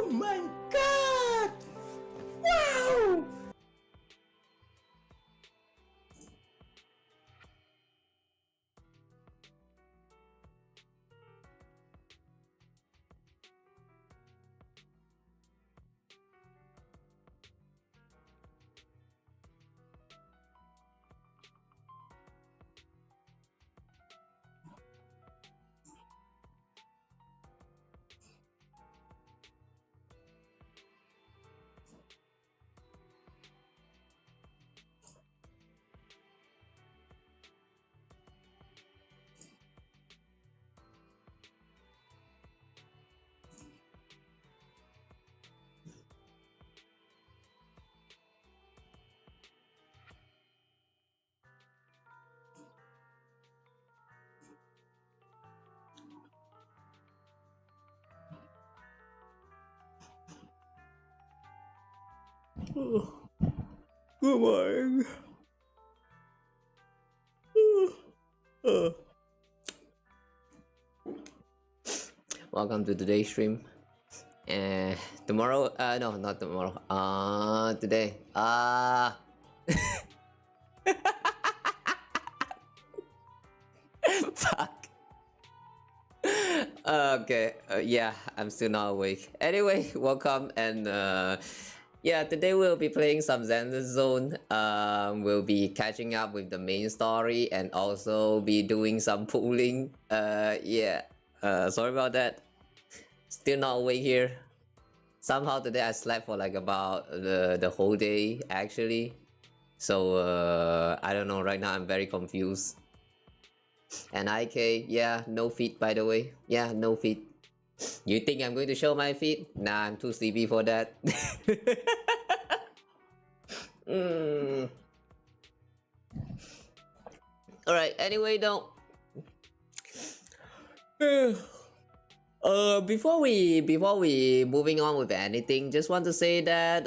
Oh my god! Wow! Good morning. Welcome to today's stream. Tomorrow, no, not tomorrow. Today. Fuck. Okay. Yeah, I'm still not awake. Anyway, welcome and yeah, today we'll be playing some ZZZ. We'll be catching up with the main story and also be doing some pooling. Yeah. Sorry about that. Still not awake here. Somehow today I slept for like about the whole day actually. So I don't know. Right now I'm very confused. And IK, yeah, no feet by the way. Yeah, no feet. You think I'm going to show my feet? Nah, I'm too sleepy for that. Alright, anyway though. Before we moving on with anything, just want to say that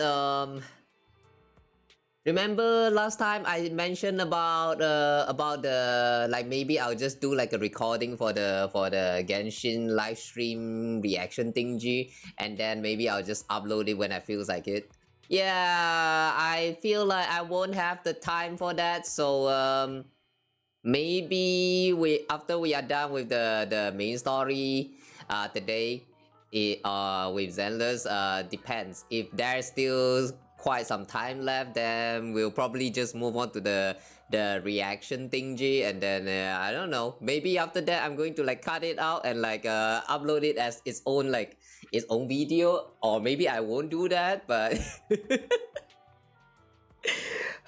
remember last time I mentioned about the like maybe I'll just do like a recording for the Genshin live stream reaction thingy, and then maybe I'll just upload it when I feels like it. Yeah, I feel like I won't have the time for that, so maybe after we are done with the main story today with Zenless, depends. If there's still quite some time left, then we'll probably just move on to the reaction thingy, and then I don't know, maybe after that I'm going to like cut it out and like upload it as its own video, or maybe I won't do that, but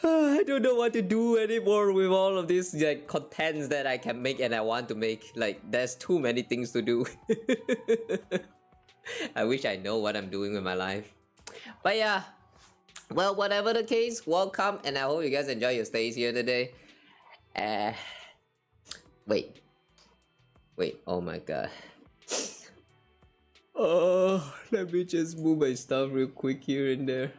I don't know what to do anymore with all of these like contents that I can make and I want to make. Like there's too many things to do. I wish I know what I'm doing with my life. But yeah, well, whatever the case, welcome, and I hope you guys enjoy your stays here today. Wait, oh my god. Oh, let me just move my stuff real quick here and there.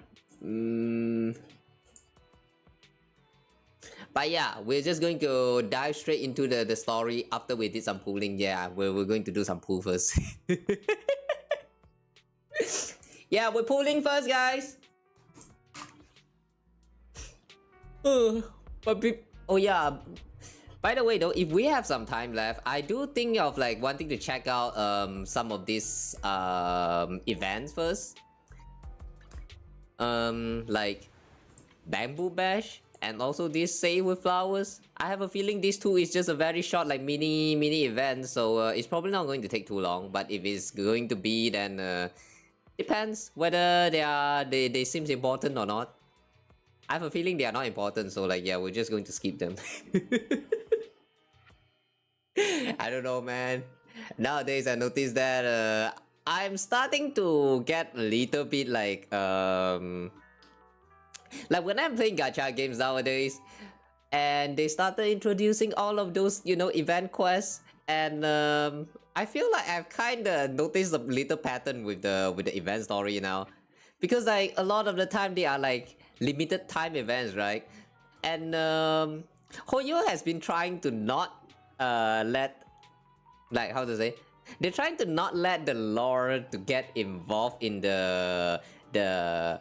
But yeah, we're just going to dive straight into the story after we did some pooling. Yeah, we're going to do some pool first. Yeah, we're pooling first, guys. Oh yeah. By the way though, if we have some time left, I do think of like wanting to check out some of these events first. Like Bamboo Bash and also this Save with Flowers. I have a feeling these two is just a very short like mini event, so it's probably not going to take too long. But if it's going to be, then depends whether they seems important or not. I have a feeling they are not important, so like yeah, we're just going to skip them. I don't know, man. Nowadays I noticed that I'm starting to get a little bit like when I'm playing gacha games nowadays, and they started introducing all of those, you know, event quests, and I feel like I've kind of noticed a little pattern with the event story now, because like a lot of the time they are like limited time events, right? And Hoyo has been trying to not let, like, how to say, they're trying to not let the lore to get involved in the the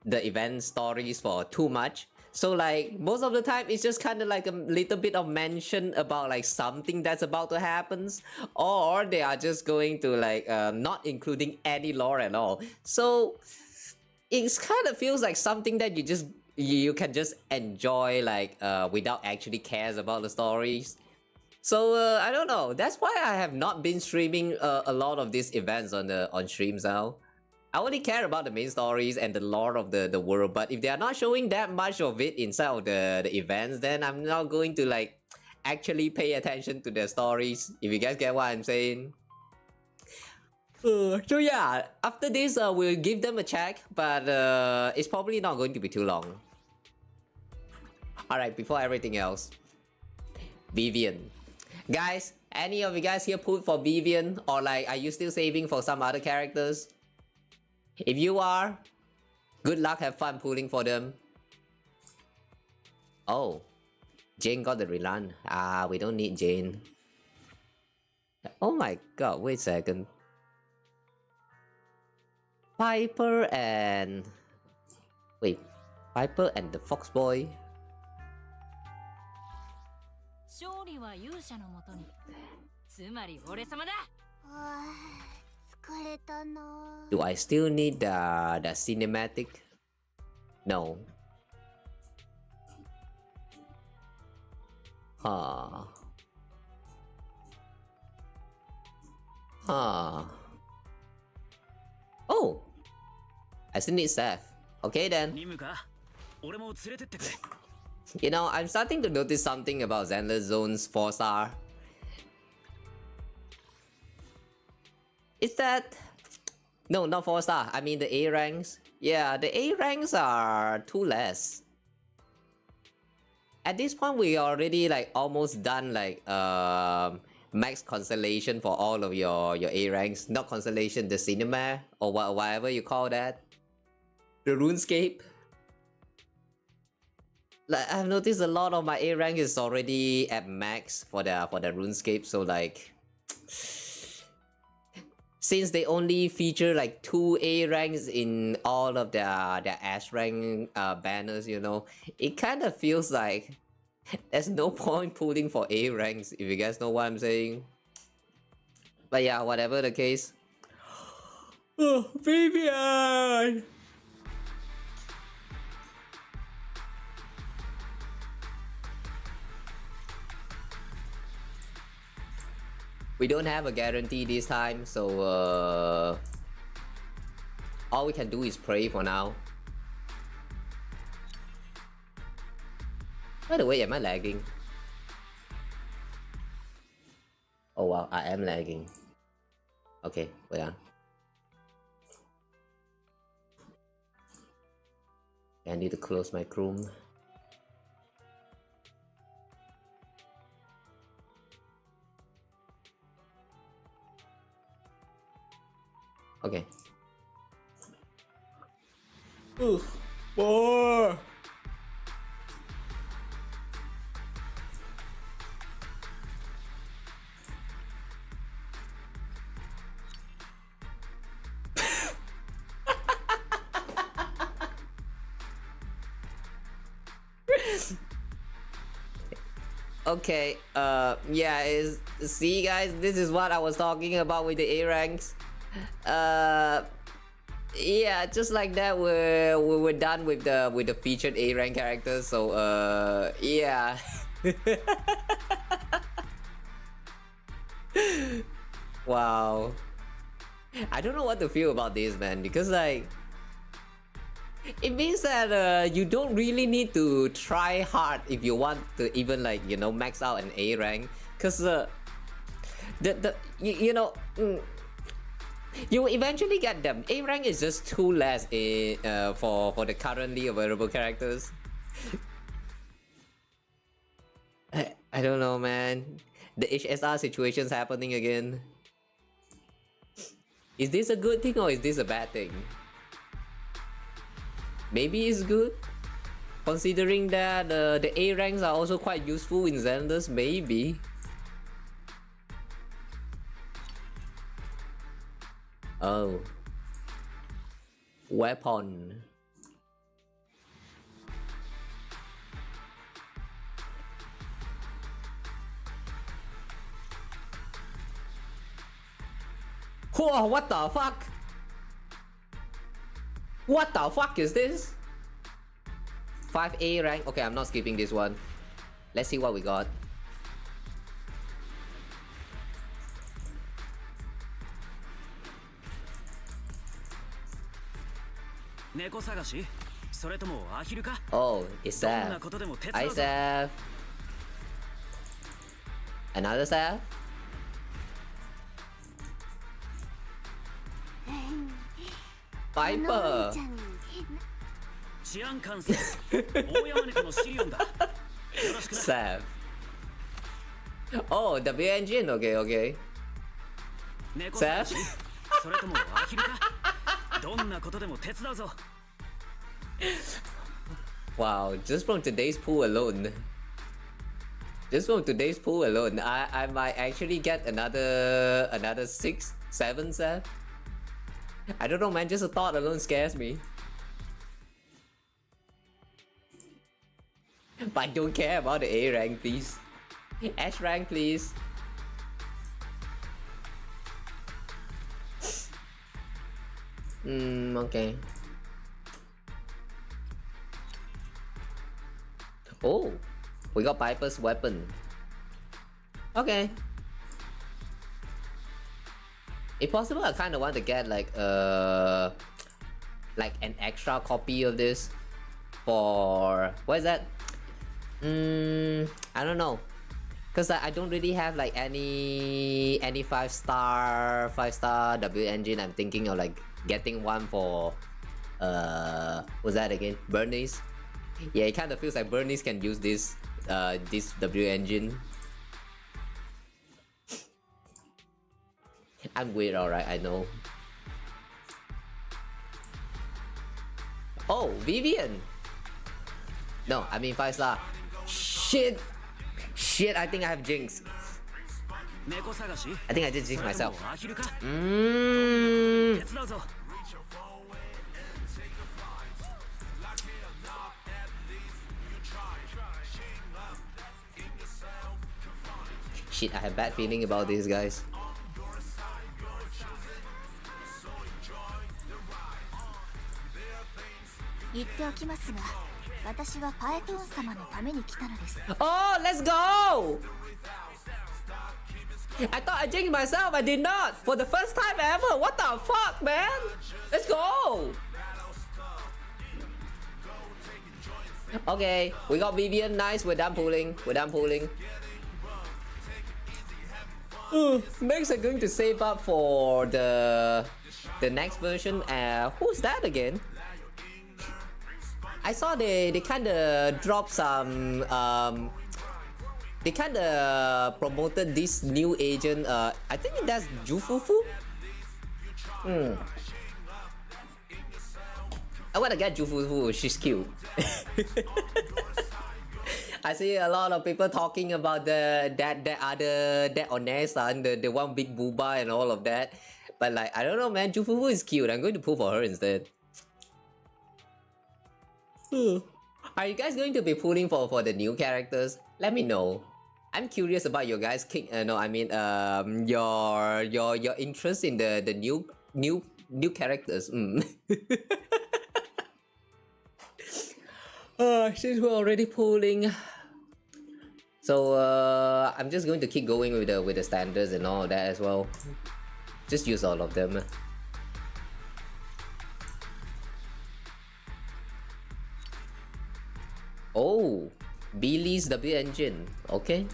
the event stories for too much. So like most of the time it's just kind of like a little bit of mention about like something that's about to happen, or they are just going to like not including any lore at all. So it kind of feels like something that you can just enjoy like without actually cares about the stories. So I don't know. That's why I have not been streaming a lot of these events on streams now. I only care about the main stories and the lore of the world, but if they are not showing that much of it inside of the events, then I'm not going to like actually pay attention to the stories, if you guys get what I'm saying. So yeah, after this we'll give them a check, but it's probably not going to be too long. Alright, before everything else, Vivian. Guys, any of you guys here pulled for Vivian, or like are you still saving for some other characters? If you are, good luck, have fun pulling for them. Oh, Jane got the rerun. Ah, we don't need Jane. Oh my god, wait a second. Piper and... Wait, Piper and the Fox Boy? Do I still need the cinematic? No. Huh. Huh. Oh! I still need Seth. Okay then. You know, I'm starting to notice something about Zenless Zone's 4-star. Is that... No, not 4-star. I mean the A ranks. Yeah, the A ranks are 2 less. At this point, we already like almost done like max constellation for all of your A ranks. Not constellation, the cinema or whatever you call that. The RuneScape. Like I've noticed a lot of my A rank is already at max for the RuneScape. So like, since they only feature like 2 A ranks in all of their S rank banners, you know, it kind of feels like there's no point pulling for A ranks, if you guys know what I'm saying. But yeah, whatever the case. Oh, Vivian! We don't have a guarantee this time, so all we can do is pray for now. By the way, am I lagging? Oh wow, I am lagging. Okay, wait on. I need to close my Chrome. Okay. Oof. More. Okay, yeah, see guys, this is what I was talking about with the A ranks. Yeah, just like that, we're done with the featured A rank characters. So yeah. Wow. I don't know what to feel about this, man, because like it means that you don't really need to try hard if you want to even like, you know, max out an A rank, because you know, you eventually get them. A rank is just too less for the currently available characters. I don't know, man. The HSR situation's happening again. Is this a good thing or is this a bad thing? Maybe it's good, considering that the A ranks are also quite useful in Xander's, maybe. Oh. Weapon. Whoa, what the fuck? What the fuck is this? 5A rank. Okay, I'm not skipping this one. Let's see what we got. Oh, it's Seth. Hi, Seth. Another Seth? Viper. Seth. Oh, W engine. Okay, okay. Seth. Wow, just from today's pool alone. Just from today's pool alone, I might actually get another 6, 7 Seth. I don't know, man. Just a thought alone scares me. But I don't care about the A rank, please. S rank, please. Okay. Oh, we got Piper's weapon. Okay. If possible, I kind of want to get like an extra copy of this for what is that? I don't know, cause I don't really have like any 5-star W engine. I'm thinking of like getting one for what's that again? Bernice. Yeah, it kind of feels like Bernice can use this W engine. I'm weird, alright, I know. Oh, Vivian! No, I mean 5-star. Shit! Shit, I think I have jinx. I think I did jinx myself. Shit, I have bad feeling about these guys. Oh, let's go! I thought I jinxed myself, I did not! For the first time ever! What the fuck, man? Let's go! Okay, we got Vivian, nice, we're done pulling, Max are going to save up for the next version. Who's that again? I saw they kinda dropped some they kinda promoted this new agent. I think that's Jufufu. I wanna get Jufufu, she's cute. I see a lot of people talking about that Onesan, the one big booba and all of that. But like, I don't know, man. Jufufu is cute. I'm going to pull for her instead. Are you guys going to be pulling for the new characters? Let me know. I'm curious about your guys' your interest in the new characters. Since we're already pulling, so I'm just going to keep going with the standards and all that as well. Just use all of them. Oh, Billy's W engine. Okay.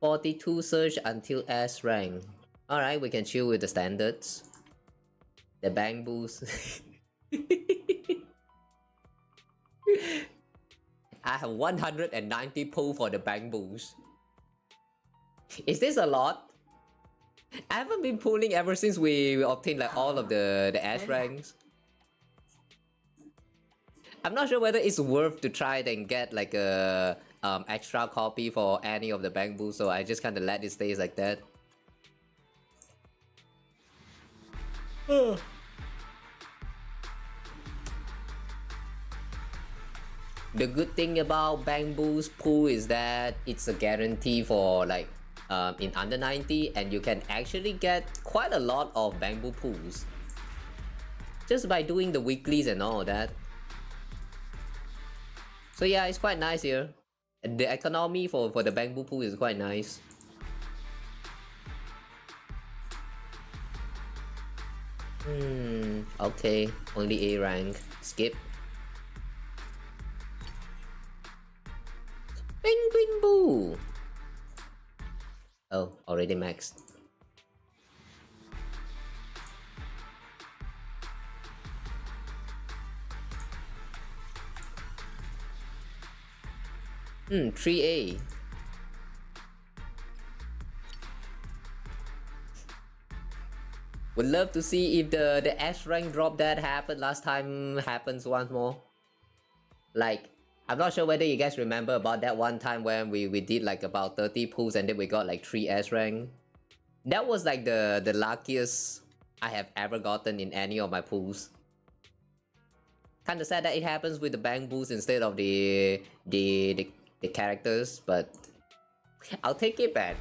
42 search until S rank. Alright, we can chill with the standards. The bang boost. I have 190 pull for the bang boost. Is this a lot? I haven't been pulling ever since we obtained like all of the S ranks. I'm not sure whether it's worth to try and get like a extra copy for any of the bang boost, so I just kind of let it stay like that. The good thing about Bamboo's pool is that it's a guarantee for like in under 90, and you can actually get quite a lot of bamboo pools just by doing the weeklies and all that. So yeah, it's quite nice here. The economy for the bamboo pool is quite nice. Okay, only A rank. Skip. Penguin Boo! Oh, already maxed. — 3A. Would love to see if the S rank drop that happened last time happens once more. Like, I'm not sure whether you guys remember about that one time when we did like about 30 pulls and then we got like 3 S rank. That was like the luckiest I have ever gotten in any of my pulls. Kinda sad that it happens with the bamboos instead of the characters, but I'll take it back.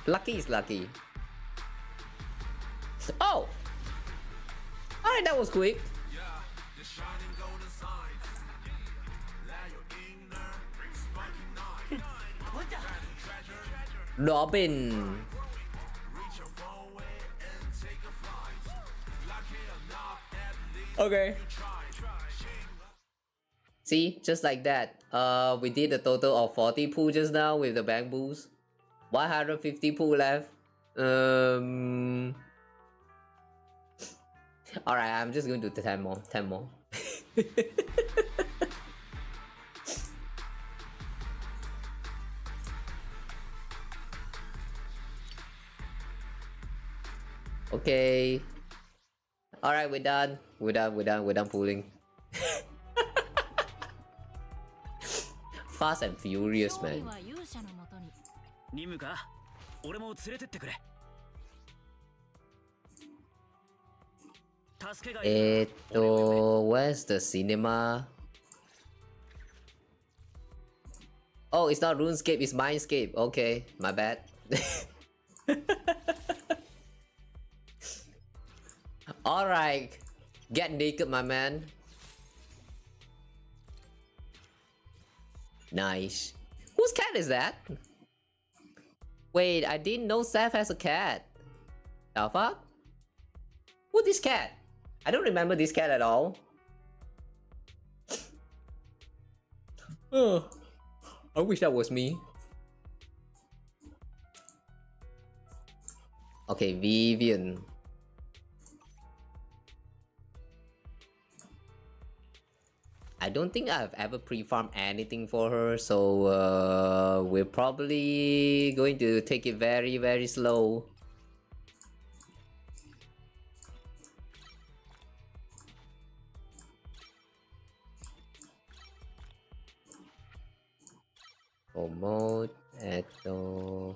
Lucky is lucky. Oh! Alright, that was quick. Robin. Okay. See, just like that. We did a total of 40 pool just now with the bamboos. 150 pool left. Alright, I'm just going to do 10 more. 10 more. Okay. Alright, we're done. We're done pulling. Fast and furious, man. Where's the cinema? Oh, it's not RuneScape, it's Mindscape. Okay, my bad. Alright, get naked, my man. Nice. Whose cat is that? Wait, I didn't know Seth has a cat. The fuck? Who's this cat? I don't remember this cat at all. Oh, I wish that was me. Okay, Vivian. I don't think I've ever pre-farmed anything for her, so we're probably going to take it very slow. Promote, eto.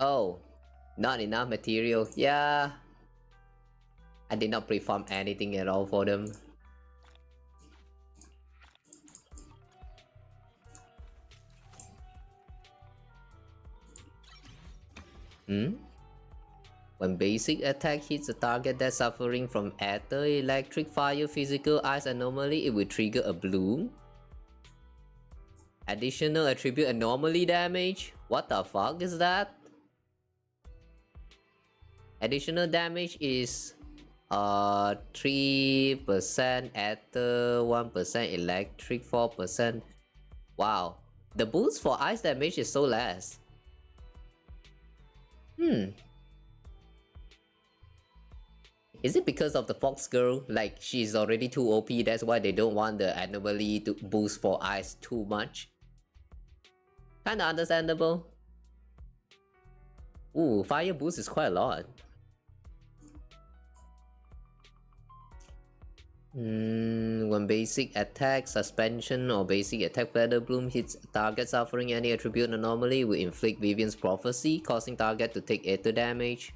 Oh, not enough material. Yeah, I did not pre-farm anything at all for them. When basic attack hits a target that's suffering from ether, electric, fire, physical, ice anomaly, it will trigger a bloom. Additional attribute anomaly damage? What the fuck is that? Additional damage is 3% ether, 1% electric, 4%. Wow, the boost for ice damage is so less. Is it because of the fox girl? Like, she's already too OP, that's why they don't want the anomaly to boost for ice too much? Kinda understandable. Ooh, fire boost is quite a lot. When basic attack, suspension, or basic attack feather bloom hits target suffering any attribute anomaly, will inflict Vivian's prophecy, causing target to take 8 damage.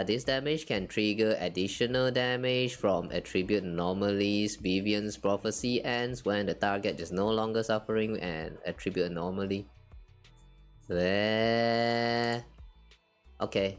This damage can trigger additional damage from attribute anomalies. Vivian's prophecy ends when the target is no longer suffering an attribute anomaly. Okay.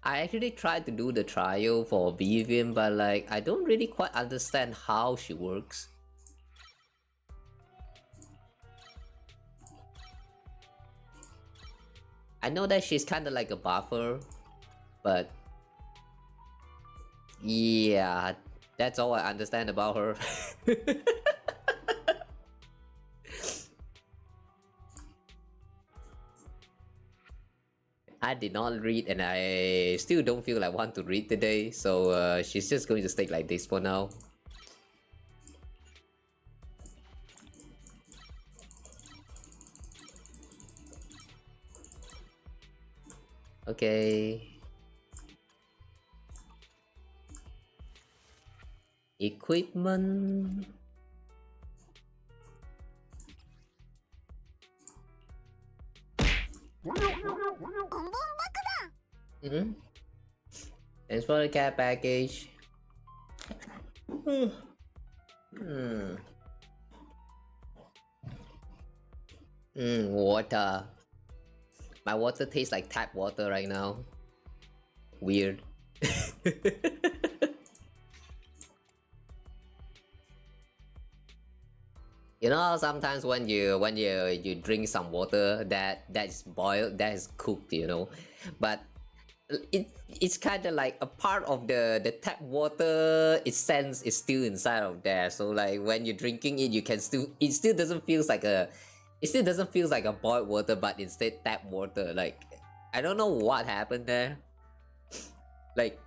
I actually tried to do the trial for Vivian, but like I don't really quite understand how she works. I know that she's kind of like a buffer, but yeah, that's all I understand about her. I did not read and I still don't feel like want to read today, so she's just going to stay like this for now. Okay. Equipment. Thanks for the care package. Water. My water tastes like tap water right now. Weird. You know, sometimes when you drink some water that's boiled, that is cooked, you know, but it's kind of like a part of the tap water. Its sense is still inside of there. So like when you're drinking it, you can still doesn't feel like a boiled water, but instead tap water. Like I don't know what happened there. Like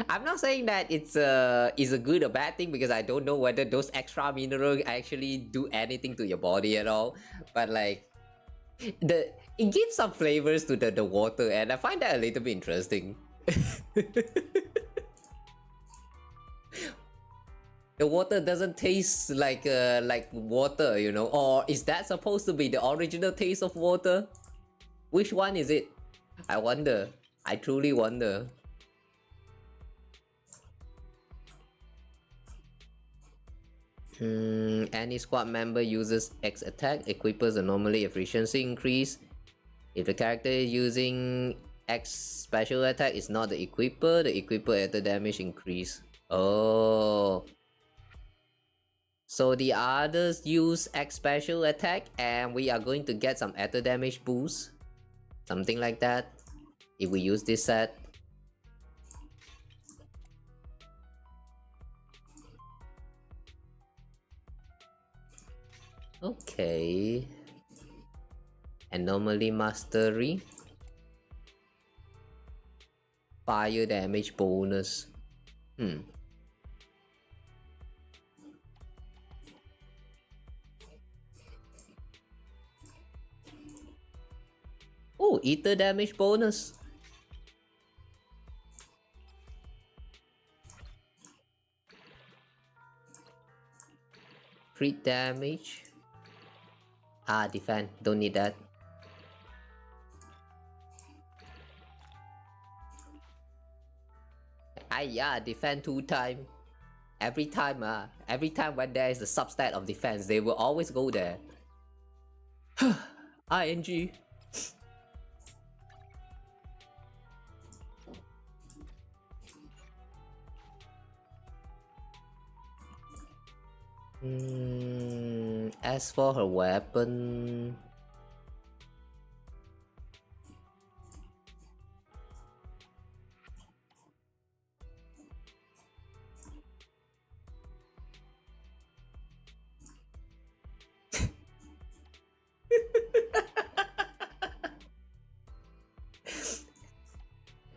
I'm not saying that it's a good or bad thing because I don't know whether those extra minerals actually do anything to your body at all. But like it gives some flavors to the water, and I find that a little bit interesting. The water doesn't taste like water, you know, or is that supposed to be the original taste of water? Which one is it? I wonder. I truly wonder. Any squad member uses X attack, equippers anomaly efficiency increase. If the character using X special attack is not the equipper added damage increase. Oh. So the others use X special attack and we are going to get some added damage boost. Something like that. If we use this set. Okay. Anomaly mastery. Fire damage bonus. Oh, ether damage bonus. Crit damage. Defend. Don't need that. Yeah, defend 2 times. Every time when there is a substat of defense, they will always go there. ING. As for her weapon,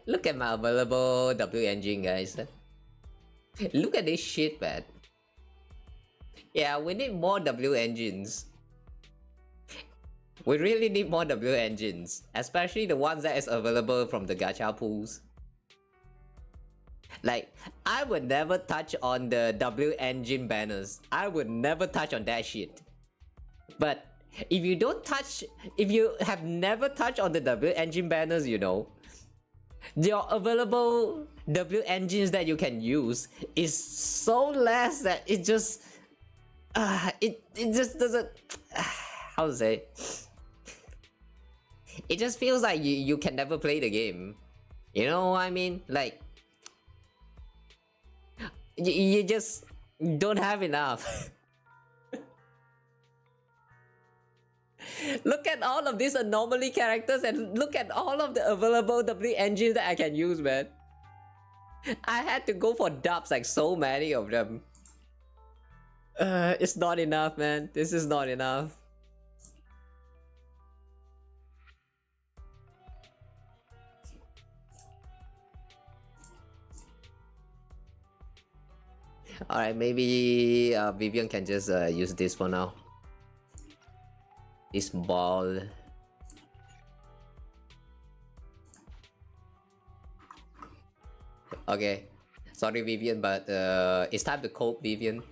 look at my available W engine, guys. Look at this shit, man. Yeah, we need more W engines. We really need more W engines, especially the ones that is available from the gacha pools. Like, I would never touch on the W engine banners. I would never touch on that shit. But if you don't touch, if you have never touched on the W engine banners, you know, your available W engines that you can use is so less that it just, it just doesn't, how to say, it just feels like you can never play the game. You know what I mean? Like, you just don't have enough. Look at all of these anomaly characters and look at all of the available W engines that I can use, man. I had to go for dubs, like so many of them. It's not enough, man. This is not enough. Alright, maybe Vivian can just use this for now. This ball. Okay. Sorry, Vivian, but it's time to cope, Vivian.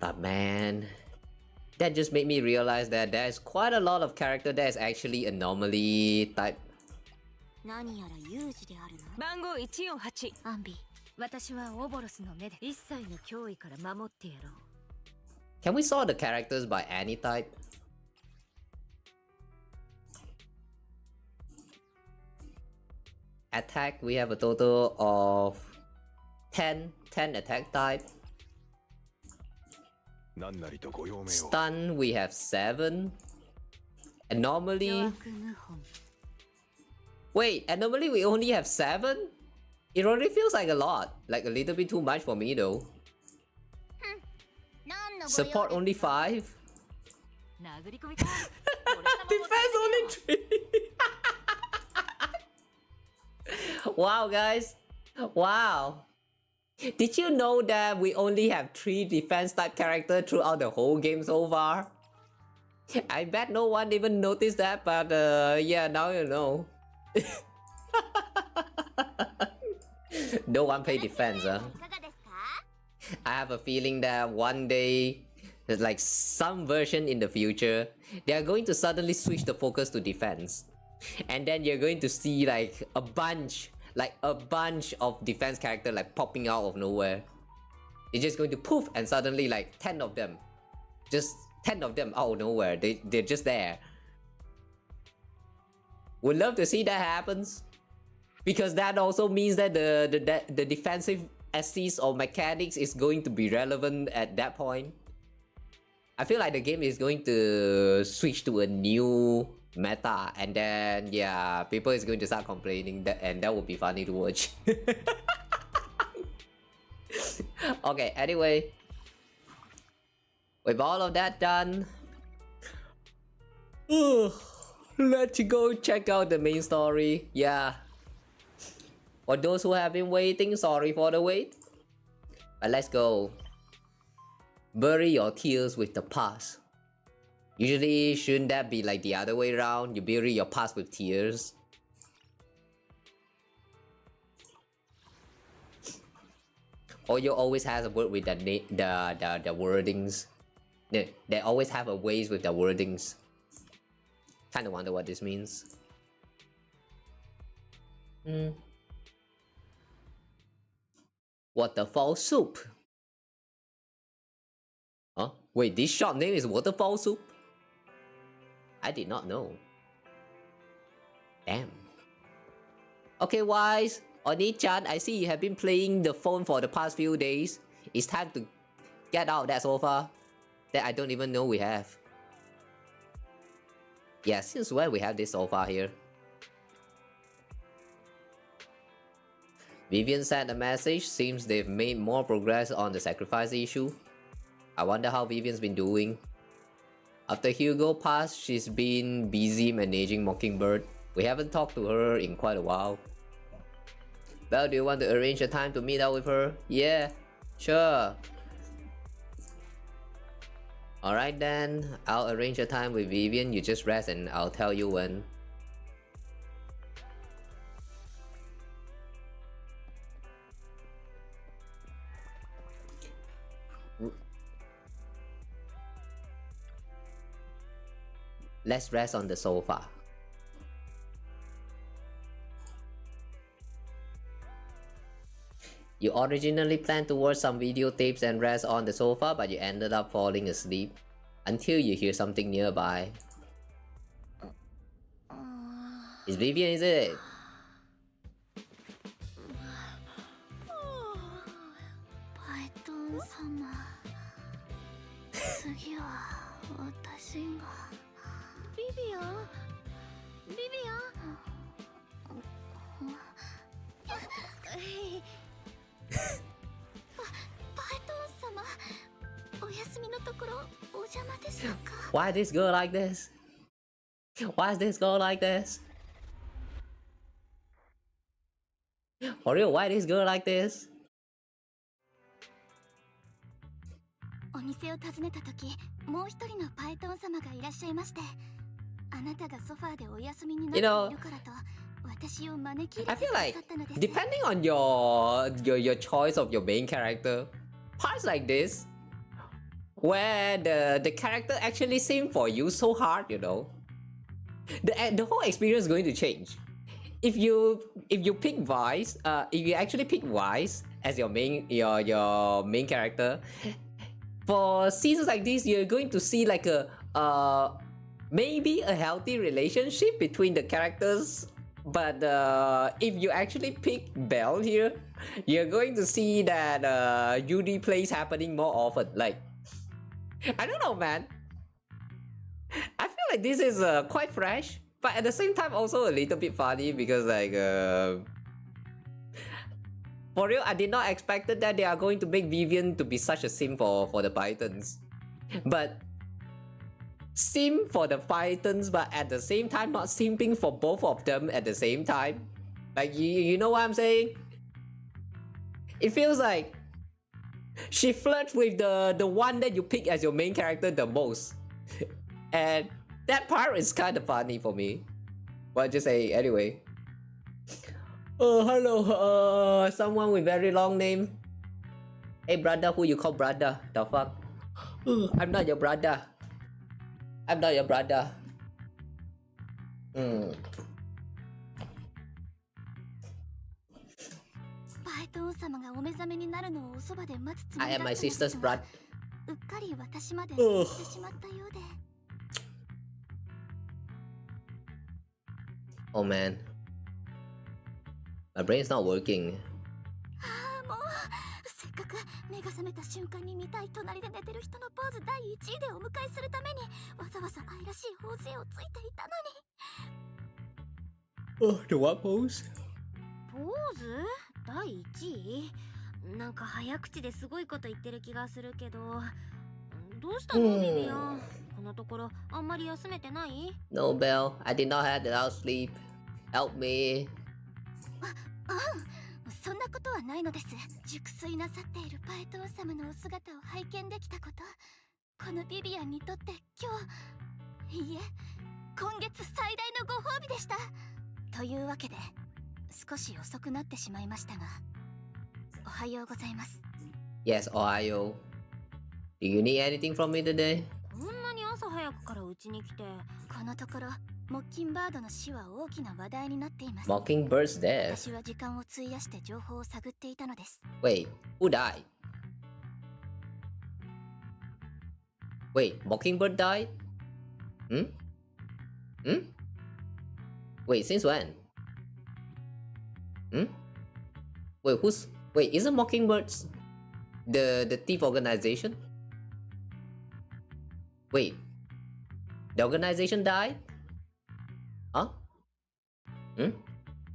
But man, that just made me realize that there's quite a lot of character that is actually anomaly type. Can we sort the characters by any type? Attack, we have a total of 10 attack type. Stun, we have 7. Anomaly. Wait, anomaly we only have 7? It already feels like a lot. Like a little bit too much for me though. Support only 5? Defense only 3? Wow, guys. Wow. Did you know that we only have 3 defense type characters throughout the whole game so far? I bet no one even noticed that, but yeah, now you know. No one play defense, huh? I have a feeling that one day, there's like some version in the future, they are going to suddenly switch the focus to defense. And then you're going to see like a bunch of defense characters like popping out of nowhere. It's just going to poof and suddenly like 10 of them. Just 10 of them out of nowhere. They're just there. Would love to see that happens. Because that also means that the defensive assist or mechanics is going to be relevant at that point. I feel like the game is going to switch to a new meta, and then yeah, people is going to start complaining, that, and that would be funny to watch. Okay, anyway, with all of that done, let's go check out the main story. Yeah, for those who have been waiting, sorry for the wait, but let's go. Bury your tears with the past. Usually, shouldn't that be like the other way around? You bury your past with tears. Or you always has a word with the wordings. They always have a ways with the wordings. Kinda wonder what this means. Waterfall soup. Huh? Wait, this shop name is Waterfall Soup? I did not know. Damn. Okay, Wise. Oni-chan, I see you have been playing the phone for the past few days. It's time to get out of that sofa that I don't even know we have. Yeah, since when we have this sofa here? Vivian sent a message. Seems they've made more progress on the sacrifice issue. I wonder how Vivian's been doing. After Hugo passed, she's been busy managing Mockingbird. We haven't talked to her in quite a while. Well, do you want to arrange a time to meet up with her? Yeah, sure. Alright then, I'll arrange a time with Vivian. You just rest and I'll tell you when. Let's rest on the sofa. You originally planned to watch some videotapes and rest on the sofa, but you ended up falling asleep until you hear something nearby. It's Vivian, is it? Why this girl like this? Why is this girl like this? For real, why this girl like this? お店を訪ねた時、もう一人のパイトン様がいらっしゃいまして、あなたがソファーでお休みになっているからと、私を招き入れてくださったのです。Depending on your choice of your main character, parts like this, where the character actually sing for you so hard, you know, the whole experience is going to change. If you pick Vice, if you actually pick Vice as your main character, for seasons like this, you're going to see like a maybe a healthy relationship between the characters. But if you actually pick Belle here, you're going to see that UD plays happening more often. Like, I don't know, man. I feel like this is quite fresh, but at the same time also a little bit funny because like for real, I did not expect that they are going to make Vivian to be such a sim for the Pythons. But sim for the Pythons, but at the same time not simping for both of them at the same time. Like, you know what I'm saying? It feels like she flirts with the one that you pick as your main character the most. And that part is kind of funny for me. What just say anyway. Oh, hello, someone with very long name. Hey brother, who you call brother? The fuck? I'm not your brother. I'm not your brother. I am my sister's brother. Oh man. My brain's not working. せっかく目が覚めた瞬間に見たい隣で寝てる人のポーズ第1位でお迎えするためにわざわざ愛らしい頬杖をついていたのに。 Oh, the what pose? ポーズ第1位なんか早口ですごいこと言ってる気がするけど、どうしたのビビアン？このところあんまり休めてない？ No, Belle. I did not have enough sleep. Help me. そんなことはないのです。熟睡なさっているパイトン様のお姿を拝見できたこと、このビビアンにとって今日、いいえ、今月最大のご褒美でした。というわけで、少し遅くなってしまいましたが、おはようございます。Yes, Ohio. Do you need anything from me today? こんなに朝早くからうちに来て、このところモッキンバードの死は大きな話題になっています。Mockingbird's death? 私は時間を費やして情報を探っていたのです。Wait, who died? Wait, Mockingbird died? Wait, since when? Wait, isn't Mockingbirds the thief organization? Wait, the organization died? Huh?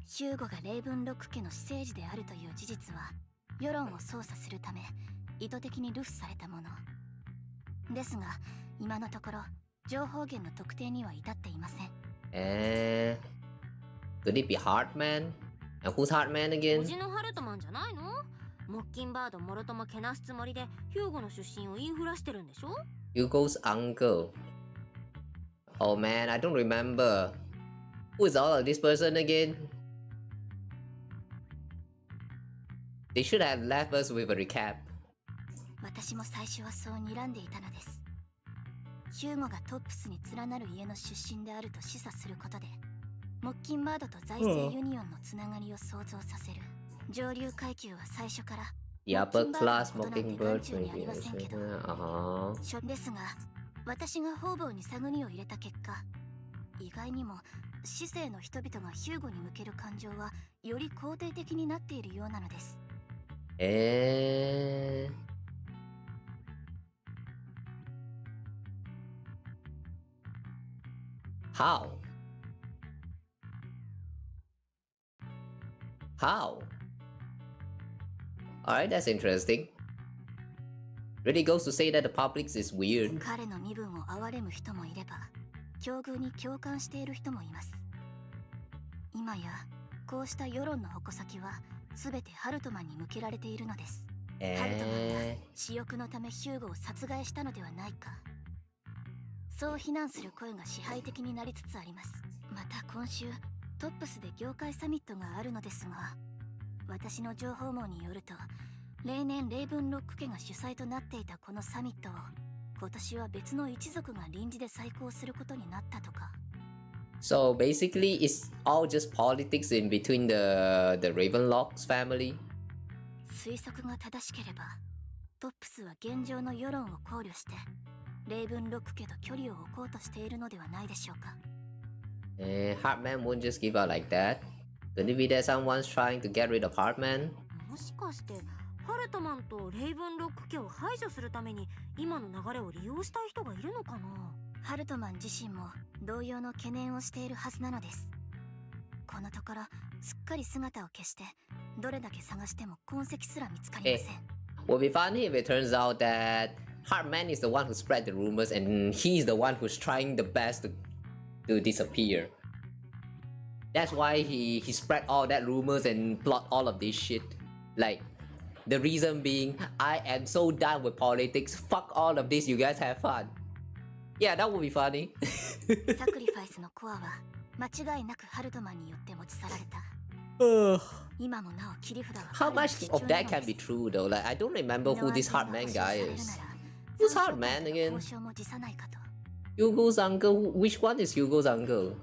ヒューゴがレイブンロック家の私生児であるという事実は世論を操作するため意図的に流布されたものですが、今のところ情報源の特定には至っていません。Could it be Heartman? And who's Heartman お again? じのハルトマンじゃないの？モッキンバードもろともけなすつもりでヒューゴの出身を言いふらしてるんでしょ？ Hugo's uncle. Oh man, I don't remember. Who is all of this person again? They should have left us with a recap. 私も最初はそう睨んでいたのです。ヒューゴがトップスに連なる家の出身であると示唆することで、モッキンバードと財政ユニオンのつながりを想像させる。上流階級は最初から The upper class モッキンバードのことなんて眼中にあ mockingbird りませんけど、ですが、私が方々に探りを入れた結果、意外にも市政の人々がヒューゴに向ける感情はより肯定的になっているようなのです。How? How? Alright, that's interesting. Really goes to say that the public is weird. 彼の身分を憐れむ人もいれば、境遇に共感している人もいます。今やこうした世論の矛先は全てハルトマンに向けられているのです。ハルトマンが私欲のためヒューゴを殺害したのではないか、そう非難する声が支配的になりつつあります。また今週トップスで業界サミットがあるのですが、私の情報網によると、例年レイブンロック家が主催となっていたこのサミットを今年は別の一族が臨時で再興することになったとか。So basically, it's all just politics in between the Ravenlock's family. 推測が正しければ、トップスは現状の世論を考慮してレイブンロック家と距離を置こうとしているのではないでしょうか。Heartman won't just give out like that. Could it be that someone's trying to get rid of Heartman? もしかしてハルトマンとレイブンロック家を排除するために今の流れを利用したい人がいるのかな？ハルトマン自身も同様の懸念をしているはずなのです。このところすっかり姿を消して、どれだけ探しても痕跡すら見つかりません。Would be funny if it turns out that Heartman is the one who spread the rumors and he's the one who's trying the best to disappear. That's why he spread all that rumors and plot all of this shit. Like, the reason being, I am so done with politics. Fuck all of this, you guys have fun. Yeah, that would be funny. サクリファイスのコアは間違いなくハルトマンによって持ち去られた。今もなお切り札は How much of that can be true though? Like, I don't remember who this Heartman guy is. Who's Heartman again? Hugo's uncle? Which one is Hugo's uncle?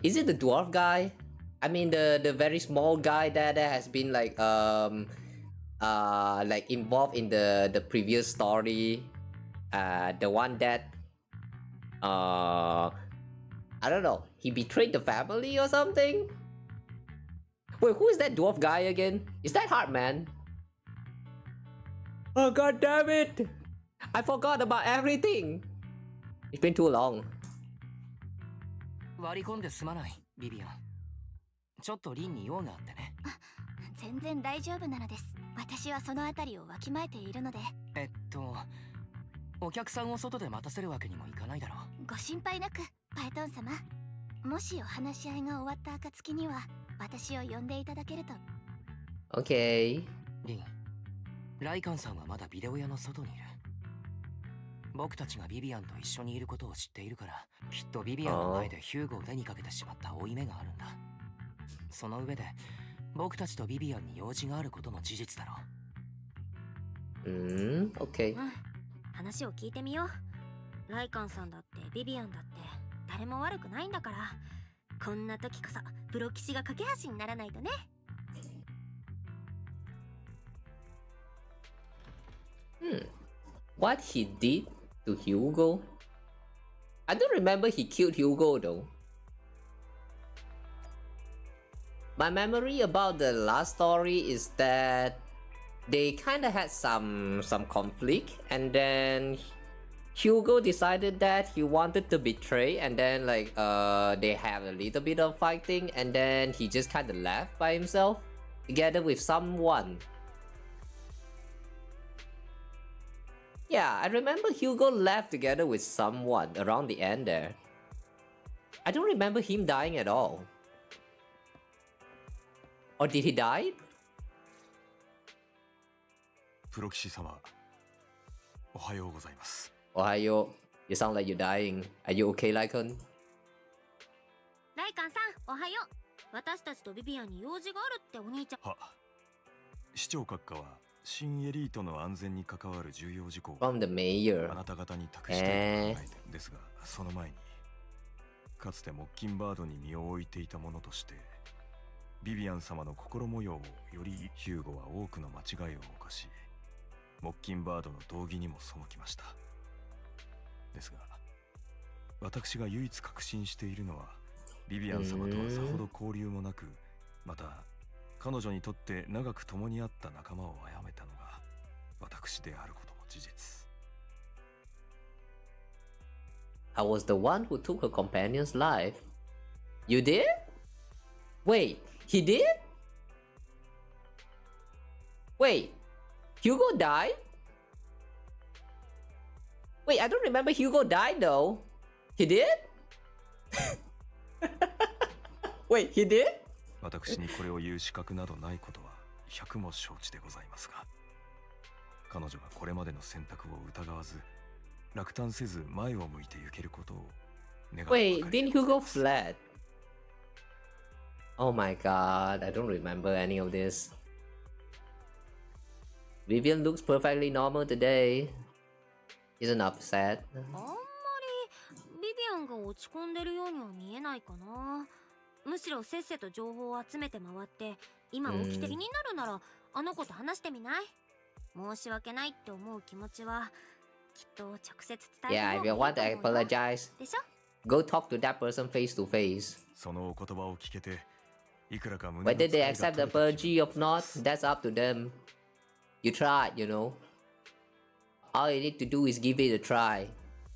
Is it the dwarf guy? I mean the very small guy that has been like involved in the previous story. The one that I don't know, he betrayed the family or something? Wait, who is that dwarf guy again? Is that Heartman? Oh god damn it! I forgot about everything! It's been too long. 割り込んですまない、ビビアン。ちょっとリンに用があってね。全然大丈夫なのです。私はそのあたりをわきまえているので。お客さんを外で待たせるわけにもいかないだろう。ご心配なく、パイトン様。もしお話し合いが終わった暁には、私を呼んでいただけると。Okay. リン、ライカンさんはまだビデオ屋の外にいる。僕たちがビビアンと一緒にいることを知っているから、きっとビビアンの前でヒューゴを手にかけてしまった負い目があるんだ。その上で、僕たちとビビアンに用事があることも事実だろう。Okay. 話を聞いてみよう。ライカンさんだってビビアンだって誰も悪くないんだから、こんな時こそプロ棋士が架け橋にならないとね。What he did to Hugo? I don't remember he killed Hugo though. My memory about the last story is that they kind of had some conflict, and then Hugo decided that he wanted to betray, and then like they have a little bit of fighting, and then he just kind of left by himself together with someone. Yeah, I remember Hugo left together with someone around the end there. I don't remember him dying at all. Or did he die? プロ騎士様、おはようございます。Ohio, you sound like you're dying. Are you okay, Lycon? ライカンさん、おはよう。私たちとビビアンに用事があるってお兄ちゃん。は、市長閣下は新エリートの安全に関わる重要事項を From the mayor. あなた方に託したいと考えてるんですが、その前にかつてモッキンバードに身を置いていた者としてビビアン様の心模様をよりヒューゴは多くの間違いを犯し、モッキンバードの道義にも背きました。ですが私が唯一確信しているのは、ビビアン様とはさほど交流もなく、また彼女にとって長く共にあった仲間を殺めたのが私であることも事実。I was the one who took her companion's life. You did? Wait, he did? Wait, Hugo died? Wait, I don't remember Hugo died though. He did? Wait, he did? 私にこれを言う資格などないことは百も承知でございますが、彼女がこれまでの選択を疑わず落胆せず前を向いて行けることを願うばかり Wait, で didn't ござい Hugo ます。 fled? Oh my god, I don't remember any of this. Vivian looks perfectly normal today. Isn't upset. あんまりビビアンが落ち込んでるようには見えないかな。むしろせっせと情報を集めて回って今起きて気になるならあの子と話してみない？申し訳ないって思う気持ちはきっと直接伝え Yeah, た if you 方が want いいと to 思うよ。 apologize, でしょ？ go talk to that person face to face. そのお言葉を聞けていくらか胸の Whether 疲れ they が accept 取 the れた気分 apology or not, that's up to them. You tried, you know. All you need to do is give it a try.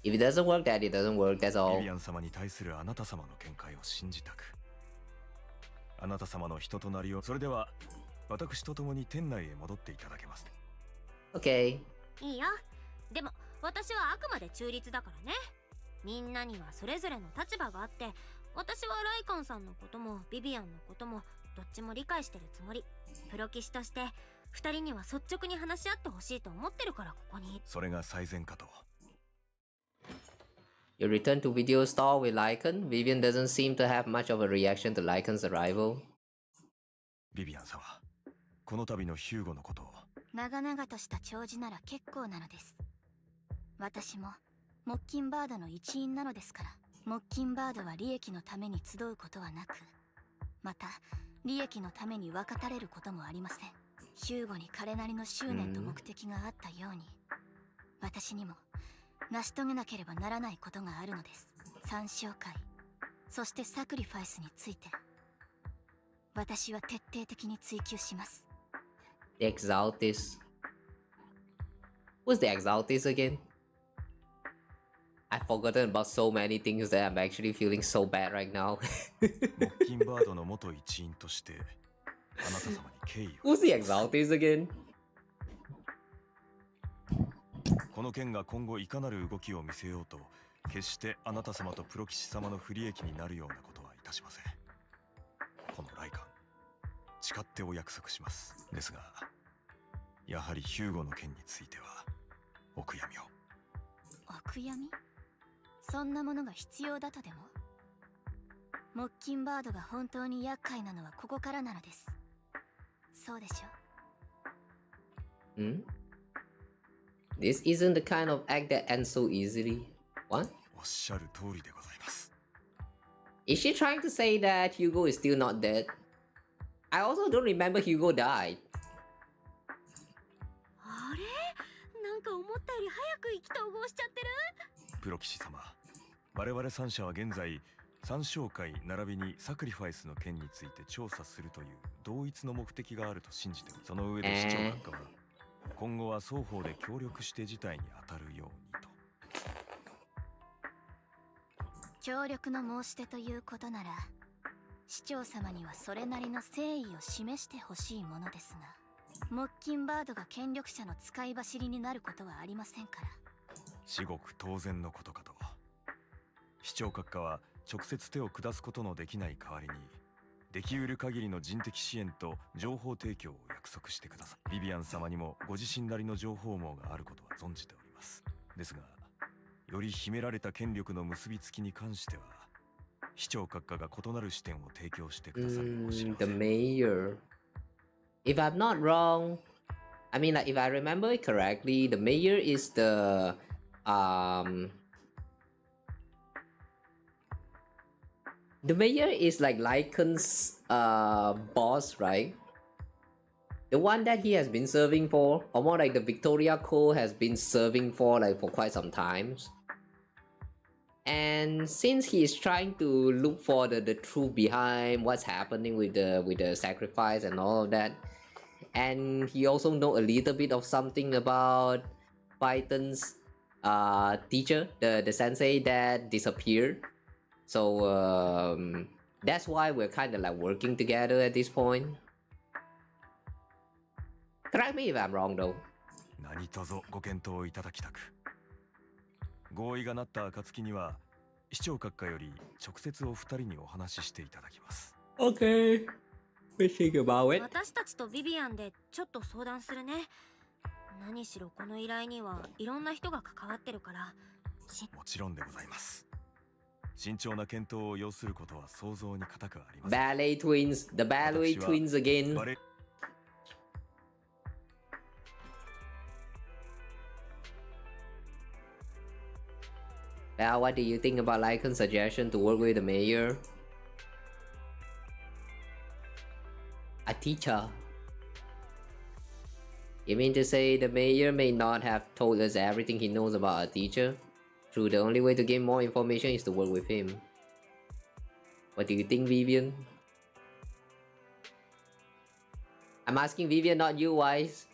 If it doesn't work, then it doesn't work, that's ビ all. ビアン様に対するあなた様の見解を信じたく、あなた様の人となりを、それでは私と共に店内へ戻っていただけます。 Okay. いいよ。でも私はあくまで中立だからね。みんなにはそれぞれの立場があって、私はライカンさんのこともビビアンのこともどっちも理解してるつもり。プロ棋士として二人には率直に話し合ってほしいと思ってるからここに。それが最善かと。 You return to video store with Lycan. Vivian doesn't seem to have much of a reaction to Lycan's arrival. ビビアン様、この度のヒューゴのことを。長々とした弔辞なら結構なのです。私もモッキンバードの一員なのですから。モッキンバードは利益のために集うことはなく、また利益のために分かたれることもありません。ヒューゴに彼なりの執念と目的があったように、私にも成し遂げなければならないことがあるのです。参照会、そしてサクリファイスについて私は徹底的に追求します。 The Exaltis. Who's the Exaltis again? I've forgotten about so many things that I'm actually feeling so bad right now. モッキンバードの元一員としてあなた様に敬意を。 Who's the Exaltis again? この件が今後いかなる動きを見せようと、決してあなた様とプロ騎士様の不利益になるようなことはいたしません。このライカン、誓ってお約束します。ですが、やはりヒューゴの件についてはお悔やみを。お悔やみ？そんなものが必要だとでも？モッキンバードが本当に厄介なのはここからなのです。そうでしょ？ Hmm? This isn't the kind of act that ends so easily. What? おっしゃる通りでございます。 Is she trying to say that Hugo is still not dead? I also don't remember Hugo died. あれ？なんか思ったより早く意気投合しちゃってる？プロ騎士様、我々三社は現在参照会並びにサクリファイスの件について調査するという同一の目的があると信じており、その上で市長閣下は今後は双方で協力して事態に当たるようにと。協力の申し出ということなら、市長様にはそれなりの誠意を示してほしいものですが、モッキンバードが権力者の使い走りになることはありませんから。至極当然のことかと。市長閣下は直接手を下すことのできない代わりに、できうる限りの人的支援と情報提供を約束してください。ビビアン様にもご自身なりの情報網があることは存じております。ですが、より秘められた権力の結びつきに関しては、市長閣下が異なる視点を提供してくださるかもしれませ The ん。 mayor. If I'm not wrong, I mean, like, if I remember it correctly, the mayor is the mayor is like Lycan's boss, right? The one that he has been serving for, or more like the Victoria Co has been serving for like for quite some times. And since he is trying to look for the truth behind what's happening with the sacrifice and all of that, and he also know a little bit of something about Python's teacher, the sensei that disappeared. So that's why we're kind of like working together at this point. Correct me if I'm wrong though. 何卒ご検討いただきたく。合意がなった暁には、市長閣下より直接お二人にお話ししていただきます。Okay. We think about it. 私たちとビビアンでちょっと相談するね。何しろこの依頼にはいろんな人が関わってるから。もちろんでございます。慎重な検討を要することは想像に難くありません。Ballet twins, the ballet twins again. Well, what do you think about Lycan's suggestion to work with the mayor? A teacher. You mean to say the mayor may not have told us everything he knows about a teacher? True, the only way to gain more information is to work with him. What do you think, Vivian? I'm asking Vivian, not you, Wise.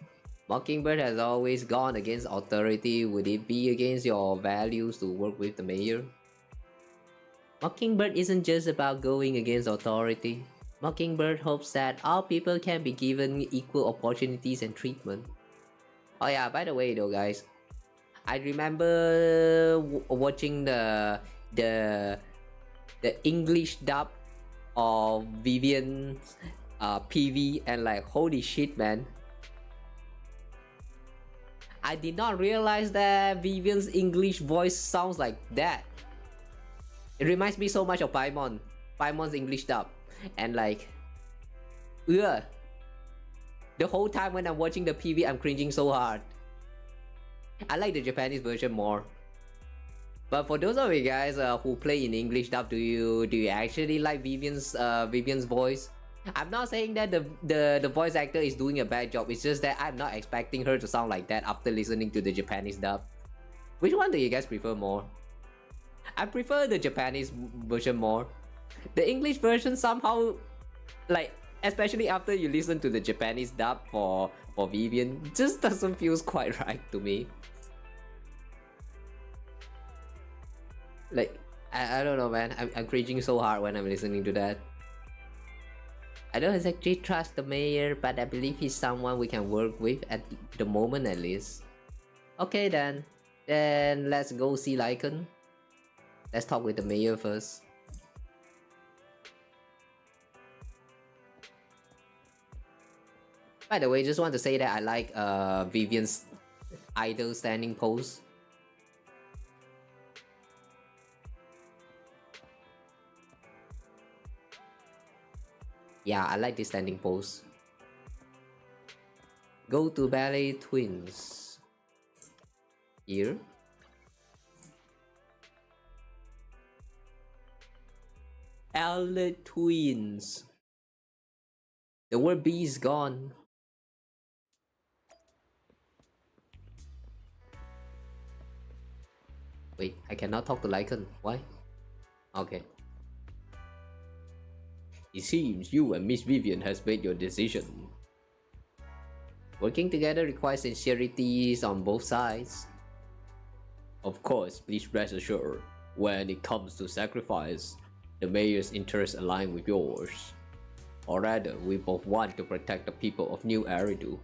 Mockingbird has always gone against authority. Would it be against your values to work with the mayor? Mockingbird isn't just about going against authority. Mockingbird hopes that all people can be given equal opportunities and treatment. Oh yeah, by the way though guys, I remember watching the English dub of Vivian's PV and like holy shit man. I did not realize that Vivian's English voice sounds like that. It reminds me so much of Paimon's English dub. And like, ugh. The whole time when I'm watching the PV, I'm cringing so hard. I like the Japanese version more. But for those of you guys who play in English dub, do you actually like Vivian's voice? I'm not saying that the voice actor is doing a bad job. It's just that I'm not expecting her to sound like that after listening to the Japanese dub. Which one do you guys prefer more? I prefer the Japanese version more. The English version somehow, like, especially after you listen to the Japanese dub for Vivian, just doesn't feel quite right to me. Like, I don't know man, I'm cringing so hard when I'm listening to that. I don't exactly trust the mayor, but I believe he's someone we can work with at the moment at least. Okay then let's go see Lycan. Let's talk with the mayor first. By the way, just want to say that I like Vivian's idle standing pose. Yeah, I like this standing pose. Go to Ballet Twins. Here. Ballet Twins. The word B is gone. Wait, I cannot talk to Lycan. Why? Okay. It seems you and Miss Vivian has made your decision. Working together requires sincerities on both sides. Of course, please rest assured, when it comes to sacrifice, the mayor's interests align with yours. Or rather, we both want to protect the people of New Eridu.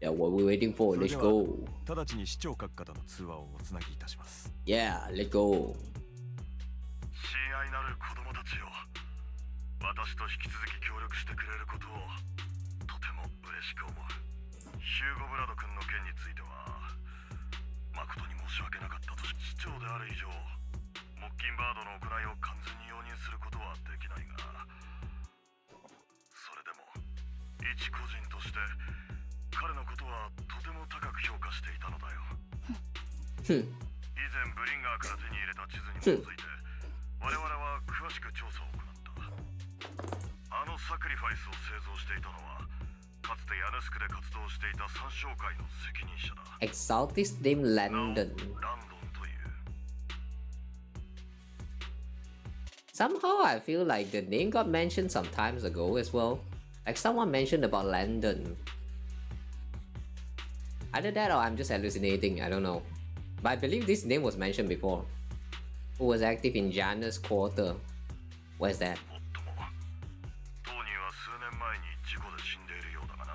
Yeah, what are we waiting for? Let's go. Yeah, let's go. 愛なる子供たちよ。私と引き続き協力してくれることをとても嬉しく思う。ヒューゴ・ブラド君の件については誠に申し訳なかったとし、市長である以上モッキンバードの行いを完全に容認することはできないが、それでも一個人として彼のことはとても高く評価していたのだよ。以前ブリンガーから手に入れた地図に基づいて我々は詳しく調査を行った。あのサクリファイスを製造していたのはかつてヤネスクで活動していた参照会の責任者だ。 Exotic name Landon. ランドンという。 Somehow I feel like the name got mentioned some times ago as well. Like someone mentioned about Landon. Either that or I'm just hallucinating, I don't know. But I believe this name was mentioned before. Who was active in Janus Quarter? Where's that? もっとも当人は数年前に事故で死んでいるようだがな。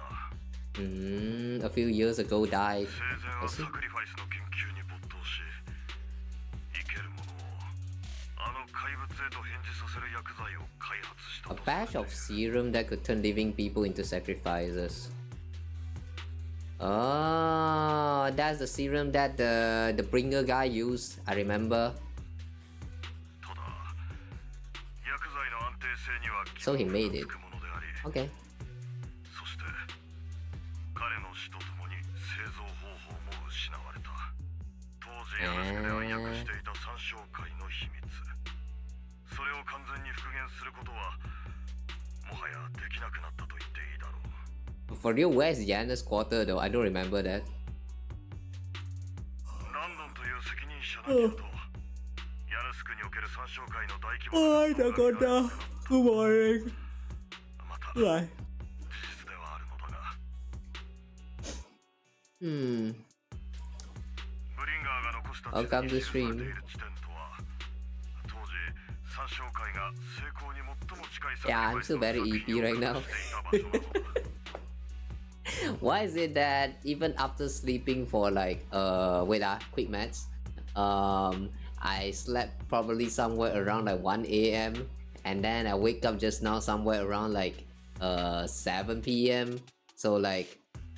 A few years ago died. 生前はサクリファイスの研究に没頭し、生けるものをあの怪物へと変じさせる薬剤を開発した A と。 batch of serum that could turn living people into sacrifices. Oh, that's the serum that the bringer guy used. I remember. ただ薬剤の安定性には So he made it. 疑問がつくものであり、 Okay. そして彼の死とともに製造方法も失われた。当時ヤネスクで暗躍していた参照会の秘密、それを完全に復元することはもはやできなくなったと言っていいだろう。 For real, where's Janus Quarter though? I don't remember that. ランドンという責任者だけれど、ヤネスクにおける参照会の大規模な活動が Good morning. また事実ではあるのだが、ブリンガーが残した地 Welcome 図 to に記され stream. ている地点とは、当時参照会が成功に最も近いサクリ Yeah, ファ I'm イス still の very 作 EP 品を right 隠 now. していた場所なのだ。Why is it that even after sleeping for like wait quick maths, I slept probably somewhere around like 1 a.m. and then I wake up just now somewhere around like 7 p.m. So like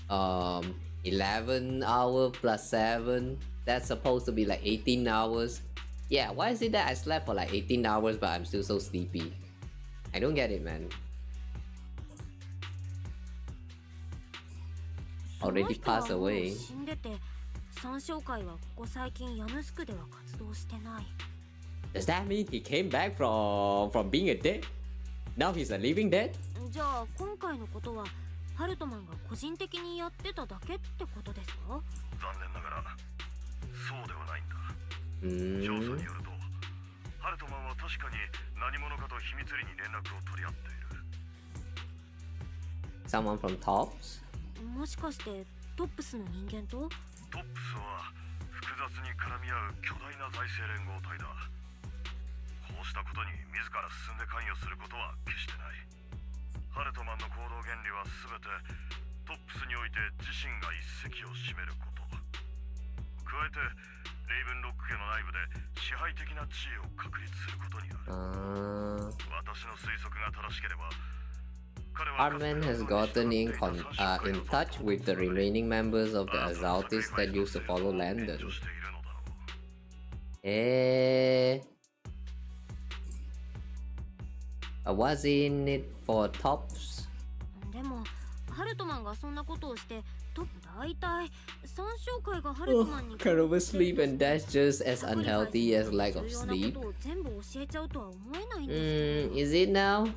11 hour plus 7, that's supposed to be like 18 hours. Yeah, why is it that I slept for like 18 hours but I'm still so sleepy? I don't get it, man. Already passed その人はもう away. 死んでて、参照会はここ最近ヤヌスクでは活動してない。 Does that mean he came back from being a dead? Now he's a living dead? じゃあ今回のことはハルトマンが個人的にやってただけってことですか？残念ながらそうではないんだ。調査によると、ハルトマンは確かに何者かと秘密裏に連絡を取り合っている。 Someone from Tops? もしかしてトップスの人間と？トップスは複雑に絡み合う巨大な財政連合体だ。こうしたことに自ら進んで関与することは決してない。ハルトマンの行動原理は全てトップスにおいて自身が一席を占めること。加えてレイブンロック家の内部で支配的な地位を確立することにある。私の推測が正しければ、Artman has gotten in touch with the remaining members of the Azaltis that used to follow Landon. Was in it for Tops? でもハルトマンがそんなことをしてと大体参照会がハルトマンに Can oversleep and that's just as unhealthy as lack of sleep. 全部教えちゃうとは思えないんですけど。 Is it now?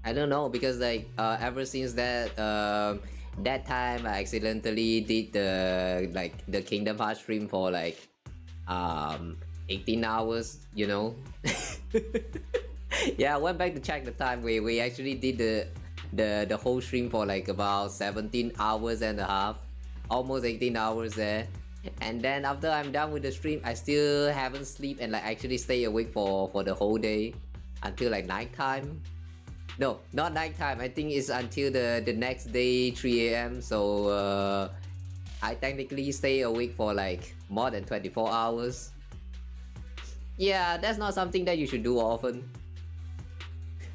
I don't know because like ever since that that time I accidentally did the Kingdom Hearts stream for like 18 hours, you know. Yeah, I went back to check the time. We actually did the whole stream for like about 17 hours and a half, almost 18 hours there. And then after I'm done with the stream, I still haven't sleep and like actually stay awake for the whole day until like nighttime. No, not nighttime. I think it's until the next day 3 a.m. So I technically stay awake for like more than 24 hours. Yeah, that's not something that you should do often.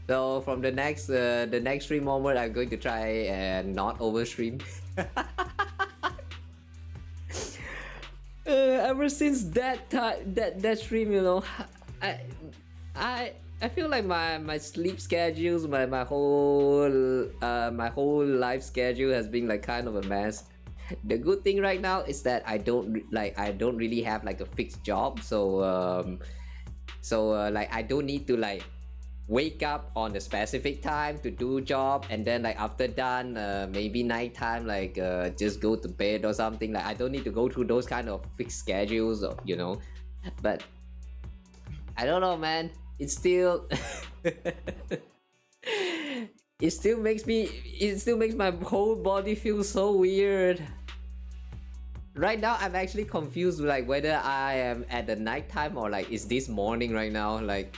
So from the next stream onward, I'm going to try and not overstream. Ever since that time, that stream, you know, I I feel like my sleep schedules, my whole life schedule has been like kind of a mess. The good thing right now is that I don't really have like a fixed job, so like I don't need to like wake up on a specific time to do job, and then like after done maybe nighttime like just go to bed or something. Like I don't need to go through those kind of fixed schedules, or, you know. But I don't know, man, it still it still makes my whole body feel so weird. Right now I'm actually confused like whether I am at the nighttime or like is this morning right now. Like,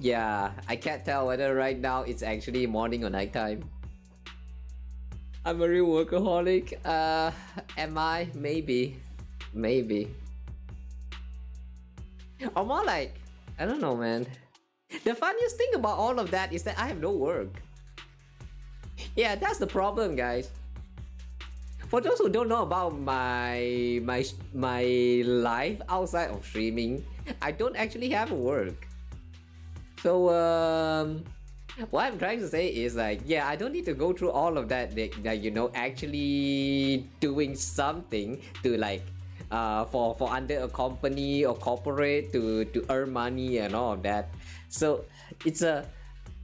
yeah, I can't tell whether right now it's actually morning or nighttime. I'm a real workaholic. Am I? Maybe. Or more like, I don't know, man. The funniest thing about all of that is that I have no work. Yeah, that's the problem, guys. For those who don't know about my life outside of streaming, I don't actually have work. So what I'm trying to say is like, yeah, I don't need to go through all of that, like you know, actually doing something to like for under a company or corporate to earn money and all of that. So it's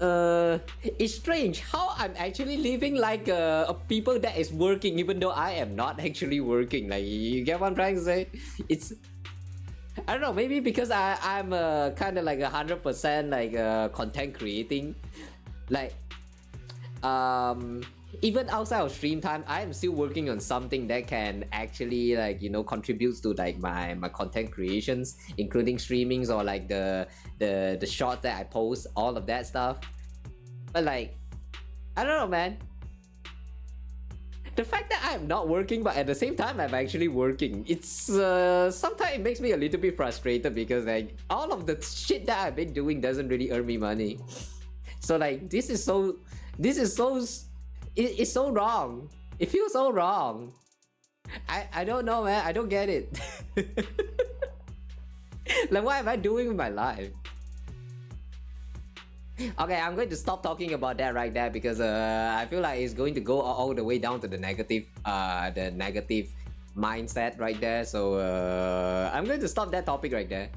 it's strange how I'm actually living like a people that is working even though I am not actually working. Like, you get what I'm trying to say? It's, I don't know, maybe because I'm kind of like 100% like content creating. Like even outside of stream time, I am still working on something that can actually like, you know, contributes to like my content creations, including streamings or like the shots that I post, all of that stuff. But like, I don't know, man. The fact that I'm not working but at the same time I'm actually working, it's sometimes it makes me a little bit frustrated because like all of the shit that I've been doing doesn't really earn me money. So like it's so wrong. It feels so wrong. I don't know, man. I don't get it. Like, what am I doing with my life? Okay, I'm going to stop talking about that right there because I feel like it's going to go all the way down to the negative mindset right there. So I'm going to stop that topic right there.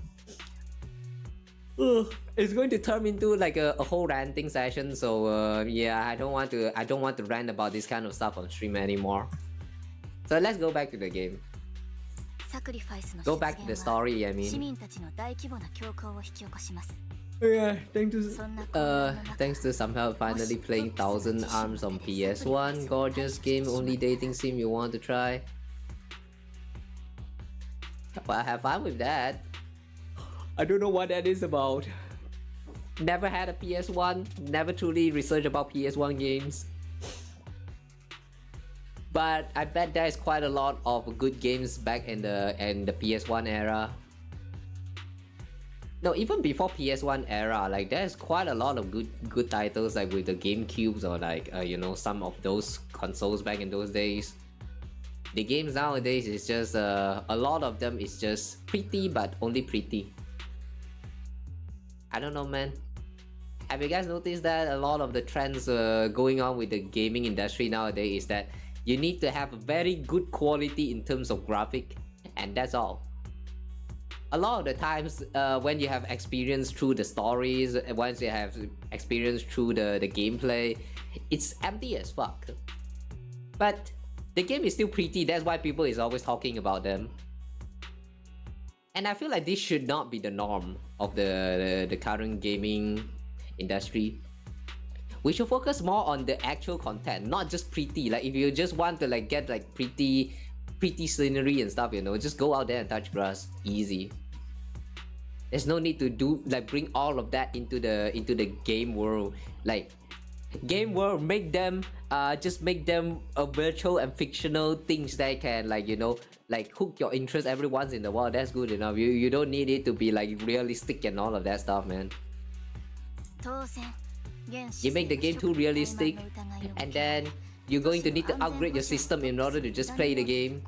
It's going to turn into like a whole ranting session. So yeah, I don't want to rant about this kind of stuff on stream anymore. So let's go back to the game. Go back to the story, I mean. Yeah, thanks to somehow finally playing Thousand Arms on PS1. Gorgeous game, only dating sim you want to try. Well, have fun with that. I don't know what that is about. Never had a PS1, never truly researched about PS1 games. But I bet there's quite a lot of good games back in the PS1 era. No, even before PS1 era, like there's quite a lot of good titles like with the GameCubes or like you know, some of those consoles back in those days. The games nowadays is just a lot of them is just pretty, but only pretty. I don't know, man. Have you guys noticed that a lot of the trends going on with the gaming industry nowadays is that you need to have a very good quality in terms of graphic, and that's all. A lot of the times when you have experience through the stories, once you have experience through the gameplay, it's empty as fuck. But the game is still pretty, that's why people is always talking about them. And I feel like this should not be the norm of the current gaming industry. We should focus more on the actual content, not just pretty. Like if you just want to like get like pretty scenery and stuff, you know, just go out there and touch grass. Easy. There's no need to do like bring all of that into the game world. Like game world, make them just make them a virtual and fictional things that can like like hook your interest every once in a while. That's good enough. You don't need it to be like realistic and all of that stuff, man. You make the game too realistic, and then you're going to need to upgrade your system in order to just play the game.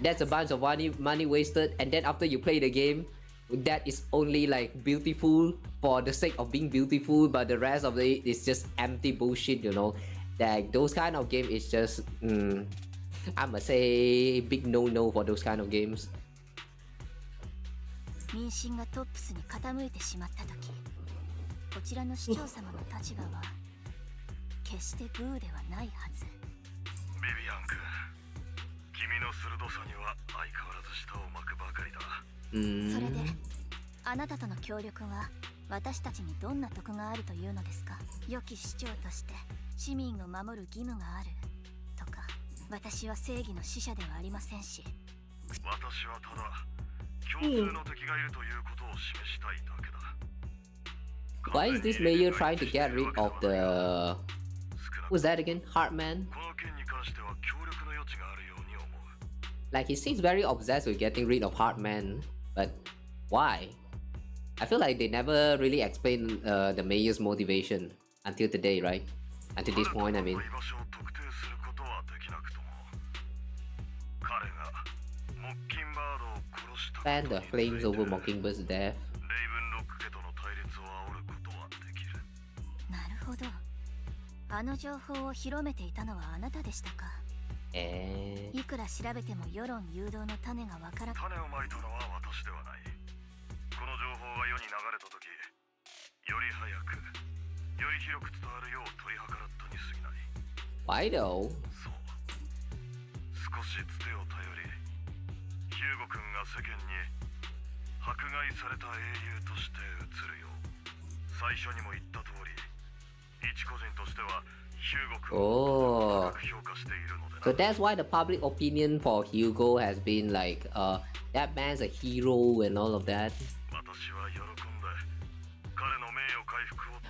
That's a bunch of money wasted, and then after you play the game, that is only like beautiful for the sake of being beautiful, but the rest of it is just empty bullshit, Like those kind of game is just I'ma say big no for those kind of games. 民心がトップスに傾いてしまった時、こちらの市長様の立場は決してグーではないはず。ビビアン君、君の鋭さには相変わらず舌を巻くばかりだ。それであなたとの協力は私たちにどんな得があるというのですか？良き市長として市民を守る義務があるとか、私は正義の使者ではありませんし。私はただ共通の敵がいるということを示したいだけだ。Why is this mayor trying to get rid of the... Who's that again? Hartman? この件に関しては協力の余地があるように思う。Like he seems very obsessed with getting rid of Hartman, but why? I feel like they never really explained the mayor's motivation until today, right? Until this point, I mean. Fan the flames over Mockingbird's death. なるほど。あの情報を広めていたのはあなたでしたか。いくら調べても世論誘導の種がわからない。種をまいたのは私ではない。この情報が世に流れた時、より早く、より広く伝わるよう取り計らったに過ぎない。Why though? そう。少しつてを頼り、ヒューゴ君が世間に迫害された英雄として映るよう。最初にも言った通り、一個人としてはヒューゴ君を高く評価しているのでな。So that's why the public opinion for Hugo has been like, that man's a hero and all of that.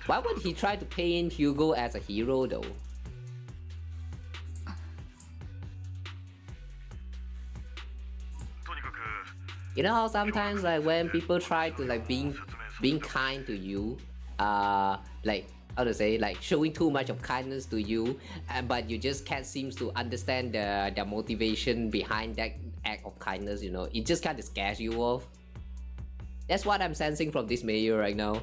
Why would he try to paint Hugo as a hero though? You know how sometimes like when people try to like being kind to you, like how to say, like showing too much of kindness to you, but you just can't seem to understand the motivation behind that act of kindness, it just kind of scares you off. That's what I'm sensing from this mayor right now.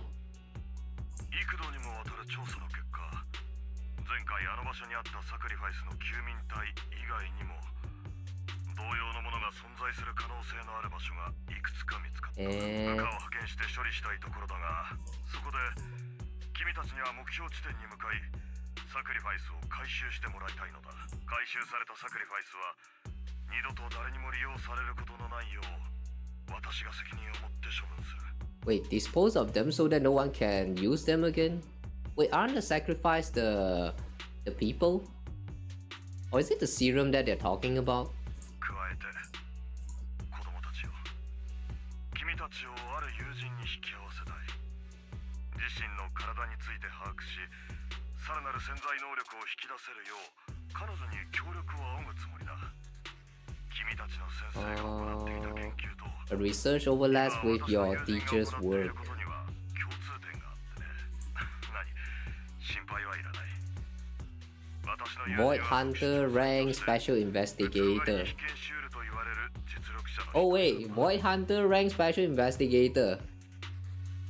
Wait, dispose of them so that no one can use them again? Wait, aren't the sacrifice the people? Or is it the serum that they're talking about? A research overlaps with your teacher's work. Void Hunter rank Special Investigator. Oh wait, Void Hunter rank Special Investigator.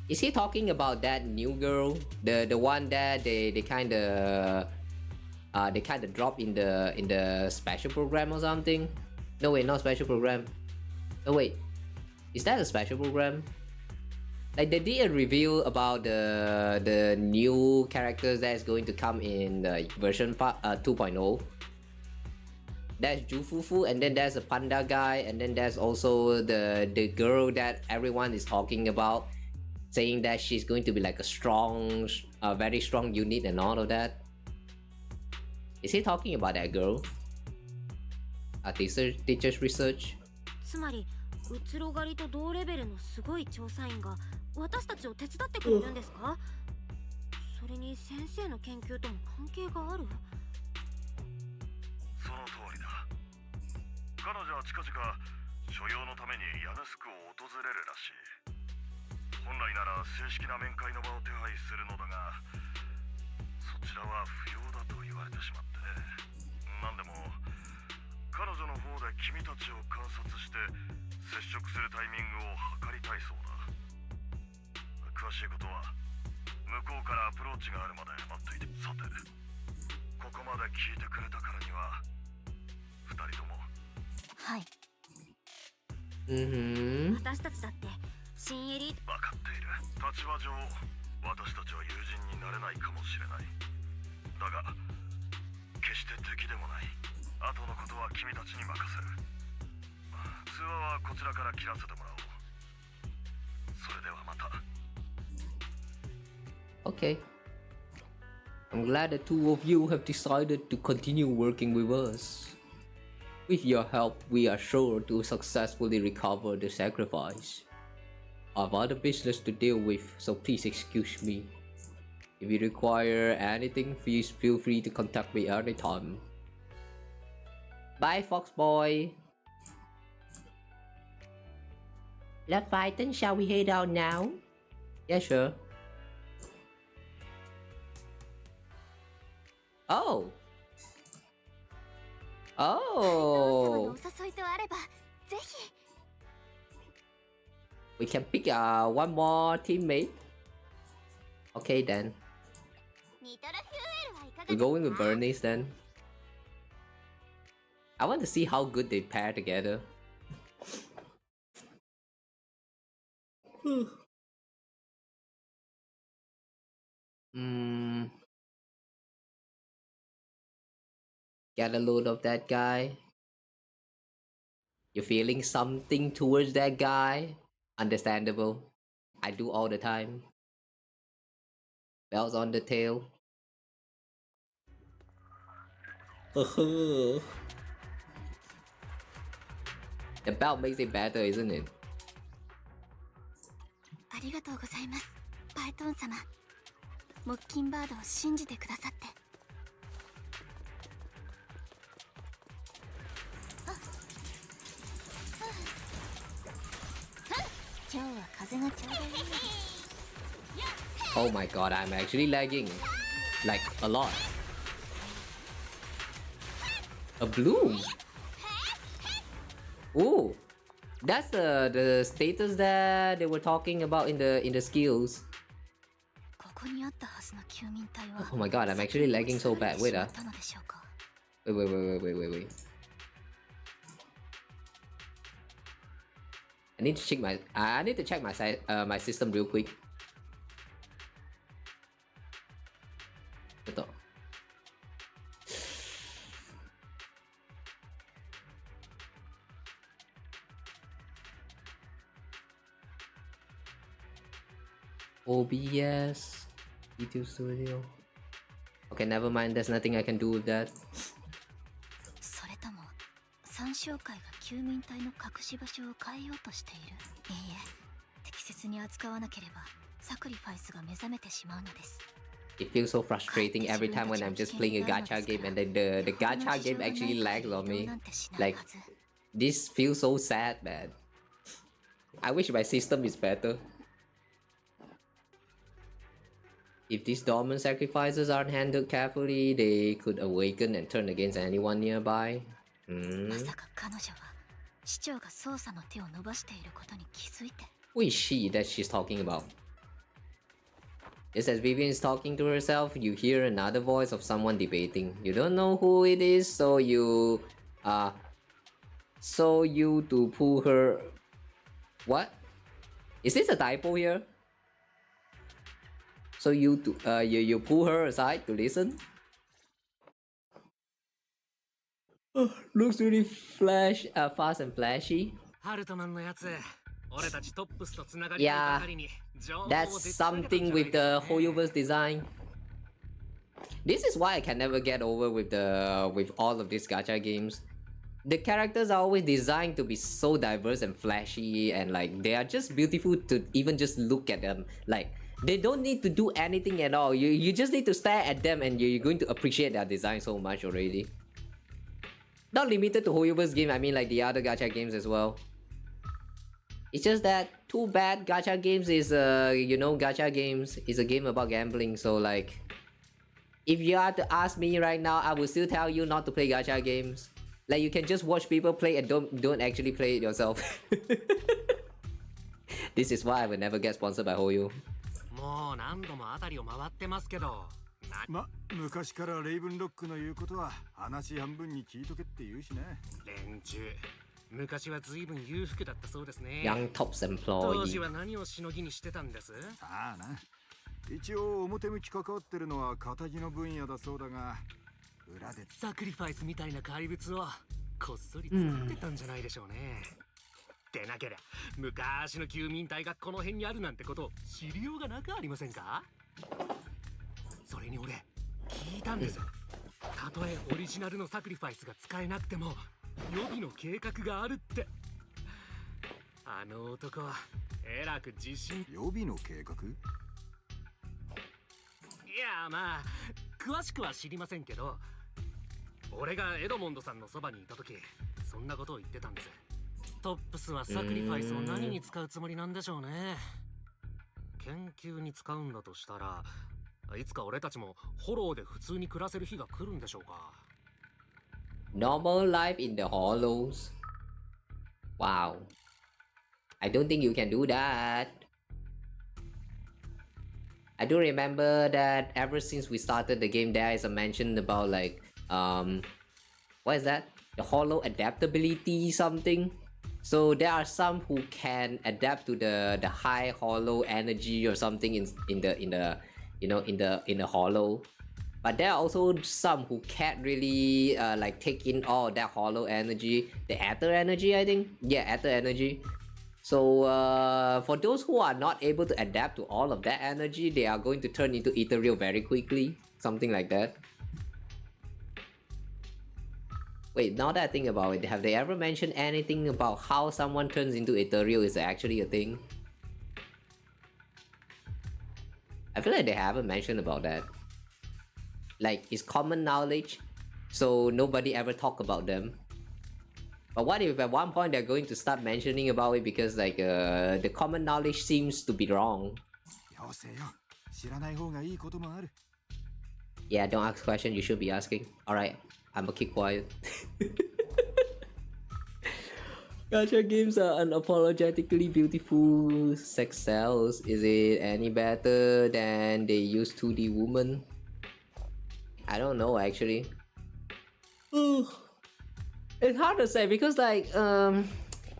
Is he talking about that new girl? The one that they kinda drop in the special program or something? No wait, not special program. Oh wait, is that a special program? Like they did a review about the new characters that's going to come in the version 2.0. There's Jufufu, and then there's a panda guy, and then there's also the girl that everyone is talking about, saying that she's going to be like a very strong unit and all of that. Is he talking about that girl? Teacher's research? つまり、うつろ狩りと同レベルのすごい調査員が私たちを手伝ってくれるんですか？それに先生の研究とも関係がある？彼女は近々所用のためにヤヌスクを訪れるらしい。本来なら正式な面会の場を手配するのだが、そちらは不要だと言われてしまってね。なんでも彼女の方で君たちを観察して接触するタイミングを測りたいそうだ。詳しいことは向こうからアプローチがあるまで待っていて。さて、ここまで聞いてくれたからには二人とも。はい。私たちだって新エリート。分かっている。立場上私たちは友人になれないかもしれない。だが決して敵でもない。後のことは君たちに任せる。通話はこちらから切らせてもらおう。それではまた。 Okay. I'm glad the two of you have decided to continue working with us. With your help, we are sure to successfully recover the sacrifice. I have other business to deal with, so please excuse me. If you require anything, please feel free to contact me anytime. Bye, Fox Boy. Love Python, shall we head out now? Yeah, sure. Oh. Oh. We can pick one more teammate. Okay then. We're going with Bernice then. I want to see how good they pair together. Get a load of that guy. You're feeling something towards that guy. Understandable. I do all the time. Bells on the tail. The belt makes it better, isn't it? ありがとうございます、パイトン様。モッキンバードを信じてくださって。今日は風がちょうどいいのです。 Oh my god, I'm actually lagging. Like, a lot. A bloom! Oh! That's the status that they were talking about in the skills. ここにあったはずの救民隊は。 Oh my god, I'm actually lagging so bad. Wait, wait. I need to check my my system real quick. OBS YouTube Studio. Okay, never mind. There's nothing I can do with that. それとも参照会が救民隊の隠し場所を変えようとしている。いいえ、適切に扱わなければサクリファイスが目覚めてしまうのです。 It feels so frustrating every time when I'm just playing a gacha game and then the gacha game actually lags on me. Like, this feels so sad, man. I wish my system is better. If these dormant sacrifices aren't handled carefully, they could awaken and turn against anyone nearby. まさか彼女は市長が捜査の手を伸ばしていることに気づいて。 Who is she that she's talking about? Just as Vivian is talking to herself, you hear another voice of someone debating. You don't know who it is, so you to pull her. What? Is this a typo here? So you pull her aside to listen? Looks really fast and flashy. Yeah, that's something with the Hoyoverse design. This is why I can never get over with all of these gacha games. The characters are always designed to be so diverse and flashy, and like they are just beautiful to even just look at them. Like they don't need to do anything at all. You just need to stare at them and you're going to appreciate their design so much already. Not limited to Hoyover's game, I mean like the other gacha games as well. It's just that too bad gacha games is you know, gacha games is a game about gambling, so like if you are to ask me right now, I will still tell you not to play gacha games. Like you can just watch people play and don't actually play it yourself. This is why I will never get sponsored by Hoyo. もう何度もあたりを回ってますけど。昔からレイブンロックの言うことは話半分に聞いとけって言うしね。連中、昔は随分裕福だったそうですね。 Young tops 当時 employee. は何をしのぎにしてたんです？ああな。一応表向き関わってるのは仇の分野だそうだが、裏でサクリファイスみたいな怪物をこっそり作ってたんじゃないでしょうね。でなけりゃ昔の休眠体がこの辺にあるなんてこと知りようがなくありませんか？それに俺聞いたんです。たとえオリジナルのサクリファイスが使えなくても予備の計画があるって。あの男はえらく自信。予備の計画？いやまあ詳しくは知りませんけど、俺がエドモンドさんのそばにいた時そんなことを言ってたんです。トップスはサクリファイスを何に使うつもりなんでしょうね。研究に使うんだとしたらいつか俺たちもフォローで普通に暮らせる日が来るんでしょうか。 Normal life in the hollows. Wow. I don't think you can do that. I do remember that ever since we started the game there is a mention about like what is that? The hollow adaptability something. So there are some who can adapt to the high hollow energy or something in the you know in the hollow, but there are also some who can't really like take in all that hollow energy, the ether energy, I think. Yeah, ether energy. So for those who are not able to adapt to all of that energy, they are going to turn into ethereal very quickly, something like that. Wait, now that I think about it, have they ever mentioned anything about how someone turns into ethereal is actually a thing? I feel like they haven't mentioned about that. Like, it's common knowledge, so nobody ever talk about them. But what if at one point they're going to start mentioning about it because like the common knowledge seems to be wrong? よせよ。知らない方がいいこともある。 Yeah, don't ask questions you should be asking. Alright, I'm gonna keep quiet. Gacha games are unapologetically beautiful sex cells. Is it any better than they use 2D woman? I don't know actually. It's hard to say because like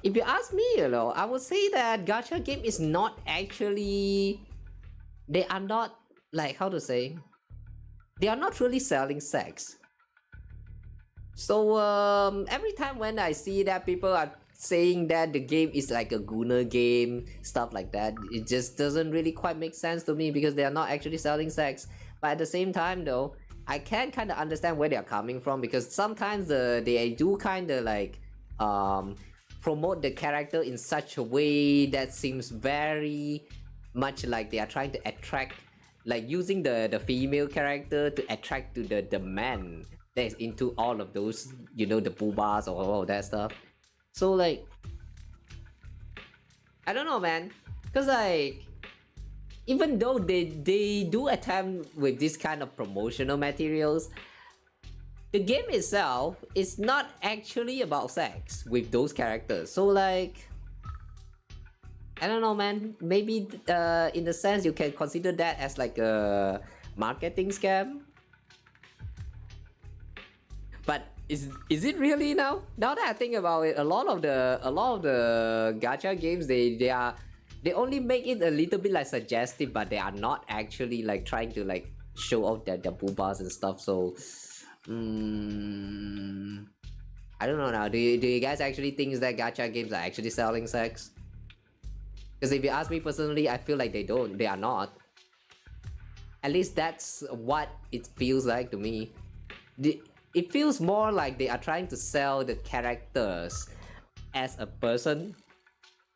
if you ask me, you know, I would say that gacha game is not actually, they are not like, how to say, they are not really selling sex. So every time when I see that people are saying that the game is like a gooner game, stuff like that, it just doesn't really quite make sense to me because they are not actually selling sex. But at the same time though, I can kind of understand where they are coming from because sometimes they do kind of like promote the character in such a way that seems very much like they are trying to attract, like using the female character to attract to the man that is into all of those, you know, the boobas or all that stuff. So like, I don't know, man, because like, even though they do attempt with this kind of promotional materials, the game itself is not actually about sex with those characters. So like, I don't know, man, maybe in a sense you can consider that as like a marketing scam. But is it really now? Now that I think about it, a lot of the gacha games they only make it a little bit like suggestive, but they are not actually like trying to like show off their boobas and stuff. So I don't know now. Do you guys actually think that gacha games are actually selling sex? Because if you ask me personally, I feel like they are not. At least that's what it feels like to me. It feels more like they are trying to sell the characters as a person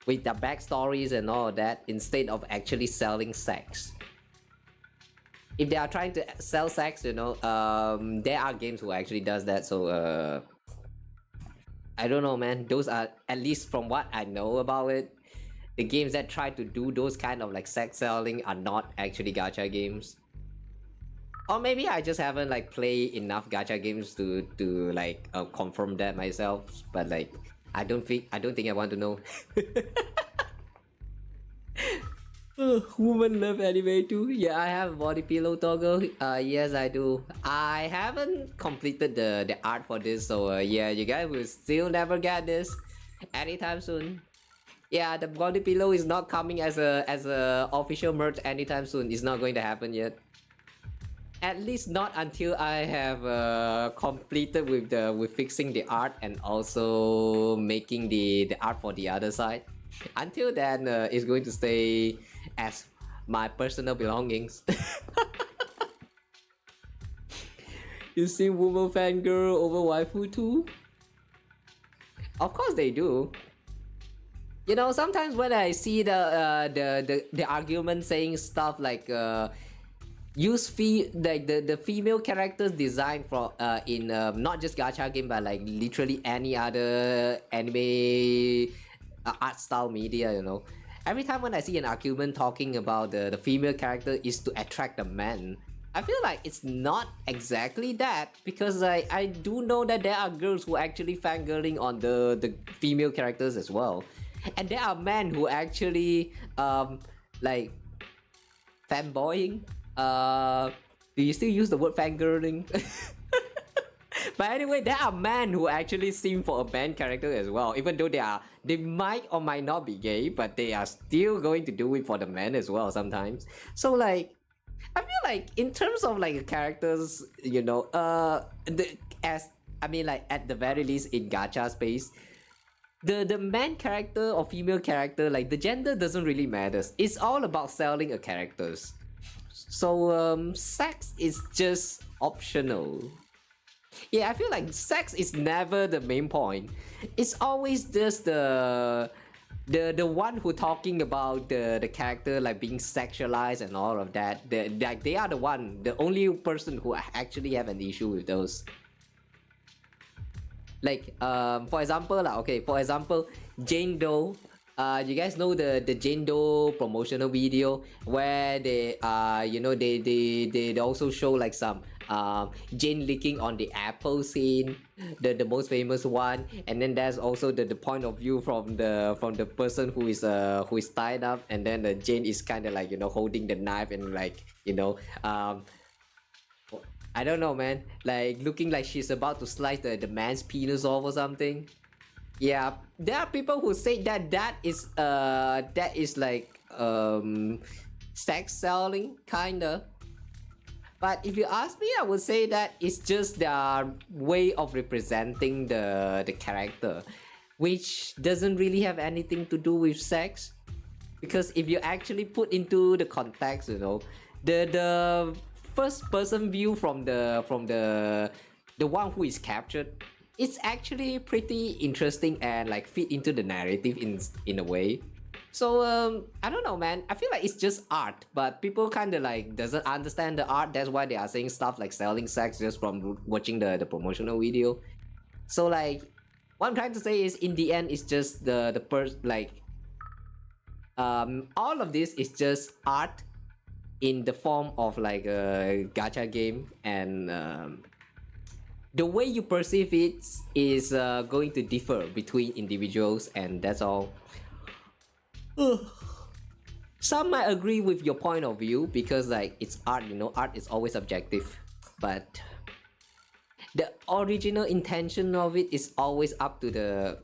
with their backstories and all that instead of actually selling sex. If they are trying to sell sex, you know, there are games who actually does that. So I don't know, man. Those are, at least from what I know about it, the games that try to do those kind of like sex selling are not actually gacha games. Or maybe I just haven't like played enough gacha games to like confirm that myself. But like, I don't think I want to know. Woman love anime too. Yeah, I have body pillow toggle. Yes, I do. I haven't completed the art for this, so yeah, you guys will still never get this anytime soon. Yeah, the body pillow is not coming as a official merch anytime soon. It's not going to happen yet. At least not until I have completed with fixing the art and also making the art for the other side. Until then, it's going to stay as my personal belongings. You see woman fangirl over waifu too? Of course they do. You know, sometimes when I see the argument saying stuff like use the female characters designed for in not just gacha game but like literally any other anime art style media, you know. Every time when I see an argument talking about the female character is to attract the man, I feel like it's not exactly that, because I do know that there are girls who are actually fangirling on the female characters as well, and there are men who actually like fanboying. Do you still use the word fangirling? But anyway, there are men who actually sing for a man character as well, even though they might or might not be gay, but they are still going to do it for the men as well sometimes. So like, I feel like in terms of like characters, you know, like at the very least in gacha space, the man character or female character, like the gender doesn't really matter. It's all about selling a characters. So sex is just optional. Yeah, I feel like sex is never the main point. It's always just the one who talking about the character like being sexualized and all of that. They are the only person who actually have an issue with those. Like for example, Jane Doe. You guys know the Jane Doe promotional video where they they also show like some Jane licking on the apple scene, the most famous one, and then there's also the point of view from the person who is tied up, and then Jane is kind of like, you know, holding the knife and like, you know, I don't know, man, like looking like she's about to slice the man's penis off or something. Yeah, there are people who say that is like sex selling kinda. But if you ask me, I would say that it's just their way of representing the character, which doesn't really have anything to do with sex. Because if you actually put into the context, you know, the first person view from the one who is captured, it's actually pretty interesting and like fit into the narrative in a way. So I don't know, man. I feel like it's just art, but people kind of like doesn't understand the art. That's why they are saying stuff like selling sex just from watching the promotional video. So like, what I'm trying to say is, in the end, it's just all of this is just art in the form of like a gacha game, and the way you perceive it is going to differ between individuals, and that's all. Some might agree with your point of view because like it's art, you know, art is always subjective, but the original intention of it is always up to the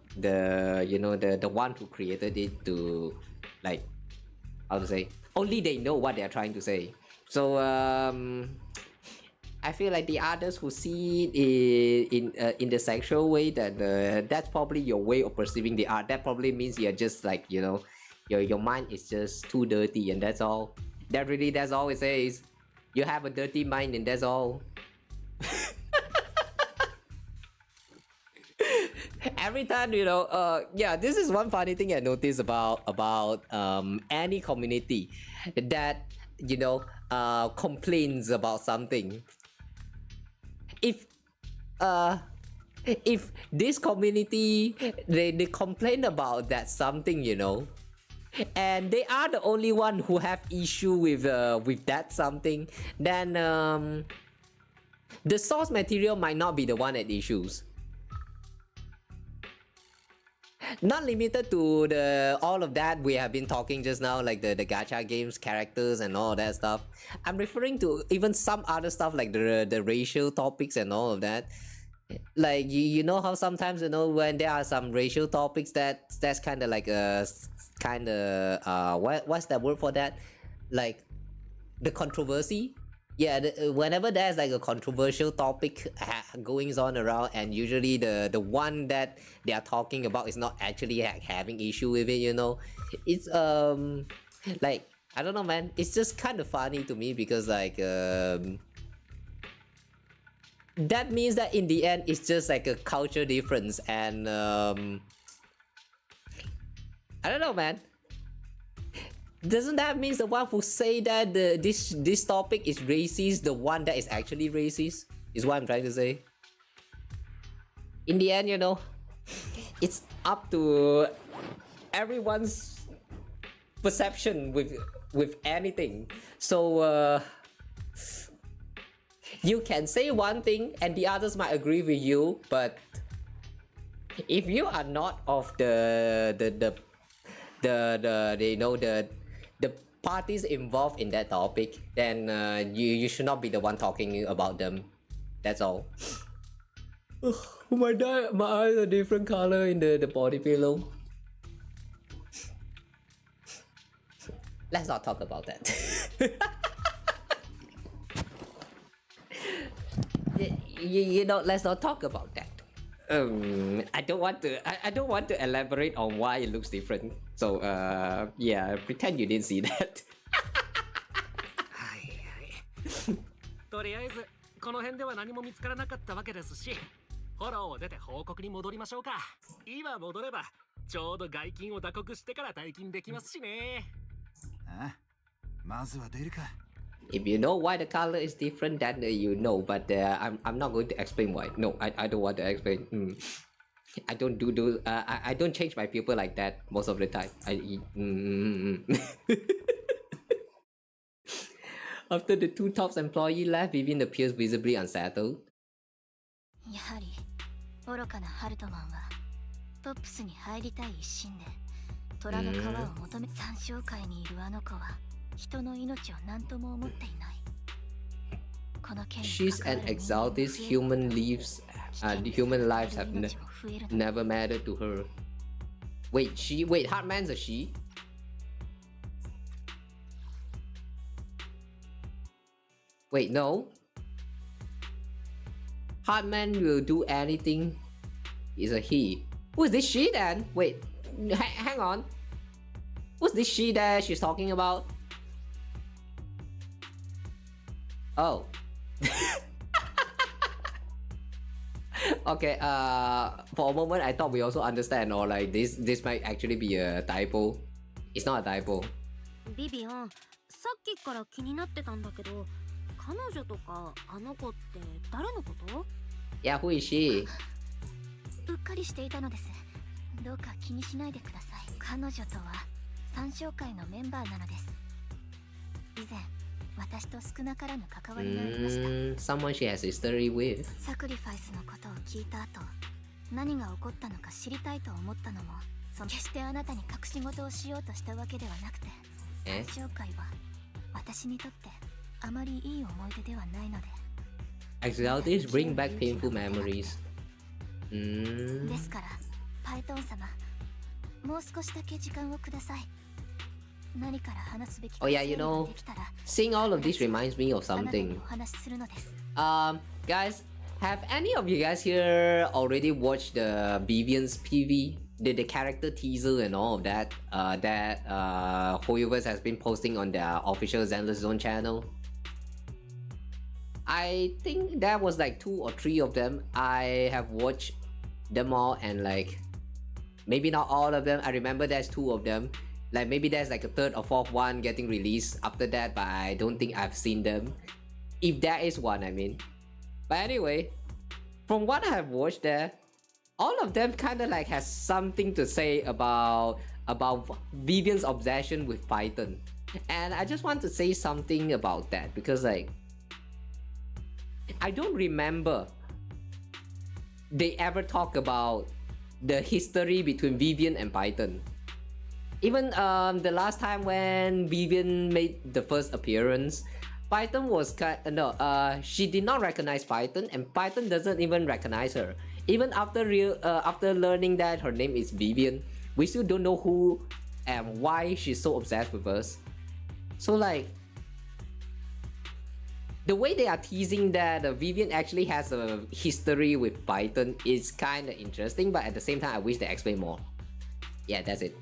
one who created it to, like, how to say, only they know what they're trying to say. So I feel like the others who see it in the sexual way, that that's probably your way of perceiving the art. That probably means you're just like, you know, your mind is just too dirty, and that's all. That's all it says. You have a dirty mind, and that's all. Every time, you know, yeah, this is one funny thing I noticed about any community that, you know, complains about something. If if this community they complain about that something, you know, and they are the only one who have issue with that something, then the source material might not be the one at issues. Not limited to the all of that we have been talking just now, like the gacha games characters and all that stuff. I'm referring to even some other stuff like the racial topics and all of that. Like you know how sometimes, you know, when there are some racial topics that's kind of like a kind of what's that word for that, like the controversy. Yeah, whenever there's like a controversial topic going on around, and usually the one that they are talking about is not actually having issue with it, you know, it's like, I don't know, man, it's just kind of funny to me, because like that means that in the end it's just like a culture difference, and I don't know, man. Doesn't that mean the one who say that this topic is racist, the one that is actually racist, is what I'm trying to say? In the end, you know, it's up to everyone's perception with anything. So you can say one thing and the others might agree with you, but if you are not of the you know, the parties involved in that topic, then you should not be the one talking about them. That's all. My eyes are different color in the body pillow. Let's not talk about that. you know, let's not talk about that. I don't want to elaborate on why it looks different. So yeah, pretend you didn't see that. はいはい。とりあえずこの辺では何も見つからなかったわけですし、フォローを出て報告に戻りましょうか。今戻ればちょうど外勤を打刻してから退勤できますしね。あ、まずは出るか。If you know why the color is different, then you know. But I'm not going to explain why. No, I don't want to explain. I don't do I don't change my people like that most of the time. After the two top employee left, Vivian appears visibly unsettled. やはり愚かなハルトマンはトップスに入りたい一心で虎の皮を求め、三小界にいるあの子は人の命を何とも思っていない。 She's an exalted. Human lives have never mattered to her. Wait, Heartman's a she? Wait, no. Heartman will do anything. Is a he. Who's this she then? Wait, hang on. Who's this she that she's talking about? Oh. Okay, for a moment I thought we also understand, or like this might actually be a typo. It's not a typo. ビビアン、さっきから気になってたんだけど、彼女とかあの子って誰のこと？ Yeah, who is she? うっかりしていたのです。どうか気にしないでください。彼女とは三小会のメンバーなのです。以前私と少なからぬ関わりがありました。Someone she has history with. サクリファイスのことを聞いた後、何が起こったのか知りたいと思ったのも、決してあなたに隠し事をしようとしたわけではなくて、三小会は私にとってあまりいい思い出ではないので。Exalties bring back painful memories. ですから、パイトン様、もう少しだけ時間をください。 Oh yeah, you know, seeing all of this reminds me of something. Guys, have any of you guys here already watched the Vivian's PV? The character teaser and all of that that Hoyoverse has been posting on their official Zenless Zone channel? I think there was like 2 or 3 of them. I have watched them all, and like maybe not all of them. I remember there's 2 of them. Like maybe there's like a 3rd or 4th one getting released after that, but I don't think I've seen them. If there is one, I mean. But anyway, from what I have watched there, all of them kind of like has something to say about Vivian's obsession with Python. And I just want to say something about that because like I don't remember they ever talk about the history between Vivian and Python. Even the last time when Vivian made the first appearance, Python was she did not recognize Python, and Python doesn't even recognize her. Even after learning that her name is Vivian, we still don't know who and why she's so obsessed with us. So like, the way they are teasing that Vivian actually has a history with Python is kind of interesting, but at the same time, I wish they explain more. Yeah, that's it.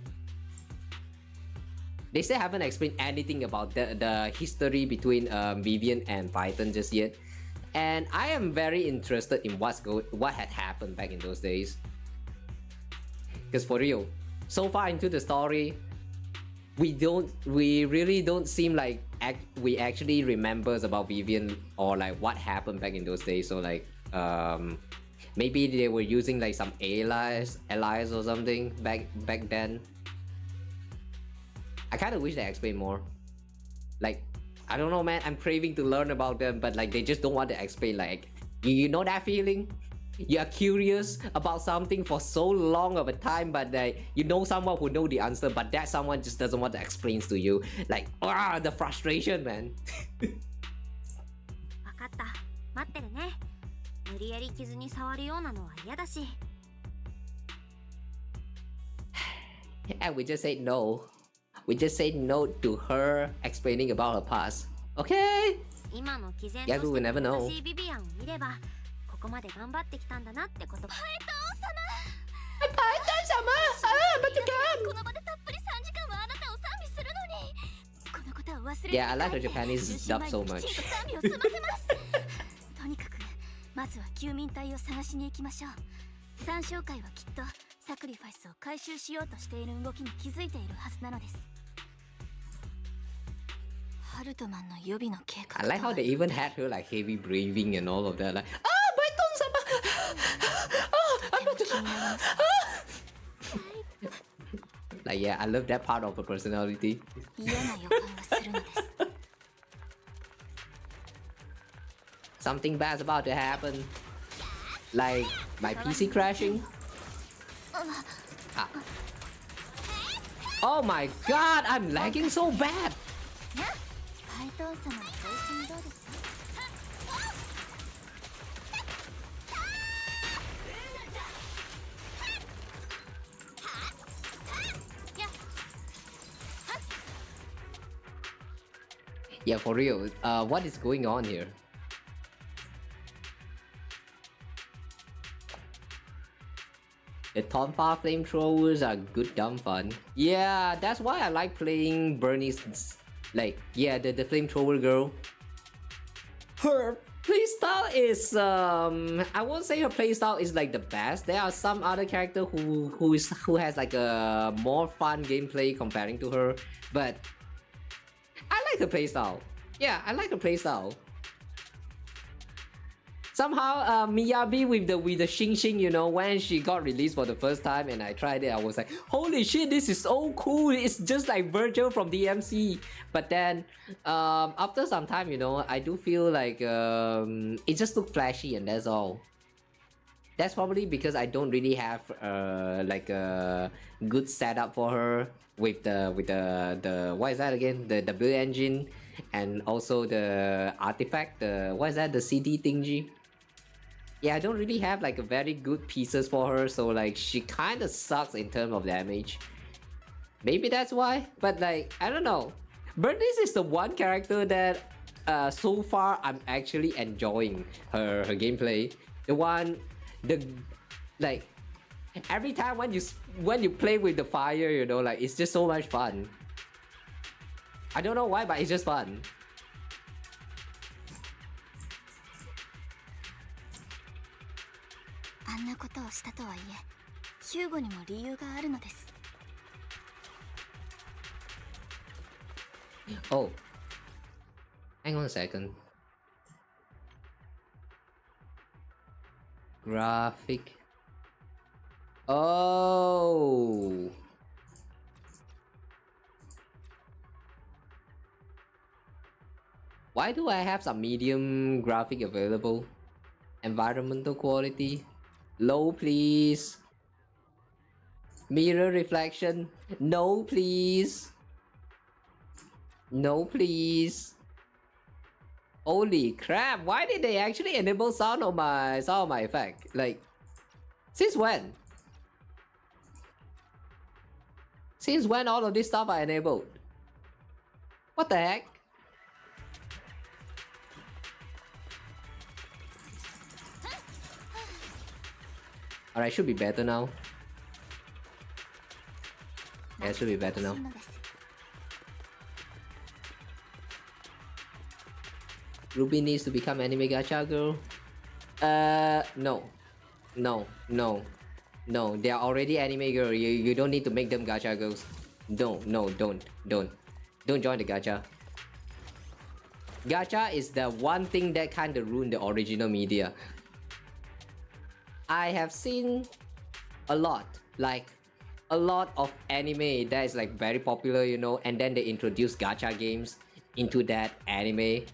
They still haven't explained anything about the history between Vivian and Python just yet. And I am very interested in what had happened back in those days. Because for real, so far into the story, we really don't seem like we actually remembers about Vivian or like what happened back in those days. So like maybe they were using like some allies or something back then. I kind of wish they explain more. Like, I don't know, man. I'm craving to learn about them, but like they just don't want to explain. Like, you know that feeling? You are curious about something for so long of a time, but you know someone who know the answer, but that someone just doesn't want to explain to you. Like, the frustration, man. わかった。待ってるね。無理やり傷に触るようなのは嫌だし。And we just say no. We just say no to her explaining about her past. Okay? 今の毅然 Yeah, と we し will て never know. 優しいビビアンを見れば、ここまで頑張ってきたんだなってこと。この場でたっぷり3時間はあなたを賛美するのに、このことを忘れて Yeah, I like her Japanese dub so much. 賛美を済ませますとにかくまずは救民隊を探しに行きましょう。参照会はきっとサクリファイスを回収しようとしている動きに気づいているはずなのです。ハルトマンの予備の計画 I like how they even had her like heavy breathing and all of that. Like, like yeah, I love that part of her personality. 嫌な予感がするのです。 Something bad's about to happen. Like my PC crashing. Ah. Oh my god, I'm lagging so bad. ハイトーン様のご一緒にどうですか？ Yeah, for real. What is going on here? The Tonfa flamethrowers are good dumb fun. Yeah, that's why I like playing Bernie's. Like, yeah, the flamethrower girl. Her playstyle is I won't say her playstyle is like the best. There are some other character who has like a more fun gameplay comparing to her, but I like her playstyle. Yeah, I like her playstyle. Somehow, Miyabi with the Xing, you know, when she got released for the first time and I tried it, I was like, holy shit, this is so cool. It's just like Virgil from DMC. But then, after some time, you know, I do feel like it just looked flashy and that's all. That's probably because I don't really have like a good setup for her with the what is that again? The build engine and also the artifact. What is that? The CD thingy. Yeah, I don't really have like a very good pieces for her, so like she kind of sucks in terms of damage. Maybe that's why, but like I don't know. Bernice is the one character that so far I'm actually enjoying her gameplay. Like every time when you play with the fire, you know, like it's just so much fun. I don't know why, but it's just fun. あんなことをしたとはいえ、ヒューゴにも理由があるのです。 Oh, hang on a second. Graphic. Oh. Why do I have some medium graphic available? Environmental quality. Low, please. Mirror reflection. No, please. No, please. Holy crap! Why did they actually enable sound on my effect? Like, since when? Since when all of this stuff are enabled? What the heck? Alright, should be better now. Yeah, it should be better now. Ruby needs to become anime gacha girl. No. No, no. No, they are already anime girl. You don't need to make them gacha girls. No, no, don't. Don't join the gacha. Gacha is the one thing that kinda ruined the original media. I have seen a lot of anime that is like very popular, you know, and then they introduce gacha games into that anime.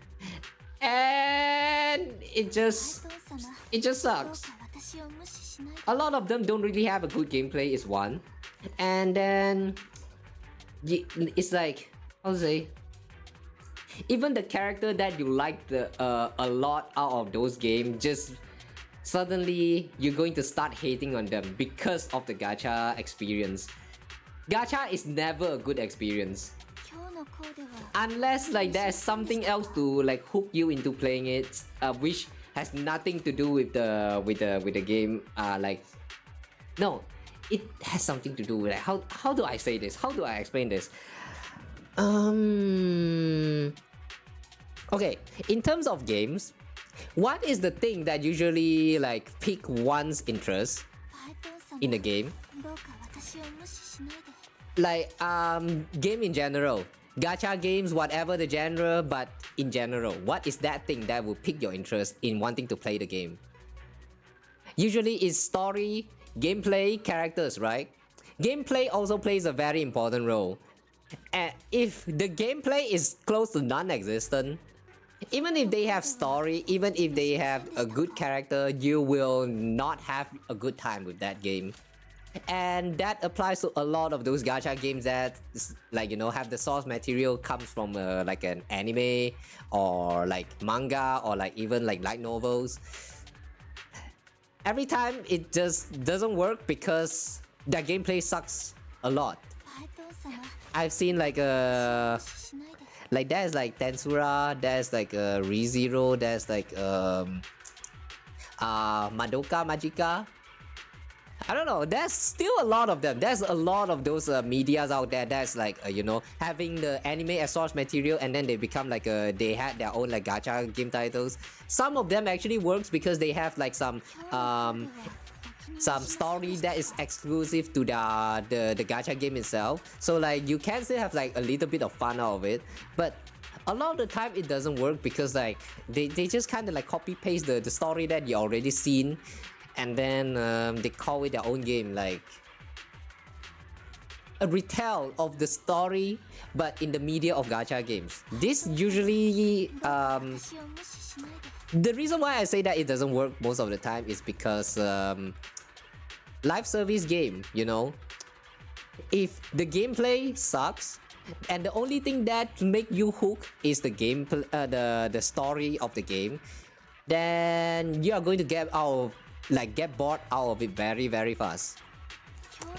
And it just sucks. A lot of them don't really have a good gameplay is one. And then it's like, how to say, even the character that you like a lot out of those games, just suddenly you're going to start hating on them because of the gacha experience. Gacha is never a good experience unless like there's something else to like hook you into playing it, which has nothing to do with the game. Like, no, it has something to do with like, how do I say this? How do I explain this? Okay, in terms of games, what is the thing that usually like pique one's interest in the game? Like game in general, gacha games, whatever the genre, but in general, what is that thing that will pique your interest in wanting to play the game? Usually it's story, gameplay, characters, right? Gameplay also plays a very important role. And if the gameplay is close to non-existent, even if they have story, even if they have a good character, you will not have a good time with that game. And that applies to a lot of those gacha games that, like, you know, have the source material comes from like an anime or like manga or like even like light novels. Every time it just doesn't work because their gameplay sucks a lot. I've seen like there's like Tensura, there's like ReZero, there's like Madoka Magica. I don't know, there's still a lot of them. There's a lot of those medias out there that's like, you know, having the anime as source material and then they become like they had their own like gacha game titles. Some of them actually works because they have like some story that is exclusive to the gacha game itself. So like you can still have like a little bit of fun out of it. But a lot of the time it doesn't work because like they just kind of like copy paste the story that you already seen. And then they call it their own game, like a retell of the story, but in the media of gacha games. This usually, the reason why I say that it doesn't work most of the time is because live service game, you know, if the gameplay sucks, and the only thing that make you hook is the gameplay, the story of the game, then you are going to get bored out of it very, very fast.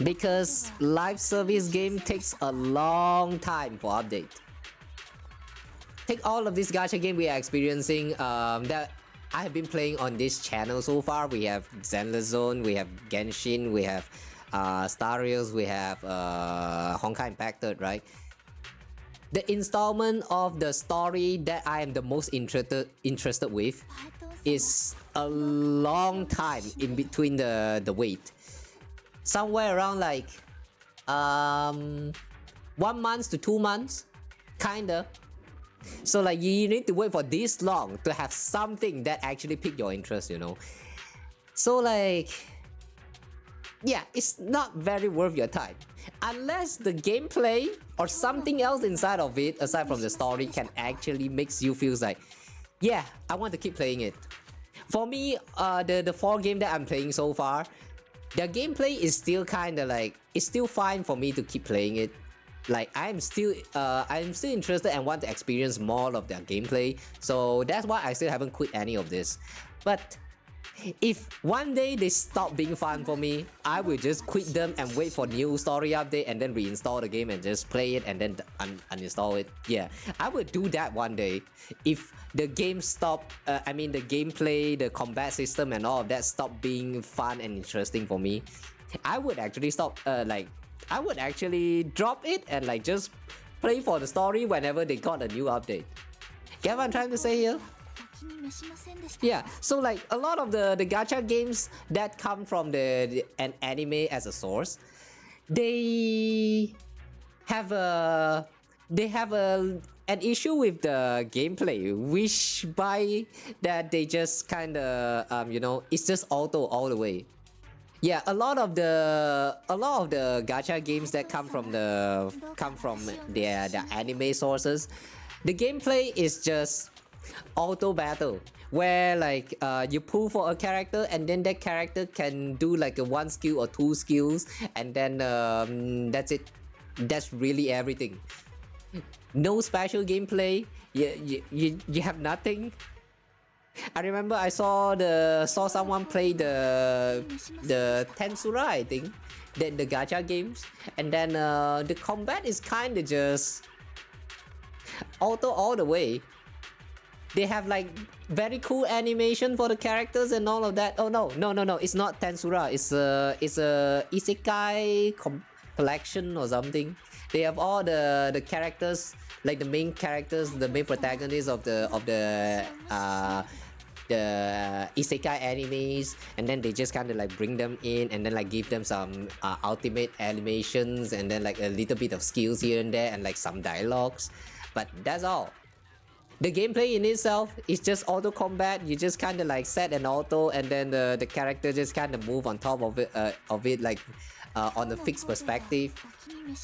Because live service game takes a long time for update. Take all of this gacha game we are experiencing that I have been playing on this channel so far. We have Zenless Zone, we have Genshin, we have Star Rails, we have Honkai Impacted, right? The installment of the story that I am the most interested with is a long time in between the wait. Somewhere around like 1 month to 2 months, kinda. So like you need to wait for this long to have something that actually pique your interest, you know. So like, yeah, it's not very worth your time. Unless the gameplay or something else inside of it, aside from the story, can actually makes you feel like, yeah, I want to keep playing it. For me, the 4 game that I'm playing so far, the gameplay is still kind of like, it's still fine for me to keep playing it. Like I'm still interested and want to experience more of their gameplay. So that's why I still haven't quit any of this. But if one day they stop being fun for me, I will just quit them and wait for new story update and then reinstall the game and just play it and then uninstall it. Yeah, I would do that one day. If the game stop, I mean the gameplay, the combat system and all of that stop being fun and interesting for me, I would actually stop, I would actually drop it and like just play for the story whenever they got a new update. Get what I'm trying to say here? Yeah, so like a lot of the gacha games that come from an anime as a source, they have an issue with the gameplay, which by that they just kind of it's just auto all the way. Yeah, a lot of the gacha games that come from their anime sources, the gameplay is just auto battle, where like you pull for a character and then that character can do like a 1 skill or 2 skills and then that's it. That's really everything. No special gameplay. You have nothing. I remember I saw someone play the Tensura, I think, the gacha games, and then the combat is kind of just auto all the way. They have like very cool animation for the characters and all of that. Oh no, it's not Tensura. It's a isekai collection or something. They have all the characters, like the main characters, the main protagonists of the isekai animes, and then they just kind of like bring them in and then like give them some ultimate animations and then like a little bit of skills here and there and like some dialogues. But that's all. The gameplay in itself is just auto combat. You just kind of like set an auto and then the character just kind of move on top of it like on a fixed perspective.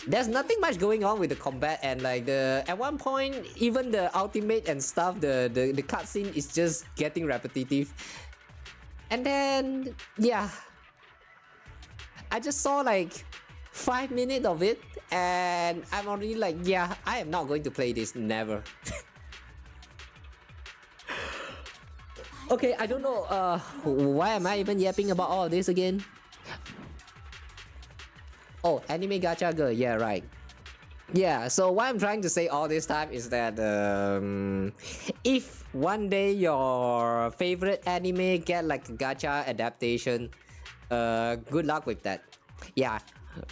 There's nothing much going on with the combat, and like at one point even the ultimate and stuff, the cutscene is just getting repetitive. And then yeah, I just saw like 5 minutes of it and I'm already like, yeah, I am not going to play this, never. Okay, I don't know why am I even yapping about all of this again? Oh, anime gacha girl, yeah, right. Yeah, so what I'm trying to say all this time is that if one day your favorite anime get like a gacha adaptation, good luck with that. Yeah,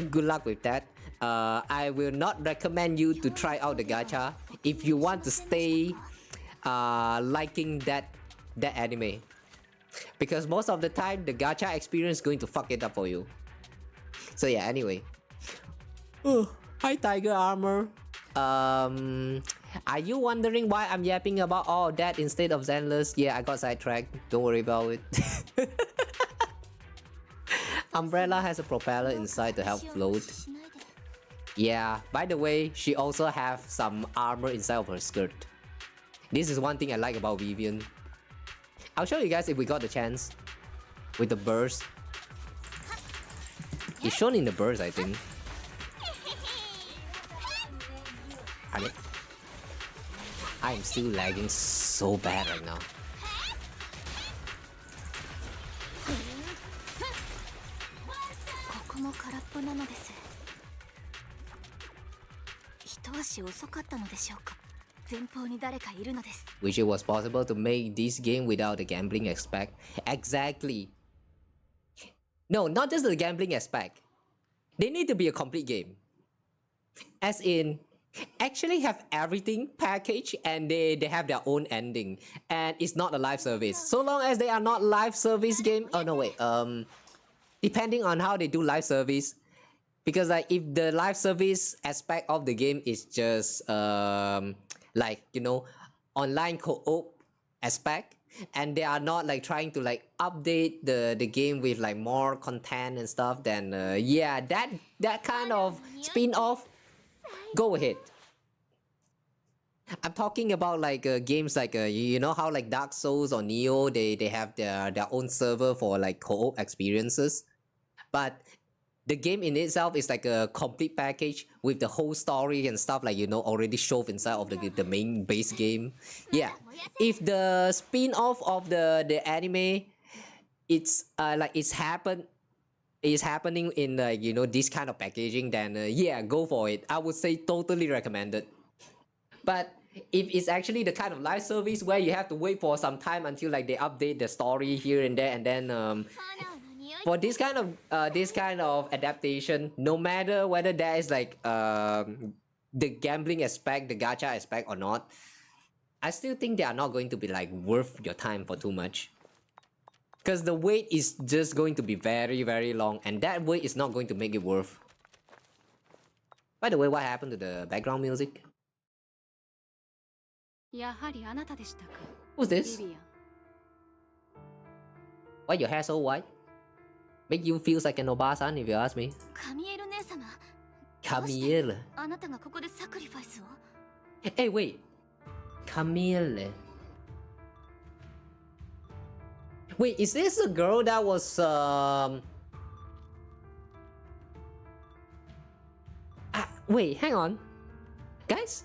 good luck with that. I will not recommend you to try out the gacha if you want to stay liking that anime, because most of the time the gacha experience is going to fuck it up for you. So yeah, anyway. Oh, hi Tiger Armor. Are you wondering why I'm yapping about all that instead of Zenless? Yeah, I got sidetracked. Don't worry about it. Umbrella has a propeller inside to help float. Yeah, by the way, she also have some armor inside of her skirt. This is one thing I like about Vivian. I'll show you guys if we got the chance. With the burst. It's shown in the burst, I think. I am still lagging so bad right now. Wish it was possible to make this game without the gambling aspect. Exactly. No, not just the gambling aspect. They need to be a complete game. As in, actually have everything packaged and they have their own ending. And it's not a live service. So long as they are not live service game. Oh no, wait. Depending on how they do live service. Because like if the live service aspect of the game is just like, you know, online co-op aspect, and they are not like trying to like update the game with like more content and stuff, then yeah, that kind of spin-off, go ahead. I'm talking about like games like you know how like Dark Souls or Neo, they have their own server for like co-op experiences, but the game in itself is like a complete package with the whole story and stuff, like, you know, already shoved inside of the main base game. Yeah, if the spin-off of the anime, it's like it's happening in like, you know, this kind of packaging, then yeah, go for it. I would say totally recommended. But if it's actually the kind of live service where you have to wait for some time until like they update the story here and there, and then for this kind of adaptation, no matter whether there is like the gambling aspect, the gacha aspect or not, I still think they are not going to be like worth your time for too much. Because the wait is just going to be very, very long, and that wait is not going to make it worth. By the way, what happened to the background music? Who's this? Why your hair so white? Make you feel like an obasan, if you ask me. Camille. Hey, wait. Camille. Wait, is this the girl that was wait, hang on. Guys,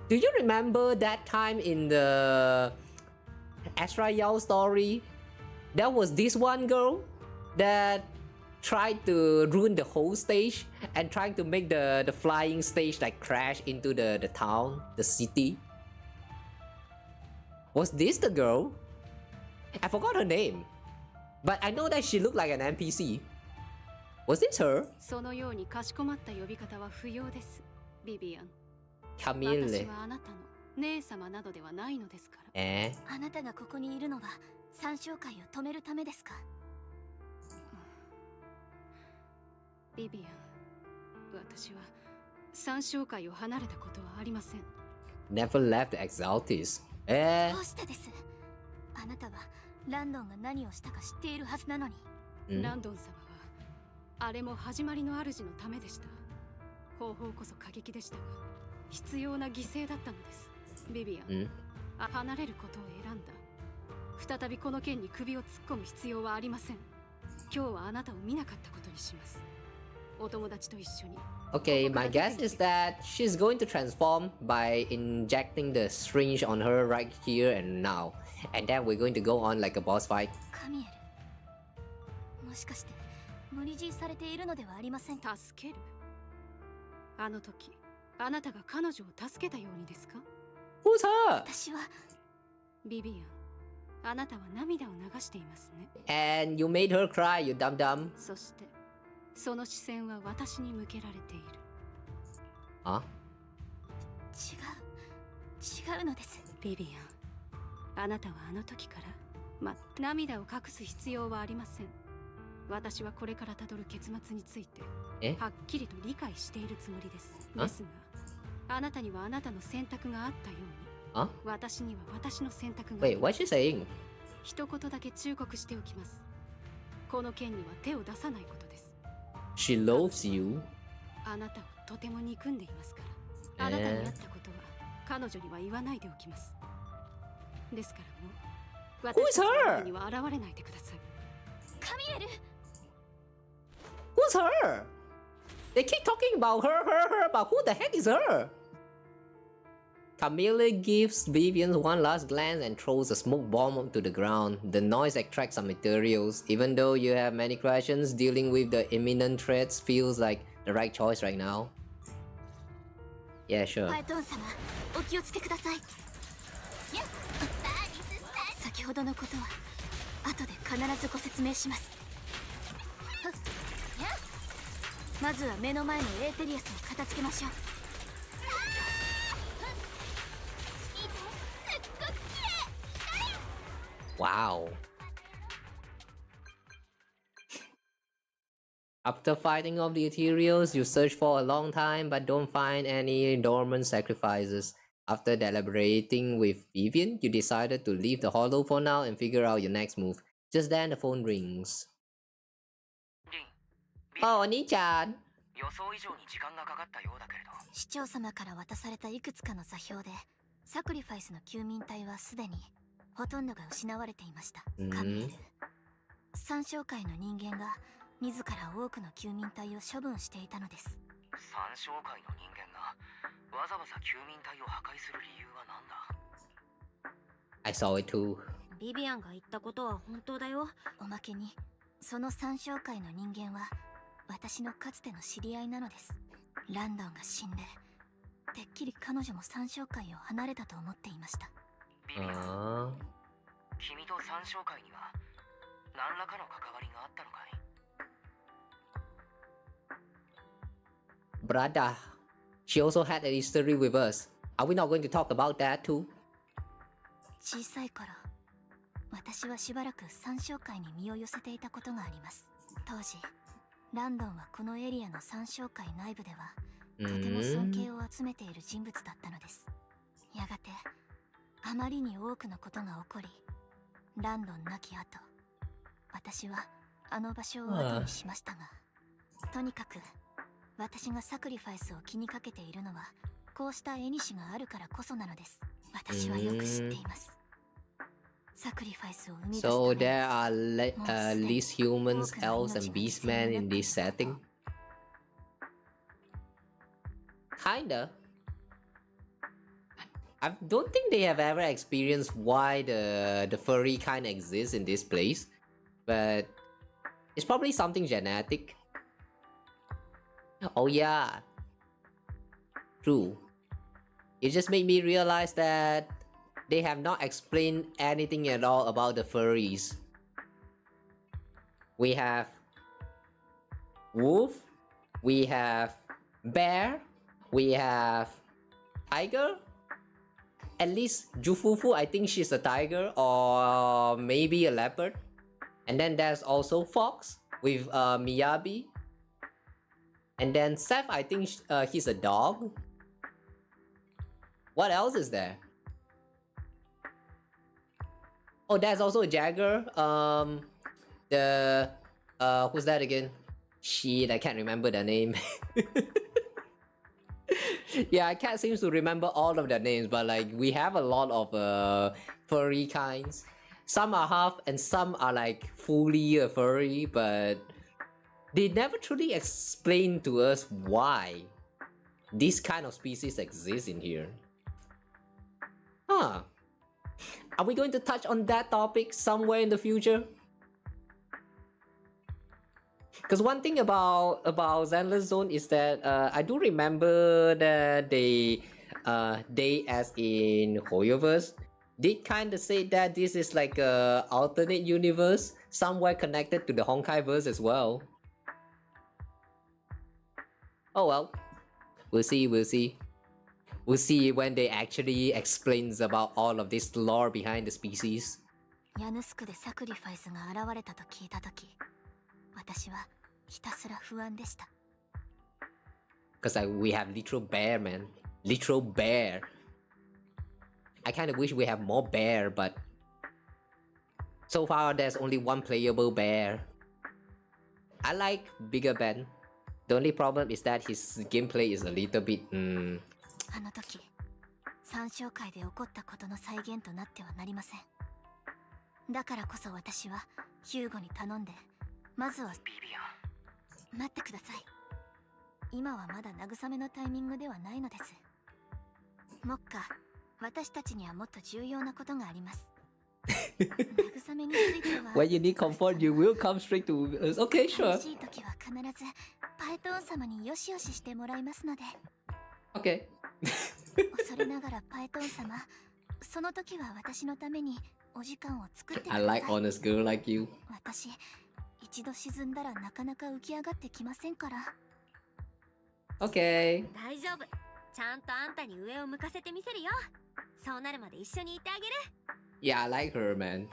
do you remember that time in the Astra Yao story? There was this one girl that tried to ruin the whole stage and trying to make the flying stage like crash into the town, the city. Was this the girl? I forgot her name, but I know that she looked like an NPC. Was this her? Camille. あなたがここにいるのは参照会を止めるためですか？ビビアン、私は参照会を離れたことはありません。 Never left the Exaltis. どうしてです？あなたはランドンが何をしたか知っているはずなのに。ランドン様はあれも始まりの主のためでした。方法こそ過激でしたが、必要な犠牲だったのです。ビビアン、離れることを選んだ。再びこの件に首を突っ込む必要はありません。今日はあなたを見なかったことにします。お友達と一緒に。Okay, my guess is that she's going to transform by injecting the syringe on her right here and now. And then we're going to go on like a boss fight. カミエル、もしかして無理強いされているのではありませんか？助ける？あの時、あなたが彼女を助けたようにですか？ Who's her? 私はビビアン、あなたは涙を流していますね。 And you made her cry, you dumb dumb. そしてその視線は私に向けられている。あ？違うのです。ビビアン、あなたはあの時から涙を隠す必要はありません。私はこれからたどる結末についてはっきりと理解しているつもりです。ですが、あなたにはあなたの選択があったように、私には私の選択が。 Wait, what's she saying? 一言だけ忠告しておきます。この件には手を出さないことです。 She loves you. あなたをとても憎んでいますから。あなたに会ったことは彼女には言わないでおきます。ですからもう私のには現れないでください。カミエル。 Who's her? They keep talking about her, but who the heck is her? Camille gives Vivian one last glance and throws a smoke bomb onto the ground. The noise attracts some materials. Even though you have many questions, dealing with the imminent threats feels like the right choice right now. Yeah, sure. お気をつけください。先ほどのことは後で必ずご説明します。まずは目の前のエーテリアスを片付けましょう。 Wow. After fighting off the Ethereals, you search for a long time but don't find any dormant sacrifices. After deliberating with Vivian, you decided to leave the hollow for now and figure out your next move. Just then, the phone rings. リン、Oh, Oni-chan! 予想以上に時間がかかったようだけれど。市長様から渡されたいくつかの座標でサクリファイスの休眠体はすでにほとんどが失われていました。カミール、三商会の人間が自ら多くの休眠体を処分していたのです。三商会の人間がわざわざ休眠体を破壊する理由は何だ？ I saw it too. ビビアンが言ったことは本当だよ。おまけにその三商会の人間は私のかつての知り合いなのです。ランドンが死んでてっきり彼女も三商会を離れたと思っていました。ビビアン、君と三商会には何らかの関わりがあったのかい？ Brother, she also had a history with us. Are we not going to talk about that too? 小さい頃、私はしばらく三商会に身を寄せていたことがあります。当時、ランドンはこのエリアの三商会内部ではとても尊敬を集めている人物だったのです。やがてあまりに多くのことが起こり、ランドン亡き後、私はあの場所を後にしましたが、とにかく私がサクリファイスを気にかけているのはこうした縁があるからこそなのです。私はよく知っています。サクリファイスを生み出すために So there are least humans, elves, and beastmen in this setting? Kinda. I don't think they have ever experienced why the furry kind exists in this place, but it's probably something genetic. Oh yeah, true. It just made me realize that they have not explained anything at all about the furries. We have wolf, we have bear, we have tiger. At least Jufufu, I think she's a tiger or maybe a leopard. And then there's also fox with Miyabi. And then Seth, I think he's a dog. What else is there? Oh, there's also a Jagger. Who's that again? Shit, I can't remember the name. Yeah, I can't seem to remember all of their names, but like we have a lot of furry kinds. Some are half and some are like fully a furry, but they never truly explain to us why this kind of species exists in here. Huh. Are we going to touch on that topic somewhere in the future? Because one thing about Zenless Zone is that I do remember that they as in Hoyoverse, did kind of say that this is like a alternate universe somewhere connected to the Honkai-verse as well. Oh well, we'll see. We'll see when they actually explains about all of this lore behind the species. ヤヌスクでサクリファイスが現れたと聞いたとき、私はひたすら不安でした。Cause like we have literal bear, man. Literal bear. I kind of wish we have more bear, but so far there's only one playable bear. I like bigger Ben. The only problem is that his gameplay is a little bit あの時、三商会で起こったことの再現となってはなりません。だからこそ私はヒューゴに頼んで、まずはビビアン。待ってください。今はまだ慰めのタイミングではないのです。目下、私たちにはもっと重要なことがあります。慰めについては When you need comfort, you will come straight to us. Okay, sure. 欲しい時は必ずパエトーン様によしよししてもらいますので。Okay. 恐れながらパエトーン様、その時は私のためにお時間を作ってください。 I like honest girl like you. 私、一度沈んだらなかなか浮き上がってきませんから。Okay. 大丈夫。ちゃんとあんたに上を向かせてみせるよ。そうなるまで一緒にいてあげる。Yeah, I like her, man.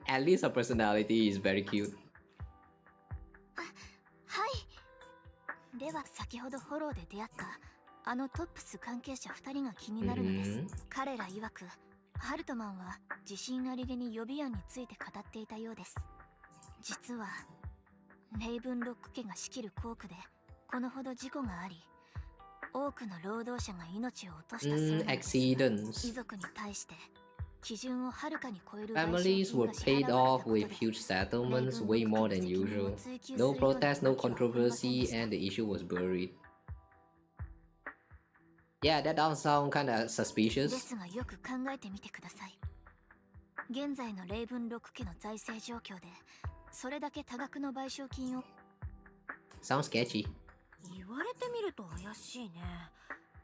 At least her personality is very cute. はい。では先ほどフォローで出会ったあのトップス関係者2人が気になるのです。彼ら曰くハルトマンは自信ありげに予備案について語っていたようです。実はレイブンロック家が仕切る工区でこのほど事故があり、多くの労働者が命を落としたそうなんです。遺族に対して基準をはるかに超える賠償 Families 金 were が支 paid 払わ off れたこと with で huge settlements, way more than usual. No protest, no controversy, and the issue was buried. Yeah, that does sound kinda で suspicious. すがよく考えてみてください。現在のレイブンロック家の財政状況でそれだけ多額の賠償金を Sounds sketchy. 言われてみると怪しいね。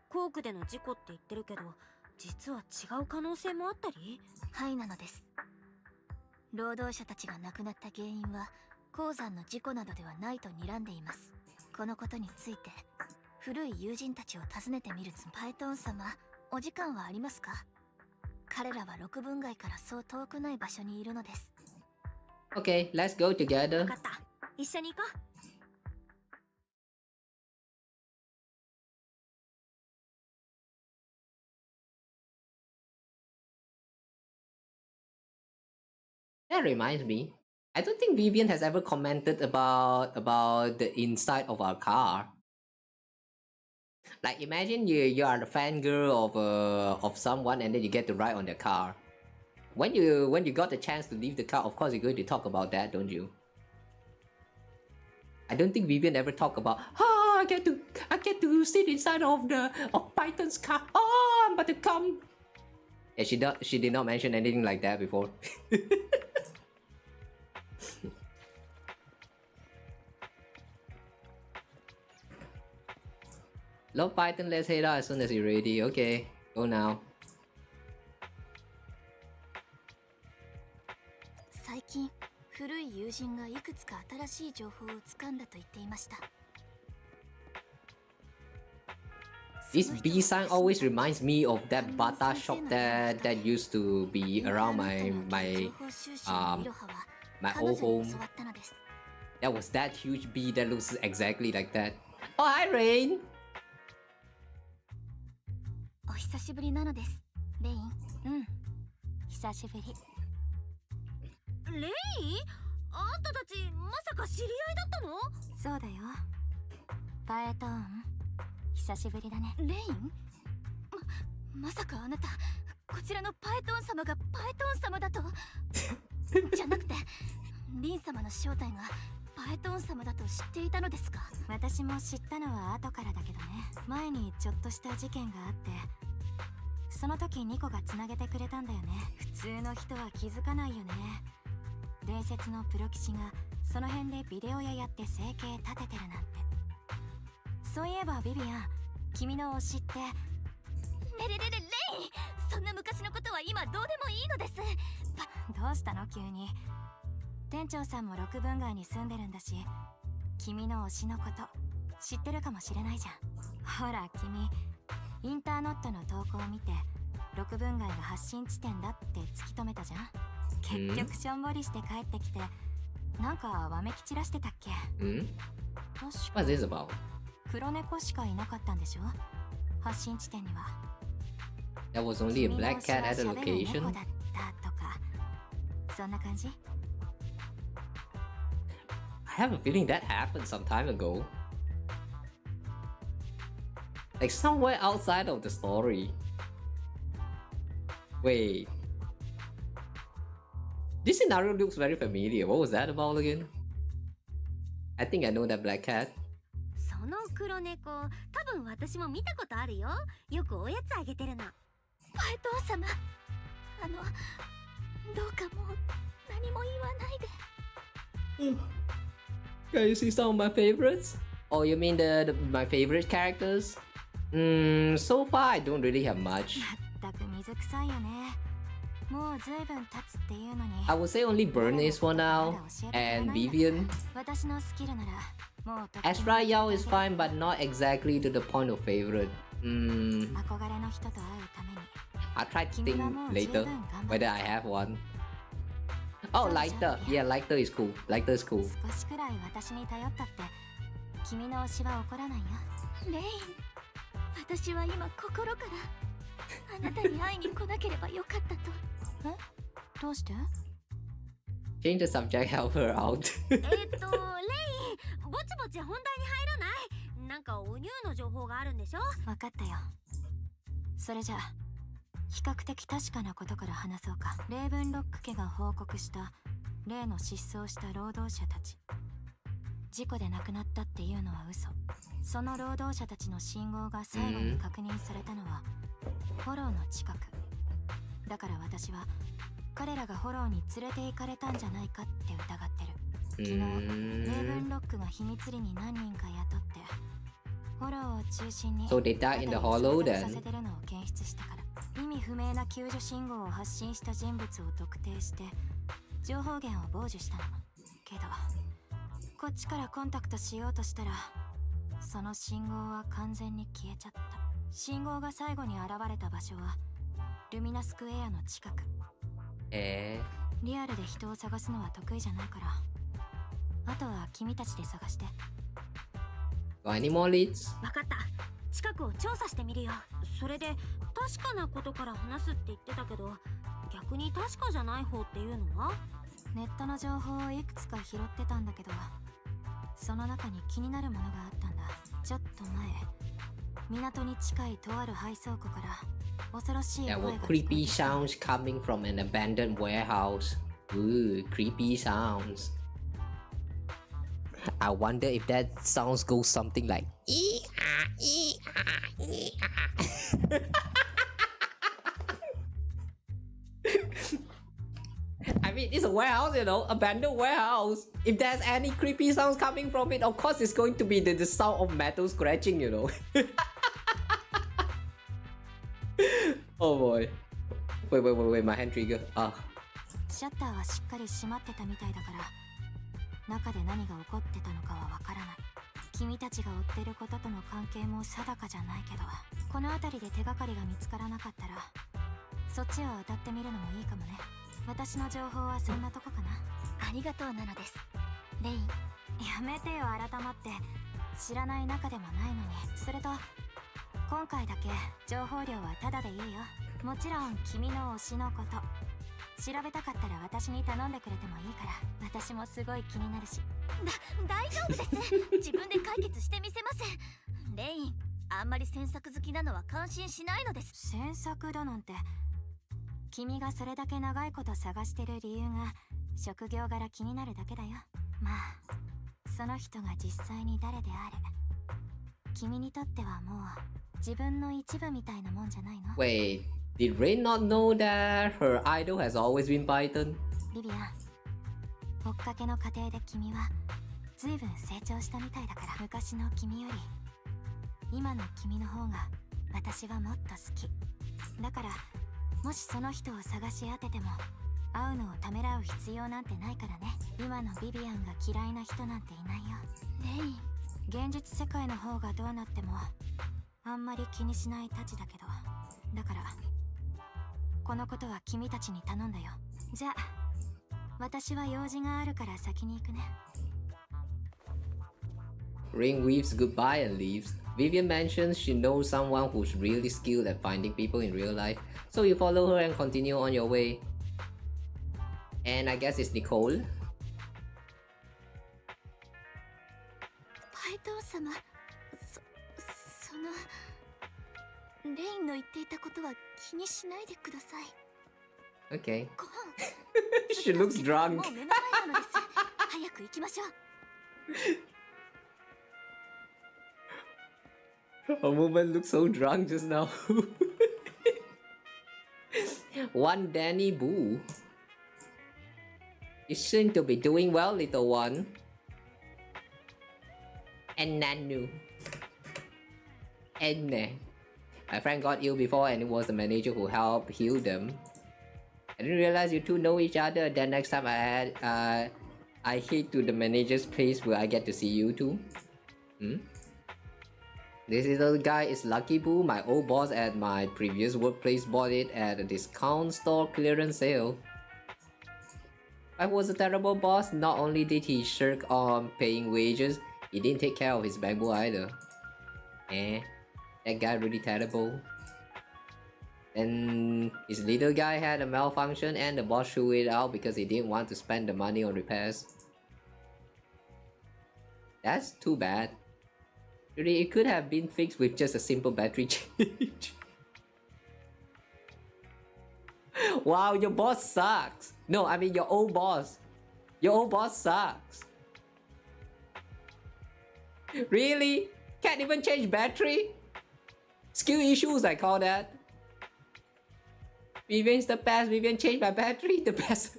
コークでの事故って言ってるけど、実は違う可能性もあったり。はいなのです。労働者たちが亡くなった原因は鉱山の事故などではないと睨んでいます。このことについて古い友人たちを訪ねてみるつもり。パイトン様、お時間はありますか？彼らは6分街からそう遠くない場所にいるのです。 Okay, let's go わ together. かった。一緒に行こう。That reminds me. I don't think Vivian has ever commented about the inside of our car. Like imagine you are the fangirl of someone and then you get to ride on their car. When you got the chance to leave the car, of course you're going to talk about that, don't you? I don't think Vivian ever talked about I get to sit inside of Python's car. Oh, I'm about to come. Yeah, she did not mention anything like that before. Love Python, let's head out as soon as you're ready. Okay, go now. 最近古い友人がいくつか新しい情報を掴んだと言っていました。 This B sign always reminds me of that bata shop that used to be around my old home. That was that huge bee that looks exactly like that. Oh, hi Rain! お久しぶりなのです、レイン。久しぶり。レイン？あんたたちまさか知り合いだったの？そうだよ。パエトーン、久しぶりだね。レイン？まさかあなた、こちらのパエトーン様がパエトーン様だと？じゃなくて、リン様の正体がパエトーン様だと知っていたのですか？私も知ったのは後からだけどね。前にちょっとした事件があって、その時ニコがつなげてくれたんだよね。普通の人は気づかないよね。伝説のプロ棋士がその辺でビデオ屋やって生計立ててるなんて。そういえばビビアン、君の推しって。レイン、そんな昔のことは今どうでもいいのです。どうしたの急に。店長さんも六分街に住んでるんだし、君の推しのこと知ってるかもしれないじゃん。ほら君、インターノットの投稿を見て六分街が発信地点だって突き止めたじゃん。結局しょんぼりして帰ってきて、なんかわめき散らしてたっけ？確か What's this about? 黒猫しかいなかったんでしょ、発信地点には。 There was only a black cat at the location. だったとか、そんな感じ？ I have a feeling that happened some time ago. Like somewhere outside of the story. Wait. This scenario looks very familiar. What was that about again? I think I know that black cat. その黒猫、多分私も見たことあるよ。よくおやつあげてるの。パエトー様、どうかもう何も言わないで。Can you see some of my favorites? Oh, you mean my favorite characters? So far I don't really have much. まったく水臭いよね。もうずいぶん経つっていうのに。 I would say only Bernice for now, and Vivian. 私のスキルならもう Astra Yao is fine, but not exactly to the point of favorite. 憧れの人と会うために。 I'll try to think later whether I have one. Oh, Lighter. Yeah, Lighter is cool. Lighter is cool. 少しくらい私に頼ったって君の推しは怒らないよ。レイン、私は今心からあなたに会いに来なければよかったと。え、どうして？ Change the subject, help her out. レイ、ぼちぼち本題に入らない？なんかおニューの情報があるんでしょ？分かったよ。それじゃあ比較的確かなことから話そうか。レーブンロック家が報告した例の失踪した労働者たち、事故で亡くなったっていうのは嘘。その労働者たちの信号が最後に確認されたのはフォローの近くだから、私は彼らがフォローに連れて行かれたんじゃないかって疑ってる。昨日レーブンロックが秘密裏に何人か雇ってフォローを中心に So they died in the hollow さ then? せてるのを検出したから、意味不明な救助信号を発信した人物を特定して情報源を傍受したの。けどこっちからコンタクトしようとしたらその信号は完全に消えちゃった。信号が最後に現れた場所はルミナスクエアの近く。リアルで人を探すのは得意じゃないから、あとは君たちで探して。 Any more leads? わかった。近くを調査してみるよ。それで確かなことから話すって言ってたけど、逆に確かじゃない方っていうのは？ネットの情報をいくつか拾ってたんだけど、その中に気になるものがあったんだ。ちょっと前、港に近いとある配送庫から恐ろしい声 There が were 聞こえ creepy てきた。 sounds coming from an abandoned warehouse. Ooh, creepy sounds. I wonder if that sounds goes something like I mean, it's a warehouse, you know, abandoned warehouse. If there's any creepy sounds coming from it, of course it's going to be the sound of metal scratching, you know. Oh boy. Wait, my hand trigger. シャッターはしっかり閉まってたみたいだから、中で何が起こってたのかはわからない。君たちが追ってることとの関係も定かじゃないけど、この辺りで手がかりが見つからなかったらそっちを当たってみるのもいいかもね。私の情報はそんなとこかな。ありがとうなのです、レイン。やめてよ、改まって。知らない中でもないのに。それと今回だけ情報量はタダでいいよ。もちろん君の推しのこと調べたかったら私に頼んでくれてもいいから。私もすごい気になるし。大丈夫です。自分で解決してみせます。レイン、あんまり詮索好きなのは感心しないのです。詮索だなんて。君がそれだけ長いこと探してる理由が職業柄気になるだけだよ。まあその人が実際に誰であれ、君にとってはもう自分の一部みたいなもんじゃないの？ Wait, did Rain not know that her idol has always been Python? ビビアン、追っかけの過程で君は随分成長したみたいだから。昔の君より今の君の方が私はもっと好きだから、もしその人を探し当てても会うのをためらう必要なんてないからね。今のビビアンが嫌いな人なんていないよ。レイン、現実世界の方がどうなってもあんまり気にしないたちだけど、だからこのことは君たちに頼んだよ。じゃあ私は用事があるから先に行くね。 Ring weaves goodbye and leaves. Vivian mentions she knows someone who's really skilled at finding people in real life, so you follow her and continue on your way. And I guess it's Nicole. パイトン様、そのレインの言っていたことは気にしないでください。 Okay. ご飯She looks drunk. もう目の前なのです。早く行きましょう。A woman looks so drunk just now. One Danny Boo. You seem to be doing well, little one. And Nanu. And my friend got ill before and it was the manager who helped heal them. I didn't realize you two know each other. Then next time I head to the manager's place where I get to see you two. This little guy is Lucky Boo. My old boss at my previous workplace bought it at a discount store clearance sale. I was a terrible boss. Not only did he shirk on paying wages, he didn't take care of his bankbook either. That guy really terrible. And his little guy had a malfunction and the boss threw it out because he didn't want to spend the money on repairs. That's too bad. Really, it could have been fixed with just a simple battery change. Wow, your boss sucks. No, I mean your old boss. Your old boss sucks. Really? Can't even change battery? Skill issues, I call that. Vivian's the best. Vivian changed my battery. The best.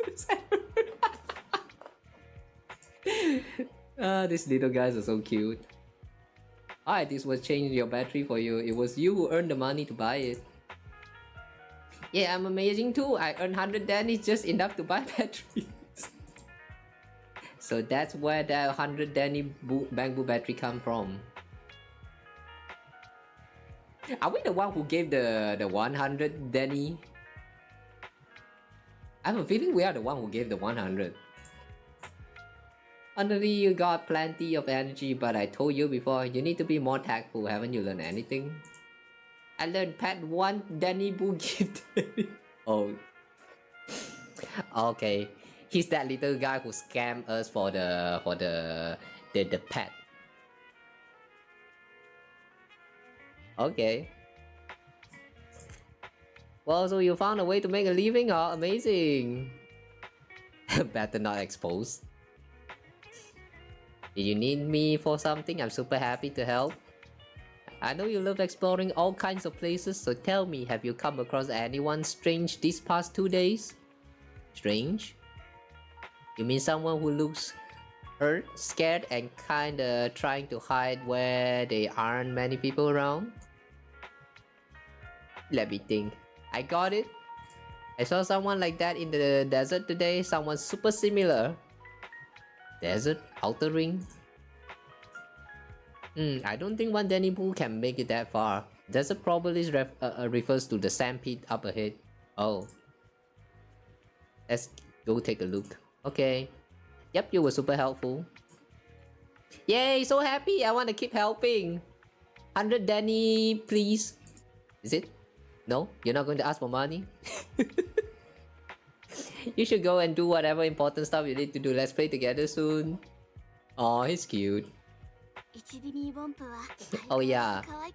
These little guys are so cute. Alright, this was changing your battery for you. It was you who earned the money to buy it. Yeah, I'm amazing too. I earned 100 Dannies just enough to buy batteries. So that's where that 100 Danny bamboo battery come from. Are we the one who gave the 100 Danny? I have a feeling we are the one who gave the 100. Honestly, you got plenty of energy, but I told you before, you need to be more tactful. Haven't you learned anything? I learned pet 1 Danny Boo gift. Oh. Okay. He's that little guy who scammed us for the pet. Okay. Well, so you found a way to make a living? Oh, amazing. Better not expose. Did you need me for something? I'm super happy to help. I know you love exploring all kinds of places, so tell me, have you come across anyone strange these past 2 days? Strange? You mean someone who looks hurt, scared, and kinda trying to hide where there aren't many people around? Let me think. I got it. I saw someone like that in the desert today. Someone super similar. Desert? Outer ring? I don't think one Danny Boo can make it that far. Desert probably refers to the sand pit up ahead. Oh. Let's go take a look. Okay. Yep, you were super helpful. Yay, so happy. I want to keep helping. 100 Danny, please. Is it? No? You're not going to ask for money? You should go and do whatever important stuff you need to do. Let's play together soon. Oh, he's cute. Oh yeah. I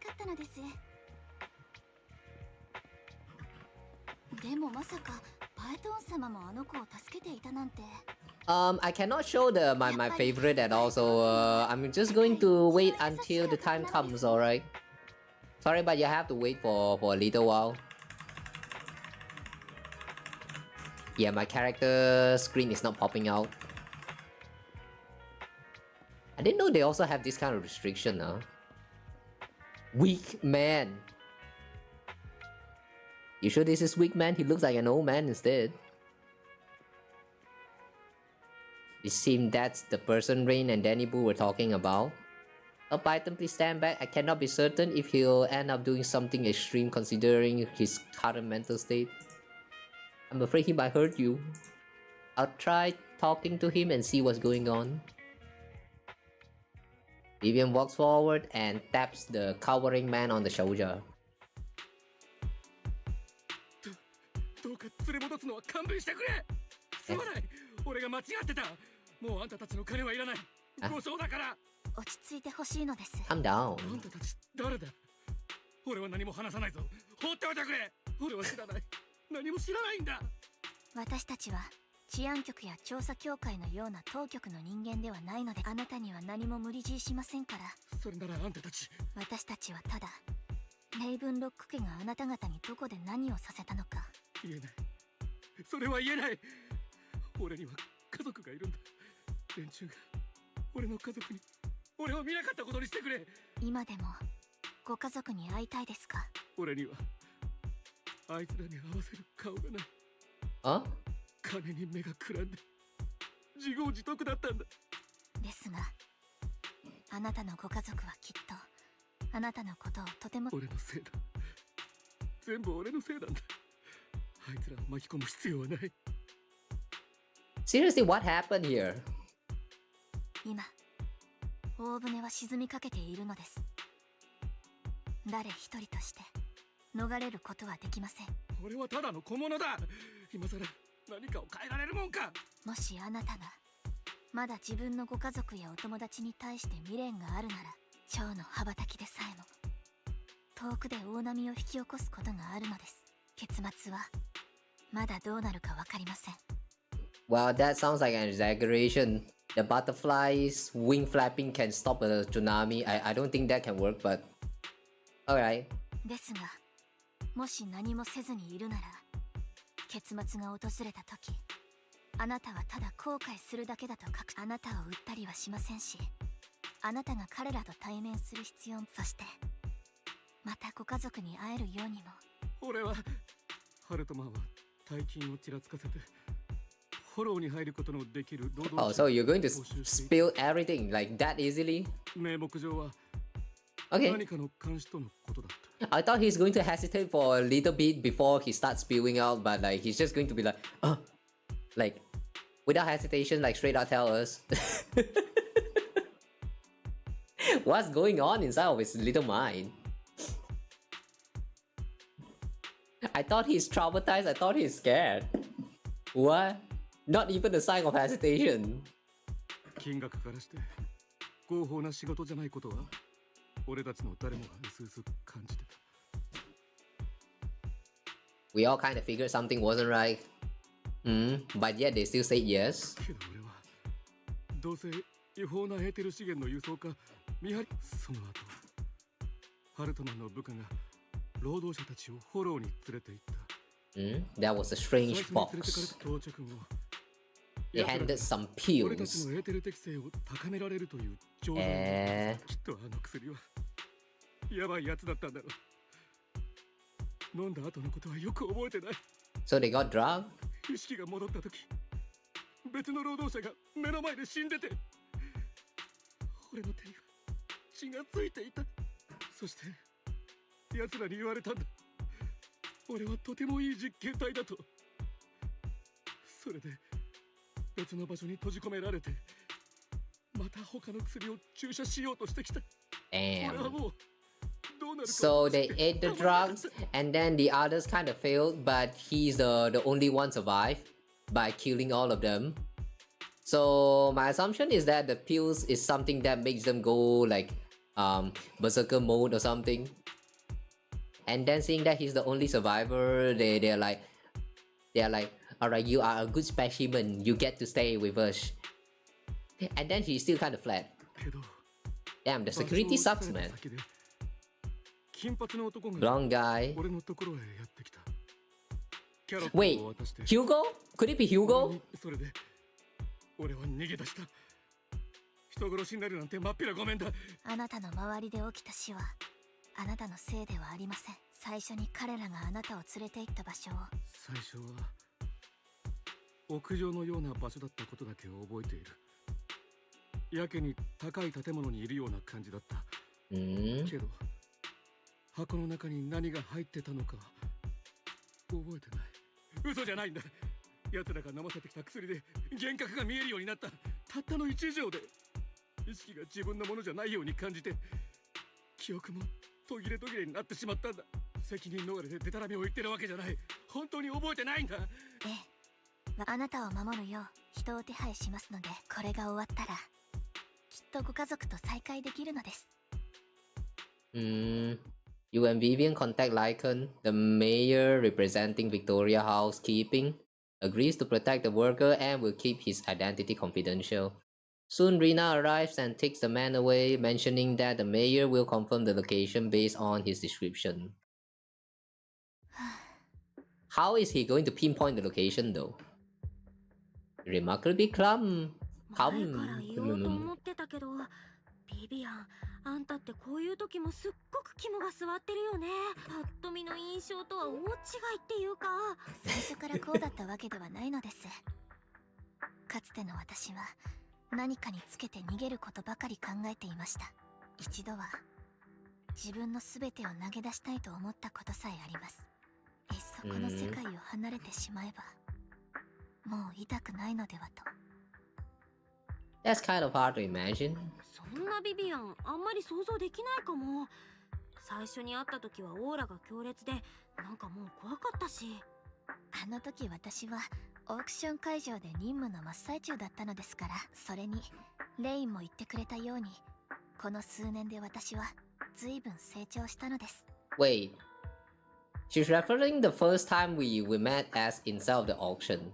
cannot show my favorite at all, so I'm just going to wait until the time comes, alright? Sorry, but you have to wait for a little while. Yeah, my character screen is not popping out. I didn't know they also have this kind of restriction now. Weak man. You sure this is weak man? He looks like an old man instead. It seems that's the person Rain and Danny Boo were talking about. Up item, please stand back. I cannot be certain if he'll end up doing something extreme considering his current mental state. I'm afraid he might hurt you. I'll try talking to him and see what's going on. Vivian walks forward and taps the cowering man on the shoulder. Calm down. 私たちは治安局や調査協会のような当局の人間ではないので、あなたには何も無理強いしませんから。それならあんたたち。私たちはただネイブンロック家があなた方にどこで何をさせたのか。言えない。それは言えない。俺には家族がいるんだ。連中が俺の家族に俺を見なかったことにしてくれ。今でもご家族に会いたいですか。俺にはあいつらに合わせる顔がない。あ？金に目がくらんで自業自得だったんだ。ですがあなたのご家族はきっとあなたのことをとても。俺のせいだ。全部俺のせいなんだ。あいつらを巻き込む必要はない。Seriously, what happened here? 今大船は沈みかけているのです。誰一人として逃れることはできません。俺はただの小物だ。今さら何かを変えられるもんか。もしあなたがまだ自分のご家族やお友達に対して未練があるなら、蝶の羽ばたきでさえも遠くで大波を引き起こすことがあるのです。結末はまだどうなるかわかりません。 Well, that sounds like an exaggeration. The butterfly's wing flapping can stop a tsunami. I don't think that can work, but alright. ですが、もし何もせずにいるなら、結末が訪れた時、あなたはただ後悔するだけだとあなたを売ったりはしませんし、あなたが彼らと対面する必要、そしてまたご家族に会えるようにも。俺はハルトマンは大金をちらつかせてフォローに入ることのできる労働 Oh, so you're going to spill everything like that easily? 名目上は Okay. 何かの監視とのことだった。 I thought he's going to hesitate for a little bit before he starts spewing out, but like he's just going to be like, like without hesitation, like straight out tell us what's going on inside of his little mind. I thought he's traumatized. I thought he's scared. What? Not even a sign of hesitation. 金額からして合法な仕事じゃないことは俺たちの誰もが薄々感じてた。 We all kind of figured something wasn't right. But yet they still said yes. けど俺はどうせ違法なエーテル資源の輸送か見張り。その後ハルトマンの部下が労働者たちをフォローに連れて行った。 That was a strange 連れてかれ box. た到着後、 They handed some 俺たち pills. のエーテル適性を高められるという冗談を、きっとあの薬はやばいやつだったんだろう。飲んだ後のことはよく覚えてない。 So they got drugged? 意識が戻った時、別の労働者が目の前で死んでて、俺の手には血がついていた。そして奴らに言われたんだ。俺はとてもいい実験体だと。それで別の場所に閉じ込められて、また他の薬を注射しようとしてきた。 Damn. 俺はもうどうなるか。 So they ate the drugs, and then the others kind of failed, but he's the only one survived by killing all of them. So my assumption is that the pills is something that makes them go like berserker mode or something. And then seeing that he's the only survivor, they're like, alright, you are a good specimen, you get to stay with us. And then he still kind of fled. けど Damn, the security sucks, man. 金髪の男が Wrong guy. 俺のところへやってきた。キャロッ Wait, トを渡して Hugo? Could it be Hugo? それで俺は逃げ出した。人殺しになるなんてまっぴらごめんだ。あなたの周りで起きた死はあなたのせいではありません。最初に彼らがあなたを連れて行った場所を。最初は屋上のような場所だったことだけを覚えている。やけに高い建物にいるような感じだった。けど箱の中に何が入ってたのか覚えてない。嘘じゃないんだ。奴らが飲ませてきた薬で幻覚が見えるようになった。たったの1錠で意識が自分のものじゃないように感じて、記憶も途切れ途切れになってしまったんだ。責任逃れでデタラメを言ってるわけじゃない。本当に覚えてないんだ。ええ、あなたを守るよう人を手配しますので、これが終わったらきっとご家族と再会できるのです。You and Vivian contact Lycan. The mayor representing Victoria Housekeeping agrees to protect the worker and will keep his identity confidential. Soon Rina arrives and takes the man away, mentioning that the mayor will confirm the location based on his description. How is he going to pinpoint the location though? Remarkably calm. 前から言おうと思ってたけど、ビビアン、あんたってこういう時もすっごく肝が据わってるよね。ぱっと見の印象とは大違いっていうか。最初からこうだったわけではないのです。かつての私は何かにつけて逃げることばかり考えていました。一度は自分の全てを投げ出したいと思ったことさえあります。いっそこの世界を離れてしまえばもう痛くないのではと。That's kind of hard to imagine. そんなビビアン、あんまり想像できないかも。最初に会った時はオーラが強烈で、なんかもう怖かったし。あの時私はオークション会場で任務の真っ最中だったのですから。それにレインも言ってくれたように、この数年で私は随分成長したのです。 Wait, she's referring the first time we met as inside of the auction.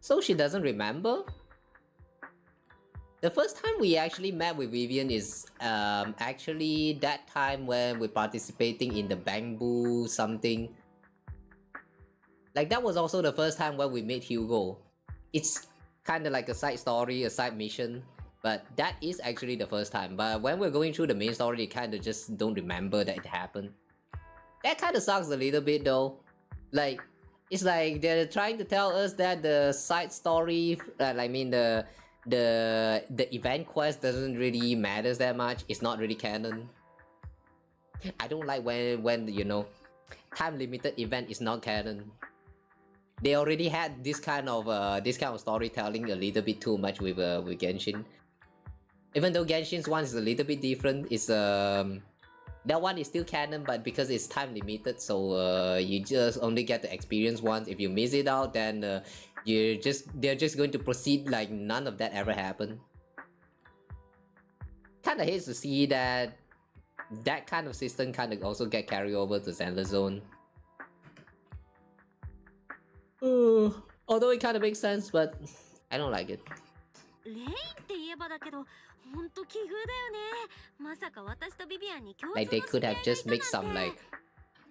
So she doesn't remember? The first time we actually met with Vivian is actually that time when we're participating in the bamboo something. Like that was also the first time when we met Hugo. It's kind of like a side story, a side mission, but that is actually the first time. But when we're going through the main story, you kind of just don't remember that it happened. That kind of sucks a little bit though. Like, it's like they're trying to tell us that the side story, the event quest doesn't really matter that much. It's not really canon. I don't like when you know, time limited event is not canon. They already had this kind of storytelling a little bit too much with Genshin. Even though Genshin's one is a little bit different, it's that one is still canon, but because it's time limited, so you just only get to experience once. If you miss it out, then they're just going to proceed like none of that ever happened. Kinda hates to see that kind of system kind of also get carried over to Zenless Zone. Although it kind of makes sense, but I don't like it. レインって言えばだけど、ほんと奇遇だよね。まさか私とビビアンに共通の Like they could have just made some like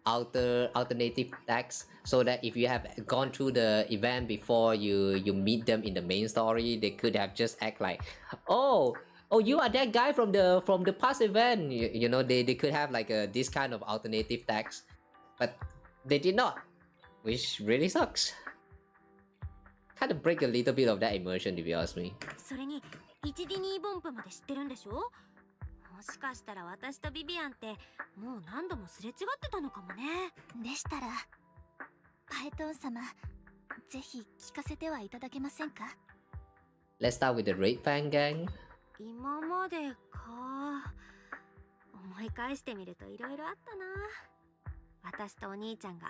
alternative tags so that if you have gone through the event before you meet them in the main story, they could have just act like, oh you are that guy from the past event. You know, they could have like this kind of alternative tags, but they did not, which really sucks. Kind of break a little bit of that immersion, if you ask me. それに 1D2 ボンプまで知ってるんでしょ。もしかしたら私とビビアンってもう何度もすれ違ってたのかもね。でしたらパエトン様、ぜひ聞かせてはいただけませんか。 Let's start with the Red Fang Gang. 今までか。思い返してみるといろいろあったな。私とお兄ちゃんが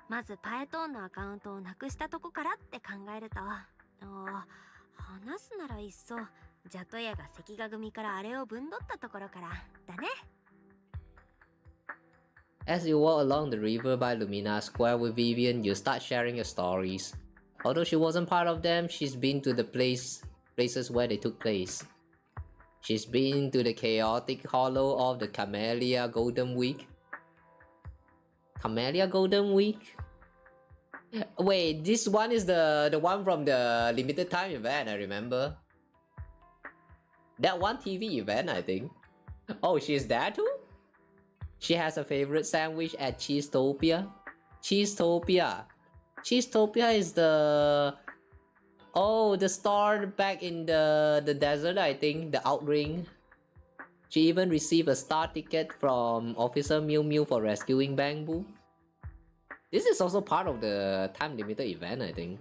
まずパエトーンのアカウントをなくしたとこからって考えると、話すならいっそジャトヤが関ヶ組からあれをぶんどったところからだね。As you walk along the river by Lumina Square with Vivian, you start sharing your stories. Although she wasn't part of them, she's been to the places where they took place. She's been to the chaotic hollow of the Camellia Golden Week. Camellia Golden Week? Wait, this one is the one from the limited time event, I remember. That one TV event, I think. Oh, she's there too? She has a favorite sandwich at Cheesetopia. Cheesetopia is the... Oh, the star back in the desert, I think. The Outring. She even received a star ticket from Officer Mew Mew for rescuing Bangbu. This is also part of the time-limited event, I think.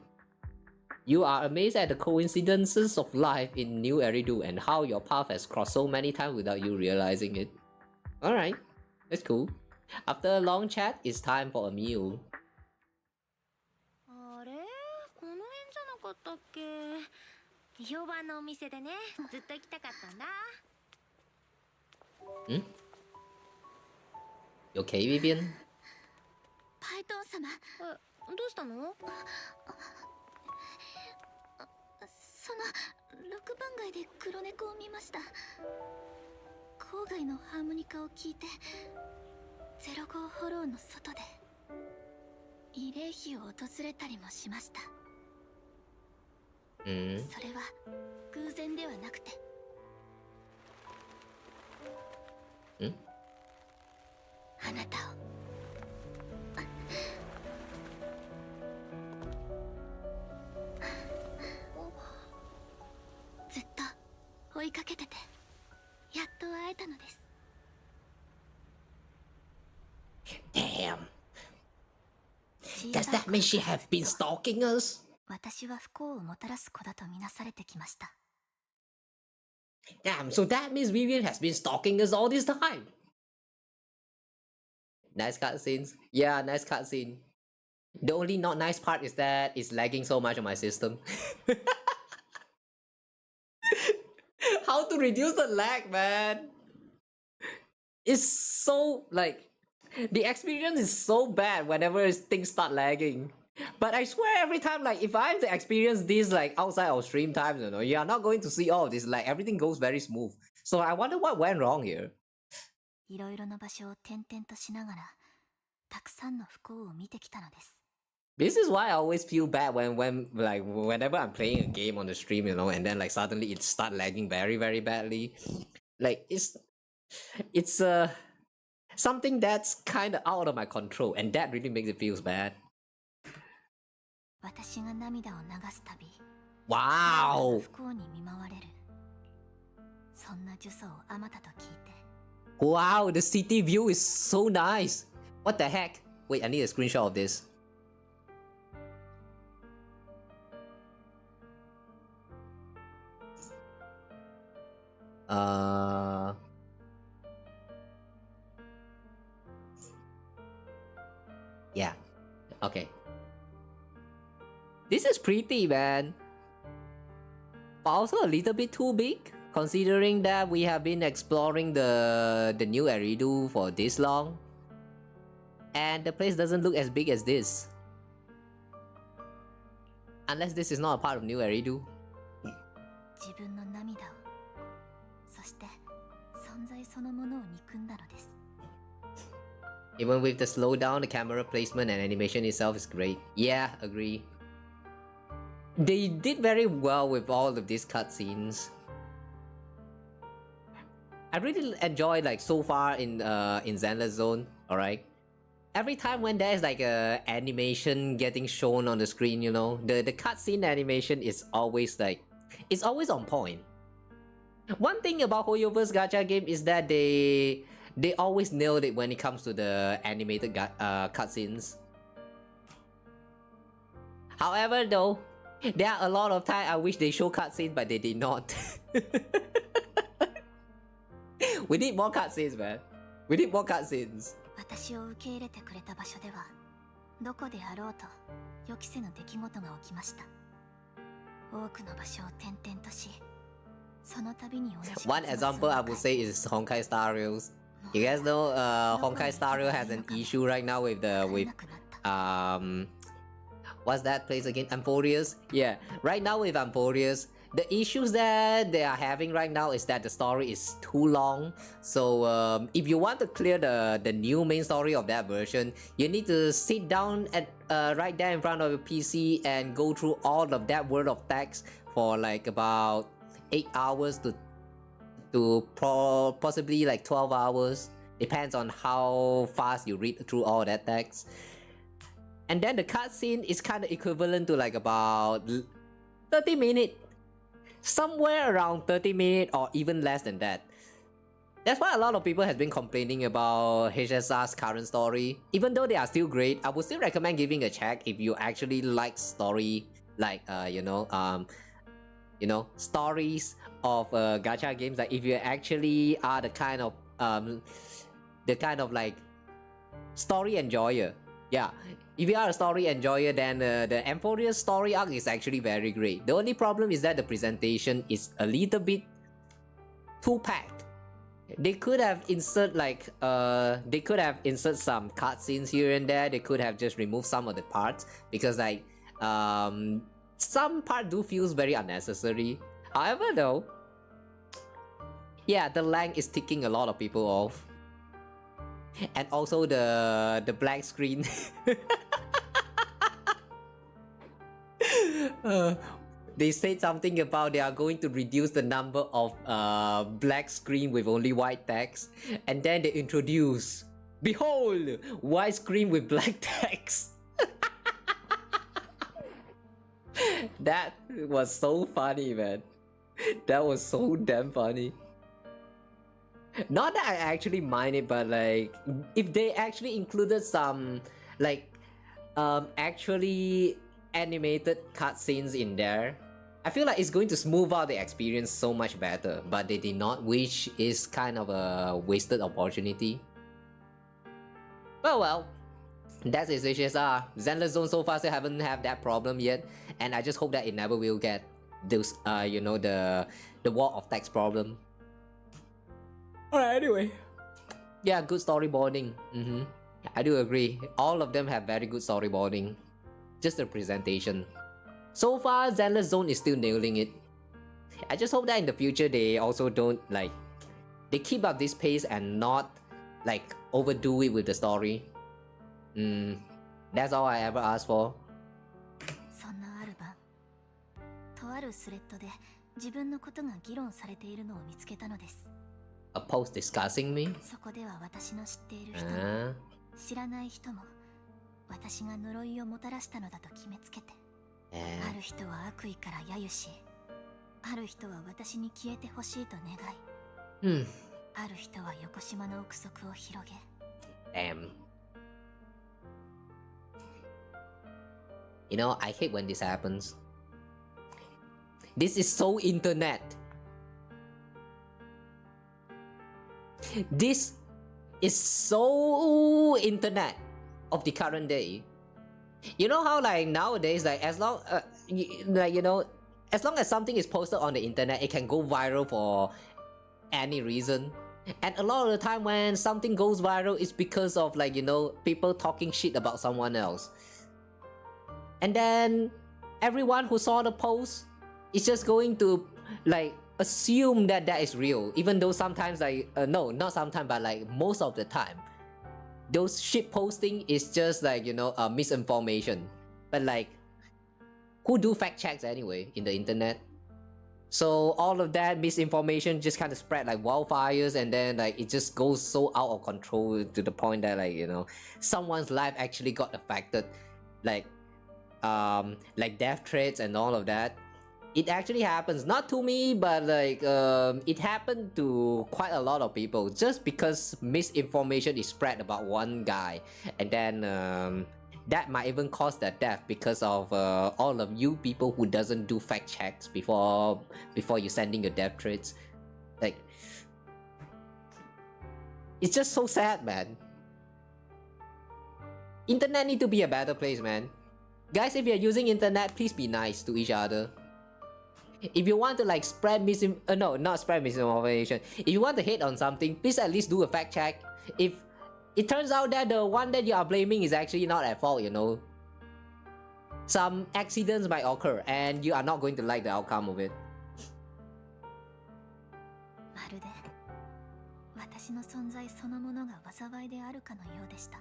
You are amazed at the coincidences of life in New Eridu and how your path has crossed so many times without you realizing it. Alright, that's cool. After a long chat, it's time for a meal. あれ、この辺じゃなかったっけ。評判のお店でね、ずっと行きたかったんだ。You okay, Vivian? パエトン様、どうしたの。その6番街で黒猫を見ました。郊外のハーモニカを聞いて05ホローの外で慰霊碑を訪れたりもしました。それは偶然ではなくて、あなたをずっと追いかけてて、やっと会えたのです。 Damn. Does that mean she have been stalking us? 私は不幸をもたらす子だとみなされてきました。Damn, so that means Vivian has been stalking us all this time. Nice cutscenes. Yeah, nice cutscene. The only not nice part is that it's lagging so much on my system. How to reduce the lag, man? It's so like the experience is so bad whenever things start lagging. But I swear every time, like if I have to experience this like outside of stream times, you know, you are not going to see all of this. Like everything goes very smooth. So I wonder what went wrong here. いろいろな場所を転々としながらたくさんの不幸を見てきたのです。 This is why I always feel bad when like whenever I'm playing a game on the stream, you know, and then like suddenly it start lagging very badly. Like it's something that's kind of out of my control, and that really makes it feels bad. 私が涙を流すたび Wow! 不幸に見舞われる。そんな呪詛をあまたと聞いて Wow, the city view is so nice. What the heck? Wait, I need a screenshot of this. Yeah. Okay. This is pretty, man. But also a little bit too big, considering that we have been exploring the new Eridu for this long. And the place doesn't look as big as this. Unless this is not a part of new Eridu. 自分の涙をそして存在そのものを憎んだのです。 Even with the slowdown, the camera placement and animation itself is great. Yeah, agree. They did very well with all of these cutscenes. I really enjoyed like so far in Zenless Zone. All right. Every time when there's like a animation getting shown on the screen, you know, the cutscene animation is always like, it's always on point. One thing about Hoyoverse gacha game is that they always nailed it when it comes to the animated cutscenes. However, though, there are a lot of times I wish they show cutscenes, but they did not. We need more cutscenes, man. We need more cutscenes. 私を受け入れてくれた場所ではどこであろうと予期せぬ出来事が起きました。多くの場所を転々とし、その度に同じ One example I would say is Honkai Star Rails. You guys know Honkai Star Rail has an issue right now with what's that place again? Amphorius? Yeah, right now with Amphorius, the issues that they are having right now is that the story is too long. So if you want to clear the new main story of that version, you need to sit down at right there in front of your PC and go through all of that word of text for like about 8 hours to possibly like 12 hours. Depends on how fast you read through all that text. And then the cutscene is kind of equivalent to like about 30 minutes. Somewhere around 30 minutes or even less than that. That's why a lot of people have been complaining about HSR's current story. Even though they are still great, I would still recommend giving a check if you actually like story, like stories of gacha games. Like if you actually are the kind of like story enjoyer. Yeah, if you are a story enjoyer, then the Amphorius story arc is actually very great. The only problem is that the presentation is a little bit too packed. They could have insert some cutscenes here and there. They could have just removed some of the parts because like some part do feels very unnecessary. However, though, yeah, the length is ticking a lot of people off. And also the black screen. They said something about they are going to reduce the number of black screen with only white text, and then they introduce, behold, white screen with black text. That was so funny, man. That was so damn funny. Not that I actually mind it, but like if they actually included some like actually animated cutscenes in there, I feel like it's going to smooth out the experience so much better, but they did not, which is kind of a wasted opportunity. Well, that's its HSR. Zenless Zone so far still haven't had that problem yet, and I just hope that it never will get those, you know, the wall of text problem. Alright, anyway. Yeah, good storyboarding. I do agree. All of them have very good storyboarding. Just the presentation. So far, Zenless Zone is still nailing it. I just hope that in the future they also don't like... They keep up this pace and not like overdo it with the story. That's all I ever asked for. そんなある晩、とあるスレッドで自分のことが議論されているのを見つけたのです。A post discussing me? そこでは私の知っている人も、知らない人も、私が呪いをもたらしたのだと決めつけて、ある人は悪意から揶揄し、ある人は私に消えてほしいと願い、ある人は横島の憶測を広げ。Damn. You know, I hate when this happens. This is so internet. This is so internet of the current day. You know how like nowadays, like as long like you know, as long as something is posted on the internet, it can go viral for any reason. And a lot of the time when something goes viral, it's because of like, you know, people talking shit about someone else. And then everyone who saw the post is just going to like assume that that is real, even though sometimes like no, not sometimes, but like most of the time those shit posting is just like, you know, misinformation. But like, who do fact checks anyway in the internet? So all of that misinformation just kind of spread like wildfires, and then like it just goes so out of control to the point that like, you know, someone's life actually got affected, like death threats and all of that. It actually happens, not to me, but like it happened to quite a lot of people just because misinformation is spread about one guy, and then that might even cause their death because of all of you people who doesn't do fact checks before you sending your death threats. Like, it's just so sad, man. Internet need to be a better place, man. Guys, if you're using internet, please be nice to each other. If you want to like spread no, not spread misinformation. If you want to hate on something, please at least do a fact check. If it turns out that the one that you are blaming is actually not at fault, you know, some accidents might occur and you are not going to like the outcome of it. まるで私の存在そのものが災いであるかのようでした。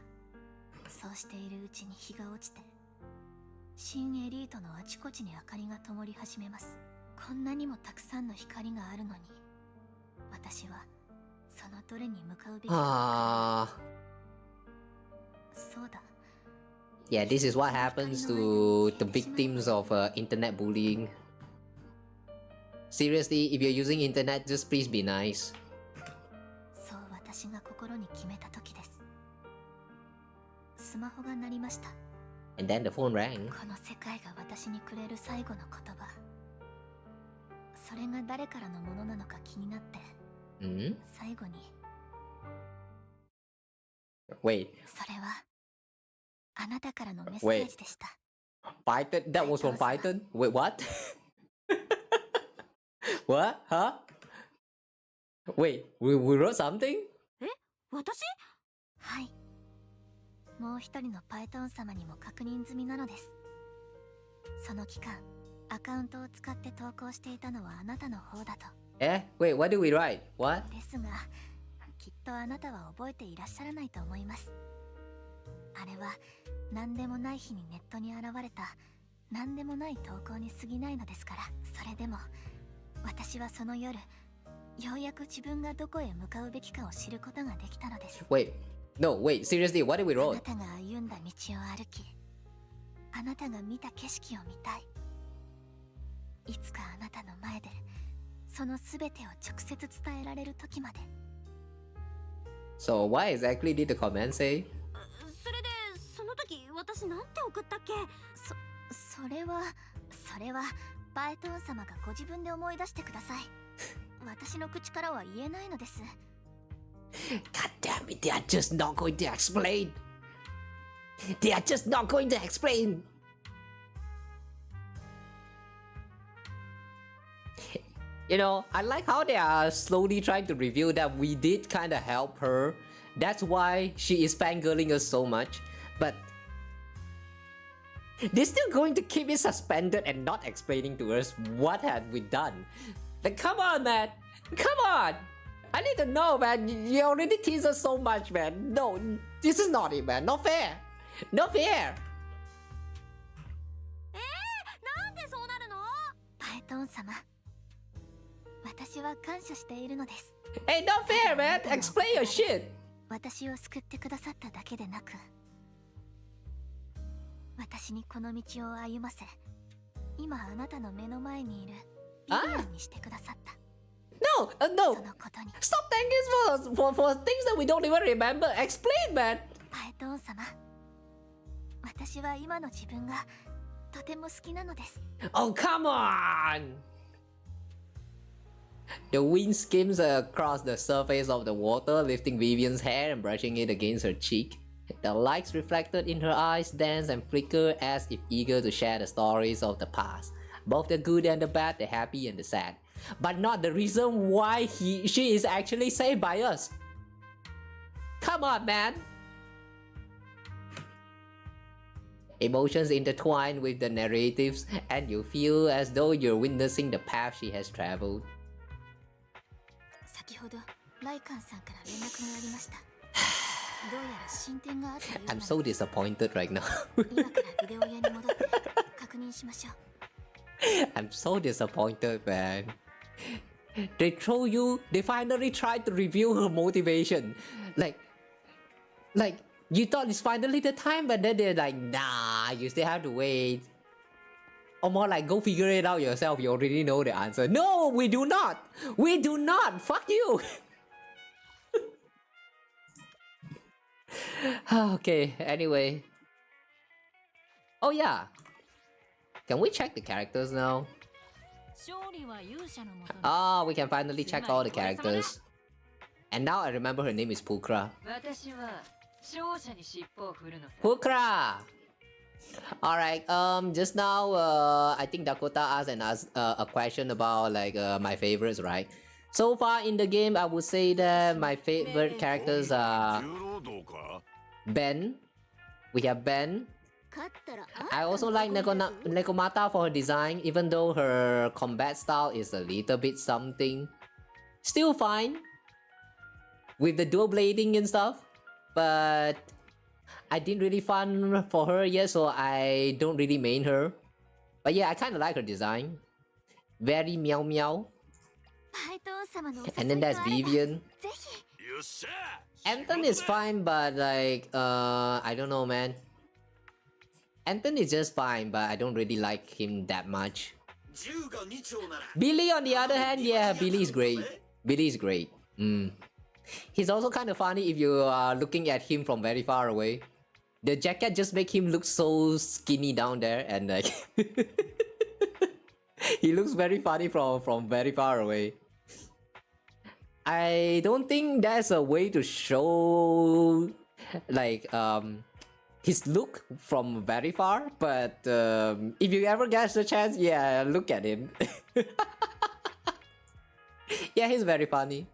そうしているうちに日が落ちて、新エリートのあちこちに明かりが灯り始めます。こんなにもたくさんの光があるのに、私はそのどれに向かうべきか。そうだ。Yeah, this is what happens to the victims of internet bullying. Seriously, if you're using internet, just please be nice. そう私が心に決めた時です。スマホが鳴りました。And then the phone rang. この世界が私にくれる最後の言葉。それが誰からのものなのか気になって。最後に。Wait. それはあなたからのメッセージでした。Python? That was from Python? Wait, what? What? Huh? Wait, we wrote something? え、私？はい。もう一人の Python 様にも確認済みなのです。その期間、アカウントを使って投稿していたのはあなたの方だと。Wait, what did we write? What? ですが、きっとあなたは覚えていらっしゃらないと思います。あれは何でもない日にネットに現れた何でもない投稿に過ぎないのですから。それでも私はその夜、ようやく自分がどこへ向かうべきかを知ることができたのです。Wait, seriously, what did we あ wrote? なたが歩んだ道を歩き、あなたが見た景色を見たい。いつかあなたの前でそのすべてを直接伝えられる時まで。So what exactly did the comment say? それでその時私なんて送ったっけ？それはパエトーン様がご自分で思い出してください。私の口からは言えないのです。 God damn it, they are just not going to explain. They are just not going to explain. You know, I like how they are slowly trying to reveal that we did kind of help her. That's why she is fangirling us so much. But they're still going to keep it suspended and not explaining to us what had we done. Like, come on, man. Come on. I need to know, man. You already teased us so much, man. No, this is not it, man. Not fair. Not fair. なんでそうなるの？パエトーン様、私は感謝しているのです。 Hey, not fair, man. Explain your shit. 私を救ってくださっただけでなく、私にこの道を歩ませ、今あなたの目の前にいるビビアンにしてくださった。 No, no. そのことに Stop thanking us for things that we don't even remember. Explain, man. パエトーン様、私は今の自分がとても好きなのです。 Oh, come on. The wind skims across the surface of the water, lifting Vivian's hair and brushing it against her cheek. The lights reflected in her eyes dance and flicker as if eager to share the stories of the past. Both the good and the bad, the happy and the sad. But not the reason why she is actually saved by us. Come on, man. Emotions intertwine with the narratives, and you feel as though you're witnessing the path she has traveled. 先ほどライカンさんから連絡がありました。どうやら進展があったような I'm ので so disappointed right now. 今からビデオ屋に戻って確認しましょう。 I'm so disappointed, man. They finally tried to reveal her motivation. Like, you thought it's finally the time, but then they're like, nah, you still have to wait. Or more like, go figure it out yourself, you already know the answer. No, we do not! We do not! Fuck you! Okay, anyway. Oh yeah. Can we check the characters now? Oh, we can finally check all the characters. And now I remember her name is Pukra. Pukra! Alright, just now, I think Dakota asked a question about like my favorites, right? So far in the game, I would say that my favorite characters are Ben. We have Ben. I also like Nekomata for her design, even though her combat style is a little bit something. Still fine with the dual blading and stuff, but I didn't really fun for her yet, so I don't really main her. But yeah, I kind of like her design. Very meow meow. And then there's Vivian. Anton is fine, but like, I don't know, man. Anton is just fine, but I don't really like him that much. Billy, on the other hand, yeah, Billy's great. Billy's great. He's also kind of funny if you are looking at him from very far away. The jacket just makes him look so skinny down there, and like he looks very funny from very far away. I don't think there's a way to show like his look from very far, but if you ever get the chance, yeah, look at him. Yeah, he's very funny.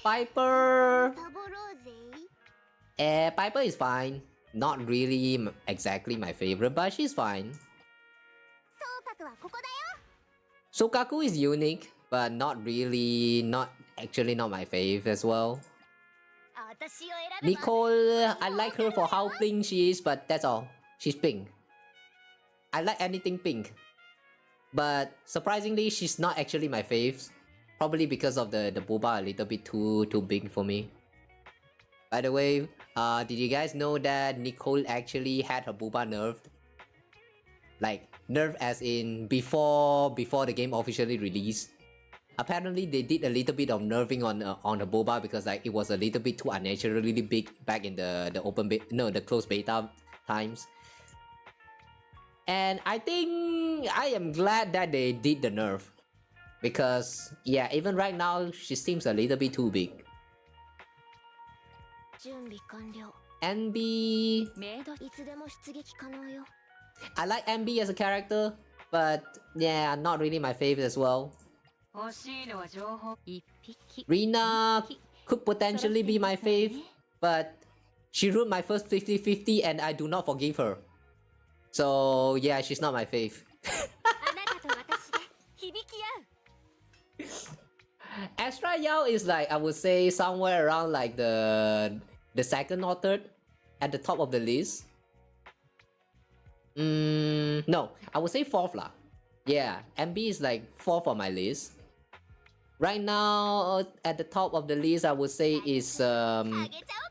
Piper. Piper is fine. Not really exactly my favorite, but she's fine. Sokaku is unique, but not actually not my fave as well. Nicole, I like her for how pink she is, but that's all. She's pink. I like anything pink. But surprisingly, she's not actually my fave. Probably because of the boba a little bit too big for me. By the way, did you guys know that Nicole actually had her boba nerfed? Like, nerfed as in before the game officially released. Apparently, they did a little bit of nerfing on her boba because like it was a little bit too unnaturally big back in the closed beta times. And I think I am glad that they did the nerf. Because, yeah, even right now, she seems a little bit too big. 準備完了 NB... メイドいつでも出撃可能よ I like NB as a character, but yeah, not really my favorite as well. 欲しいのは情報一匹 Rina could potentially be my fave, but she ruined my first 50-50 and I do not forgive her. So yeah, she's not my fave. あなたと私で響き合う Astra Yao is like, I would say somewhere around like the second or third at the top of the list. No, I would say fourth lah. Yeah, MB is like fourth on my list. Right now, at the top of the list, I would say is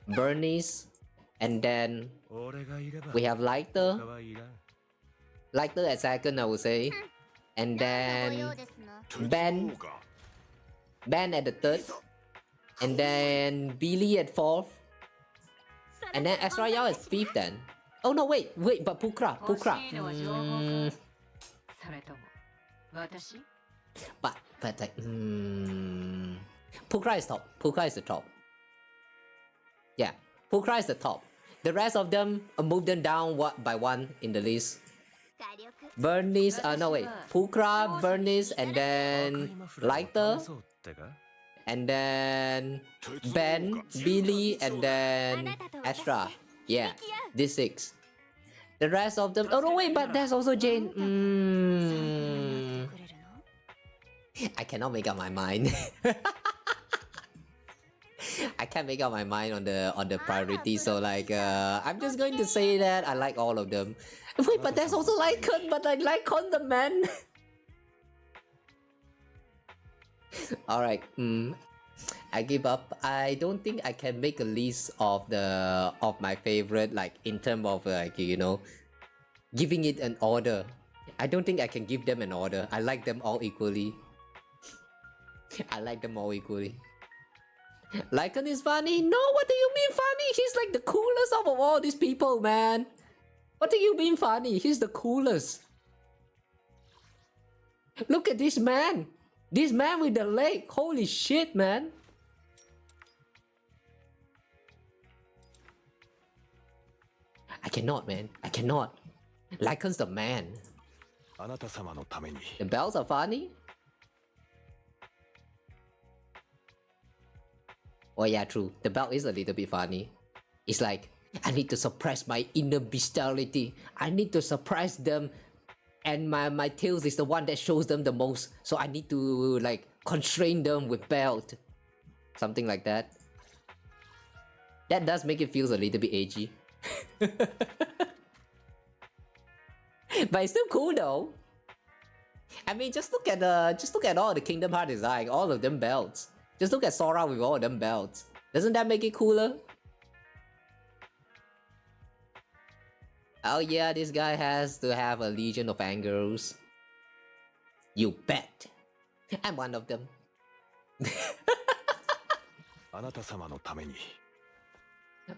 Bernice, and then we have Lighter. Lighter at second, I would say, and then Ben. Ben at the third, and then Billy at fourth, and then Astra Yao at fifth. Then, oh no, wait, but Pukra. 欲しいのは情報かそれとも私 But like, Pukra is top. Pukra is the top. Yeah, Pukra is the top. The rest of them, move them down one by one in the list. 火力 Bernice, no wait, Pukra, Bernice, and then Lighter, and then Ben, Billy, and then Astra. Yeah, these six. The rest of them. Oh no, wait, but there's also Jane. I cannot make up my mind. I can't make up my mind on the priority. So like, I'm just going to say that I like all of them. Wait, but there's also Lycon, but I like on the man. Alright, I give up. I don't think I can make a list of my favorite, like in terms of like, you know, giving it an order. I don't think I can give them an order. I like them all equally. I like them all equally. Lycon is funny? No, what do you mean funny? He's like the coolest of all these people, man. What do you mean funny? He's the coolest. Look at this man. This man with the leg. Holy shit, man. I cannot, man. I cannot. Lycon's the man. The bells are funny? Oh yeah, true. The belt is a little bit funny. It's like, I need to suppress my inner bestiality. I need to suppress them. And my tails is the one that shows them the most. So I need to like constrain them with belt. Something like that. That does make it feel a little bit edgy. But it's still cool though. I mean, just look at all the Kingdom Hearts design, all of them belts. Just look at Sora with all of them belts. Doesn't that make it cooler? Oh yeah, this guy has to have a legion of angles. You bet. I'm one of them.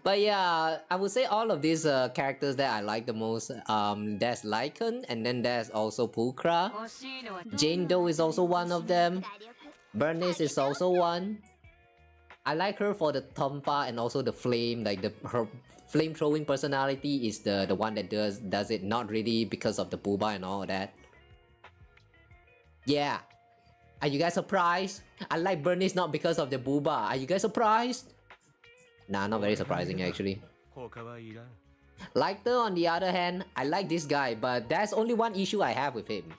But yeah, I would say all of these characters that I like the most. There's Lycon, and then there's also Pukra. Jane Doe is also one of them. Bernice is also one. I like her for the Tomfa and also the flame, like her flame throwing personality is the one that does it, not really because of the booba and all that. Yeah. Are you guys surprised? I like Bernice not because of the booba. Are you guys surprised? Nah, not very surprising actually. Lighter on the other hand, I like this guy, but there's only one issue I have with him.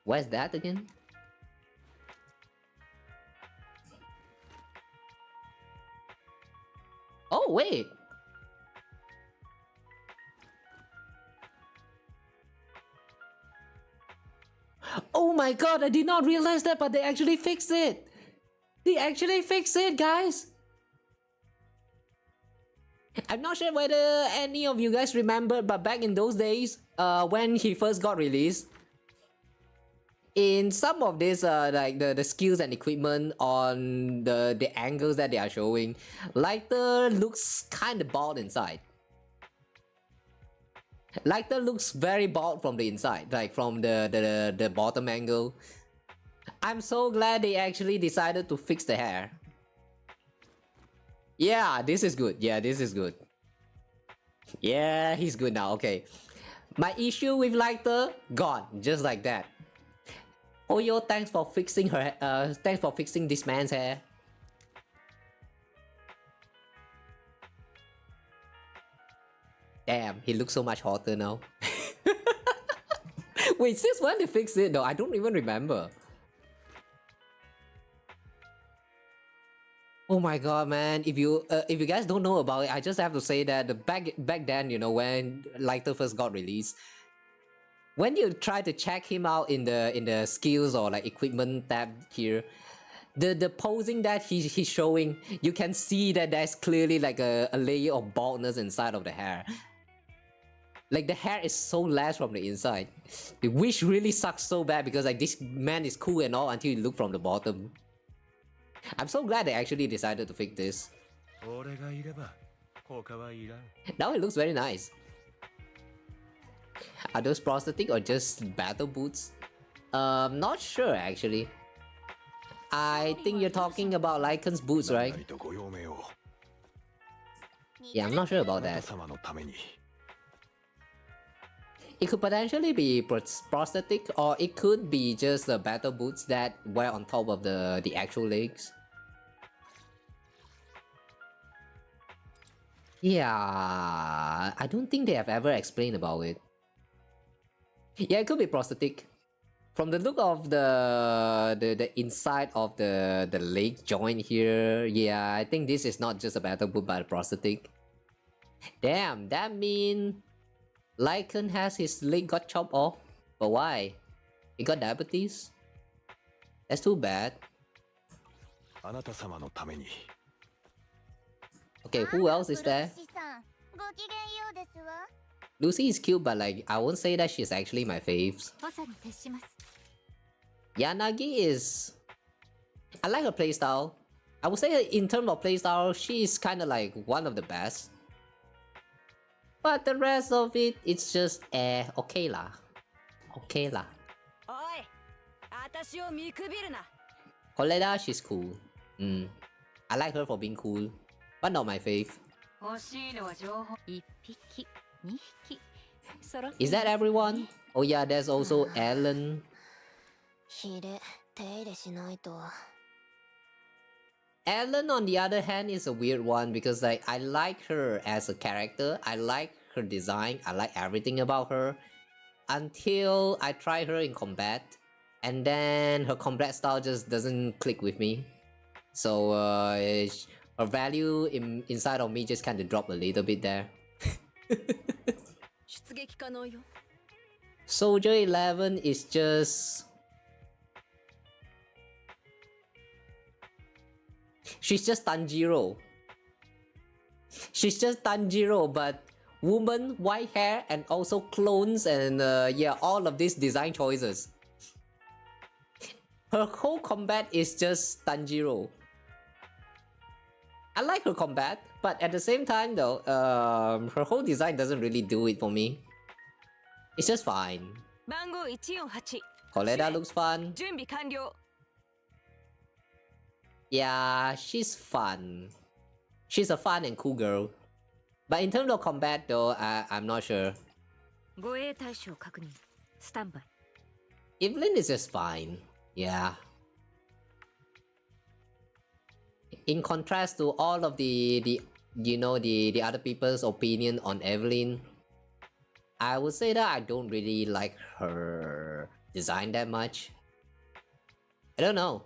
Where's that again? Oh, wait! Oh my god, I did not realize that, but they actually fixed it! They actually fixed it, guys! I'm not sure whether any of you guys remember, but back in those days, when he first got released, in some of this, like the skills and equipment on the angles that they are showing, Lighter looks kind of bald inside. Lighter looks very bald from the inside, like from the bottom angle. I'm so glad they actually decided to fix the hair. Yeah, this is good. Yeah, this is good. Yeah, he's good now. Okay. My issue with Lighter gone, just like that. Oyo, thanks for fixing her. Thanks for fixing this man's hair. Damn, he looks so much hotter now. Wait, since when they fixed it though? I don't even remember. Oh my god, man! If you guys don't know about it, I just have to say that back then, you know, when Lighter first got released, when you try to check him out in the skills or like equipment tab here, the posing that he's showing, you can see that there's clearly like a layer of baldness inside of the hair. Like the hair is so less from the inside, which really sucks so bad because like this man is cool and all until you look from the bottom. I'm so glad they actually decided to fix this. Now it looks very nice. Are those prosthetic or just battle boots? Not sure actually. I think you're talking about Lycan's boots, right? Yeah, I'm not sure about that. It could potentially be prosthetic, or it could be just the battle boots that wear on top of the actual legs. Yeah, I don't think they have ever explained about it. Yeah, it could be prosthetic. From the look of the inside of the leg joint here, yeah, I think this is not just a battle boot but a prosthetic. Damn, that means Lycan has his leg got chopped off. But why? He got diabetes? That's too bad. Okay, who else is there? Lucy is cute, but like, I won't say that she's actually my faves. Yanagi is... I like her playstyle. I would say in terms of playstyle, she is kind of like one of the best. But the rest of it, it's just okay lah. Okay lah. Koleda, she's cool. I like her for being cool, but not my fave. Is that everyone? Oh yeah, there's also Ellen. Ellen, on the other hand, is a weird one because like I like her as a character, I like her design, I like everything about her until I try her in combat, and then her combat style just doesn't click with me. So her value inside of me just kind of dropped a little bit there. Soldier 11 is just... she's just Tanjiro. She's just Tanjiro, but woman, white hair, and also clones, and yeah, all of these design choices. Her whole combat is just Tanjiro. I like her combat, but at the same time though, her whole design doesn't really do it for me. It's just fine. Koleda looks fun. Yeah, she's fun. She's a fun and cool girl. But in terms of combat though, I'm not sure. Evelyn is just fine. Yeah. In contrast to all of the other people's opinion on Evelyn, I would say that I don't really like her design that much. I don't know.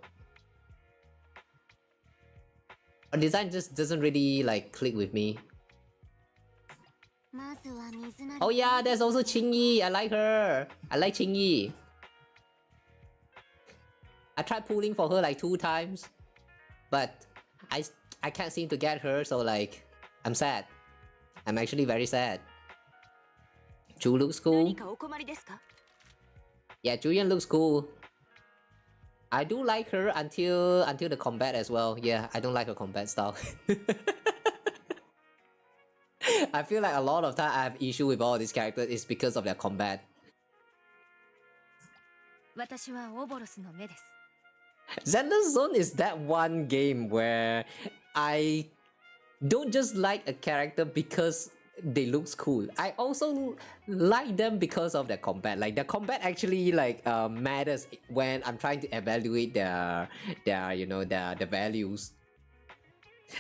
Her design just doesn't really like click with me. Oh yeah, there's also Qingyi. I like her. I like Qingyi. I tried pulling for her like 2 times, but I can't seem to get her, so like, I'm sad. I'm actually very sad. Chu looks cool. Yeah, Julian looks cool. I do like her until the combat as well. Yeah, I don't like her combat style. I feel like a lot of time I have issue with all these characters is because of their combat. 私はオボロスの目です。 Zelda Zone is that one game where I don't just like a character because they looks cool. I also like them because of their combat. Like the combat actually like matters when I'm trying to evaluate their you know their values.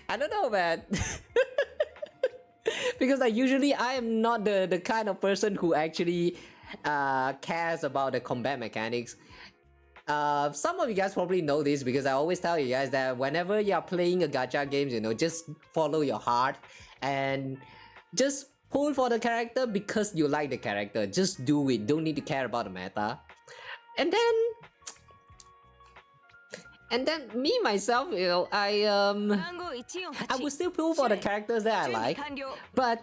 I don't know, man. Because like usually I am not the kind of person who actually cares about the combat mechanics. Some of you guys probably know this because I always tell you guys that whenever you're playing a gacha games, you know, just follow your heart and just pull for the character because you like the character. Just do it. Don't need to care about the meta. And then me myself, you know, I would still pull for the characters that I like, but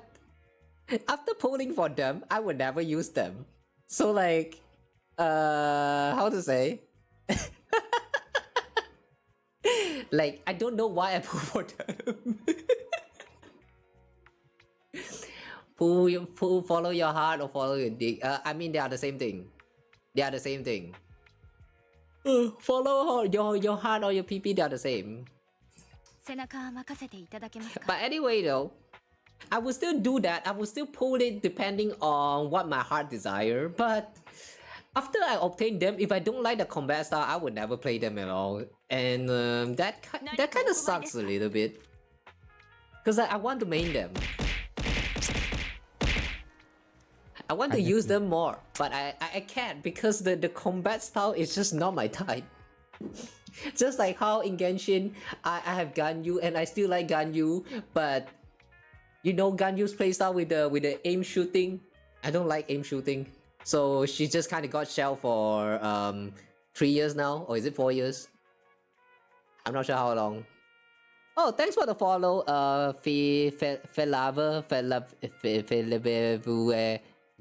after pulling for them, I would never use them. So like, how to say? Like, I don't know why I pull for them. Follow your heart or follow your dick. I mean, they are the same thing. They are the same thing. Follow your heart or your PP, they are the same. 背中は任せていただけますか? But anyway though, I would still do that. I would still pull it depending on what my heart desire. But after I obtain them, if I don't like the combat style, I would never play them at all. And that kind of sucks a little bit. Because I want to main them. I want to use them more, but I can't because the combat style is just not my type. Just like how in Genshin, I have Ganyu and I still like Ganyu, but you know Ganyu's playstyle with the aim shooting. I don't like aim shooting, so she just kind of got shelled for 3 years now, or is it 4 years? I'm not sure how long. Oh, thanks for the follow,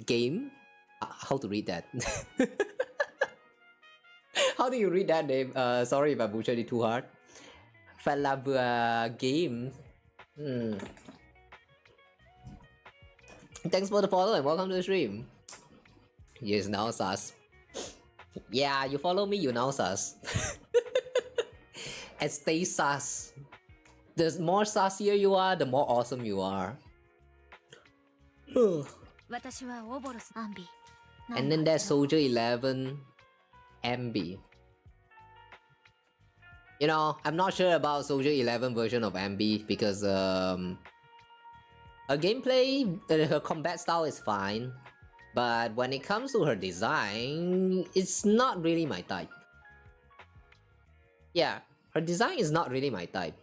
game. How to read that? How do you read that name? Sorry if I butchered it too hard. Falabua game. Thanks for the follow and welcome to the stream. Yes, now sus. Yeah, you follow me, you now sus. And stay sus. The more sussier you are, the more awesome you are. And then there's Soldier 11 MB. You know, I'm not sure about Soldier 11 version of MB because her gameplay, her combat style is fine, but when it comes to her design, it's not really my type. Yeah, her design is not really my type.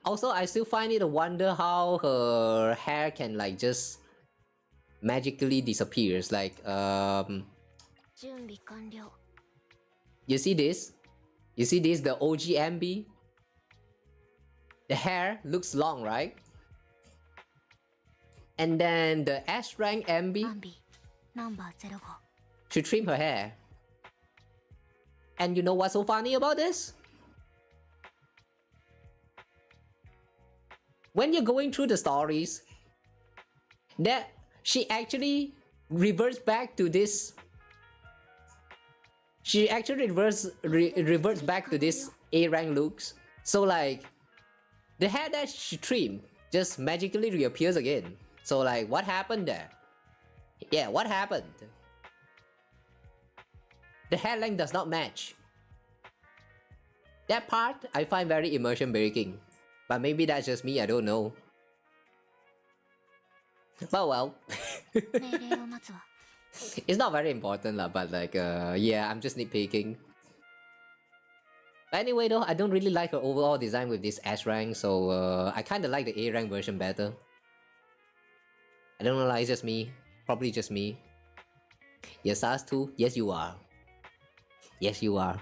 Also, I still find it a wonder how her hair can like just magically disappears. Like, you see this? You see this? The OG MB? The hair looks long, right? And then the S rank MB, she trimmed her hair. And you know what's so funny about this? When you're going through the stories, that she actually reverts back to this. She actually reverts back to this A rank looks. So like, the hair that she trimmed just magically reappears again. So like, what happened there? Yeah, what happened? The hair length does not match. That part I find very immersion breaking. But maybe that's just me, I don't know. But well. It's not very important lah, but like, yeah, I'm just nitpicking. But anyway though, I don't really like her overall design with this S rank, so I kinda like the A rank version better. I don't know, like, it's just me. Probably just me. You're sus too? Yes you are. Yes you are.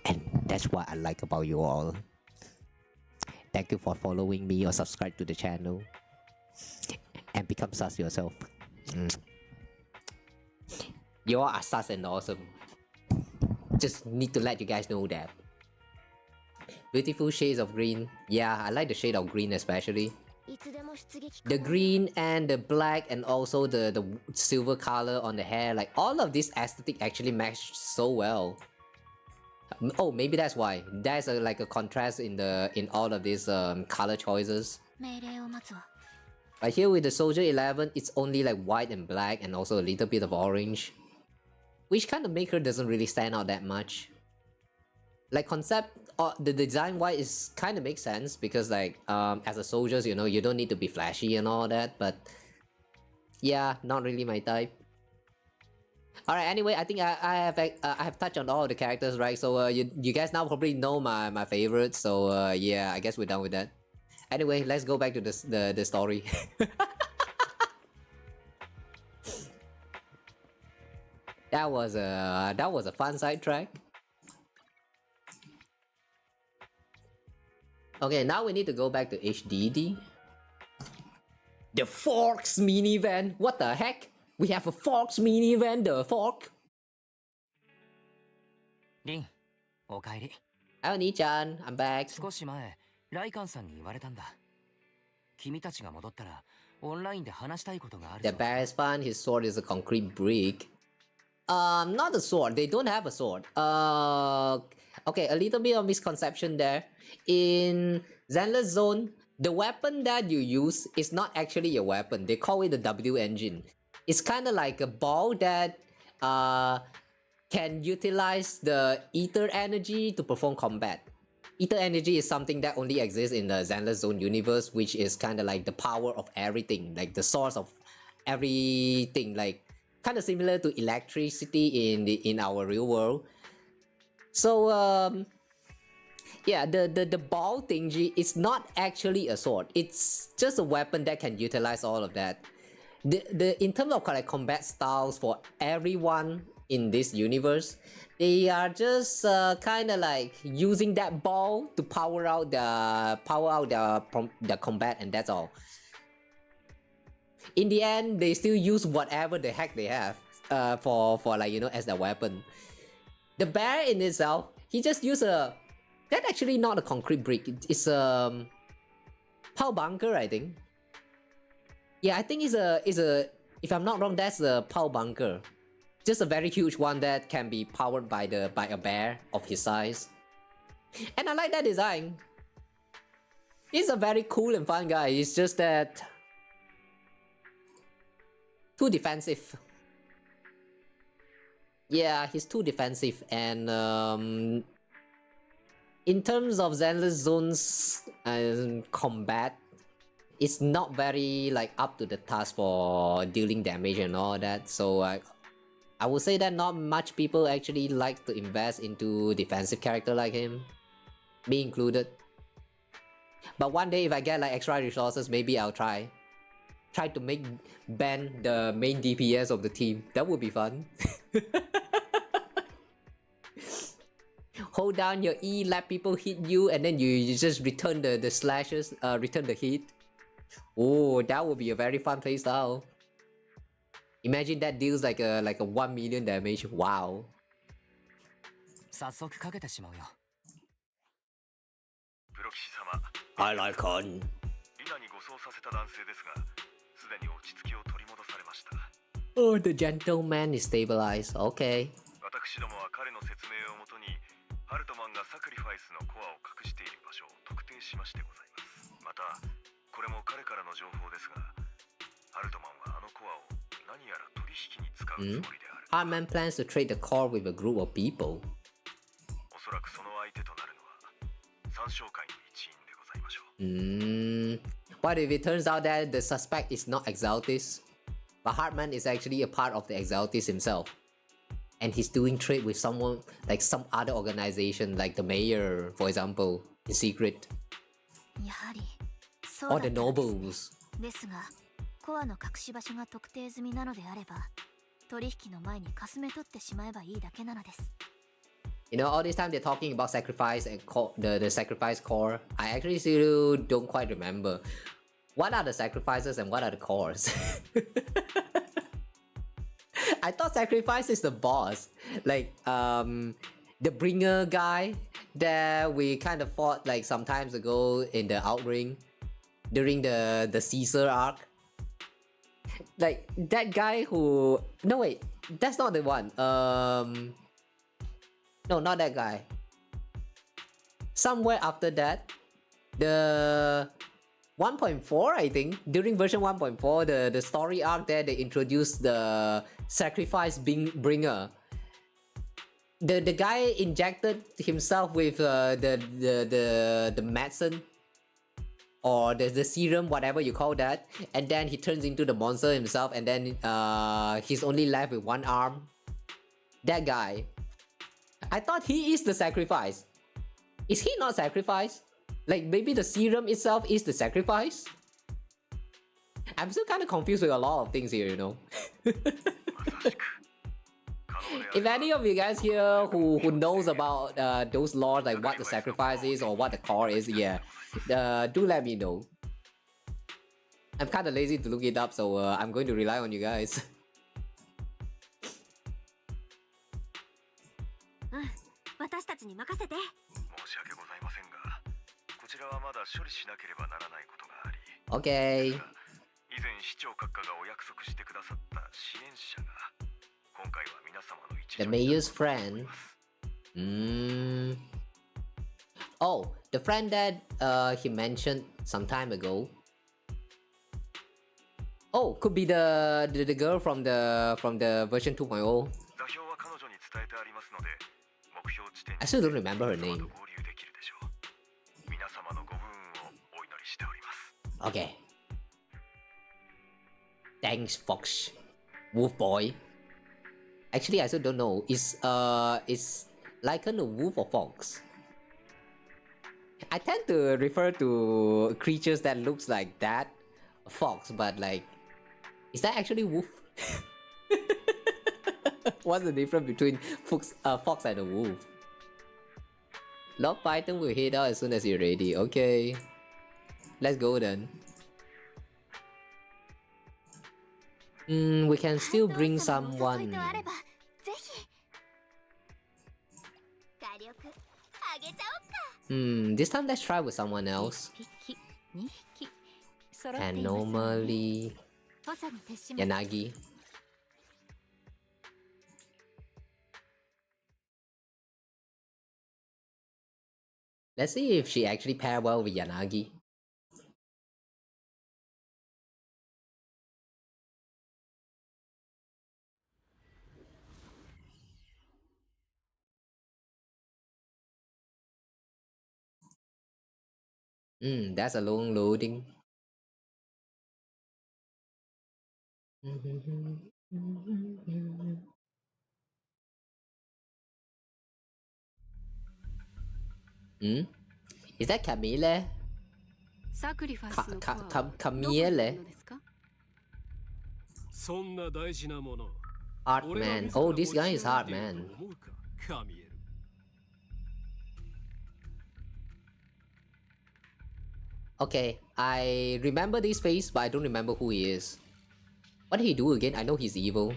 And that's what I like about you all. Thank you for following me or subscribe to the channel. And become sus yourself. You all are sus and awesome. Just need to let you guys know that. Beautiful shades of green. Yeah, I like the shade of green especially. The green and the black and also the silver color on the hair, like all of this aesthetic actually matched so well. Oh, maybe that's why. There's like a contrast in all of these color choices. But here with the Soldier 11, it's only like white and black and also a little bit of orange, which kind of make her doesn't really stand out that much. Like concept, the design wise is kind of makes sense because like as a soldiers, you know, you don't need to be flashy and all that, but yeah, not really my type. All right, anyway, I think I have touched on all the characters, right? So you guys now probably know my favorites. So yeah, I guess we're done with that. Anyway, let's go back to the story. That was a fun sidetrack. Okay, now we need to go back to HDD. The Forks minivan. What the heck? We have a Forks minivan. The Fork. Rin, おかえり。Hi, Oni-chan. I'm back. 少し前、ライカンさんに言われたんだ。君たちが戻ったら、オンラインで話したいことがある The そうだ。 bear is fun. His sword is a concrete brick. Not a sword. They don't have a sword. Okay, a little bit of misconception there. In Zenless Zone, the weapon that you use is not actually a weapon. They call it the W engine. It's kind of like a ball that can utilize the ether energy to perform combat. Ether energy is something that only exists in the Zenless Zone universe, which is kind of like the power of everything, like the source of everything, like kind of similar to electricity in our real world. So yeah, the ball thingy is not actually a sword. It's just a weapon that can utilize all of that. In terms of like combat styles for everyone in this universe, they are just kind of like using that ball to power out the combat, and that's all. In the end, they still use whatever the heck they have for like, you know, as their weapon. The bear in itself, he just used a... That's actually not a concrete brick. It's a power bunker, I think. Yeah, I think it's a if I'm not wrong, that's a power bunker. Just a very huge one that can be powered by a bear of his size. And I like that design. He's a very cool and fun guy. It's just that too defensive. Yeah, he's too defensive, and in terms of Zenless Zone's combat, it's not very like up to the task for dealing damage and all that. So I would say that not much people actually like to invest into defensive character like him, me included. But one day if I get like extra resources, maybe I'll try to make Ben the main DPS of the team. That would be fun. Hold down your E, let people hit you, and then you just return the slashes, return the hit. Oh, that would be a very fun playstyle. Imagine that deals like a 1 million damage. Wow. 早速かけてしまうよ。プロ騎士様、 I like on. リナに護送させた男性ですが、すでに落ち着きを取り戻されました。 Oh, the gentleman is stabilized. Okay. 私どもは彼の説明をもとに、ハルトマンがサクリファイスのコアを隠している場所を特定しましてございます。また、これも彼からの情報ですが、ハルトマンはあのコアを何やら取引に使うつもりである。Hartman plans to trade the core with a group of people. おそらくその相手となるのは三将会の一員でございましょう。What if it turns out that the suspect is not Exaltis, but Hartman is actually a part of the Exaltis himself, and he's doing trade with someone like some other organization, like the mayor, for example, in secret, やはりそう or だ the ったのです nobles. ですがコアの隠し場所が特定済みなのであれば取引の前にかすめ取ってしまえばいいだけなのです。 You know, all this time they're talking about sacrifice and the sacrifice core. I actually still don't quite remember. What are the sacrifices and what are the cores? I thought sacrifice is the boss. Like, the bringer guy that we kind of fought like some times ago in the outring. during the Caesar arc. Like that guy who no wait, that's not the one. No, not that guy. Somewhere after that, the 1.4, I think, during version 1.4, the story arc there, they introduced the sacrifice bringer. The guy injected himself with the medicine or the serum, whatever you call that, and then he turns into the monster himself, and then he's only left with one arm. That guy, I thought he is the sacrifice. Is he not sacrifice? Like maybe the serum itself is the sacrifice? I'm still kind of confused with a lot of things here, you know. If any of you guys here who knows about those lores, like what the sacrifice is or what the core is, yeah, do let me know. I'm kind of lazy to look it up, so I'm going to rely on you guys. 私たちに任せて。申し訳ございませんが、こちらはまだ処理しなければならないことがあり。Okay. 以前市長閣下がお約束してくださった支援者が、今回は皆様の一 The mayor's friend. Oh, the friend that he mentioned some time ago. Oh, could be the girl from the version 2.0. 座標は彼女に伝えてありますので、目標地点に I still don't remember her name. 合流できるでしょう。皆様のご武運をお祈りしております。Okay. Thanks, Fox. Wolf boy. Actually, I still don't know. Is Lycan a wolf or fox? I tend to refer to creatures that looks like that, a fox, but like, is that actually wolf? What's the difference between fox and a wolf? Lock Python will hit out as soon as you're ready. Okay, let's go then. We can still bring someone. This time let's try with someone else. Anomaly. Yanagi. Let's see if she actually pair well with Yanagi. That's a long loading. Is that Camille? Camille? Heartman. Oh, this guy is Heartman. Okay, I remember this face, but I don't remember who he is. What did he do again? I know he's evil.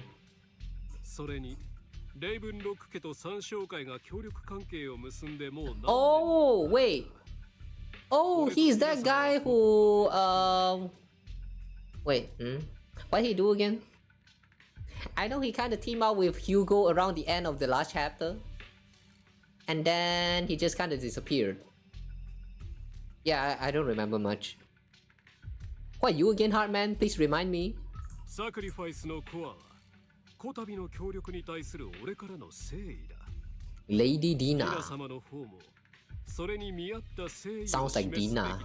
Oh, wait. Oh, he's that guy who, wait, what did he do again? I know he kind of teamed up with Hugo around the end of the last chapter. And then he just kind of disappeared. Yeah, I don't remember much. What, you again, Heartman? Please remind me. Lady Dina. Sounds like Dina.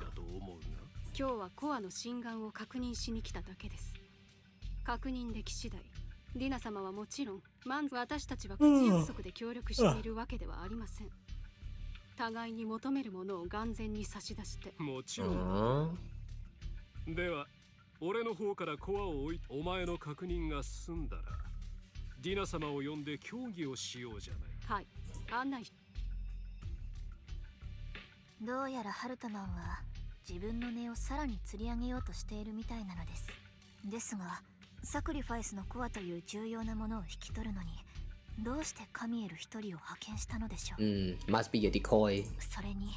今日はコアの心眼を確認しに来ただけです。確認でき次第、ディナ様はもちろん、私たちは口約束で協力しているわけではありません。互いに求めるものを眼前に差し出して。もちろん。では、俺の方からコアを置いて、お前の確認が済んだら、ディナ様を呼んで協議をしようじゃない。はい、案内。どうやらハルトマンは自分の根をさらに釣り上げようとしているみたいなのです。ですが、サクリファイスのコアという重要なものを引き取るのに、どうしてカミエル一人を派遣したのでしょう。Must be a decoy. それに、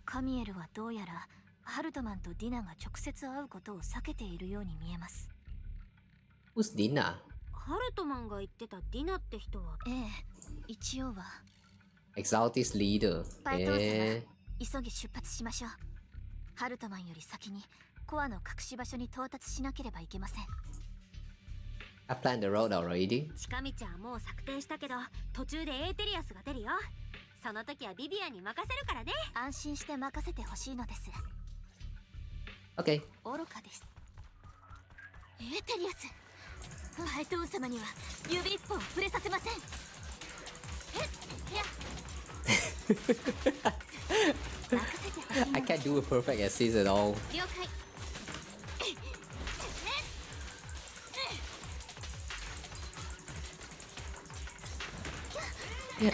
カミエルはどうやらハルトマンとディナが直接会うことを避けているように見えます。 Who's Dina? ハルトマンが言ってたディナって人は。ええ、一応は。 Exaltis leader. パイトン様、急ぎ出発しましょう。ハルトマンより先にコアの隠し場所に到達しなければいけません。 I planned the road already. 近道はもう策定したけど、途中でエーテリアスが出るよ。その時はビビアンに任せるからね。安心して任せてほしいのです。 Okay. 愚かです。エーテリアス、パイトン様には指一本触れさせません。I can't do a perfect assist at all. 了解。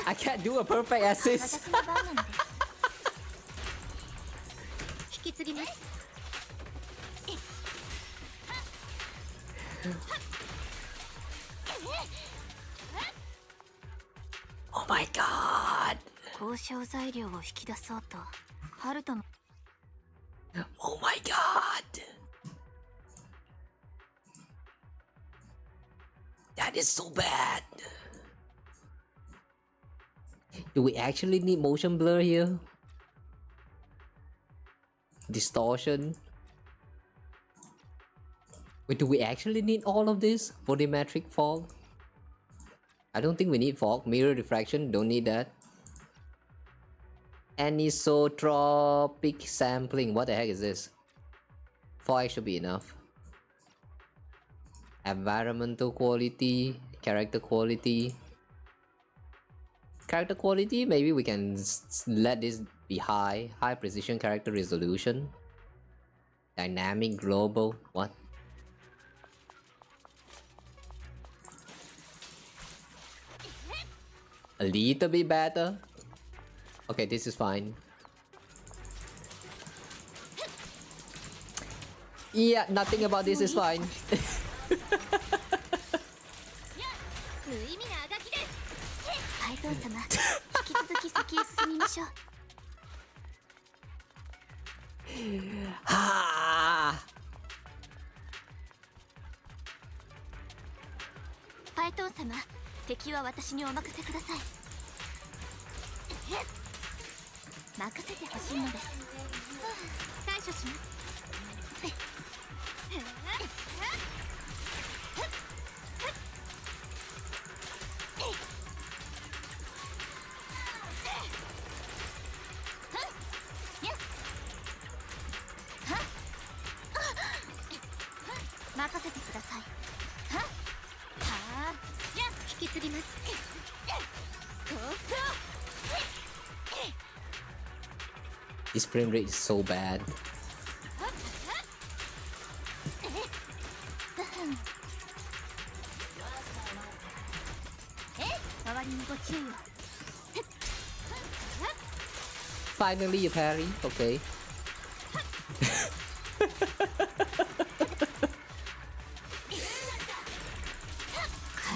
I can't do a perfect assist. 私の番なのです。引き継ぎます。 Oh my god. 交渉材料を引き出そうとハルトマン。 Oh my god. That is so bad. Do we actually need motion blur here? Distortion? Wait, do we actually need all of this? Volumetric fog? I don't think we need fog. Mirror diffraction, don't need that. Anisotropic sampling, what the heck is this? Fog should be enough. Environmental quality, character quality. Character quality, maybe we can let this be high. High precision character resolution. Dynamic global, what? A little bit better. Okay, this is fine. Yeah, nothing about this is fine. 無意味なあがきです。パイトン様、引き続き先へ進みましょう。パイトン様、敵は私にお任せください。任せてほしいのです。対処します。 任せてください。引き継ぎます。 This frame rate is so bad. 周りにご注意を。 Finally a parry, okay.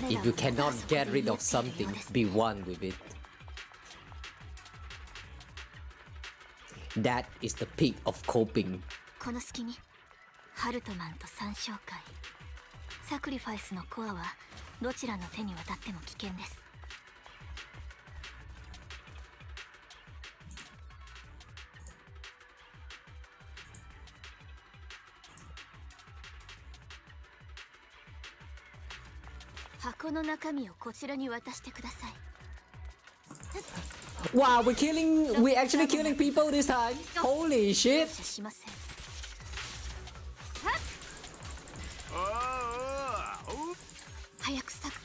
If you cannot get rid of something, be one with it. That is the peak of coping. この隙にハルトマンと三小会、サクリファイスのコアはどちらの手に渡っても危険です。箱の中身をこちらに渡してください。 Wow, we're actually killing people this time. Holy shit. しません。 早くサク。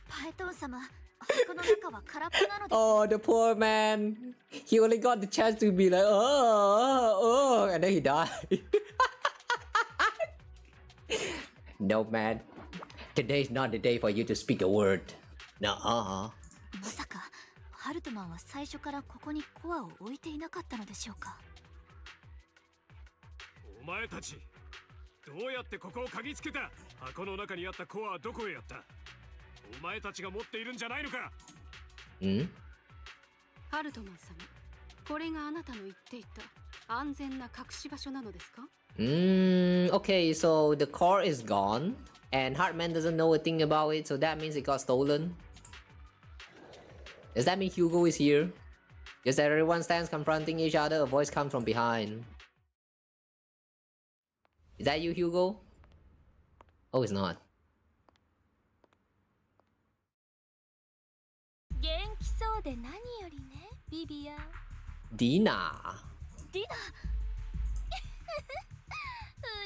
パイトン様、箱の中は空っぽなのです。 Oh, the poor man. He only got the chance to be like, oh, and then he died. No, man. Today is not the day for you to speak a word. Nuh-uh. まさかハルトマンは最初からここにコアを置いていなかったのでしょうか。お前たち、どうやってここを嗅ぎつけた？箱の中にあったコアはどこへやった？お前たちが持っているんじゃないのか？ん？ハルトマン様、これがあなたの言っていた安全な隠し場所なのですか？ Okay, so the core is gone, and Hartman doesn't know a thing about it, so that means it got stolen. Does that mean Hugo is here? Just as everyone stands confronting each other, a voice comes from behind. Is that you, Hugo? Oh, it's not. 元気そうで何よりね、ビビアン。 Dina. ディナ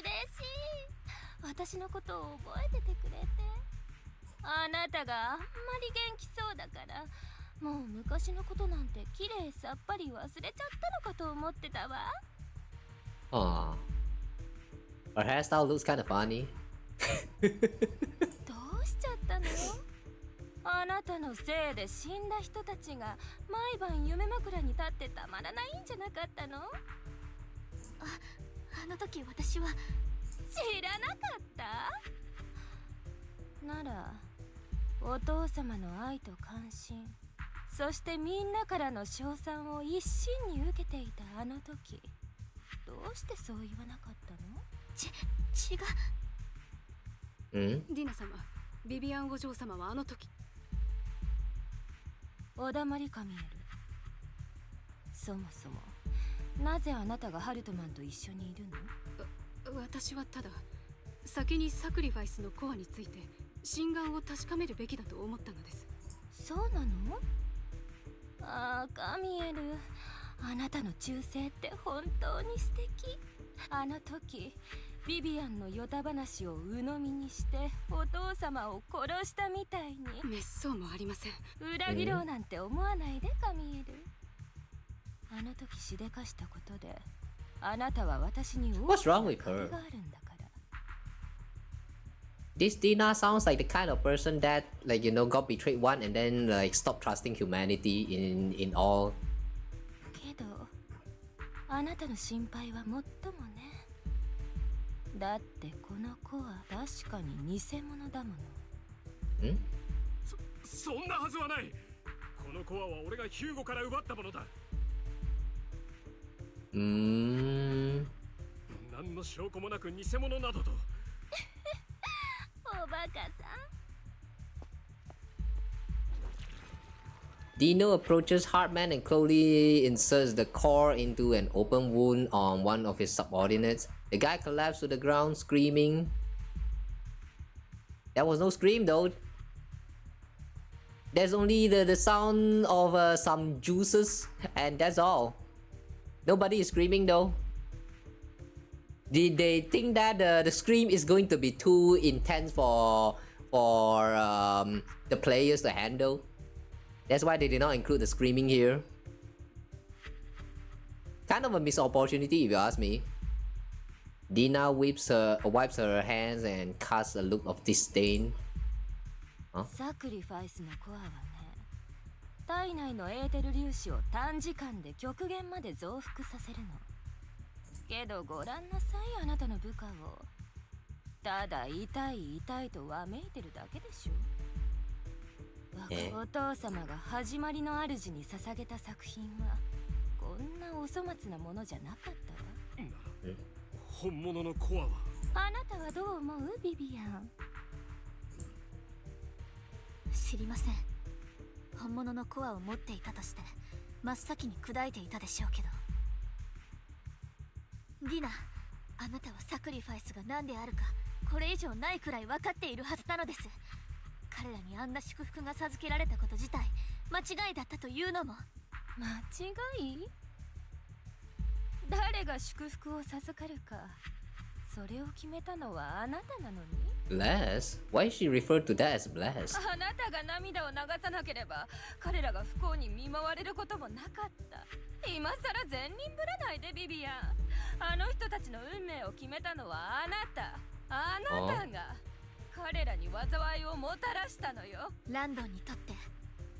嬉しい。私のことを覚えててくれて。あなたがあんまり元気そうだから、もう昔のことなんてきれいさっぱり忘れちゃったのかと思ってたわ。Aw. Her hairstyle looks kind of funny. どうしちゃったの？あなたのせいで死んだ人たちが毎晩夢枕に立ってたまらないんじゃなかったの？あの時私は知らなかった？ならお父様の愛と関心、そしてみんなからの称賛を一身に受けていたあの時、どうしてそう言わなかったの？違う。ディナ様、ビビアンお嬢様はあの時。おだまりカミエル。そもそもなぜあなたがハルトマンと一緒にいるの？私はただ先にサクリファイスのコアについて心眼を確かめるべきだと思ったのです。そうなの？ああ、カミエル、あなたの忠誠って本当に素敵。あの時ビビアンのヨタ話を鵜呑みにしてお父様を殺したみたいに。めっそうもありません。裏切ろうなんて思わないで、カミエル。あの時しでかしたことであなたは私に大きな壁があるんだから。 This Dina sounds like the kind of person that, like, you know, got betrayed once and then, like, stopped trusting humanity in all. けどあなたの心配はもっともね。だってこの子は確かに偽物だもの。ん？そんなはずはない。このコアは俺がヒューゴから奪ったものだ。何の証拠もなく偽物などと。おバカさん。 Dino approaches Hartman and Chloe inserts the core into an open wound on one of his subordinates. The guy collapsed to the ground, screaming. There was no scream though. There's only the sound of some juices, and that's all. Nobody is screaming though. Did they think that the scream is going to be too intense for the players to handle? That's why they did not include the screaming here. Kind of a missed opportunity if you ask me. Dina wipes her hands and casts a look of disdain. Huh? サクリファイスのコアはね、体内のエーテル粒子を短時間で極限まで増幅させるの。けどご覧なさい、あなたの部下を。ただ痛い痛いとわめいてるだけでしょ。お父様が始まりの主に捧げた作品はこんなお粗末なものじゃなかったわ。本物のコアは？あなたはどう思う、ビビアン？知りません。本物のコアを持っていたとして真っ先に砕いていたでしょうけど。ディナ、あなたはサクリファイスが何であるかこれ以上ないくらい分かっているはずなのです。彼らにあんな祝福が授けられたこと自体間違いだったというのも。間違い？誰が祝福を授かるかそれを決めたのはあなたなのに。 Bless? Why is she referred to that as blessed? あなたが涙を流さなければ彼らが不幸に見舞われることもなかった。今さら善人ぶらないで、ビビアン。あの人たちの運命を決めたのはあなた。あなたが彼らに災いをもたらしたのよ。ランドンにとって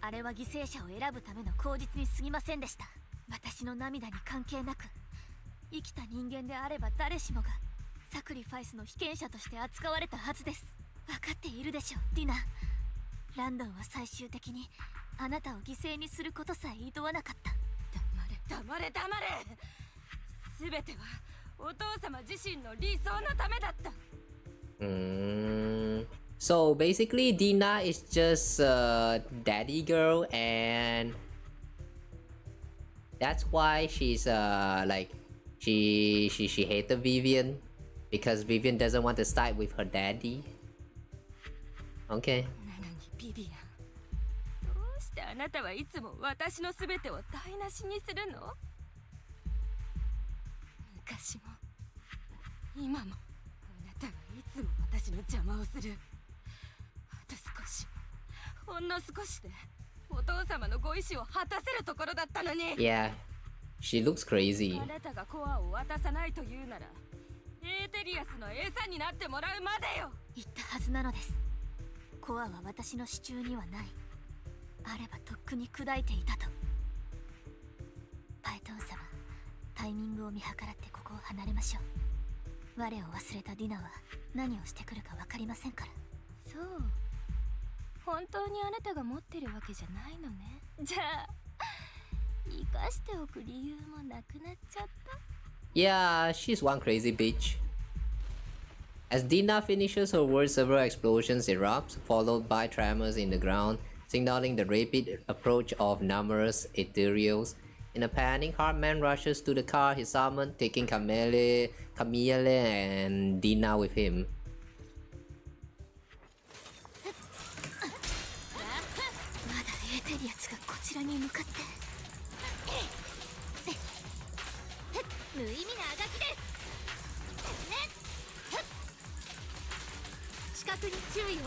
あれは犠牲者を選ぶための口実に過ぎませんでした。私の涙に関係なく生きた人間であれば誰しもがサクリファイスの被験者として扱われたはずです。分かっているでしょ、ディナ。ランドンは最終的にあなたを犠牲にすることさえ厭わなかった。黙れ。黙れ黙れ。すべてはお父様自身の理想のためだった。So basically, Dina is just a daddy girl, and that's why she's like she hated Vivian because Vivian doesn't want to side with her daddy. Okay. なのにビビアン、どうしてあなたはいつも私のすべてを台無しにするの？昔も今もあなたはいつも私の邪魔をする。あと少し、ほんの少しでお父様のご意志を果たせるところだったのに。 Yeah, she looks crazy. あなたがコアを渡さないというならエーテリアスの餌になってもらうまでよ。言ったはずなのです。コアは私の手中にはない。あればとっくに砕いていたと。パイトン様、タイミングを見計らってここを離れましょう。我を忘れたディナは何をしてくるか分かりませんから。そう、本当にあなたが持ってるわけじゃないのね。じゃあ生かしておく理由もなくなっちゃった。 Yeah, she's one crazy bitch. As Dina finishes her words, several explosions erupt, followed by tremors in the ground, signaling the rapid approach of numerous ethereals. In a panic, Hartman rushes to the car he summoned, taking Camille and Dina with him. まだエーテリアスがこちらに向かって。無意味なあがきです。近くに注意を。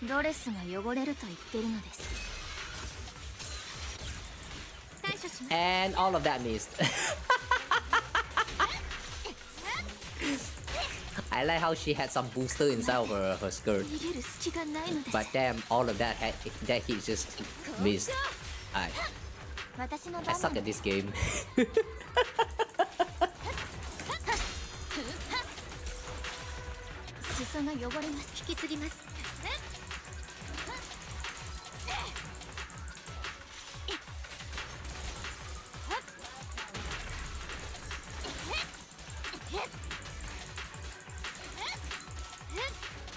ドレスが汚れると言っているのです。対処します。 And all of that missed. I like how she had some booster inside of her skirt. 逃げる隙がないのです。 But damn, all of that he just missed. I 私の suck 番 at this game. 裾が汚れます。引き継ぎます。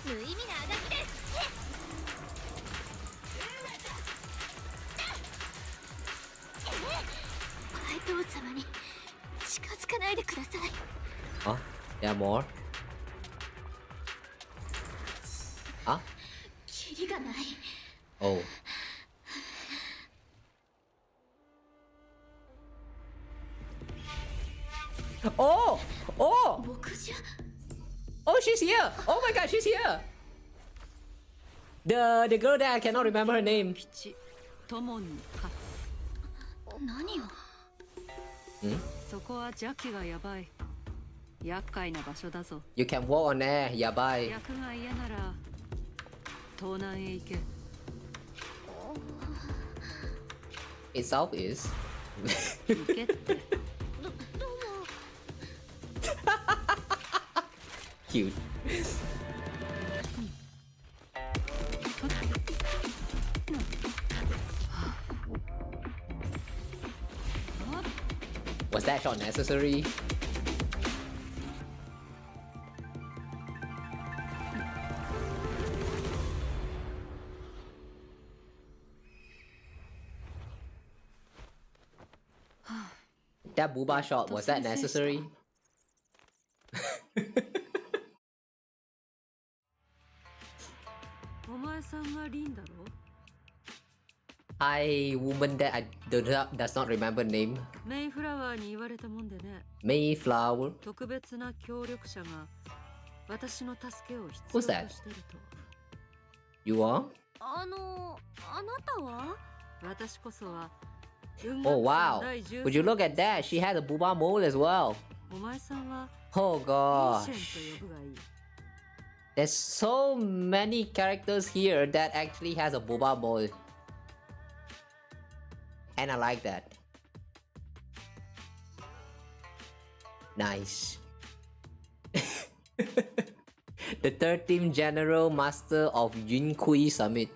無意味なあがきです。パイトン様に近づかないでください。 Huh? There are more? Huh? キリがない。 Oh. Oh! Oh! 僕じゃ。 Oh, she's here! Oh my god, she's here! The girl that I cannot remember her name. 共に勝何を。Hmm? つ。そこは邪気がやばい。厄介な場所だぞ。 You can walk on air, yabai. 役が嫌なら東南へ行け。 Itself is. 行けって。Cute. Was that shot necessary? That booba shot, was that necessary? お前さんがリンだろ。 I woman that I does not remember name. メイフラワーに言われたもんでね。 Mayflower. 特別な協力者が私の助けを必 Who's 要と that? してると。 You are? あなたは。私こそは。 Oh wow. Would you look at that? She had a booba mole as well. お前さんは Oh イー gosh. シェンと呼ぶがいい。 There's so many characters here that actually has a booba mole. And I like that. Nice. The 13th General Master of Yunkui Summit,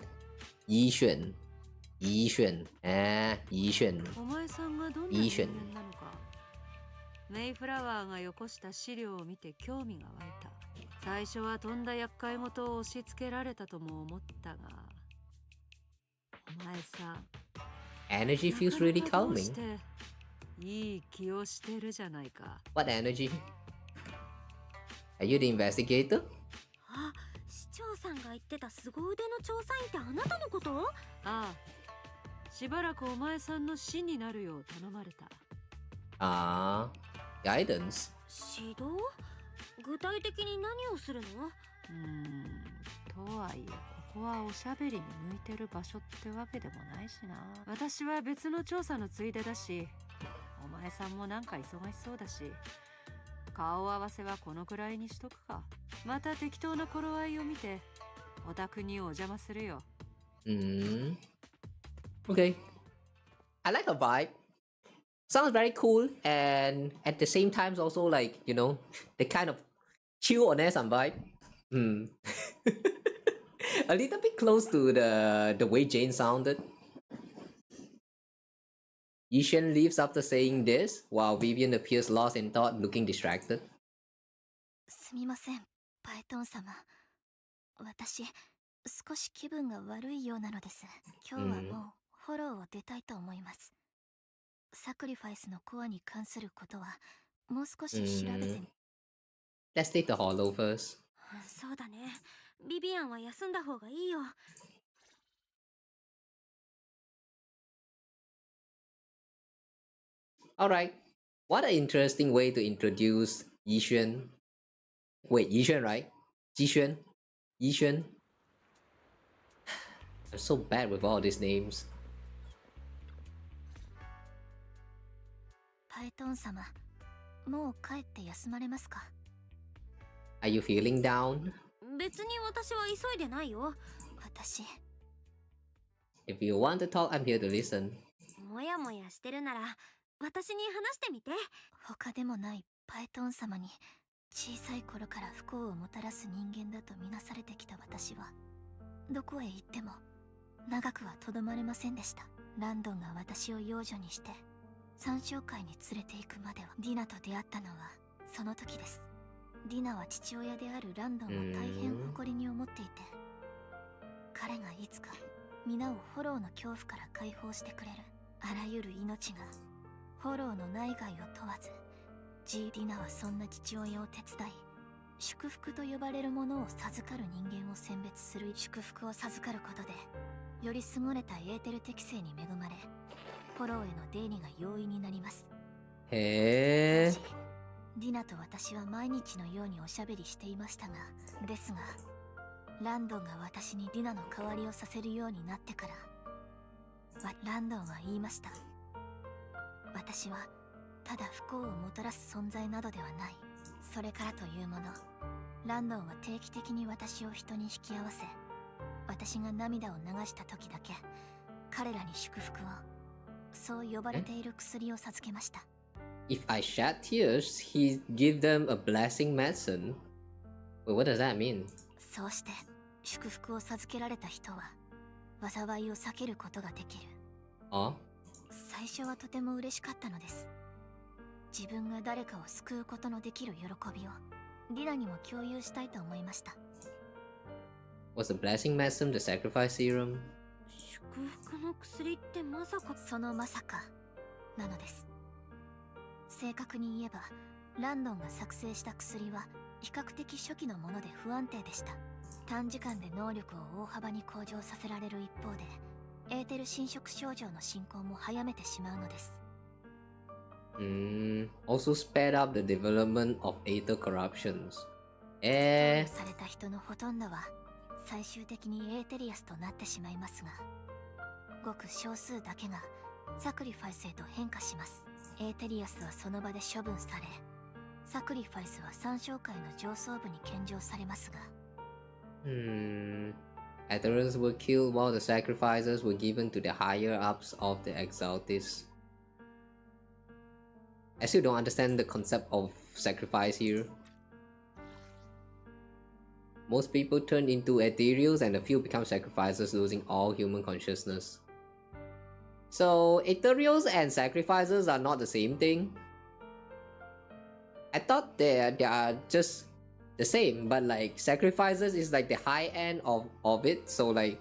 Yi Xuan. イーシュン。イーシュン。お前さんがどんなイーシュン。人間なのか、メイフラワーがよこした資料を見て興味が湧いた。最初はとんだ厄介事を押し付けられたとも思ったが、お前さん Energy feels really なかなかどう calming. していい気をしてるじゃないか。 What energy? Are you the investigator? あ、市長さんが言ってた凄腕の調査員ってあなたのこと？ああ、しばらくお前さんの師になるよう頼まれた。Guidance. 指導？具体的に何をするの？とはいえここはおしゃべりに向いてる場所ってわけでもないしな。私は別の調査のついでだし、お前さんもなんか忙しそうだし、顔合わせはこのくらいにしとくか。また適当な頃合いを見てお宅にお邪魔するよ。Okay. I like her vibe. Sounds very cool, and at the same time also like, you know, the kind of chill honest vibe. A little bit close to the way Jane sounded. Yishen leaves after saying this, while Vivian appears lost in thought, looking distracted. すみません、パエトン様。私、少し気分が悪いようなのです。今日はもうフォローを出たいと思います。サクリファイスのコアに関することはもう少し調べてみ。Let's take the hollow first. そうだね。ビビアンは休んだ方がいいよ。Alright. What an interesting way to introduce Yishen. Wait, Yishen, right? Jishen? Yishen? I'm so bad with all these names. パエトン様、もう帰って休まれますか？ Are you feeling down? 別に私は急いでないよ。私、 If you want to talk, I'm here to listen. もやもやしてるなら私に話してみて。他でもないパエトン様に小さい頃から不幸をもたらす人間だとみなされてきた私は、どこへ行っても長くはとどまれませんでした。ランドンが私を養女にして山椒会に連れて行くまでは、ディナと出会ったのはその時です。ディナは父親であるランドンを大変誇りに思っていて、彼がいつか皆をフォローの恐怖から解放してくれる。あらゆる命がフォローの内外を問わず、ディナはそんな父親を手伝い、祝福と呼ばれるものを授かる人間を選別する。祝福を授かることでより優れたエーテル適性に恵まれ、フォローへの出入りが容易になります。へー。ディナと私は毎日のようにおしゃべりしていましたが、ですがランドンが私にディナの代わりをさせるようになってから、ランドンは言いました。私はただ不幸をもたらす存在などではない。それからというもの、ランドンは定期的に私を人に引き合わせ、私が涙を流した時だけ彼らに祝福を、そう呼ばれている薬を授けました。If I shed tears, he give them a blessing medicine. Wait, what does that mean? そうして祝福を授けられた人は災いを避けることができる。最初はとても嬉しかったのです。自分が誰かを救うことのできる喜びをディナにも共有したいと思いました。Was the blessing medicine the sacrifice serum? 祝福の薬ってまさか。そのまさかなのです。正確に言えばランドンが作成した薬は比較的初期のもので不安定でした。短時間で能力を大幅に向上させられる一方で、エーテル侵食症状の進行も早めてしまうのです。Also sped up the development of ether corruptions. 投与された人のほとんどは最終的にエーテリアスとなってしまいますが、ごく少数だけがサクリファイスへと変化します。エーテリアスはその場で処分され、サクリファイスは山椒界の上層部に献上されますが、Adherents were killed while the sacrifices were given to the higher ups of the exaltis. I still don't understand the concept of sacrifice here. Most people turn into ethereals and a few become sacrifices, losing all human consciousness. So ethereals and sacrifices are not the same thing. I thought they are just the same, but like sacrifices is like the high end of it. So like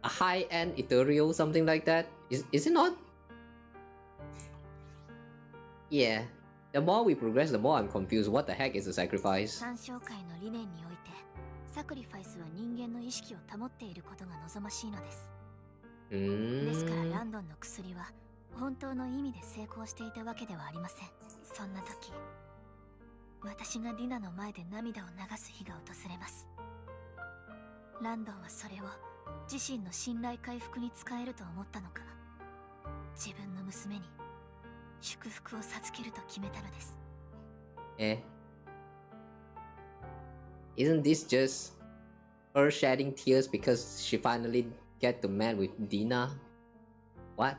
a high end ethereal, something like that. Is it not? Yeah. The more we progress, the more I'm confused. What the heck is a sacrifice? 参照会の理念において、サクリファイスは人間の意識を保っていることが望ましいのです。ですからランドンの薬は本当の意味で成功していたわけではありません。そんな時、私がディナの前で涙を流す日が訪れます。ランドンはそれを自身の信頼回復に使えると思ったのか、自分の娘に祝福を授けると決めたのです。Isn't this just her shedding tears because she finally get to meet with Dina? What?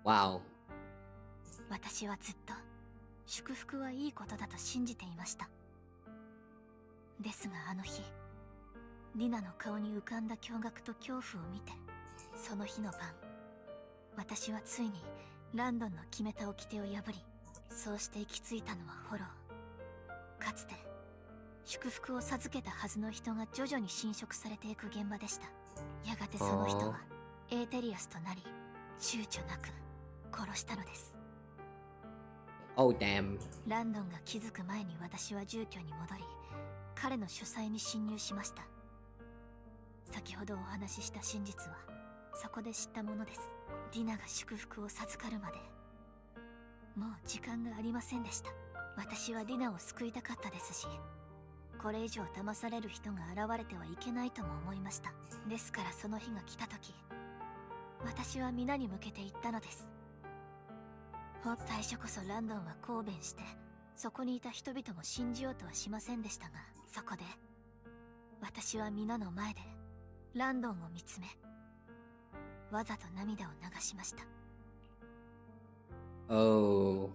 Wow. 私はずっと祝福はいいことだと信じていました。ですがあの日、ディナの顔に浮かんだ驚愕と恐怖を見て、その日の晩、私はついにランドンの決めた掟を破り、そうして行き着いたのはフォロー。かつて祝福を授けたはずの人が徐々に侵食されていく現場でした。やがてその人はエーテリアスとなり、躊躇なく殺したのです。Oh damn. ランドンが気づく前に私は住居に戻り、彼の書斎に侵入しました。先ほどお話しした真実はそこで知ったものです。ディナが祝福を授かるまでもう時間がありませんでした。私はディナを救いたかったですし、これ以上騙される人が現れてはいけないとも思いました。ですからその日が来た時、私は皆に向けて言ったのです。最初こそランドンは抗弁して、そこにいた人々も信じようとはしませんでしたが、そこで私は皆の前でランドンを見つめ、わざと涙を流しました。Oh.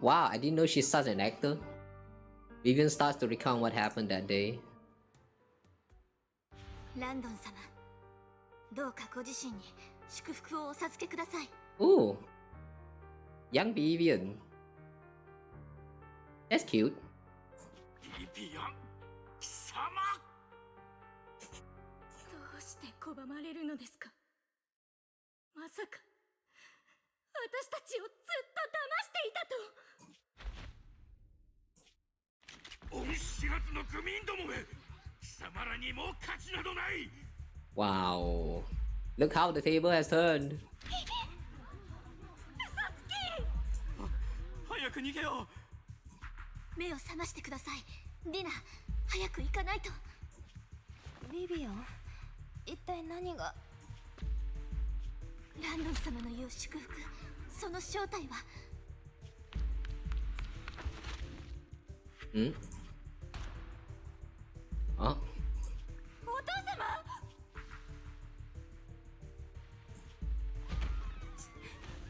Wow, I didn't know she's such an actor. Vivian starts to recount what happened that day. ランドン様、どうかご自身に祝福をお授けください。Ooh. Young Vivian. That's cute. ビビアン様、どうして拒まれるのですか。まさか私たちをずっと騙していたと。恩知らずの愚民どもめ、貴様らにもう価値などない。 Wow. Look how the table has turned. 早く逃げよう。目を覚ましてください。ディナ、早く行かないと。ビビアン、一体何が。ランドン様の言う祝福、その正体は。ん？あ？お父様！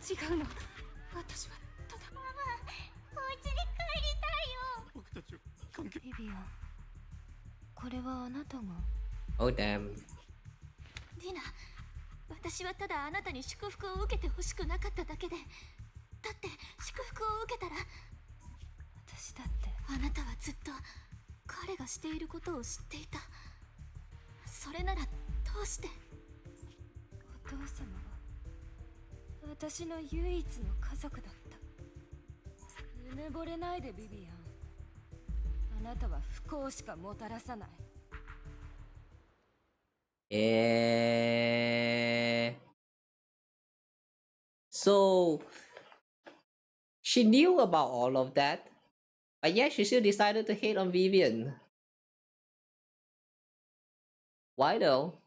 違うの。私はただ。ママ、お家に帰りたいよ。僕たちは関係。ビビアン、これはあなたが。Oh damn. ディナ、私はただあなたに祝福を受けてほしくなかっただけで。だって祝福を受けたら、私だってあなたはずっと彼がしていることを知っていた。それならどうして。お父様は私の唯一の家族だった。うぬぼれないでビビアン、あなたは不幸しかもたらさない。So she knew about all of that, but yet she still decided to hate on Vivian. Why though?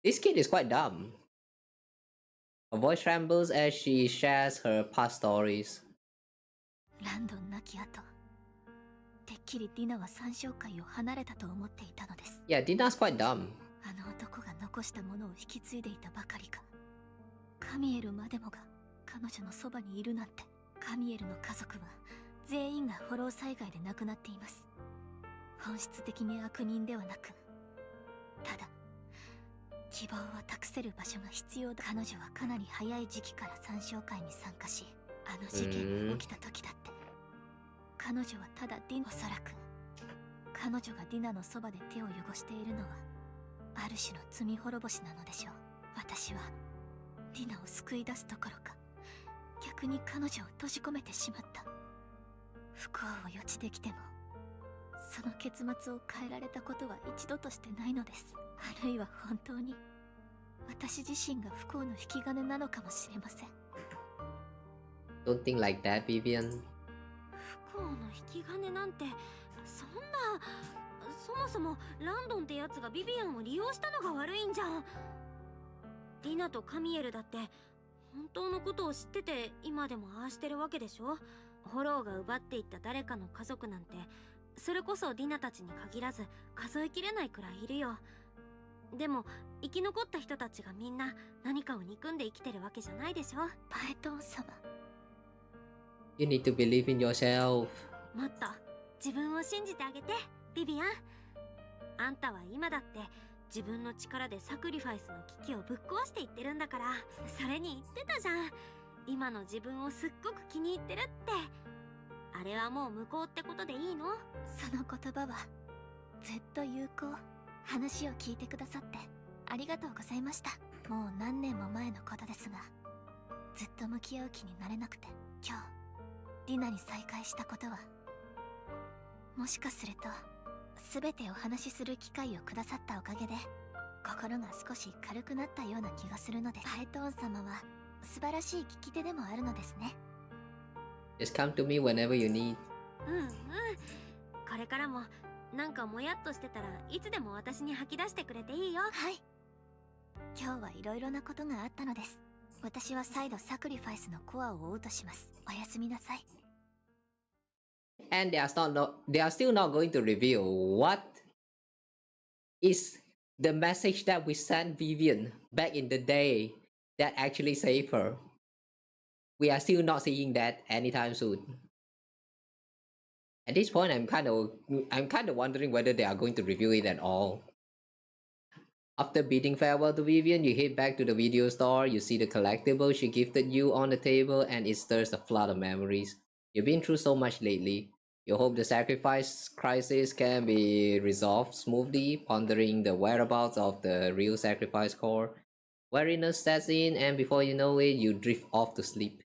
This kid is quite dumb. Her voice trembles as she shares her past stories. ランドン亡き後、てっきりディナは参照会を離れたと思っていたのです。Yeah, Dina's quite dumb. あの男が残したものを引き継いでいたばかりか、カミエルまでもが彼女のそばにいるなんて。カミエルの家族は全員がフォロー災害で亡くなっています。本質的に悪人ではなく、ただ希望を託せる場所が必要だ。彼女はかなり早い時期から参照会に参加し、あの事件が起きた時だって彼女はただおそらく彼女がディナのそばで手を汚しているのはある種の罪滅ぼしなのでしょう。私はディナを救い出すどころか逆に彼女を閉じ込めてしまった。不幸を予知できてもその結末を変えられたことは一度としてないのです。あるいは本当に私自身が不幸の引き金なのかもしれません。 Don't think like that, Vivian. 不幸の引き金なんてそんな。そもそもランドンってやつがビビアンを利用したのが悪いんじゃん。ディナとカミエルだって本当のことを知ってて今でもああしてるわけでしょ。ホローが奪っていった誰かの家族なんてそれこそディナたちに限らず数えきれないくらいいるよ。でも生き残った人たちがみんな何かを憎んで生きてるわけじゃないでしょ。パエトン様、 You need to believe in yourself. もっと自分を信じてあげてビビアン。あんたは今だって自分の力でサクリファイスの危機をぶっ壊していってるんだから。それに言ってたじゃん、今の自分をすっごく気に入ってるって。あれはもう無効ってことでいいの？その言葉はずっと有効。話を聞いてくださってありがとうございました。もう何年も前のことですがずっと向き合う気になれなくて、今日ディナに再会したことはもしかすると全てお話しする機会をくださったおかげで心が少し軽くなったような気がするので、パエトーン様は素晴らしい聞き手でもあるのですね。 Just come to me whenever you need. うんうん。これからもなんかもやっとしてたらいつでも私に吐き出してくれていいよ。はい、今日はいろいろなことがあったのです。私は再度サクリファイスのコアを追うとします。おやすみなさい。 And they are still not going to reveal what is the message that we sent Vivian back in the day that actually saved her. We are still not seeing that anytime soon. At this point, I'm kind of wondering whether they are going to reveal it at all. After bidding farewell to Vivian, you head back to the video store. You see the collectible she gifted you on the table, and it stirs a flood of memories. You've been through so much lately. You hope the sacrifice crisis can be resolved smoothly, pondering the whereabouts of the real sacrifice core. Weariness sets in, and before you know it, you drift off to sleep.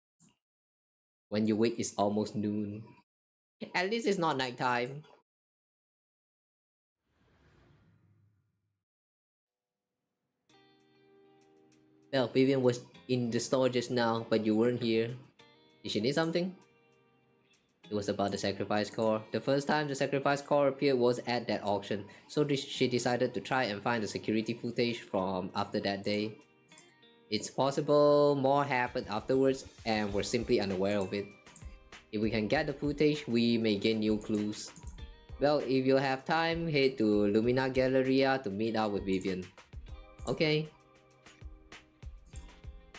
When you wake, it's almost noon. At least it's not nighttime. Well, Vivian was in the store just now, but you weren't here. Did she need something? It was about the sacrifice core. The first time the sacrifice core appeared was at that auction, so she decided to try and find the security footage from after that day. It's possible more happened afterwards and we're simply unaware of it. If we can get the footage, we may gain new clues. Well, if you have time, head to Lumina Galleria to meet up with Vivian. Okay.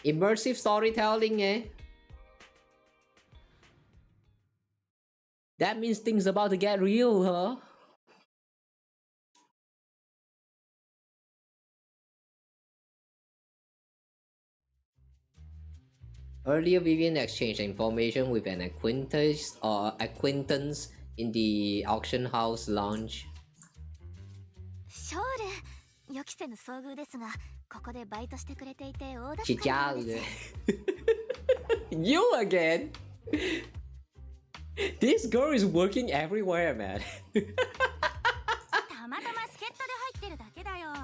Immersive storytelling, eh? That means things about to get real, huh? Earlier, Vivian exchanged information with an acquaintance in the auction house lounge. ショール、予期せぬ遭遇ですが、ここでバイトしてくれていて大助かりなんです。Chicharle. You again? This girl is working everywhere, man. たまたま助っ人で入ってるだけだよ。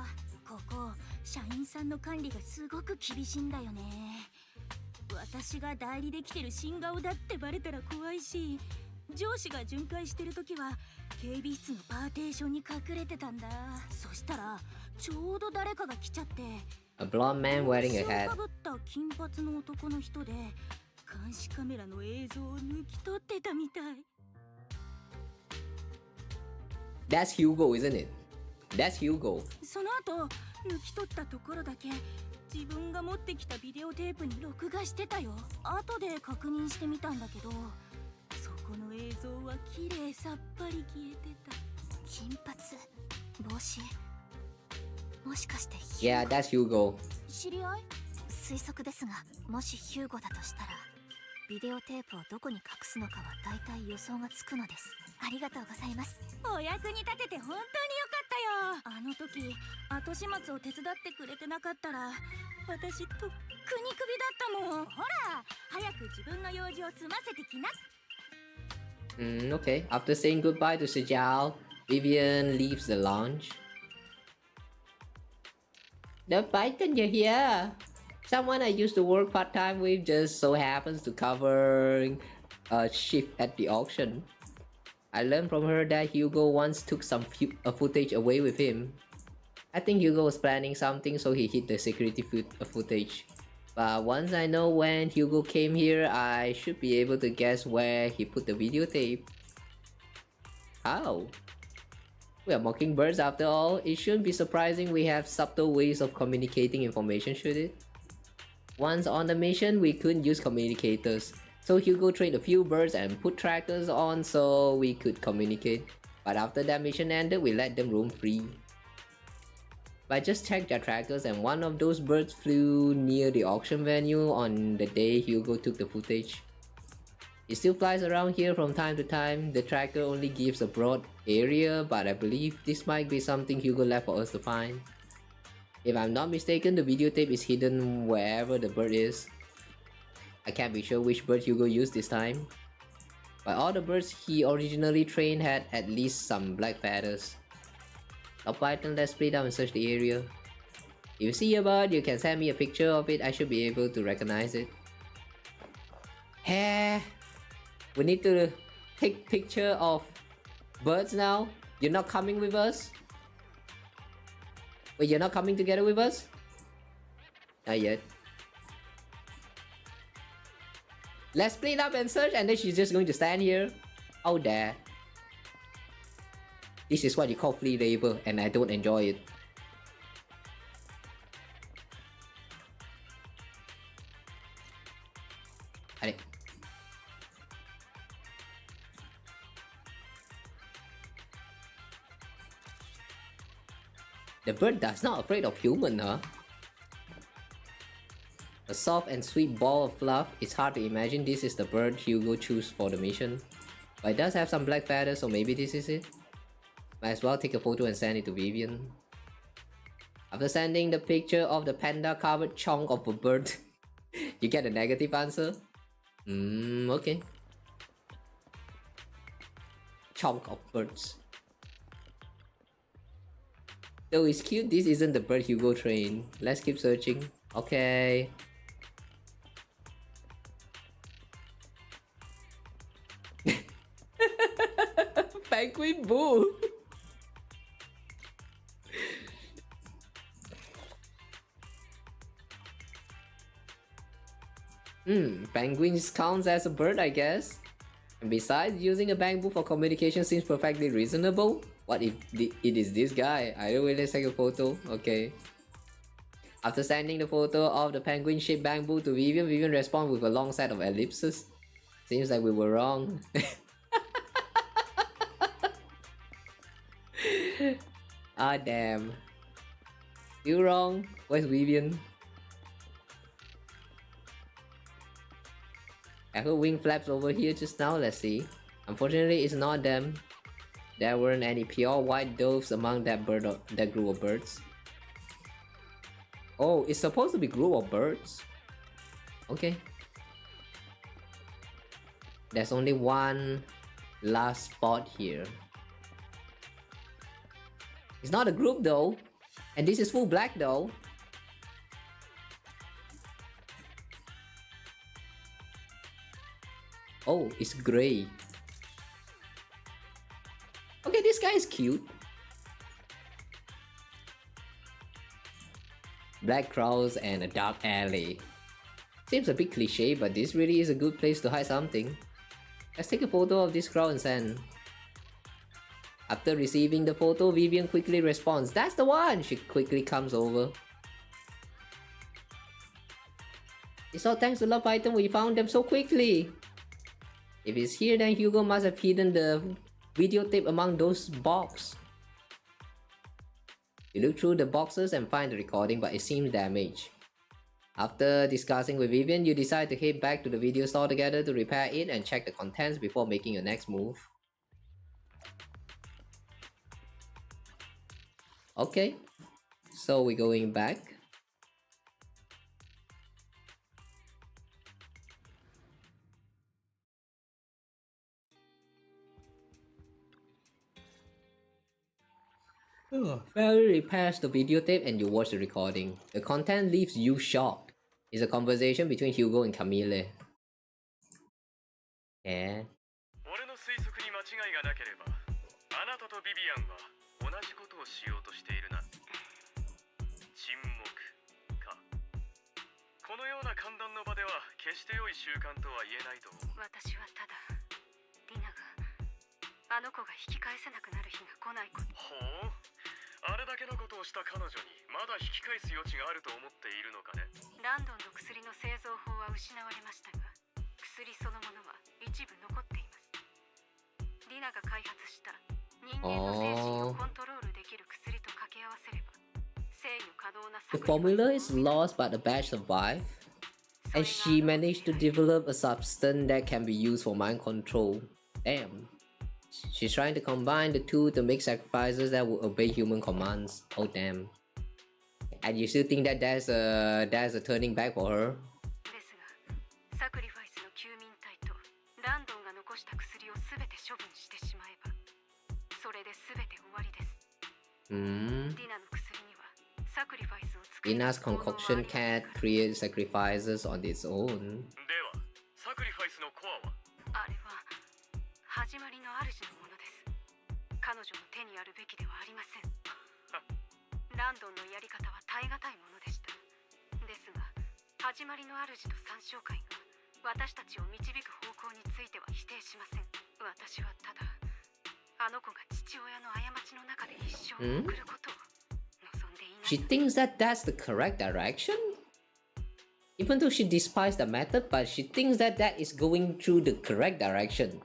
ここ、社員さんの管理がすごく厳しいんだよね。私が代理で来てる新顔だってバレたら怖いし、上司が巡回してる時は警備室のパーテーションに隠れてたんだ。そしたらちょうど誰かが来ちゃって、 A blonde man wearing a hat. かぶった金髪の男の人で監視カメラの映像を抜き取ってたみたい。 That's Hugo, isn't it? That's Hugo. その後抜き取ったところだけ自分が持ってきたビデオテープに録画してたよ。後で確認してみたんだけど、そこの映像は綺麗さっぱり消えてた。金髪、帽子、もしかして Yeah, that's Hugo. 知り合い？推測ですが、もしヒューゴだとしたらビデオテープをどこに隠すのかは大体予想がつくのです。ありがとうございます。お役に立てて本当によかったよ。あの時後始末を手伝ってくれてなかったら私とっくにクビだったもん。ほら早く自分の用事を済ませてきな。Okay. After saying goodbye to Sejal, Vivian leaves the lounge. The Python, you're here. Someone I used to work part-time with just so happens to cover a shift at the auction. I learned from her that Hugo once took some footage away with him. I think Hugo was planning something, so he hid the security footage. But once I know when Hugo came here, I should be able to guess where he put the videotape. How? We are mockingbirds after all. It shouldn't be surprising we have subtle ways of communicating information, should it? Once on the mission, we couldn't use communicators. So Hugo trained a few birds and put trackers on so we could communicate. But after that mission ended, we let them roam free. But I just checked their trackers and one of those birds flew near the auction venue on the day Hugo took the footage. It still flies around here from time to time. The tracker only gives a broad area, but I believe this might be something Hugo left for us to find. If I'm not mistaken, the videotape is hidden wherever the bird is. I can't be sure which bird Hugo used this time. But all the birds he originally trained had at least some black feathers. Now Python, let's split up and search the area. If you see a bird, you can send me a picture of it. I should be able to recognize it. Hey, we need to take picture of birds now. You're not coming with us? Wait, you're not coming together with us? Not yet. Let's split up and search, and then she's just going to stand here. Oh, there. This is what you call free labor, and I don't enjoy it. Allez. The bird does not afraid of human, huh? A soft and sweet ball of fluff. It's hard to imagine this is the bird Hugo chose for the mission. But it does have some black feathers, so maybe this is it. Might as well take a photo and send it to Vivian. After sending the picture of the panda-covered chunk of a bird, you get a negative answer? Okay. Chunk of birds. Though it's cute, this isn't the bird Hugo trained. Let's keep searching. Okay. Penguin Boo! Penguins counts as a bird, I guess. And besides, using a bamboo for communication seems perfectly reasonable. What if it is this guy? I don't really take a photo. Okay. After sending the photo of the penguin-shaped bamboo to Vivian, Vivian responds with a long set of ellipses. Seems like we were wrong. Ah, damn. You wrong. Where's Vivian? I heard wing flaps over here just now. Let's see. Unfortunately, it's not them. There weren't any pure white doves among that group of birds. Oh, it's supposed to be group of birds. Okay. There's only one last spot here. It's not a group though. And this is full black though. Oh, it's gray. Okay, this guy is cute. Black crowds and a dark alley. Seems a bit cliche, but this really is a good place to hide something. Let's take a photo of this crowd and send. After receiving the photo, Vivian quickly responds, "That's the one!" She quickly comes over. It's all thanks to Love Python we found them so quickly. If it's here, then Hugo must have hidden the videotape among those boxes. You look through the boxes and find the recording, but it seems damaged. After discussing with Vivian, you decide to head back to the video store together to repair it and check the contents before making your next move. Okay, so we're going back. Valerie repairs the videotape and you watch the recording. The content leaves you shocked. It's a conversation between Hugo and Camille. Yeah. 俺の推測に間違いがなければ、あなたとビビアンは同じことをしようとしているな。沈黙か。このような歓談の場では決して良い習慣とは言えないと思う。私はただディナがあの子が引き返せなくなる日が来ないこと。ほう。あれだけのことをした彼女にまだ引き返す余地があると思っているのかね。ランドンの薬の製造法は失われましたが、薬そのものは一部残っています。ディナが開発した人間の精神をコントロールできる薬と掛け合わせれば制御可能な The formula is lost but the batch survived, and she managed to develop a substance that can be used for mind control. Damn. She's trying to combine the two to make sacrifices that will obey human commands. Oh damn. And you still think that there's a turning back for her? ですが、サクリファイスの休眠体とランドンが残した薬をすべて処分してしまえば、それですべて終わりです。ディナの薬にはサクリファイスを作る。Ina's concoction can't create sacrifices on its own. では、サクリファイスのコアは？あれは始まりの主のものです。彼女の手にあるべきではありません。ランドンのやり方は耐え難いものでした。ですが、始まりの主と参照会が私たちを導く方向については否定しません。私はただ、あの子が父親の過ちの中で一生を送ることを望んでいない。She thinks that that's the correct direction? Even though she despises the method, but she thinks that that is going through the correct direction.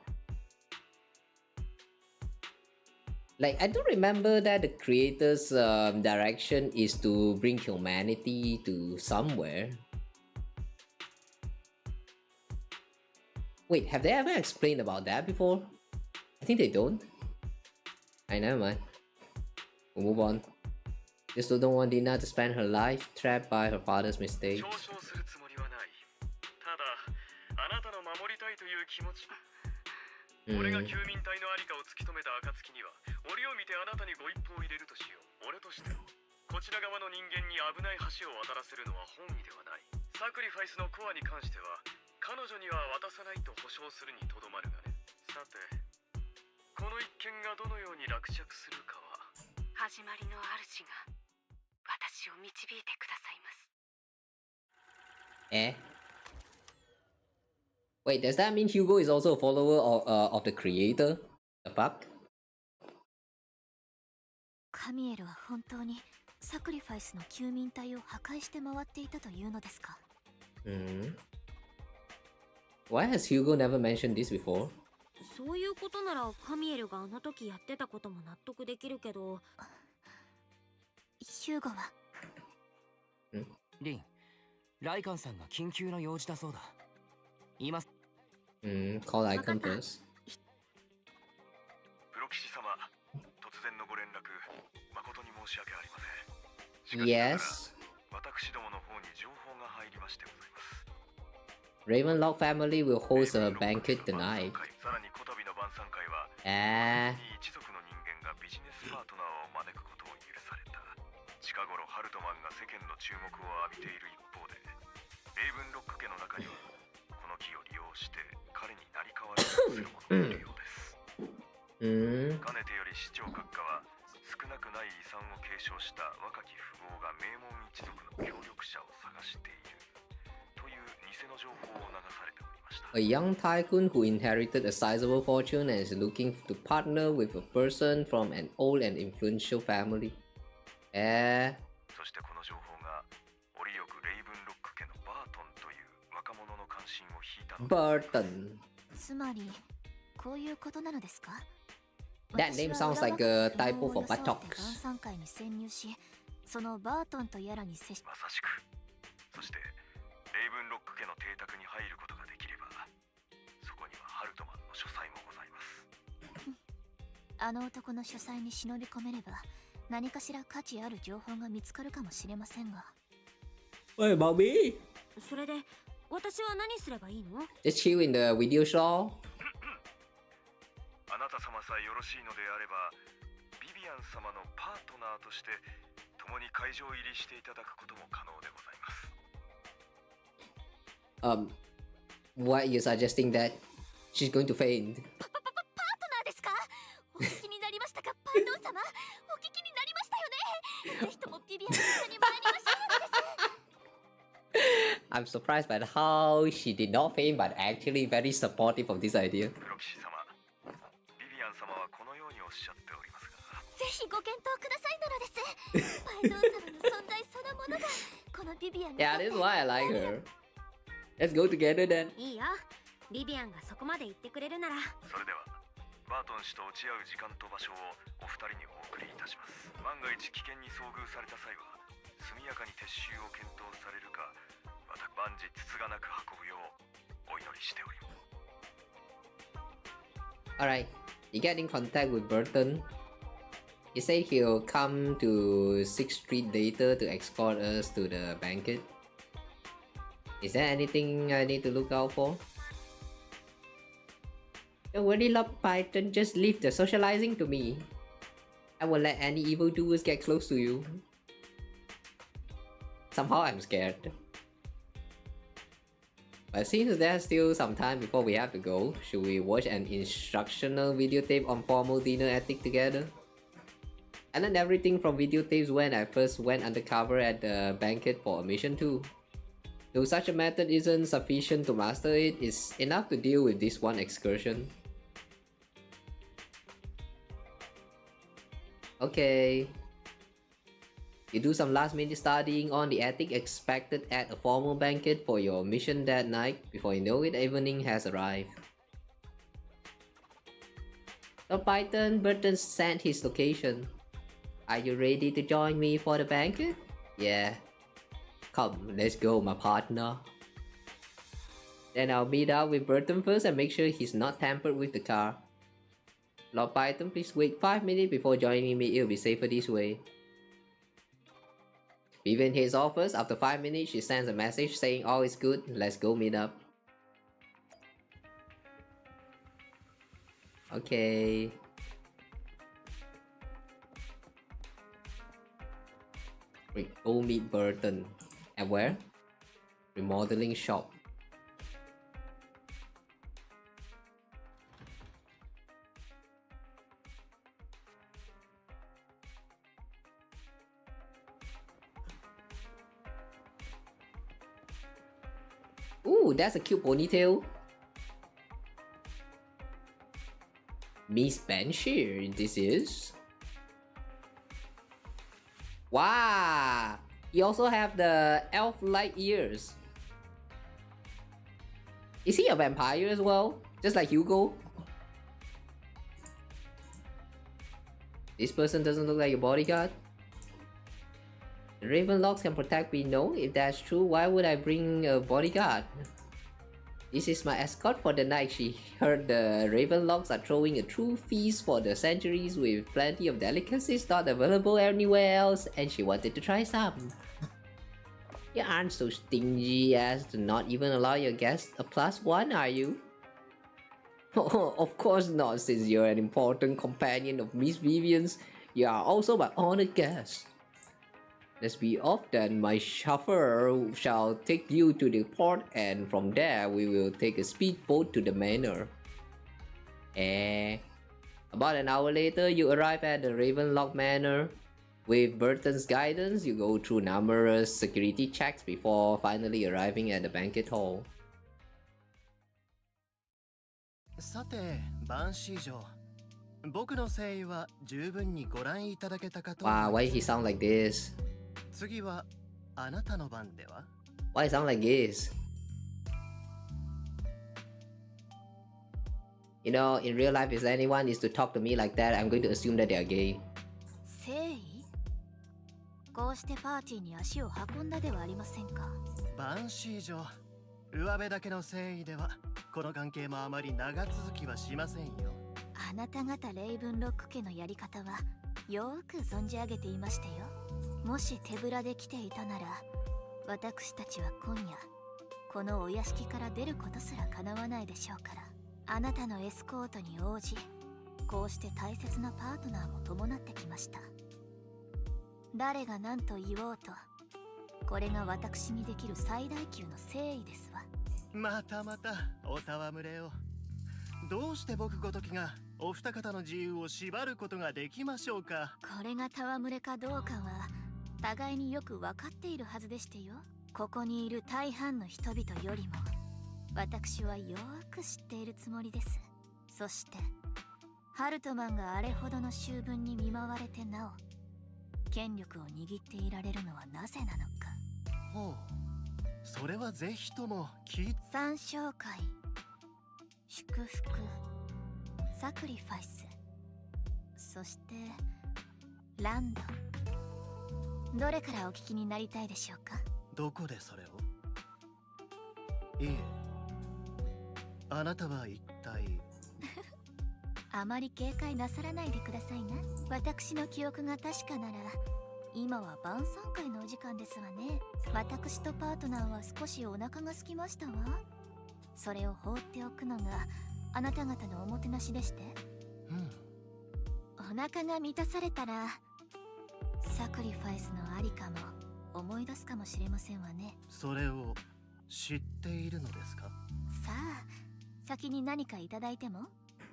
Like, I do remember that the creator's direction is to bring humanity to somewhere. Wait, have they ever explained about that before? I think they don't. I never mind. We'll move on. Just don't want Dina to spend her life trapped by her father's mistakes. 俺が休眠体のありかを突き止めた暁には、折を見てあなたにご一報を入れるとしよう。俺としては、こちら側の人間に危ない橋を渡らせるのは本意ではない。サクリファイスのコアに関しては、彼女には渡さないと保証するにとどまるがね。さて、この一件がどのように落着するかは。始まりの主が私を導いてくださいます。Wait, does that mean Hugo is also a follower of the creator? The fuck? カミエルは本当にサクリファイスの休眠体を破壊して回っていたというのですか？ Why has Hugo never mentioned this before? そういうことならカミエルがあの時やってたことも納得できるけど、ヒューゴはリン、ライカンさんが緊急の用事だそうだ。今call icon first. プロ騎士様、突然のご連絡、誠に申し訳ありません。Yes. 私どもの方に情報が入りましてございます。Ravenlock family will host a banquet tonight. さらにこたびの晩餐会は、一族の人間がビジネスパートナーを招くことを許された。近頃ハルトマンが世間の注目を浴びている一方で、レイブンロック家の中にはこの機を利用して彼に成り代わろうとする者がいるようです。かねてより市長閣下は少なくない遺産を継承した若き富豪が名門一族の協力者を探しているという偽の情報を流されておりました。 A young tycoon who inherited a sizable fortune and is looking to partner with a person from an old and influential family. そしてこの情報が折よくレイブンロック家のバートンという若者の関心を引いたのです。Burton. つまりこういうことなのですか？ That name sounds like a typo for buttocks. 晩餐会に潜入し、そのバートンとやらに接し、まさしく。そしてレイブンロック家の邸宅に入ることができれば、そこにはハルトマンの書斎もございます。あの男の書斎に忍び込めれば、何かしら価値ある情報が見つかるかもしれませんが。Hey, Bobby. それで私は何すればいいの？ Just chill in the video show. あなた様さえよろしいのであれば、ビビアン様のパートナーとして共に会場入りしていただくことも可能でございます。Why are you suggesting that she's going to faint? パートナーですか？お聞きになりましたか、パートン様。お聞きになりましたよね。ぜひともビビアンと一緒に参りましょうのです。I'm surprised by how she did not faint, but actually very supportive of this idea. プロ騎士様、ビビアン様はこのようにおっしゃっておりますが、ぜひご検討くださいなのです。パイドン様の存在そのものがこのビビアンに。Yeah, this is why I like her. Let's go together then. いいよ。ビビアンがそこまで言ってくれるなら。それではバートン氏と落ち合う時間と場所をお二人にお送りいたします。万が一危険に遭遇された際は速やかに撤収を検討されるか、また万事つつがなく運ぶようお祈りしております。 Alright, you get in contact with Burton. He said he'll come to 6th Street later to escort us to the banquet. Is there anything I need to look out for? Don't worry, Lord Python, just leave the socializing to me. I won't let any evildoers get close to you. Somehow I'm scared. But since there's still some time before we have to go, should we watch an instructional videotape on formal dinner ethic together? I learned everything from videotapes when I first went undercover at the banquet for a mission 2. Though such a method isn't sufficient to master it, it's enough to deal with this one excursion. Okay. You do some last minute studying on the ethic expected at a formal banquet for your mission that night. Before you know it, evening has arrived. The Python Burton sent his location. Are you ready to join me for the banquet? Yeah. Come, let's go, my partner. Then I'll meet up with Burton first and make sure he's not tampered with the car. Lord Python, please wait 5 minutes before joining me. It'll be safer this way. Vivian heads off first. After 5 minutes, she sends a message saying all is good. Let's go meet up. Okay. We go meet Burton. And where? Remodeling shop. Ooh, that's a cute ponytail. Miss Banshee, this is. Wow! You also have the elf-like ears. Is he a vampire as well? Just like Hugo? This person doesn't look like a bodyguard. The Ravenlocks can protect me, no? If that's true, why would I bring a bodyguard? This is my escort for the night. She heard the Ravenlocks are throwing a true feast for the centuries with plenty of delicacies not available anywhere else, and she wanted to try some. You aren't so stingy as to not even allow your guests a +1, are you? Oh, of course not, since you're an important companion of Miss Vivian's. You are also my honored guest. Let's be off then. My chauffeur shall take you to the port, and from there we will take a speedboat to the manor. About an hour later, you arrive at the Ravenlock Manor. With Burton's guidance, you go through numerous security checks before finally arriving at the banquet hall. さて、バンシー城。僕の誠意は十分にご覧いただけたかと。Wow, why he sound like this? 次はあなたの番では？ Why he sound like this? You know, in real life, if anyone is to talk to me like that, I'm going to assume that they are gay. 誠意こうしてパーティーに足を運んだではありませんか。バンシー城、上辺だけの誠意ではこの関係もあまり長続きはしませんよ。あなた方レイブンロック家のやり方はよく存じ上げていましたよ。もし手ぶらで来ていたなら、私たちは今夜このお屋敷から出ることすら叶わないでしょうから。あなたのエスコートに応じ、こうして大切なパートナーも伴ってきました。誰が何と言おうと、これが私にできる最大級の誠意ですわ。またまたお戯れを。どうして僕ごときがお二方の自由を縛ることができましょうか。これが戯れかどうかは互いによく分かっているはずでしてよ。ここにいる大半の人々よりも私はよく知っているつもりです。そしてハルトマンがあれほどの醜聞に見舞われてなお権力を握っていられるのはなぜなのか。ほう、それはぜひとも参照会、祝福、サクリファイス、そしてランド、どれからお聞きになりたいでしょうか。どこでそれを。いえ、あなたは一体。あまり警戒なさらないでくださいな。私の記憶が確かなら今は晩餐会のお時間ですわね。私とパートナーは少しお腹が空きましたわ。それを放っておくのがあなた方のおもてなしでして。お腹が満たされたらサクリファイスのありかも思い出すかもしれませんわね。それを知っているのですか。さあ、先に何かいただいても。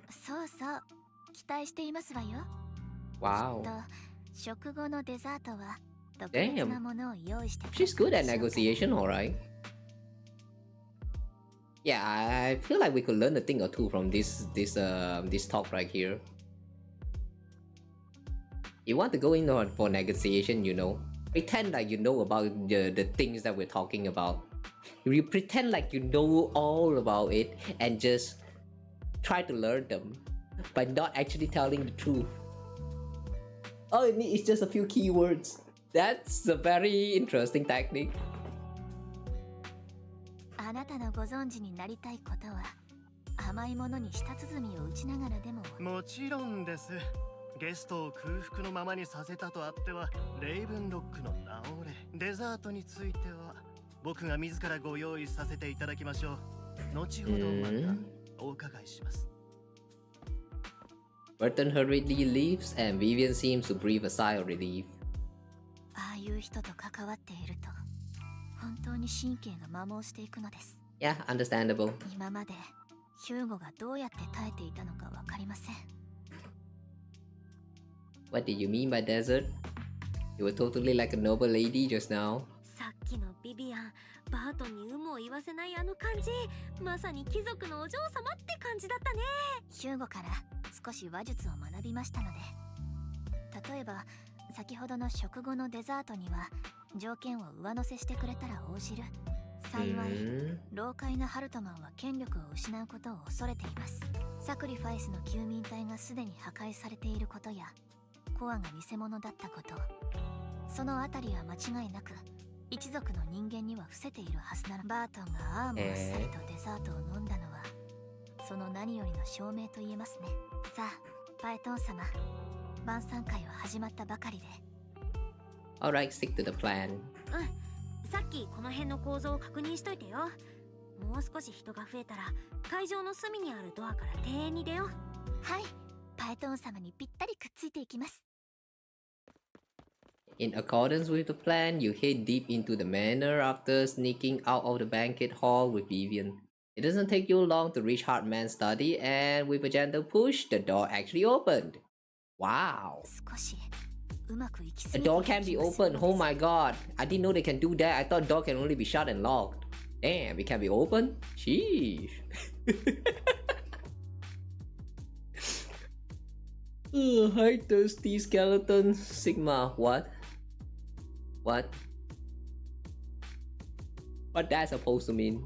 そうそう、期待していますわよ。Wow. きっと食後のデザートは特別なものを用意して。She's good at negotiation, alright. Yeah, I feel like we could learn a thing or two from this talk right here. You want to go in for negotiation, you know, pretend like you know about the things that we're talking about. You pretend like you know all about it and just try to learn them by not actually telling the truth. All it needs is just a few keywords. That's a very interesting technique. あなたのご存知になりたいことは甘いものに舌鼓を打ちながらでも。もちろんです。ゲストを空腹のままにさせたとあってはレイブンロックの名折れ。デザートについては僕が自らご用意させていただきましょう。後ほどまたお伺いします。Burton hurriedly leaves and Vivian seems to breathe a sigh of relief. ああいう人と関わっていると本当に神経が摩耗していくのです。Yeah, understandable. 今までヒューゴがどうやって耐えていたのかわかりません。What did you mean by desert? You were totally like a noble lady just now. さっきのビビアン、バートンに有無を言わせないあの感じ、まさに貴族のお嬢様って感じだったね。ヒューゴから少し話術を学びましたので、例えば先ほどの食後のデザートには条件を上乗せしてくれたら応じる。幸い老快なハルトマンは権力を失うことを恐れています。サクリファイスの休眠体がすでに破壊されていることやコアが偽物だったこと、そのあたりは間違いなく一族の人間には伏せているはずなの。バートンがアームあっさりとデザートを飲んだのはその何よりの証明と言えますね。さあパエトン様、晩餐会は始まったばかりで。 Alright, stick to the plan. さっきこの辺の構造を確認しといてよ。もう少し人が増えたら会場の隅にあるドアから庭園に出よう。はい、パエトン様にぴったりくっついていきます。In accordance with the plan, you head deep into the manor after sneaking out of the banquet hall with Vivian. It doesn't take you long to reach Hartman's study, and with a gentle push, the door actually opened. Wow. 少しうまくいきす A ぎて door can be opened. Oh my god. I didn't know they can do that. I thought door can only be shut and locked. Damn, it can be open? Sheesh. Hi, thirsty skeleton. Sigma, what? What? What that supposed to mean?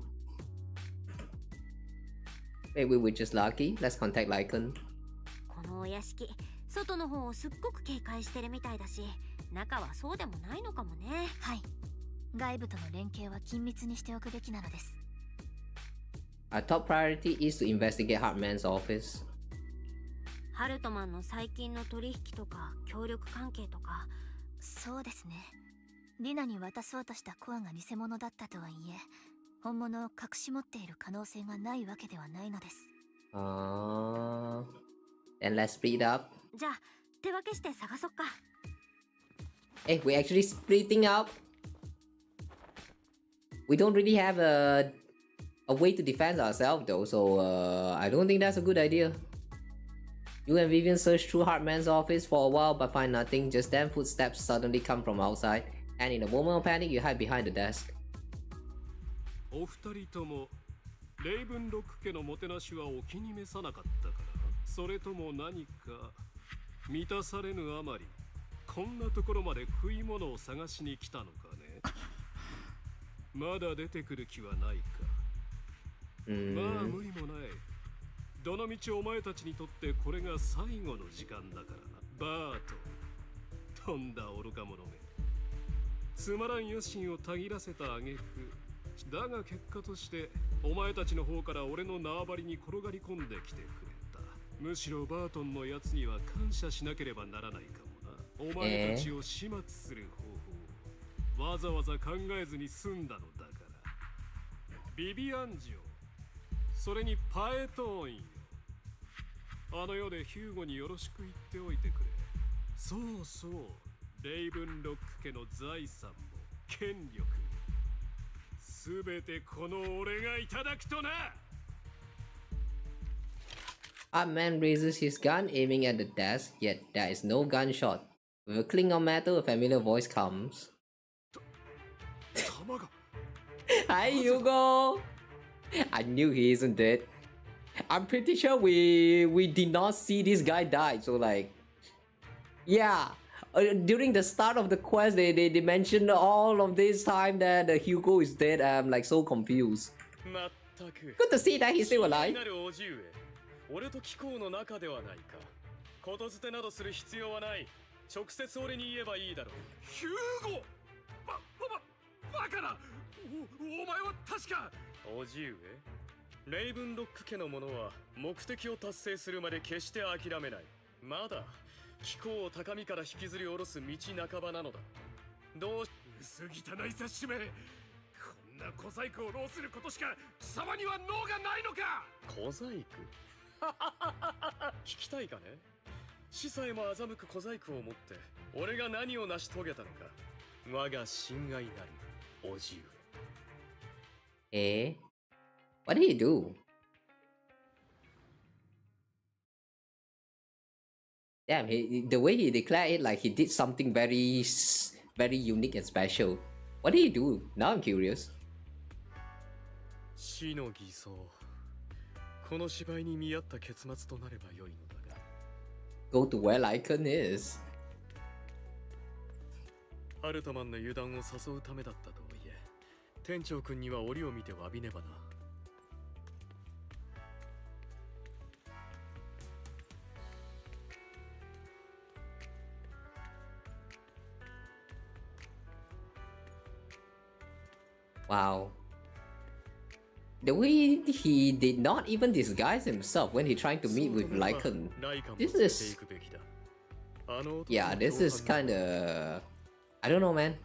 Maybe we're just lucky. Let's contact Lycan. このお屋敷、外の方をすっごく警戒してるみたいだし、中はそうでもないのかもね。はい。外部との連携は緊密にしておくべきなのです。Our top priority is to investigate Hartman's office. ハルトマンの最近の取引とか協力関係とか。そうですね。リナに渡そうとしたコアが偽物だったとはいえ、本物を隠し持っている可能性がないわけではないのです。Then let's split up. じゃあ手分けして探そっか。Hey, we're actually splitting up. We don't really have a way to defend ourselves though, so I don't think that's a good idea. You and Vivian search through Hartman's office for a while but find nothing. Just then footsteps suddenly come from outside, and in a moment of panic, you hide behind the desk. お二人ともレイブンロック家のもてなしはお気に召さなかったから、それとも何か満たされぬあまりこんなところまで食い物を探しに来たのかね。まだ出てくる気はないか。まあ無理もない。どのみちお前たちにとってこれが最後の時間だからな。バート、とんだ愚か者め。つまらん野心をたぎらせた挙句だが結果としてお前たちの方から俺の縄張りに転がり込んできてくれた。むしろバートンのやつには感謝しなければならないかもな。お前たちを始末する方法、わざわざ考えずに済んだのだから。ビビアンジオ、それにパエトーンよ。あの世でヒューゴによろしく言っておいてくれ。そうそう、レイブンロック家の財産も権力もすべてこの俺がいただくとな。Hartman raises his gun, aiming at the desk, yet there is no gunshot. With a cling of metal, a familiar voice comes. Hi, Hugo! I knew he isn't dead. I'm pretty sure we did not see this guy die, so like... Yeah, during the start of the quest, they mentioned all of this time that Hugo is dead. I'm like so confused. Good to see that he's still alive. 俺と気候の中ではないか。ことづてなどする必要はない。直接俺に言えばいいだろう。ヒューゴ！バカな！お前は確か…叔父上、レイブンロック家の者は目的を達成するまで決して諦めない。まだ気候を高みから引きずり下ろす道半ばなのだ。どう…薄汚い雑誌め。こんな小細工を浪することしか貴様には脳がないのか。小細工聞きたいかね。死さえも欺く小細工をもって俺が何を成し遂げたのか。我が親愛なる叔父上。What did he do? Damn, the way he declared it, like he did something very unique and special. What did he do? Now I'm curious. 死の偽装。この芝居に見合った結末となれば良いのだが。Go to where Lycan is. ハルトマンの油断を誘うためだったとはいえ、店長君には折を見て詫びねばな。Wow. The way he did not even disguise himself when he tried to meet with Lycan. This is... Yeah, this is kinda... I don't know, man.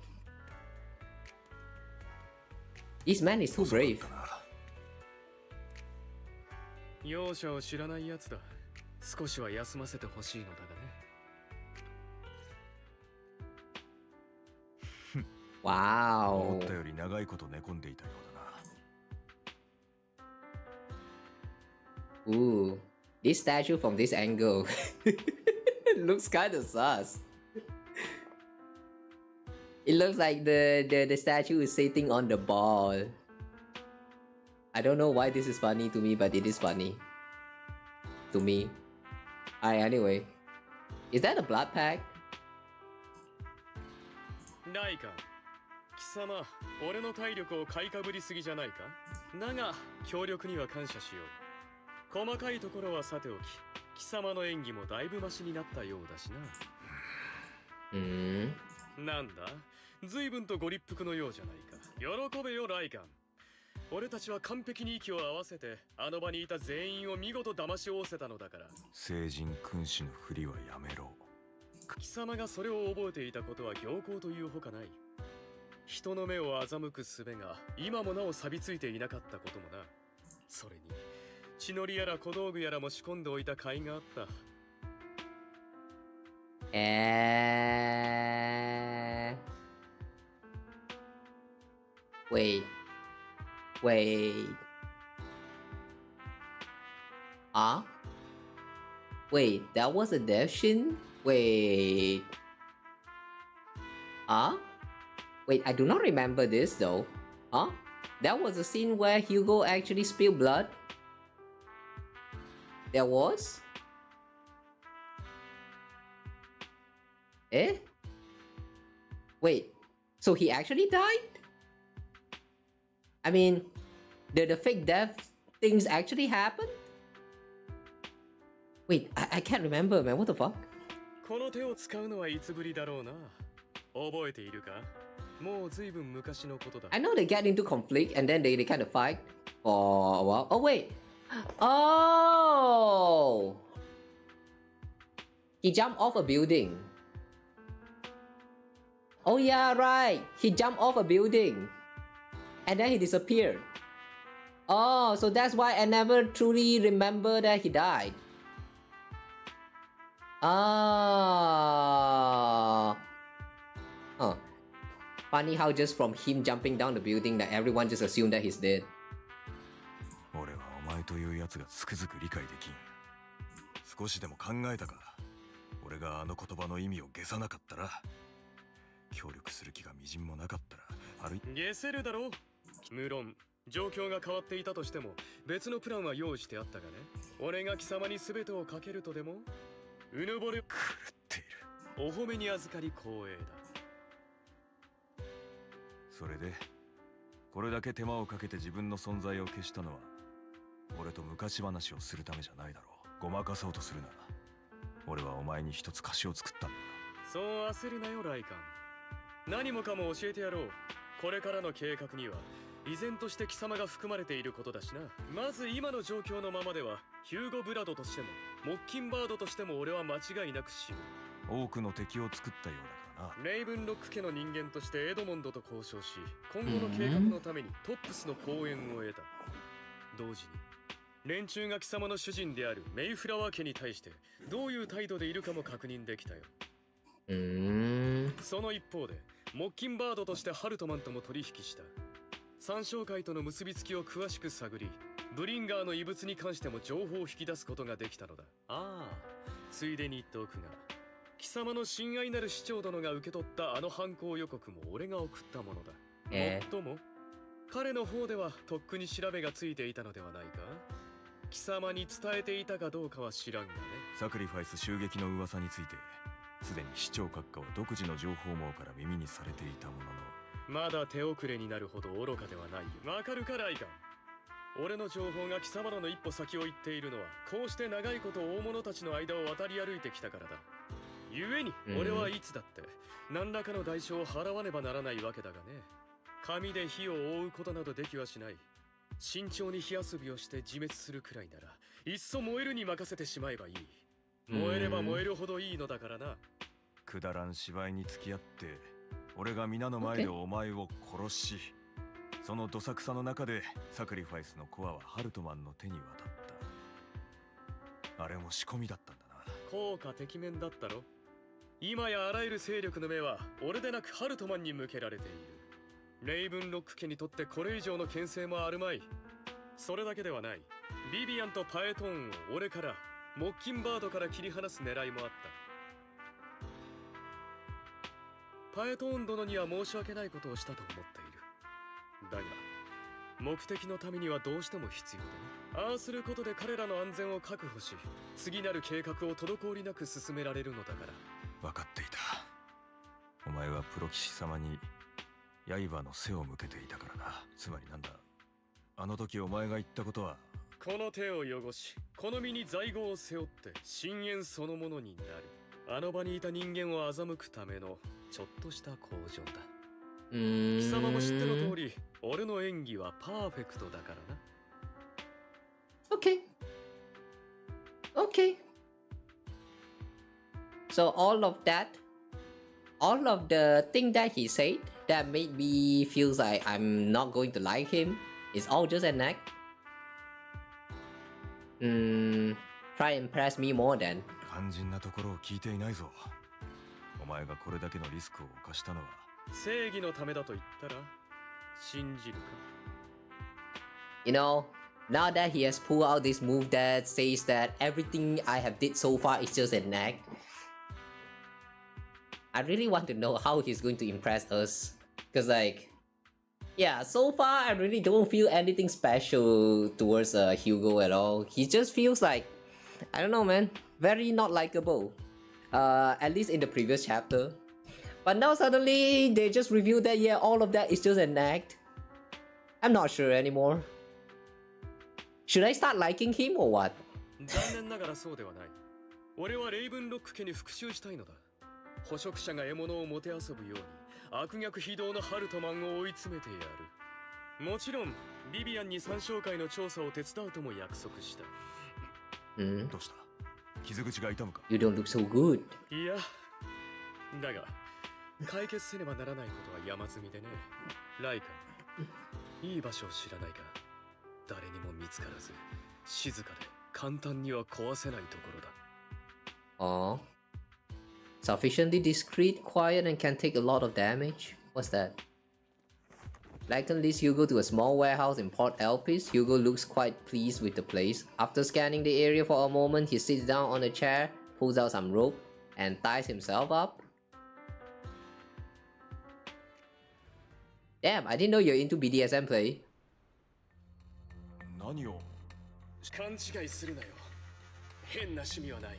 This man is too brave. 容赦を知らないやつだ。少しは休ませてほしいのだがね。Wow. 思ったより長いこと寝込んでいたようだな。Ooh, this statue from this angle looks kind of sus. It looks like the statue is sitting on the ball. I don't know why this is funny to me, but it is funny to me. Alright, anyway, is that a blood pack? ライカ、貴様、俺の体力を買いかぶりすぎじゃないか。だが協力には感謝しよ細かいところはさておき、貴様の演技もだいぶマシになったようだしな。なんだ、随分とご立腹のようじゃないか。喜べよライカン。俺たちは完璧に息を合わせてあの場にいた全員を見事騙しおせたのだから。聖人君子のふりはやめろ。貴様がそれを覚えていたことは行幸というほかない。人の目を欺く術が今もなお錆びついていなかったこともな。それに血のりやら小道具やらも仕込んでおいた甲斐があった。Wait. Wait, that was a death scene? Wait, I do not remember this though. That was a scene where Hugo actually spilled blood? There was? Wait, so he actually died? I mean, did the fake death things actually happen? Wait, I can't remember, man. What the fuck? この手を使うのはいつぶりだろうな。覚えているか？もう随分昔のことだ。I know they get into conflict and then they kind of fight for a while. Oh wait. Oh! He jumped off a building. Oh yeah, right. He jumped off a building. And then he disappeared. Oh, so that's why I never truly remember that he died. Ah. Huh. Funny how just from him jumping down the building that everyone just assumed that he's dead. 俺はお前というやつがつくづく理解できん。少しでも考えたか。俺があの言葉の意味を消さなかったら、協力する気がみじんもなかったら、消せるだろう。無論状況が変わっていたとしても別のプランは用意してあったがね。俺が貴様に全てをかけるとでも？うぬぼれ狂っている。お褒めに預かり光栄だ。それでこれだけ手間をかけて自分の存在を消したのは俺と昔話をするためじゃないだろう。ごまかそうとするな。俺はお前に一つ貸しを作ったんだ。そう焦るなよライカン。何もかも教えてやろう。これからの計画には依然として貴様が含まれていることだしな。まず今の状況のままではヒューゴ・ブラドとしてもモッキンバードとしても俺は間違いなく死ぬ。多くの敵を作ったようだからな。レイブンロック家の人間としてエドモンドと交渉し、今後の計画のためにトップスの後援を得た。同時に連中が貴様の主人であるメイフラワー家に対してどういう態度でいるかも確認できたよ。その一方でモッキンバードとしてハルトマンとも取引した。三商会との結びつきを詳しく探り、ブリンガーの遺物に関しても情報を引き出すことができたのだ。ああ、ついでに言っておくが、貴様の親愛なる市長殿が受け取ったあの犯行予告も俺が送ったものだ。もっとも彼の方ではとっくに調べがついていたのではないか。貴様に伝えていたかどうかは知らんがね。サクリファイス襲撃の噂についてすでに市長閣下は独自の情報網から耳にされていたものの、まだ手遅れになるほど愚かではないよ。わかるかライカン。俺の情報が貴様らの一歩先を行っているのはこうして長いこと大物たちの間を渡り歩いてきたからだ。故に俺はいつだって何らかの代償を払わねばならないわけだがね。紙で火を覆うことなどできはしない。慎重に火遊びをして自滅するくらいならいっそ燃えるに任せてしまえばいい。燃えれば燃えるほどいいのだからな。くだらん芝居に付き合って俺が皆の前でお前を殺し、そのどさくさの中でサクリファイスのコアはハルトマンの手に渡った。あれも仕込みだったんだな。効果てきめんだったろ。今やあらゆる勢力の目は俺でなくハルトマンに向けられている。レイブンロック家にとってこれ以上の牽制もあるまい。それだけではない。ビビアンとパエトーンを俺からモッキンバードから切り離す狙いもあった。パエトーン殿には申し訳ないことをしたと思っている。だが目的のためにはどうしても必要でね。ああすることで彼らの安全を確保し、次なる計画を滞りなく進められるのだから。分かっていた。お前はプロ騎士様に刃の背を向けていたからな。つまりなんだ、あの時お前が言ったことはこの手を汚し、この身に罪業を背負って深淵そのものになる。あの場にいた人間を欺くためのちょっとした工場だ。貴様も知っての通り、俺の演技はパーフェクトだからな。Okay. Okay. So all of the thing that he said that made me feel like I'm not going to like him is all just an act. Try and impress me more then. 肝心なところを聞いていないぞ。お前がこれだけのリスクを冒したのは正義のためだと言ったら信じるか？ You know, now that he has pulled out this move that says that everything I have did so far is just an act, I really want to know how he's going to impress us. Cause like, yeah, so far I really don't feel anything special towards Hugo at all. He just feels like, I don't know, man, very not likable. At least in the previous chapter. But now suddenly they just revealed that yeah, all of that is just an act. I'm not sure anymore. Should I start liking him or what? 残念ながらそうではない。俺はレイブンロック家に復讐したいのだ。捕食者が獲物をもてあそぶように悪逆非道のハルトマンを追い詰めてやる。もちろんビビアンに参照会の調査を手伝うとも約束した。どうした？傷口が痛むか？ You don't look so good. いや、だが解決せねばならないことは山積みでね。ライカ、いい場所を知らないか？誰にも見つからず、静かで簡単には壊せないところだ。Sufficiently discreet, quiet, and can take a lot of damage? What's that? Lycan leads Hugo to a small warehouse in Port Elpis. Hugo looks quite pleased with the place. After scanning the area for a moment, he sits down on a chair, pulls out some rope, and ties himself up. Damn, I didn't know you're into BDSM play. 何を？勘違いするなよ。変な趣味はない。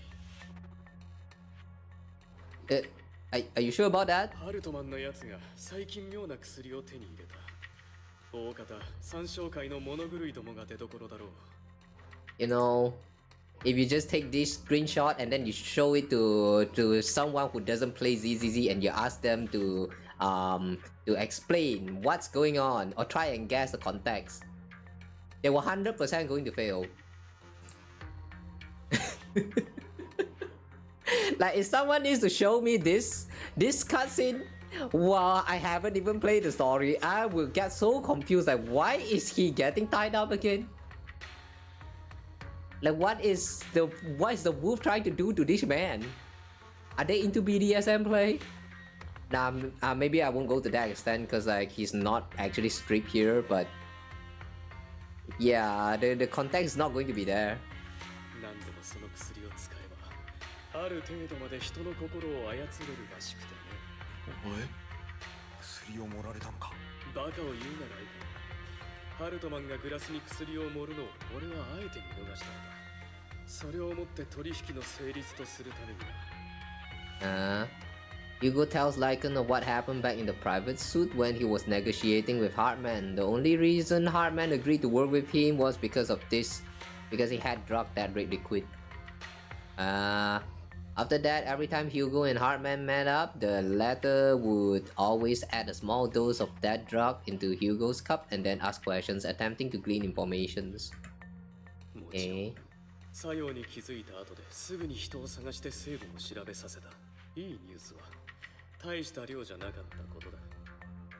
Are you sure about that? ハルトマンのやつが最近妙な薬を手に入れた。大方参照会の物狂いどもが出所だろう。You know, if you just take this screenshot and then you show it to someone who doesn't play ZZZ and you ask them to explain what's going on or try and guess the context, they were 100% going to fail. Like if someone needs to show me this cutscene while I haven't even played the story, I will get so confused. Like, why is he getting tied up again? Like, what is the wolf trying to do to this man? Are they into BDSM play? Nah, maybe I won't go to that extent because like he's not actually stripped here, but yeah, the context is not going to be there. 何でもその薬を使えばある程度まで人の心を操れるらしくてね。お前、薬を盛られたのか？バカを言うならいいか。ハルトマンがグラスに薬を盛るのを俺はあえて見逃したのだ。それをもって取引の成立とするためには。Hugo tells Lycan of what happened back in the private suite when he was negotiating with Hartman. The only reason Hartman agreed to work with him was because of this, because he had drug that liquid. After that, every time Hugo and Hartman met up, the latter would always add a small dose of that drug into Hugo's cup and then ask questions, attempting to glean informations. 作用に気づいた後ですぐに人を探して成分を調べさせた。いいニュースは大した量じゃなかったことだ。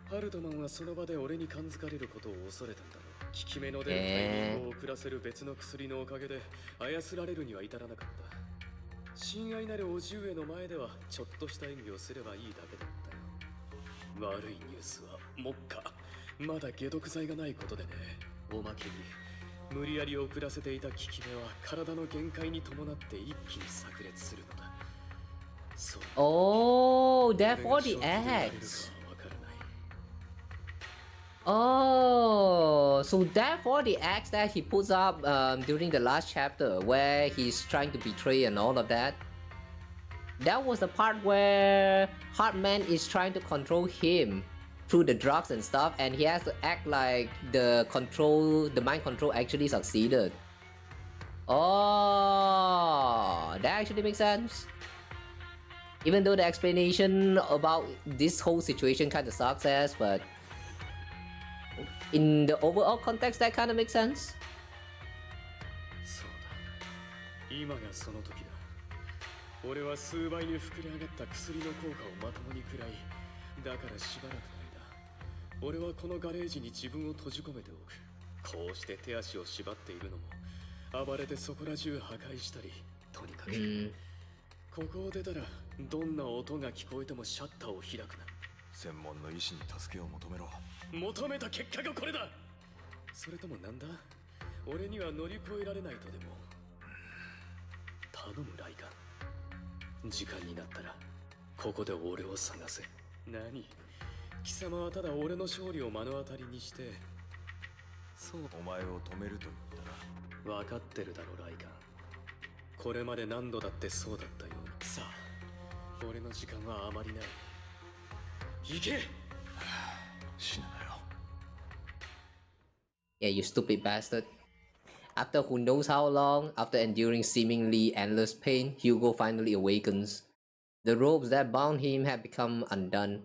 ハルトマンはその場で俺に感づかれることを恐れたんだろう。効き目の出るタイミングを遅らせる別の薬のおかげで操られるには至らなかった。親愛なる叔父上の前ではちょっとした演技をすればいいだけだったよ。悪いニュースは目下まだ解毒剤がないことでね。おまけに無理やり遅らせていた効き目は体の限界に伴って一気に炸裂するのだ。そう。Oh, therefore the axe. Oh, so therefore the axe that he puts up during the last chapter where he's trying to betray and all of that. That was the part where Hartman is trying to control him through the drugs and stuff, and he has to act like the mind control actually succeeded. Oh, that actually makes sense. Even though the explanation about this whole situation kind of sucks ass, but in the overall context, that kind of makes sense. そうだ。今がその時だ。俺は数倍に膨れ上がった薬の効果をまともに食らい、だからしばらくの間、俺はこのガレージに自分を閉じ込めておく。こうして手足を縛っているのも、暴れてそこら中破壊したり、とにかく。ここを出たら、どんな音が聞こえてもシャッターを開くな。専門の医師に助けを求めろ。求めた結果がこれだ。それともなんだ、俺には乗り越えられないとでも。頼むライカ。時間になったらここで俺を探せ。何、貴様はただ俺の勝利を目の当たりにして。そう、お前を止めると言ったら分かってるだろライカン。これまで何度だってそうだったように。さあ、俺の時間はあまりない。行け。死ぬなよ。 Yeah, you stupid bastard. After who knows how long, after enduring seemingly endless pain, Hugo finally awakens. The ropes that bound him had become undone.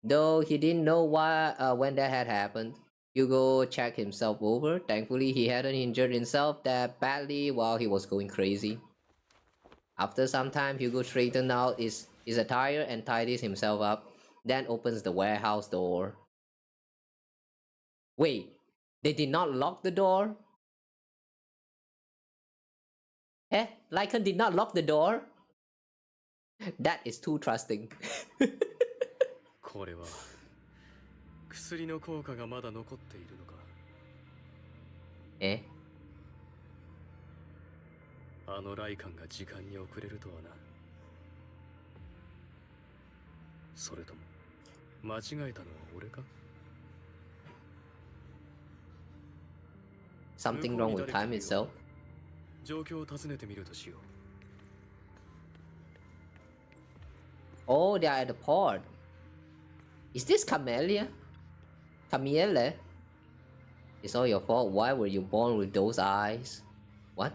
Though he didn't know why when that had happened, Hugo checked himself over. Thankfully, he hadn't injured himself that badly while he was going crazy. After some time, Hugo straightened out his attire and tidies himself up, then opens the warehouse door. Wait, they did not lock the door? Eh? Lycan did not lock the door? That is too trusting. これは薬の効果がまだ残っているのか。え？あのライカンが時間に遅れるとはな。それとも間違えたのは俺か？ Something wrong with time itself? 状況を尋ねてみるとしよう。 Oh, they are at the port. Is this Camellia? Camille? It's all your fault. Why were you born with those eyes? What?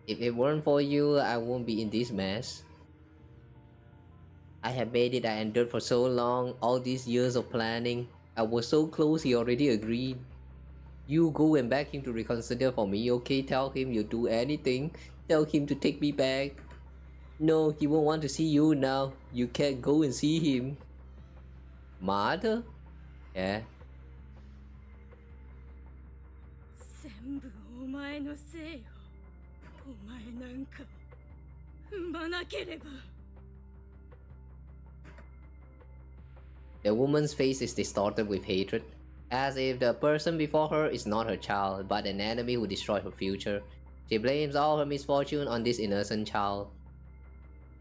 If it weren't for you, I won't be in this mess. I have made it. I endured for so long. All these years of planning. I was so close, he already agreed. You go and beg him to reconsider for me, okay? Tell him you'll do anything. Tell him to take me back. No, he won't want to see you now. You can't go and see him. Mother? Yeah. 全部お前のせいよ。お前なんか産まなければ。 The woman's face is distorted with hatred, as if the person before her is not her child, but an enemy who destroyed her future. She blames all her misfortune on this innocent child.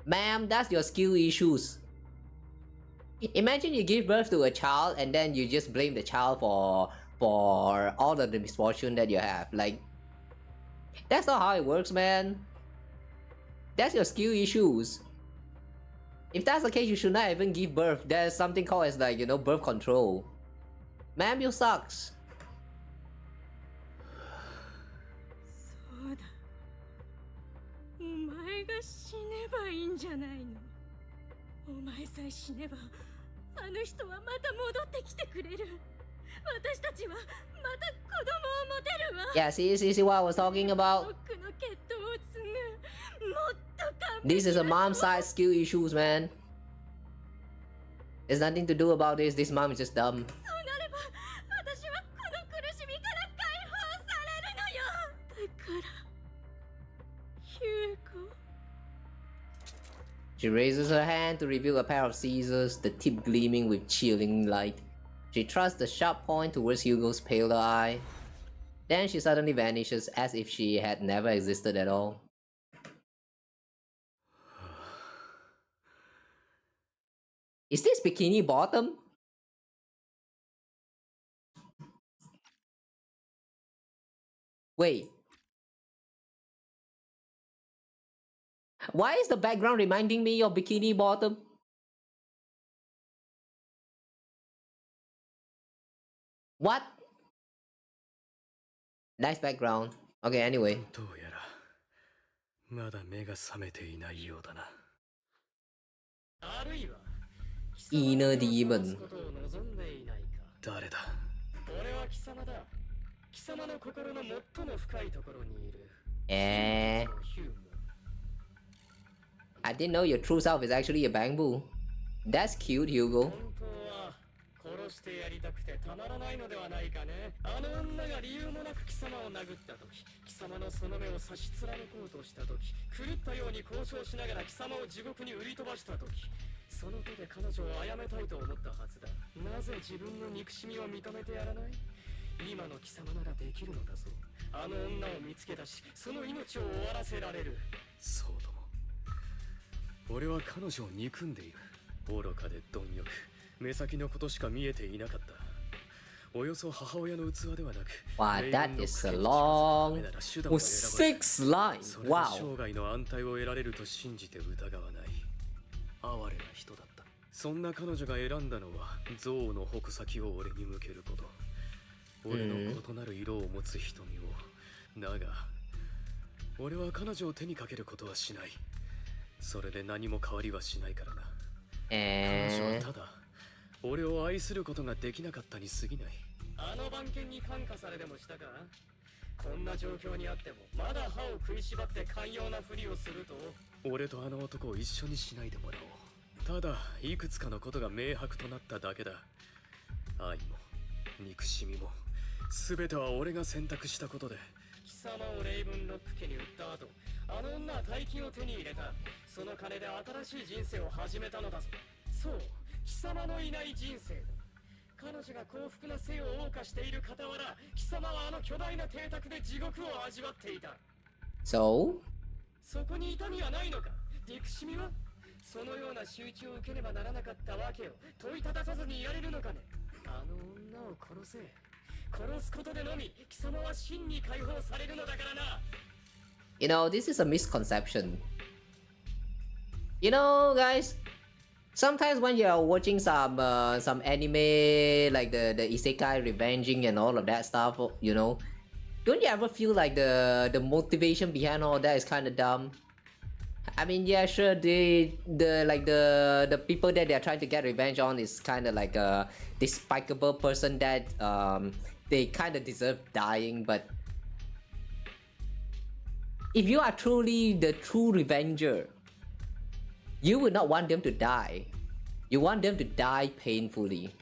Ma'am, that's your skill issues. Imagine you give birth to a child and then you just blame the child for all of the misfortune that you have. Like, that's not how it works, man. That's your skill issues. If that's the case, you should not even give birth. There's something called as, like, you know, birth control. Ma'am, you sucks. そうだ。お前が死ねばいいんじゃないの。お前さえ死ねば、あの人はまた戻ってきてくれる。私たちはまた子供を持てるわ。 Yeah, see what I was talking about? 僕の血統を継ぐ。もっと完璧な。 This is a mom side skill issues, man. There's nothing to do about this. This mom is just dumb. そうなれば、私はこの苦しみから解放されるのよ。だから、ヒューゴ。 She raises her hand to reveal a pair of scissors, the tip gleaming with chilling light. She thrusts the sharp point towards Hugo's paler eye. Then she suddenly vanishes as if she had never existed at all. Is this Bikini Bottom? Wait. Why is the background reminding me of Bikini Bottom? What? Nice background. Okay, anyway. どうやらまだ目が覚めていないようだな。あるいは Inner demon. 誰だ。俺は貴様だ。貴様の心の最も深いところにいる。I didn't know your true self is actually a bamboo. That's cute, Hugo. 殺してやりたくてたまらないのではないかね。あの女が理由もなく貴様を殴った時、貴様のその目を差し貫こうとした時、狂ったように交渉しながら貴様を地獄に売り飛ばした時、その手で彼女を殺めたいと思ったはずだ。なぜ自分の憎しみを認めてやらない？今の貴様ならできるのだぞ。あの女を見つけ出し、その命を終わらせられる。そうとも。俺は彼女を憎んでいる。愚かで貪欲。目先のことしか見えていなかった。およそ母親の器ではなく、Wow, that is a long... with 6 lines. Wow. 生涯の安泰を得られると信じて疑わない。哀れな人だった。そんな彼女が選んだのは、憎悪の矛先を俺に向けること。俺の異なる色を持つ瞳を。だが、俺は彼女を手にかけることはしない。それで何も変わりはしないからな。彼女はただ、俺を愛することができなかったに過ぎない。あの番犬に感化されでもしたか？こんな状況にあってもまだ歯を食いしばって寛容なふりをすると？俺とあの男を一緒にしないでもらおう。ただいくつかのことが明白となっただけだ。愛も憎しみも全ては俺が選択したことで。貴様をレイブンロック家に売った後、あの女は大金を手に入れた。その金で新しい人生を始めたのだぞ。そう、貴様のいない人生だ。彼女が幸福な生を謳歌している傍ら、貴様はあの巨大な邸宅で地獄を味わっていた。So? そこに痛みはないのか？憎しみは？そのような仕打ちを受けねばならなかったわけを問いたださずにやれるのかね？あの女を殺せ。殺すことでのみ貴様は真に解放されるのだからな。You know, this is a misconception. You know, guys, sometimes when you're watching some anime like the isekai revenging and all of that stuff, you know, don't you ever feel like the motivation behind all that is kind of dumb? I mean, yeah, sure, the people that they're trying to get revenge on is kind of like a despicable person that they kind of deserve dying, but if you are truly the true revenger, you would not want them to die. You want them to die painfully.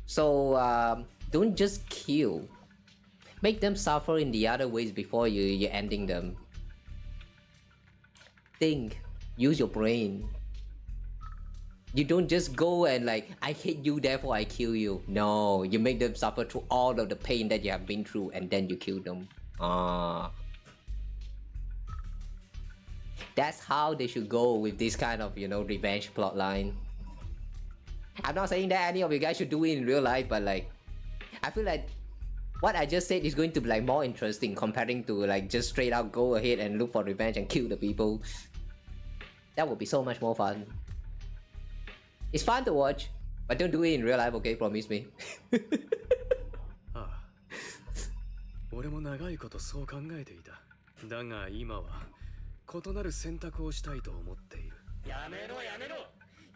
So don't just kill. Make them suffer in the other ways before you're ending them. Think. Use your brain. You don't just go and like, I hate you, therefore I kill you. No, you make them suffer through all of the pain that you have been through and then you kill them. That's how they should go with this kind of, you know, revenge plotline. I'm not saying that any of you guys should do it in real life, but like, I feel like what I just said is going to be like more interesting comparing to like just straight out go ahead and look for revenge and kill the people. That would be so much more fun. It's fun to watch, but don't do it in real life, okay? Promise me. ああ、俺も長いことそう考えていた。だが今は異なる選択をしたいと思っている。やめろやめろ。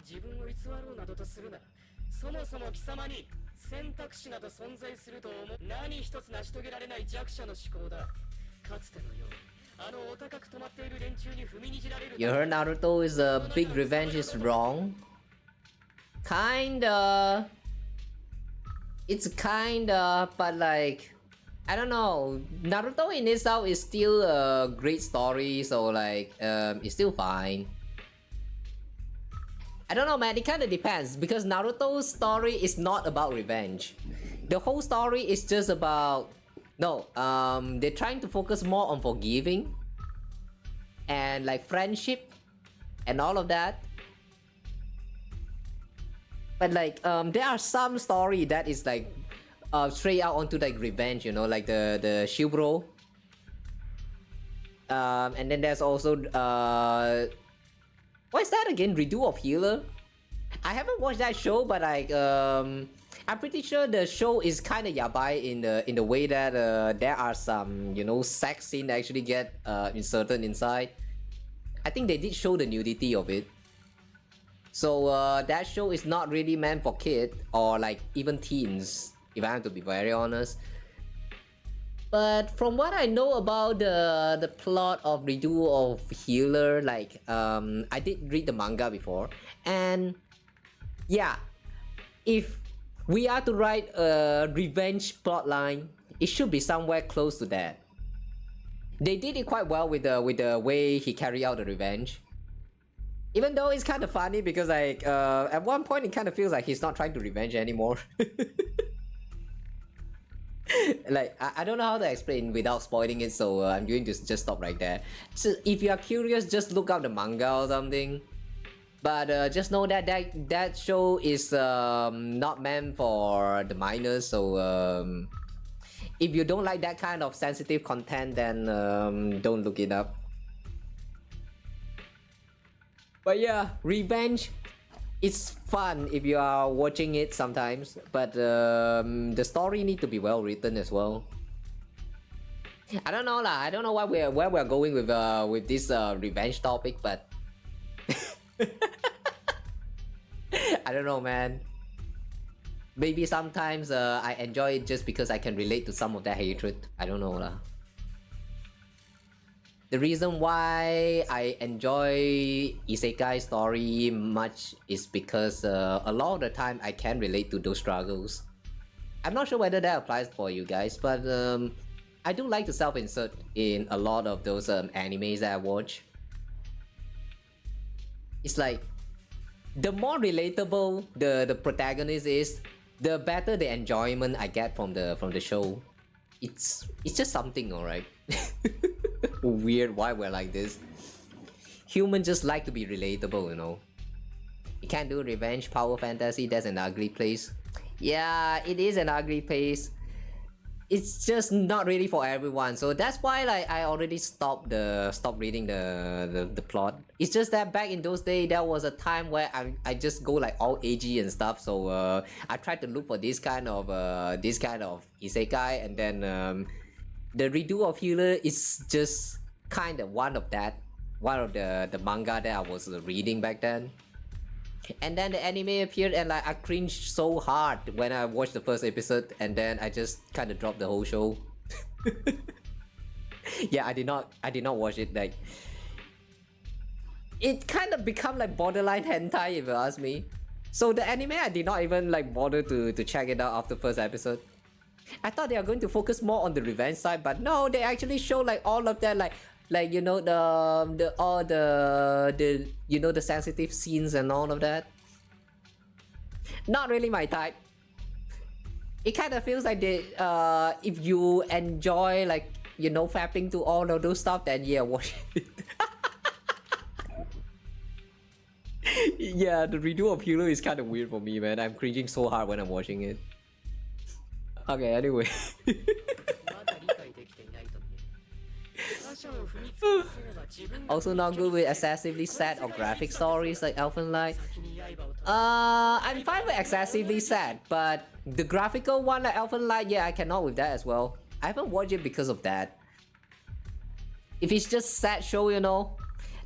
自分を偽ろうなどとするな。そもそも貴様に選択肢など存在すると思う。何一つ成し遂げられない弱者の思考だ。かつてのようにあのお高く止まっている連中に踏みにじられる。You heard Naruto is a big revenge is wrong? Kinda. It's kinda, but like, I don't know. Naruto in itself is still a great story, so like, it's still fine. I don't know, man. It kind of depends because Naruto's story is not about revenge. The whole story is just about they're trying to focus more on forgiving and like friendship and all of that. But like, there are some story that is like straight out onto like revenge, you know, like the Shibro. And then there's also what is that again? Redo of Healer? I haven't watched that show, but like I'm pretty sure the show is kind of yabai in the way that there are some, you know, sex scene that actually get inserted inside. I think they did show the nudity of it. So that show is not really meant for kids or like even teens, if I have to be very honest. But from what I know about the plot of Redo of Healer, like I did read the manga before, and yeah, if we are to write a revenge plotline, it should be somewhere close to that. They did it quite well with the way he carried out the revenge. Even though it's kind of funny because like at one point it kind of feels like he's not trying to revenge anymore. Like I don't know how to explain without spoiling it, so I'm going to just stop right there. So if you are curious, just look up the manga or something. But just know that that show is not meant for the minors, so if you don't like that kind of sensitive content, then don't look it up. But yeah, revenge, it's fun if you are watching it sometimes, but the story need to be well written as well. I don't know lah. I don't know where we're going with this revenge topic, but I don't know, man. Maybe sometimes I enjoy it just because I can relate to some of that hatred. I don't know lah. The reason why I enjoy isekai story much is because a lot of the time I can relate to those struggles. I'm not sure whether that applies for you guys, but I do like to self-insert in a lot of those animes that I watch. It's like the more relatable the protagonist is, the better the enjoyment I get from the show. It's just something, alright. Weird why we're like this. Humans just like to be relatable, you know. You can't do revenge power fantasy, that's an ugly place. Yeah, it is an ugly place. It's just not really for everyone, so that's why like I already stopped reading the plot. It's just that back in those days there was a time where I just go like all AG and stuff, so I tried to look for this kind of isekai, and then the Redo of Healer is just kind of one of the manga that I was reading back then. And then the anime appeared, and like I cringed so hard when I watched the first episode, and then I just kind of dropped the whole show. Yeah, I did not watch it. Like it kind of become like borderline hentai if you ask me. So the anime I did not even like bother to check it out after first episode. I thought they are going to focus more on the revenge side, but no, they actually show like all of that, like you know the you know the sensitive scenes and all of that. Not really my type. It kind of feels like they if you enjoy like, you know, fapping to all of those stuff, then yeah, watch it. Yeah, the Redo of Hero is kind of weird for me, man. I'm cringing so hard when I'm watching it. Okay, anyway. Also not good with excessively sad or graphic stories like Elfen Light. I'm fine with excessively sad, but the graphical one like Elfen Light, yeah, I cannot with that as well. I haven't watched it because of that. If it's just sad show, you know,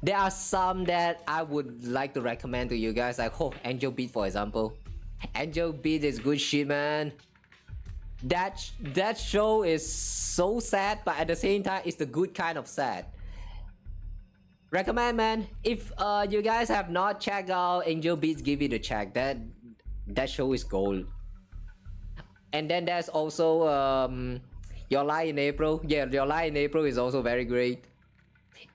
there are some that I would like to recommend to you guys, like Angel Beat for example. Angel Beat is good shit, man. That show is so sad, but at the same time it's the good kind of sad. Recommend, man. If you guys have not checked out Angel Beats, give it a check. That show is gold. And then there's also Your Lie in April. Yeah, Your Lie in April is also very great.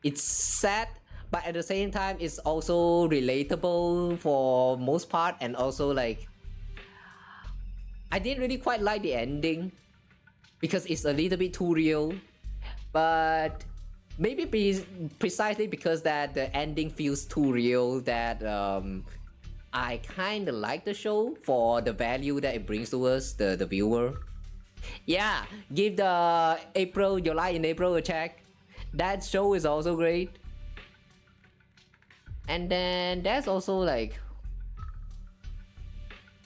It's sad, but at the same time it's also relatable for most part, and also like I didn't really quite like the ending because it's a little bit too real, but maybe precisely because that the ending feels too real that I kind of like the show for the value that it brings to us, the viewer. Yeah, give the Your Lie in April a check. That show is also great. And then there's also like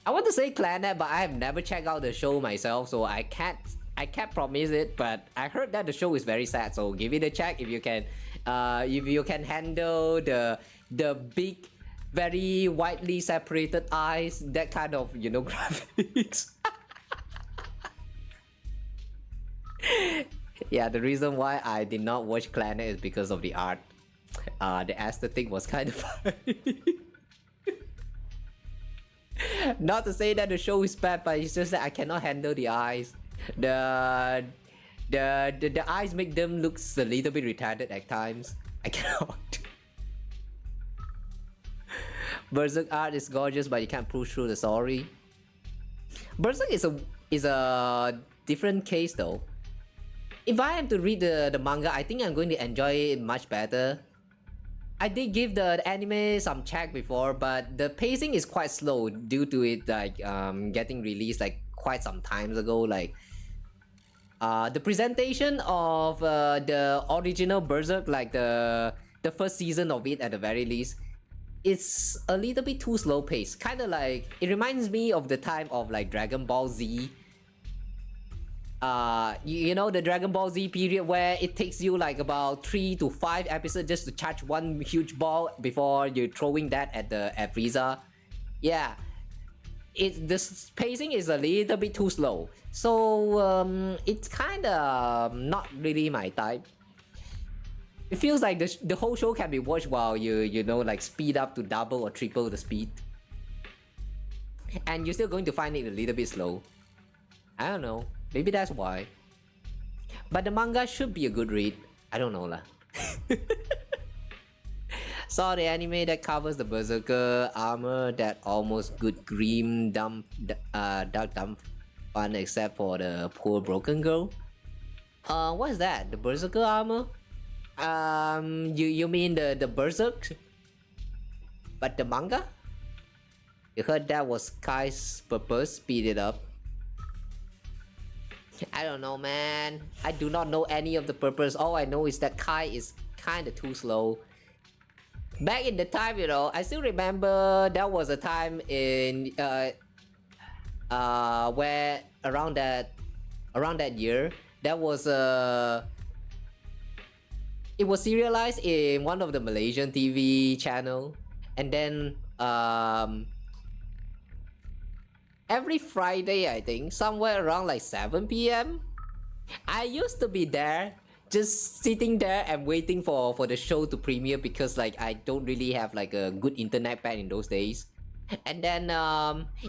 I want to say Clanet, but I have never checked out the show myself, so I can't promise it. But I heard that the show is very sad, so give it a check if you can. If you can handle the big, very widely separated eyes, that kind of graphics. Yeah, the reason why I did not watch Clanet is because of the art. The aesthetic was kind of funny. Not to say that the show is bad, but it's just that I cannot handle the eyes. The eyes make them look a little bit retarded at times. I cannot. Berserk art is gorgeous, but you can't push through the story. Berserk is a different case though. If I am to read the manga, I think I'm going to enjoy it much better. I did give the anime some check before, but the pacing is quite slow due to it like getting released like quite some times ago. Like the presentation of the original Berserk, like the first season of it at the very least, it's a little bit too slow paced. Kind of like it reminds me of the time of like Dragon Ball Z. You know, the Dragon Ball Z period where it takes you like about 3 to 5 episodes just to charge one huge ball before you're throwing that at Frieza. Yeah, the pacing is a little bit too slow, so it's kind of not really my type. It feels like the whole show can be watched while you know, like speed up to double or triple the speed, and you're still going to find it a little bit slow. I don't know. Maybe that's why. But the manga should be a good read. I don't know lah. Saw the anime that covers the berserker armor, that almost good grim dark dumb fun except for the poor broken girl. What is that? The berserker armor? You mean the berserk? But the manga? You heard that was Kai's purpose, speed it up. I don't know, man. I do not know any of the purpose. All I know is that Kai is kinda too slow. Back in the time, you know, I still remember there was a time in where around that year there was it was serialized in one of the Malaysian TV channel, and then every Friday, I think, somewhere around like 7 p.m. I used to be there, just sitting there and waiting for the show to premiere, because like I don't really have like a good internet back in those days. And then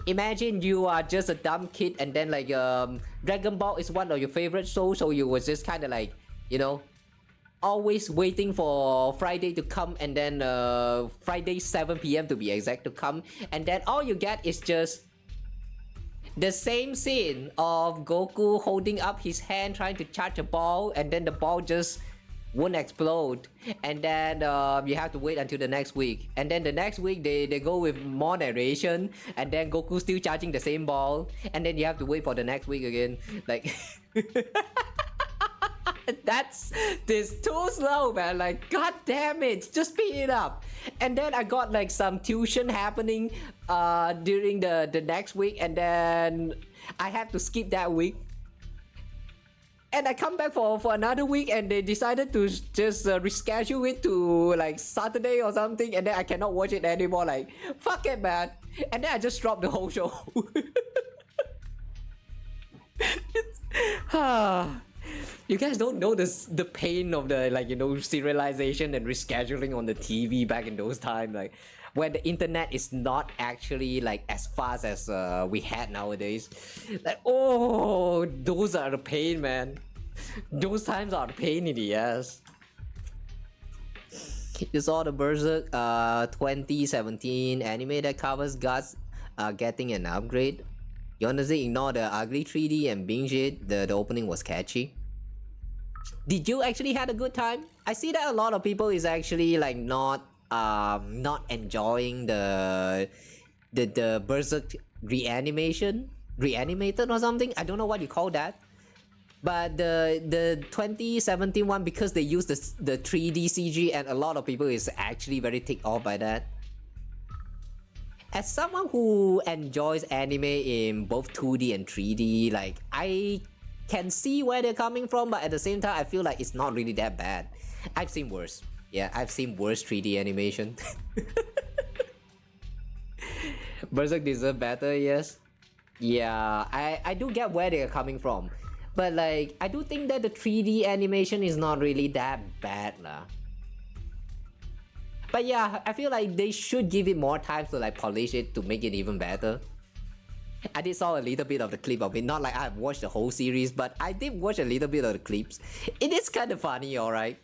imagine you are just a dumb kid, and then like Dragon Ball is one of your favorite shows, so you was just kind of like, you know, always waiting for Friday to come, and then Friday 7 p.m. to be exact to come, and then all you get is just the same scene of Goku holding up his hand trying to charge a ball, and then the ball just won't explode, and then you have to wait until the next week, and then the next week they go with more narration, and then Goku still charging the same ball, and then you have to wait for the next week again. Like that's too slow, man. Like, god damn it, just speed it up. And then I got like some tuition happening during the next week, and then I have to skip that week, and I come back for another week, and they decided to just reschedule it to like Saturday or something, and then I cannot watch it anymore. Like, fuck it, man. And then I just dropped the whole show. You guys don't know the pain of the, like, you know, serialization and rescheduling on the TV back in those times, like when the internet is not actually like as fast as we had nowadays. Like, oh, those are the pain, man. Those times are the pain in the ass. You saw the Berserk 2017 anime that covers gods getting an upgrade. You honestly ignore the ugly 3D and binge it. The opening was catchy. Did you actually had a good time? I see that a lot of people is actually like not enjoying the Berserk reanimated or something. I don't know what you call that. But the 2017 one, because they used the 3D CG, and a lot of people is actually very ticked off by that. as someone who enjoys anime in both 2D and 3D, like I can see where they're coming from, but at the same time I feel like it's not really that bad. I've seen worse. Yeah, I've seen worse 3D animation. Berserk deserve better, yes. Yeah, I do get where they're coming from. But like, I do think that the 3D animation is not really that bad lah. But yeah, I feel like they should give it more time to like polish it to make it even better. I did saw a little bit of the clip of it, not like I've watched the whole series, but I did watch a little bit of the clips. It is kind of funny, alright.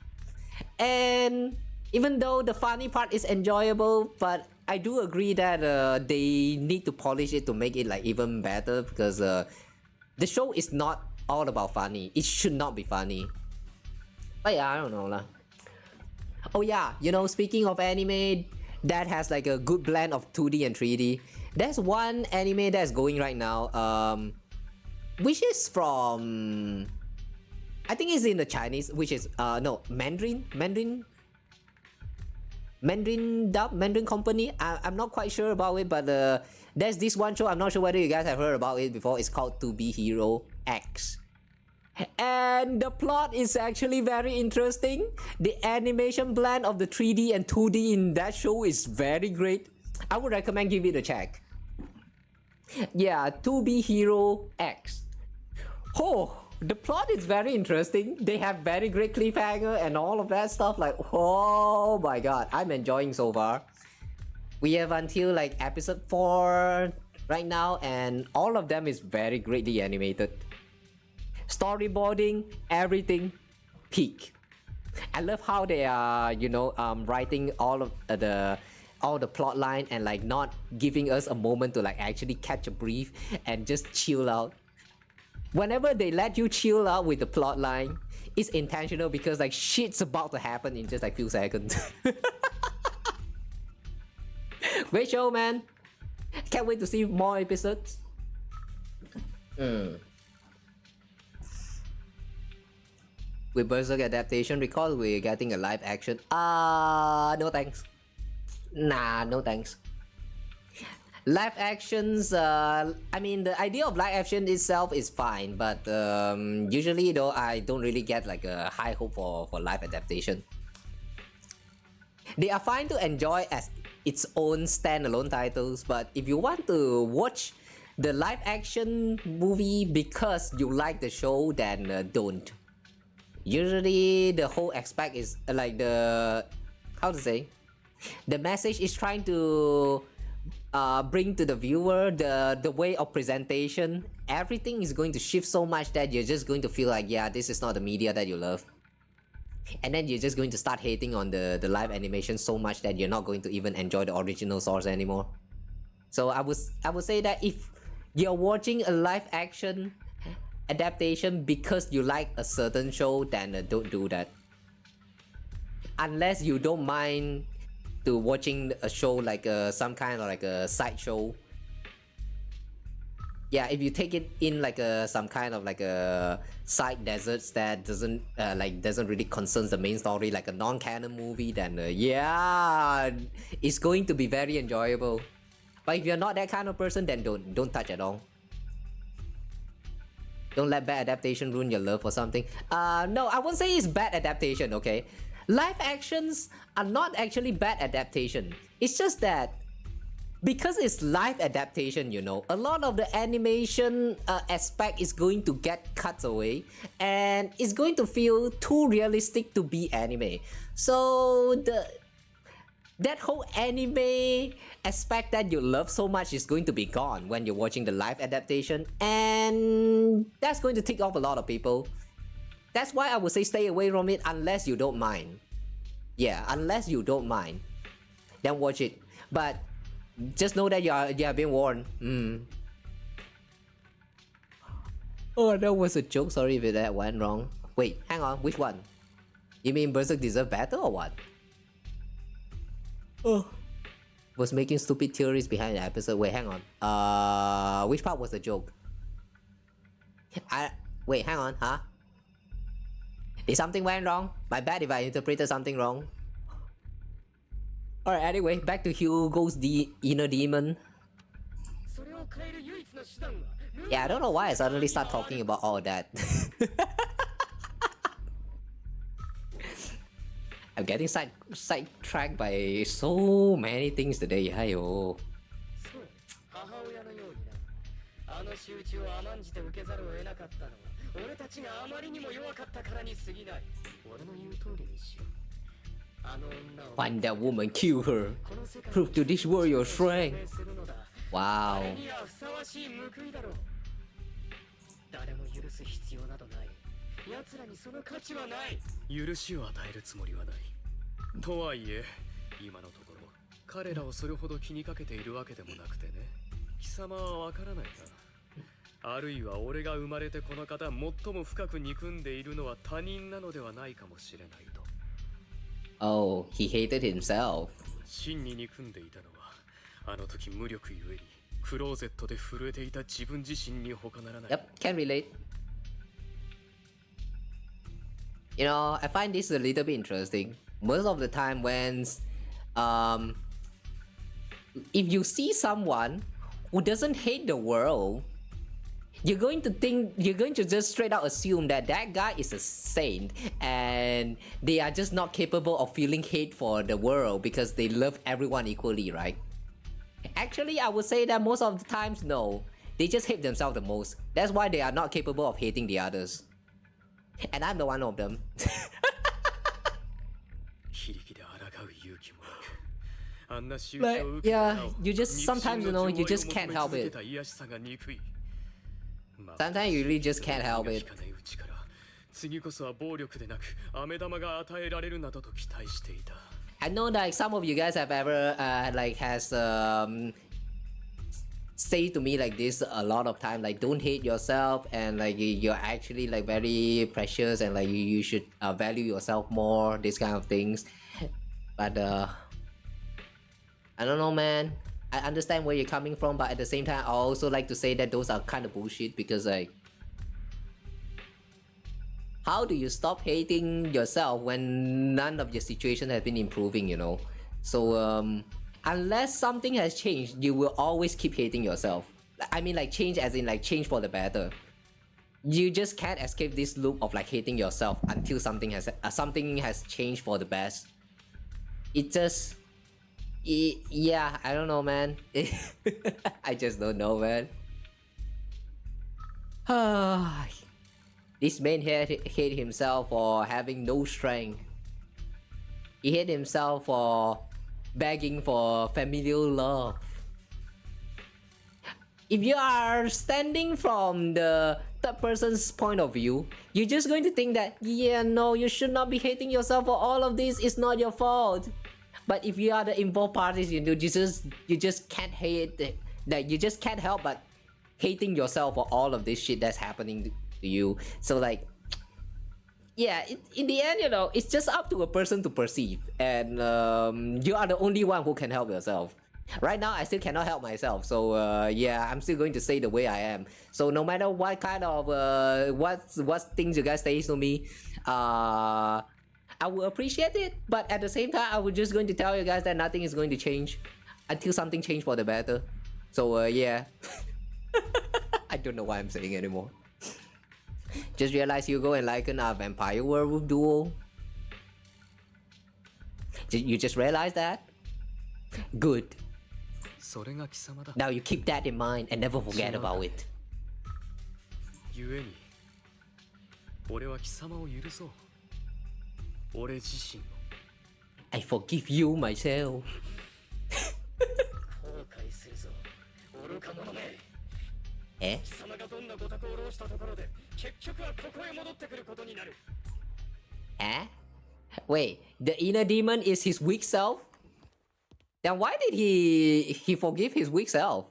And even though the funny part is enjoyable, but I do agree that they need to polish it to make it like even better, because the show is not all about funny. It should not be funny. But yeah, I don't know lah. Oh yeah, you know, speaking of anime that has like a good blend of 2D and 3D, there's one anime that's going right now, which is from, I think it's in the Chinese, which is no, Mandarin company. I'm not quite sure about it, but there's this one show, I'm not sure whether you guys have heard about it before. It's called To Be Hero X. And the plot is actually very interesting. The animation blend of the 3D and 2D in that show is very great. I would recommend give it a check. Yeah, To Be Hero X. Oh, the plot is very interesting. They have very great cliffhanger and all of that stuff. Like, oh my god, I'm enjoying so far. We have until like episode 4 right now, and all of them is very greatly animated. Storyboarding, everything, peak. I love how they are, you know, writing all of the plot line and like not giving us a moment to like actually catch a breath and just chill out. Whenever they let you chill out with the plot line, it's intentional because like shit's about to happen in just like few seconds. Great show, man. Can't wait to see more episodes. With Berserk adaptation, recall we're getting a live action. No thanks. Nah, no thanks. Live actions, I mean, the idea of live action itself is fine, but usually though, I don't really get like a high hope for live adaptation. They are fine to enjoy as its own standalone titles, but if you want to watch the live action movie because you like the show, then don't. Usually the whole aspect is like the, how to say, the message is trying to bring to the viewer the way of presentation. Everything is going to shift so much that you're just going to feel like, yeah, this is not the media that you love. And then you're just going to start hating on the live animation so much that you're not going to even enjoy the original source anymore. So I would say that if you're watching a live action adaptation because you like a certain show, then don't do that. Unless you don't mind to watching a show like some kind of like a side show. Yeah, if you take it in like some kind of like a side deserts that doesn't really concerns the main story, like a non-canon movie, then yeah, it's going to be very enjoyable. But if you're not that kind of person, then don't touch at all. Don't let bad adaptation ruin your love for something. No, I won't say it's bad adaptation, okay? Live actions are not actually bad adaptation. It's just that because it's live adaptation, you know, a lot of the animation aspect is going to get cut away and it's going to feel too realistic to be anime. So that whole anime aspect that you love so much is going to be gone when you're watching the live adaptation, and that's going to tick off a lot of people. That's why I would say stay away from it unless you don't mind. Yeah, unless you don't mind, then watch it. But just know that you have been warned. Oh, that was a joke. Sorry if that went wrong. Wait, hang on. Which one? You mean Berserk deserve better or what? Oh, was making stupid theories behind the episode. Wait, hang on. Which part was the joke? Wait, hang on, huh? Did something went wrong? My bad if I interpreted something wrong. Alright, anyway, back to Hugo's inner demon. Yeah, I don't know why I suddenly start talking about all that. I'm getting sidetracked by so many things today. Hiyo. あの仕打ちを甘んじて受けざるを得なかったのは俺たちがあまりにも弱かったからに過ぎない。俺の言う通りにしよう。あの女を Find that woman, kill her. Prove to this world your strength. Wow. 誰にはふさわしい報いだろう。誰も許す必要などない。奴らにその価値はない。許しを与えるつもりはない。とはいえ、今のところ彼らをそれほど気にかけているわけでもなくてね。貴様はわからないか。あるいは俺が生まれてこの方最も深く憎んでいるのは他人なのではないかもしれないと。Oh, he hated himself. 真に憎んでいたのはあの時無力ゆえにクローゼットで震えていた自分自身に他ならない。 Yep, can relate. You know, I find this a little bit interesting. Most of the time when if you see someone who doesn't hate the world, you're going to just straight out assume that that guy is a saint and they are just not capable of feeling hate for the world because they love everyone equally, right? Actually, I would say that most of the times, no. They just hate themselves the most. That's why they are not capable of hating the others. And I'm the one of them. Like, yeah, you just sometimes, you know, you just can't help it. Sometimes you really just can't help it. 次こそは暴力でなく飴玉が与えられるなどと期待していた。 I know that some of you guys have ever like has say to me like this a lot of time, like don't hate yourself and like you're actually like very precious and like you should value yourself more, this kind of things. But I don't know, man. I understand where you're coming from, but at the same time I also like to say that those are kind of bullshit because like how do you stop hating yourself when none of your situation has been improving, you know? So unless something has changed, you will always keep hating yourself. I mean like change as in like change for the better. You just can't escape this loop of like hating yourself until something has changed for the best. It just yeah, I don't know, man. I just don't know, man. This man hate himself for having no strength. He hate himself for begging for familial love. If you are standing from the third person's point of view, you're just going to think that, yeah, no, you should not be hating yourself for all of this, it's not your fault. But if you are the involved parties, you just can't hate it. Like you just can't help but hating yourself for all of this shit that's happening to you. So like, yeah, in the end, you know, it's just up to a person to perceive, and you are the only one who can help yourself. Right now, I still cannot help myself, so yeah, I'm still going to say the way I am. So no matter what kind of what things you guys say to me, I will appreciate it, but at the same time, I was just going to tell you guys that nothing is going to change until something changes for the better. So yeah, I don't know what I'm saying anymore. Just realize Hugo and Lycan are vampire werewolf duo. You just realized that? Good. Now you keep that in mind and never forget about it. I forgive you myself. Eh? Eh? Wait, the inner demon is his weak self? Then why did he forgive his weak self?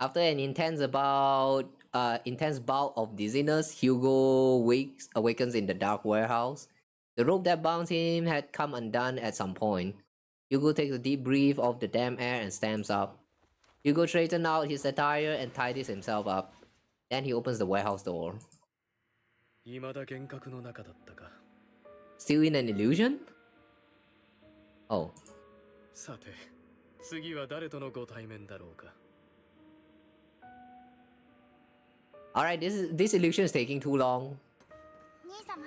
After an intense bout of dizziness, Hugo awakens in the dark warehouse. The rope that bound him had come undone at some point. Hugo takes a deep breath of the damp air and stands up. Hugo straightens out his attire and tidies himself up. Then he opens the warehouse door. Still in an illusion? Oh. さて、次は誰とのご対面だろうか。Alright, this illusion is taking too long. 兄様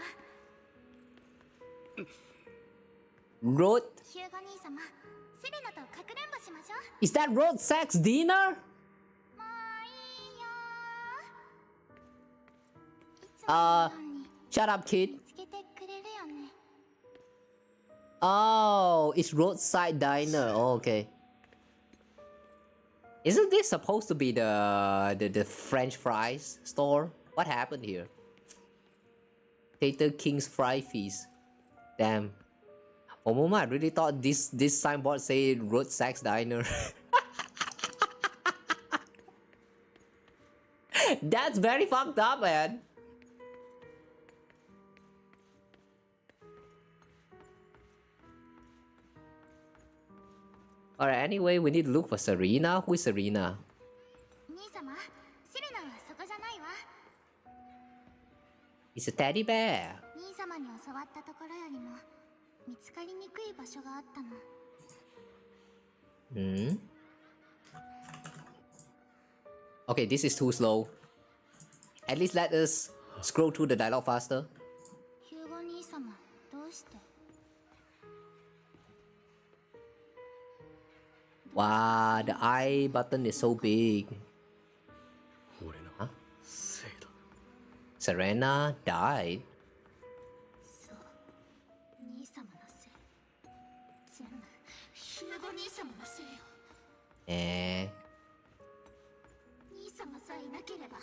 Road? ヒューゴ兄様セレナとかくれんぼしましょう。 Is that road sex dinner? もういいよ Shut up, kid. 見つけてくれるよね。 Oh, it's roadside diner. Oh, okay. Isn't this supposed to be the French fries store? What happened here? Tater King's Fry Feast. Damn. For a moment, I really thought this signboard said Road Sex Diner. That's very fucked up, man. Alright, anyway, we need to look for Serena. Who is Serena? 兄様セレナはそこじゃないわ。 It's a teddy bear. 兄様に教わったところよりも見つかりにくい場所があったの。 Hmm? Okay, this is too slow. At least let us scroll through the dialogue faster. ヒューゴ兄様どうして Wow, the I button is so big. Huh? Serena died. そう兄様のせい全部ヒューゴ兄様のせいよ。 Eh. 兄様さえいなければ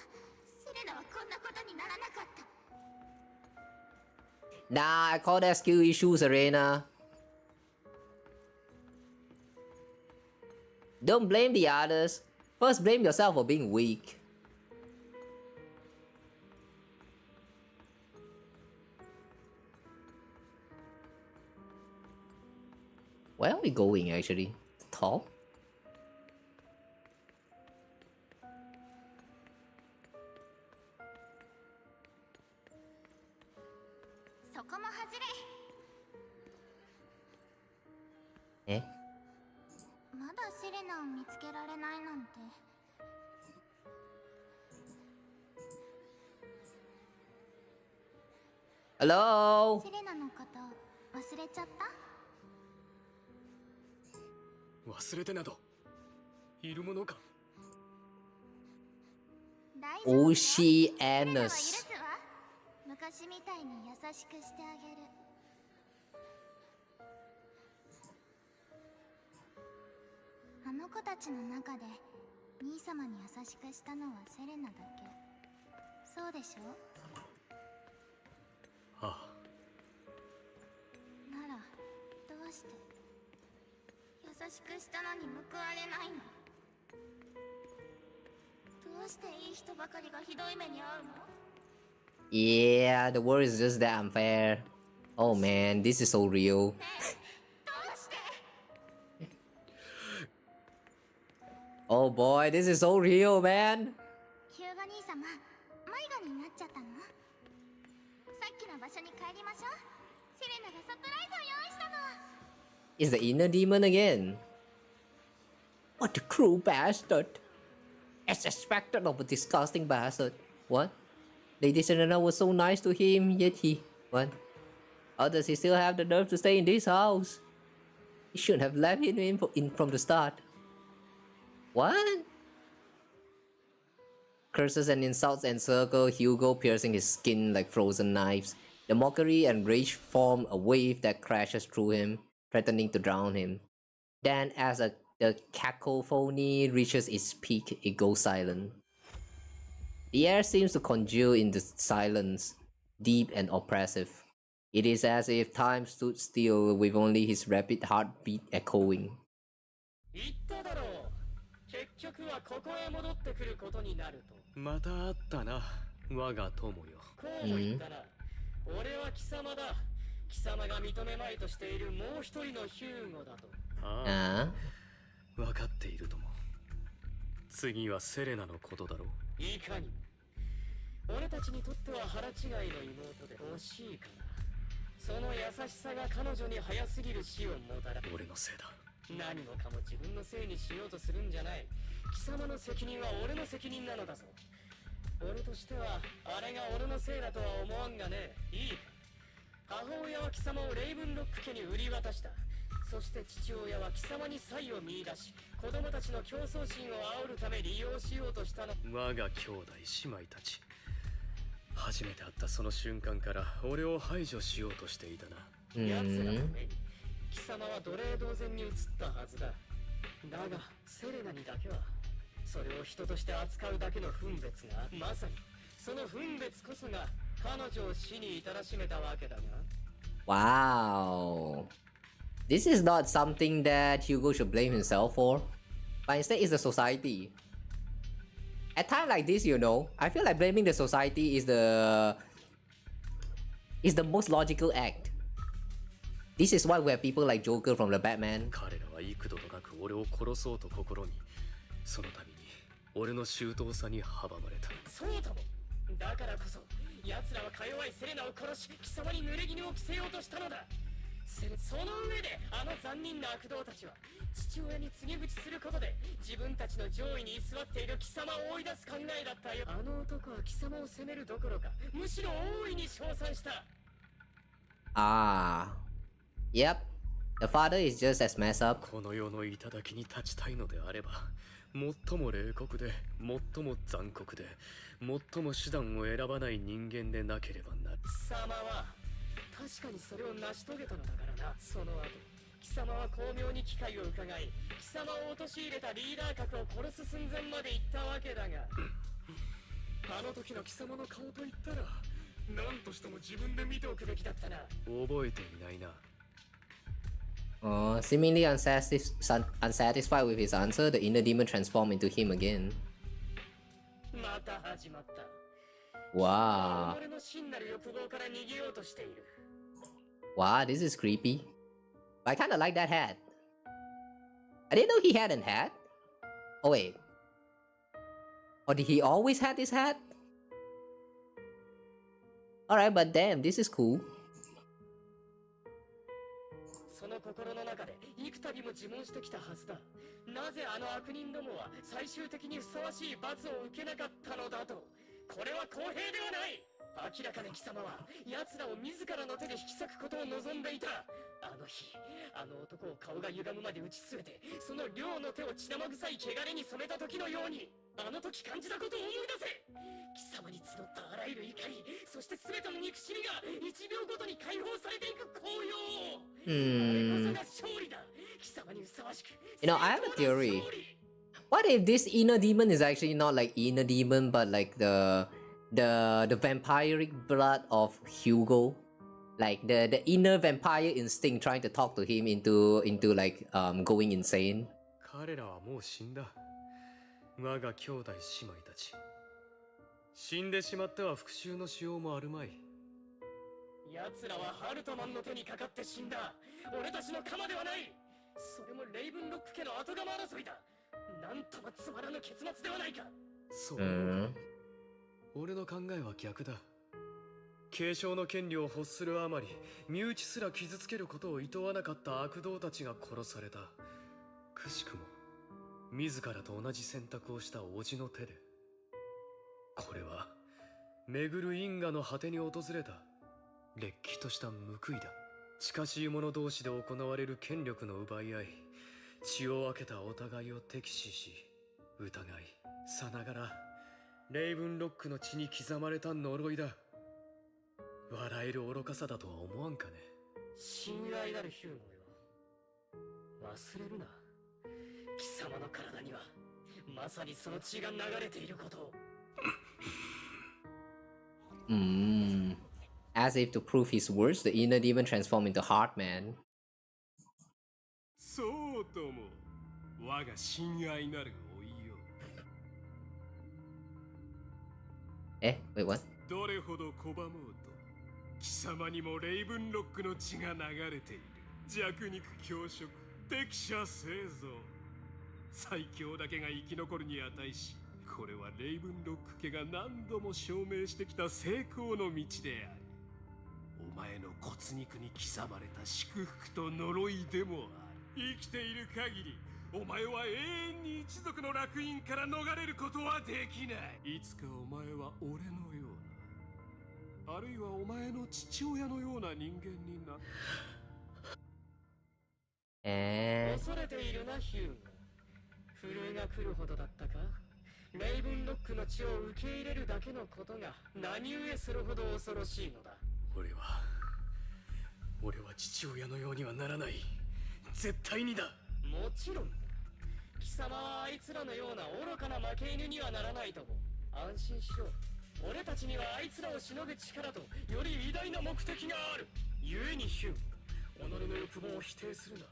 セレナはこんなことにならなかった。 Nah, I call that skill issue, Serena. Don't blame the others. First, blame yourself for being weak. Where are we going, actually? Top? そこも外れ。 Eh? まだセレナを見つけられないなんて。 Hello? セレナのこと忘れちゃった？ 忘れてなどいるものか。 大丈夫よ。 Oceanus. セレナは許すわ。昔みたいに優しくしてあげる。 あの子たちの中で兄様に優しくしたのはセレナだけ。そうでしょ？ ああ。 ならどうして優しくしたのに報われないの？どうしていい人ばかりがひどい目に遭うの？ Yeah, the world is just that unfair. Oh man, this is so real. どうして？ Oh boy, this is so real, man. ヒューゴ兄様、迷子になっちゃったの？さっきの場所に帰りましょう。セレナがサプライズを用意したの。 Is the inner demon again? What a cruel bastard. As expected of a disgusting bastard. What? Lady Serena was so nice to him, yet he... What? How does he still have the nerve to stay in this house? He shouldn't have left him in from the start. What? Curses and insults encircle Hugo, piercing his skin like frozen knives. The mockery and rage form a wave that crashes through him, threatening to drown him. Then, as the cacophony reaches its peak, it goes silent. The air seems to congeal in the silence, deep and oppressive. It is as if time stood still with only his rapid heartbeat echoing. 言っただろう。結局はここへ戻ってくることになると。また会ったな、我が友よ。こうも言ったな。俺は貴様だ。貴様が認めまいとしているもう一人のヒューゴだと。ああ、分かっているとも。次はセレナのことだろう。いかにも。俺たちにとっては腹違いの妹で惜しいかな。その優しさが彼女に早すぎる死をもたら俺のせいだ。何もかも自分のせいにしようとするんじゃない。貴様の責任は俺の責任なのだぞ。俺としてはあれが俺のせいだとは思わんがね。いいか。母親は貴様をレイブンロック家に売り渡した。そして父親は貴様に才を見出し、子供たちの競争心を煽るため利用しようとしたの。我が兄弟姉妹たち、初めて会ったその瞬間から俺を排除しようとしていたな。奴らの目に貴様は奴隷同然に映ったはずだ。だがセレナにだけはそれを人として扱うだけの分別が、まさにその分別こそが彼女を死に至らしめたわけだが。 Wow. This is not something that Hugo should blame himself for, but instead it's the society. At times like this, you know, I feel like blaming the society is the most logical act. This is why we have people like Joker from the Batman. 彼らは幾度となく俺を殺そうと試み、その度に俺の周到さに阻まれた。そうとも。だからこそ奴らはか弱いセレナを殺し、貴様に濡れ衣を着せようとしたのだ。その上であの残忍な悪童たちは父親に告げ口することで自分たちの上位に居座っている貴様を追い出す考えだったよ。あの男は貴様を責めるどころか、むしろ大いに称賛した。Ah. Yep. The father is just as messed up. この世の頂に立ちたいのであれば、最も冷酷で、最も残酷で、最も手段を選ばない人間でなければな。貴様は確かにそれを成し遂げたのだからな。その後貴様は巧妙に機会を伺い、貴様を陥れたリーダー格を殺す寸前まで行ったわけだがあの時の貴様の顔といったら何としても自分で見ておくべきだったな。覚えていないな。Seemingly unsatisfied with his answer, the inner demon transformed into him again. また始まった。 Wow. 俺の真なる欲望から逃げようとしている。 Wow, this is creepy. But I kinda like that hat. I didn't know he had a hat. Oh wait. Or did he always have this hat? Alright, but damn, this is cool. その心の中で幾度も自問してきたはずだ。なぜあの悪人どもは最終的にふさわしい罰を受けなかったのだと。これは公平ではない。明らかに貴様は奴らを自らの手で引き裂くことを望んでいた。あの日あの男を顔が歪むまで打ち据えて、その両の手を血生臭い汚れに染めた時のように、あの時感じたことを思い出せ。貴様に募ったあらゆる怒り、そして全ての憎しみが1秒ごとに解放されていく紅葉。あれこそが勝利だ。貴様にふさわしく。You know, I have a theory. What if this inner demon is actually not like inner demon, but like the vampiric blood of Hugo, like the inner vampire instinct trying to talk to him into like going insane. 彼らはもう死んだ。我が兄弟姉妹たち。死んでしまっては復讐のしようもあるまい。奴らはハルトマンの手にかかって死んだ。俺たちの鎌ではない。それもレイブンロック家の後釜争いだ。なんともつまらぬ結末ではないか。そう。俺の考えは逆だ。継承の権利を欲するあまり、身内すら傷つけることを厭わなかった悪童たちが殺された。くしくも自らと同じ選択をした叔父の手で。これは巡る因果の果てに訪れたれっきとした報いだ。近しい者同士で行われる権力の奪い合い、血を分けたお互いを敵視し疑いさながらレイブンロックの血に刻まれた呪いだ。笑える愚かさだとは思わんかね。親愛なるヒューゴよ、忘れるな。貴様の体にはまさにその血が流れていることを。As if to prove his words, the inner demon transformed into Heartman. そうとも、我が親愛なるおいよ。Wait, what? どれほど拒もうと、貴様にもレイブンロックの血が流れている。弱肉強食、適者生存。最強だけが生き残るに値し、これはレイブンロック家が何度も証明してきた成功の道である。お前の骨肉に刻まれた祝福と呪いでもある。生きている限りお前は永遠に一族の烙印から逃れることはできない。いつかお前は俺のような、あるいはお前の父親のような人間になる。恐れているなヒューゴ。震えが来るほどだったか。レイブンロックの血を受け入れるだけのことが何故するほど恐ろしいのだ。俺は父親のようにはならない。絶対にだ。もちろん貴様はあいつらのような愚かな負け犬にはならないとも。安心しろ。俺たちにはあいつらをしのぐ力とより偉大な目的がある。故にヒュン、己の欲望を否定するな。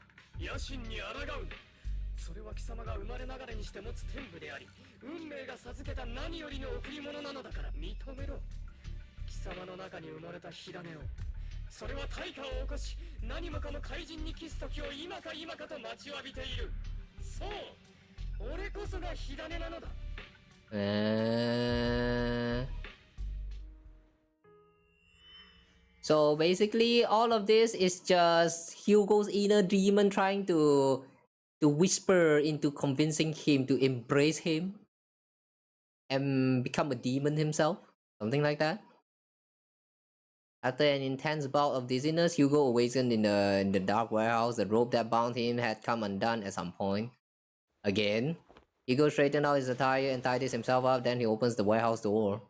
野心に抗うな。それは貴様が生まれながらにして持つ天賦であり、運命が授けた何よりの贈り物なのだから認めろ。貴様の中に生まれた火種を、それは大化を起こし何もかも怪人にキス時を今か今かと待ちわびている。そう、俺こそが火種なのだ。So basically, all of this is just Hugo's inner demon trying to whisper into convincing him to embrace him and become a demon himself, something like that. After an intense bout of dizziness, Hugo awakened in the dark warehouse. The rope that bound him had come undone at some point. Again, Hugo straightened out his attire and tidied himself up. Then he opens the warehouse door.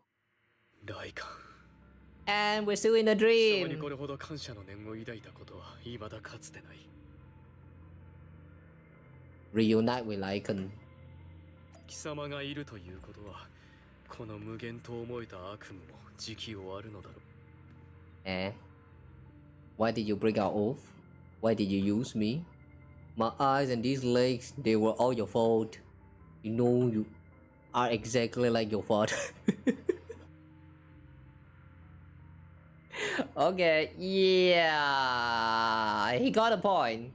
And we're still in a dream. Reunite with Lycan. 貴様がいるということは、この無限と思えた悪夢も時期終わるのだろう。Why did you break our oath? Why did you use me? My eyes and these legs, they were all your fault. You know you are exactly like your father. Okay, yeah, he got a point.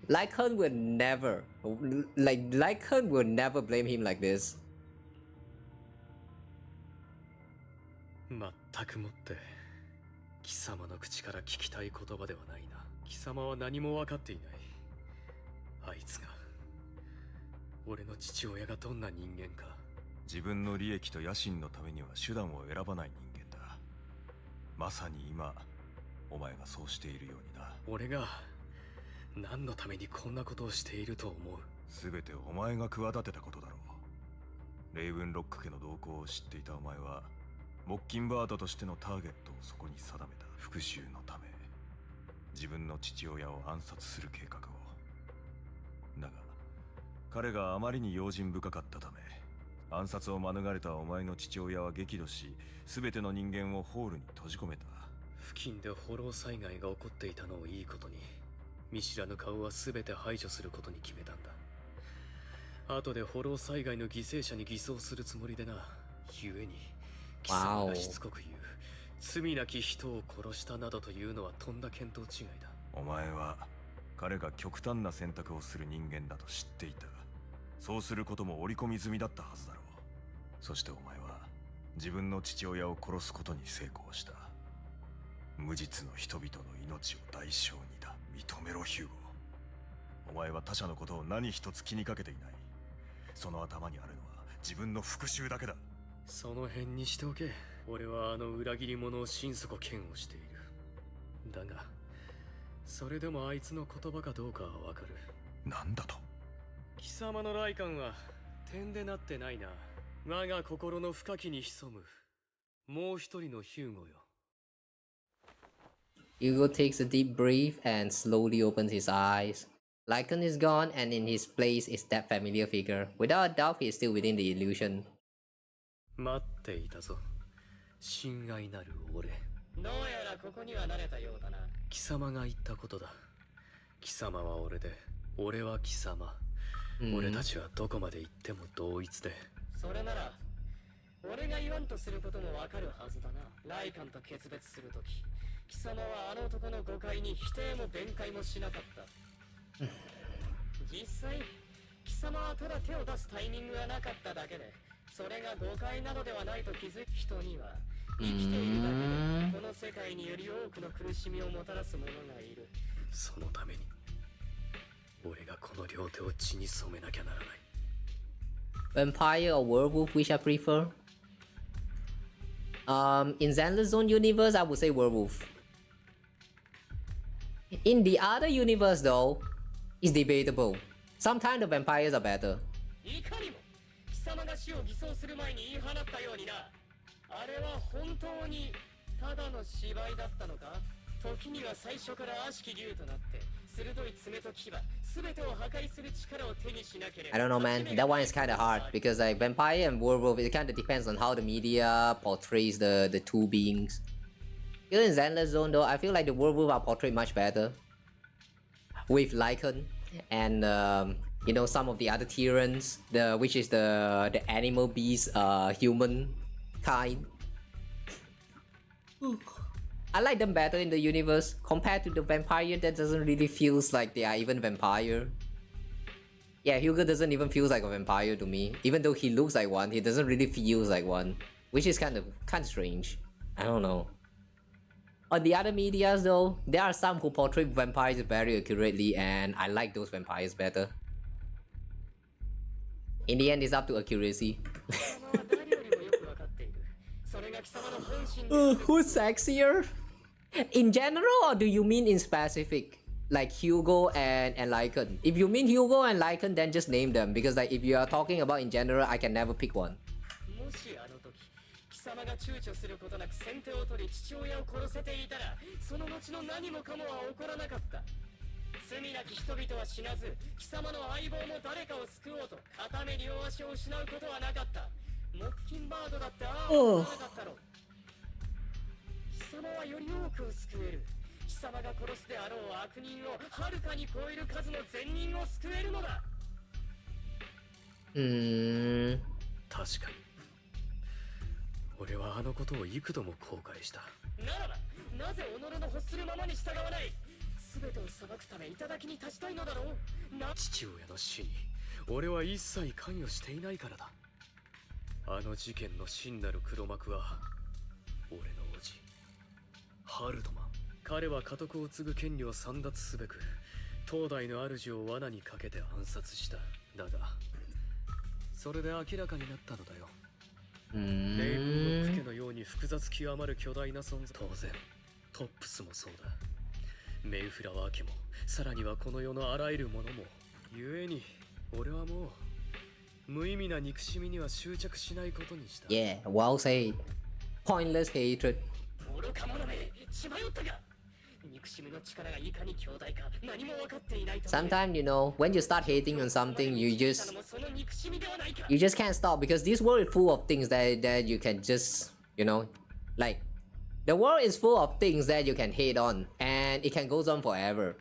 Lycan would never, Lycan would never blame him like this. まったくもって貴様の口から聞きたい言葉ではないな。貴様は何も分かっていない。あいつが、俺の父親がどんな人間か。自分の利益と野心のためには手段を選ばない人間だ。まさに今お前がそうしているようにな。俺が何のためにこんなことをしていると思う。全てお前が企てたことだろう。レイブンロック家の動向を知っていたお前はモッキンバードとしてのターゲットをそこに定めた。復讐のため自分の父親を暗殺する計画を。だが彼があまりに用心深かったため暗殺を免れたお前の父親は激怒し、全ての人間をホールに閉じ込めた。付近でフォロー災害が起こっていたのをいいことに、見知らぬ顔は全て排除することに決めたんだ。後でフォロー災害の犠牲者に偽装するつもりでな。故に貴様がしつこく言う罪なき人を殺したなどというのはとんだ見当違いだ。お前は彼が極端な選択をする人間だと知っていた。そうすることも織り込み済みだったはずだろう。そしてお前は自分の父親を殺すことに成功した。無実の人々の命を代償にだ。認めろヒューゴ。お前は他者のことを何一つ気にかけていない。その頭にあるのは自分の復讐だけだ。その辺にしておけ。俺はあの裏切り者を心底嫌悪している。だがそれでもあいつの言葉かどうかはわかる。なんだと。貴様の来館は点でなってないな。我が心の深きに潜むもう一人のヒューゴよ。Hugo takes a deep breath and slowly opens his eyes. Lycan is gone, and in his place is that familiar figure. Without a doubt, he is still within the illusion. 待っていたぞ、親愛なる俺。どうやらここには慣れたようだな。貴様が言ったことだ。貴様は俺で、俺は貴様。俺たちはどこまで行っても同一で。それなら俺が言わんとすることもわかるはずだな。ライカンと決別するとき、貴様はあの男の誤解に否定も弁解もしなかった。実際貴様はただ手を出すタイミングがなかっただけで、それが誤解などではないと気づく人には生きているだけでこの世界により多くの苦しみをもたらす者がいる。そのために俺がこの両手を血に染めなきゃならない。 Vampire or werewolf, which I prefer? In ZZZ Zone universe, I would say werewolf. In the other universe, though, it's debatable. Sometimes the vampires are better. いかにも貴様が死を偽装する前に言い放ったようにな。あれは本当にただの芝居だったのか。時には最初から悪しき竜となって鋭い爪と牙全てを破壊する力を手にしなければ。 I don't know, man. That one is kind of hard because like vampire and werewolf, it kind of depends on how the media portrays the two beings. Here in ZZZ Zone, though, I feel like the werewolf are portrayed much better with Lycan and you know, some of the other tyrants, which is the animal beast, human kind. I like them better in the universe compared to the vampire that doesn't really feels like they are even vampire. Yeah, Hugo doesn't even feel like a vampire to me. Even though he looks like one, he doesn't really feel like one, which is kind of strange. I don't know. On the other medias though, there are some who portray vampires very accurately and I like those vampires better. In the end, it's up to accuracy. Who's sexier? In general, or do you mean in specific? Like Hugo and Lycan? If you mean Hugo and Lycan, then just name them. Because like if you are talking about in general, I can never pick one. 貴様が躊躇することなく先手を取り父親を殺せていたらその後の何もかもは起こらなかった。罪なき人々は死なず貴様の相棒も誰かを救おうと片目両足を失うことはなかった。モッキンバードだってああはなかったろ。貴様はより多くを救える。貴様が殺すであろう悪人をはるかに超える数の善人を救えるのだ。確かに俺はあのことを幾度も後悔した。ならばなぜ己の欲するままに従わない。全てを裁くため頂に立ちたいのだろう。父親の死に俺は一切関与していないからだ。あの事件の真なる黒幕は俺の叔父ハルトマン。彼は家督を継ぐ権利を簒奪すべく東大の主を罠にかけて暗殺した。だがそれで明らかになったのだよ。レイブンロック家のように複雑極まる巨大な存在。当然トップスもそうだ。メイフラワー家もさらにはこの世のあらゆるものも。故に俺はもう無意味な憎しみには執着しないことにした。 Yeah, well said. Pointless hatred. 愚か者め、血迷ったか。憎しみの力がいかに強大か何も分かっていないと。 Sometimes, you know, when you start hating on something, you just can't stop because this world is full of things that you can just, you know, like the world is full of things that you can hate on and it can go on forever.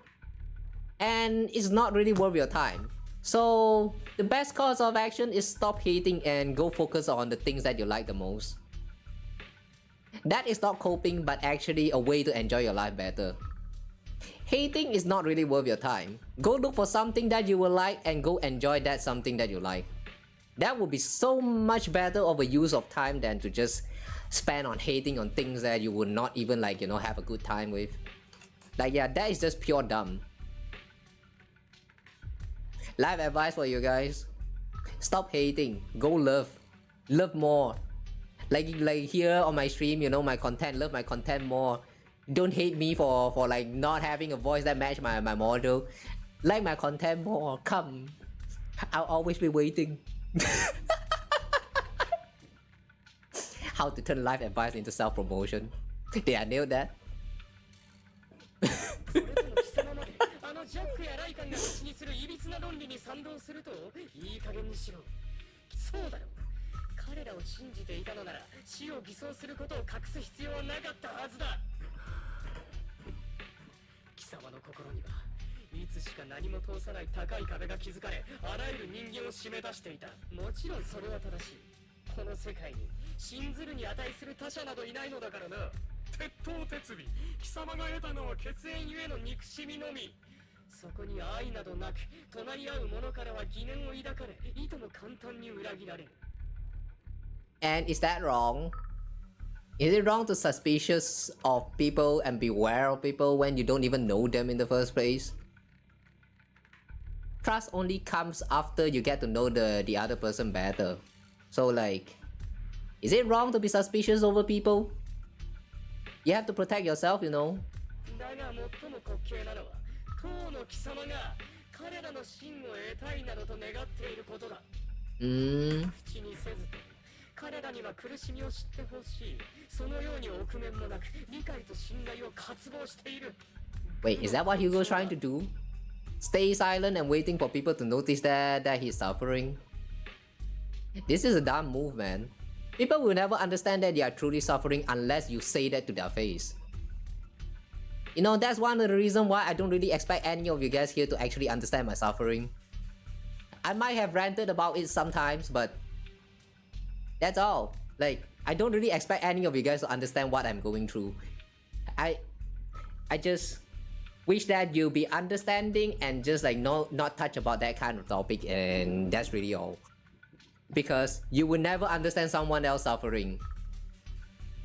And it's not really worth your time. So the best course of action is stop hating and go focus on the things that you like the most. That is not coping, but actually a way to enjoy your life better. Hating is not really worth your time. Go look for something that you will like and go enjoy that something that you like. That would be so much better of a use of time than to just spend on hating on things that you would not even like, you know, have a good time with. Like, yeah, that is just pure dumb. Life advice for you guys. Stop hating. Go love. Love more. Like here on my stream, you know, my content, love my content more. Don't hate me for like not having a voice that match my model. Like my content more. Come. I'll always be waiting. How to turn life advice into self-promotion. Yeah, I nailed that. あのジャックやライカンが口にする歪な論理に賛同するといい加減にしろ。そうだろ。彼らを信じていたのなら死を偽装することを隠す必要はなかったはずだ。貴様の心にはいつしか何も通さない高い壁が築かれあらゆる人間を締め出していた。もちろんそれは正しい。この世界に信ずるに値する他者などいないのだからな。鉄頭鉄尾、貴様が得たのは血縁ゆえの憎しみのみ。そこに愛などなく隣り合う者からは疑念を抱かれいとも簡単に裏切られる。 And is that wrong? Is it wrong to suspicious of people and beware of people when you don't even know them in the first place? Trust only comes after you get to know the other person better. So like, is it wrong to be suspicious over people? You have to protect yourself, you know. だが最も滑稽なのは当の貴様が彼らの真を得たいなどと願っていることだ。口にせずとも彼らには苦しみを知ってほしい。そのように臆面もなく理解と信頼を渇望している。 Wait, is that what Hugo's trying to do? Stay silent and waiting for people to notice that he's suffering? This is a dumb move, man. People will never understand that they are truly suffering unless you say that to their face. You know, that's one of the reasons why I don't really expect any of you guys here to actually understand my suffering. I might have ranted about it sometimes, but that's all. Like, I don't really expect any of you guys to understand what I'm going through. I just wish that you'll be understanding and just like not touch about that kind of topic, and that's really all. Because you will never understand someone else suffering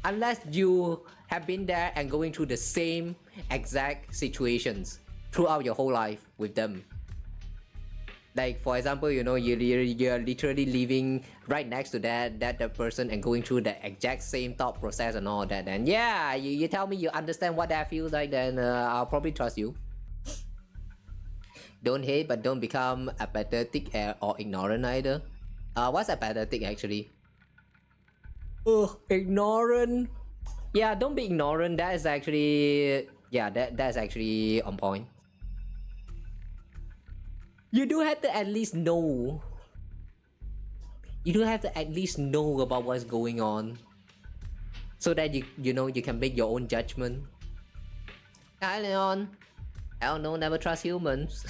unless you have been there and going through the same exact situations throughout your whole life with them. Like for example, you know, you're literally living right next to that person and going through the exact same thought process and all that. And yeah, you tell me you understand what that feels like, then I'll probably trust you. Don't hate, but don't become apathetic or ignorant either. What's apathetic actually? Ignorant. Yeah, don't be ignorant. That is actually, yeah, that's actually on point. You do have to at least know. You do have to at least know about what's going on, so that you know you can make your own judgment. Hi Leon. Hell no, never trust humans.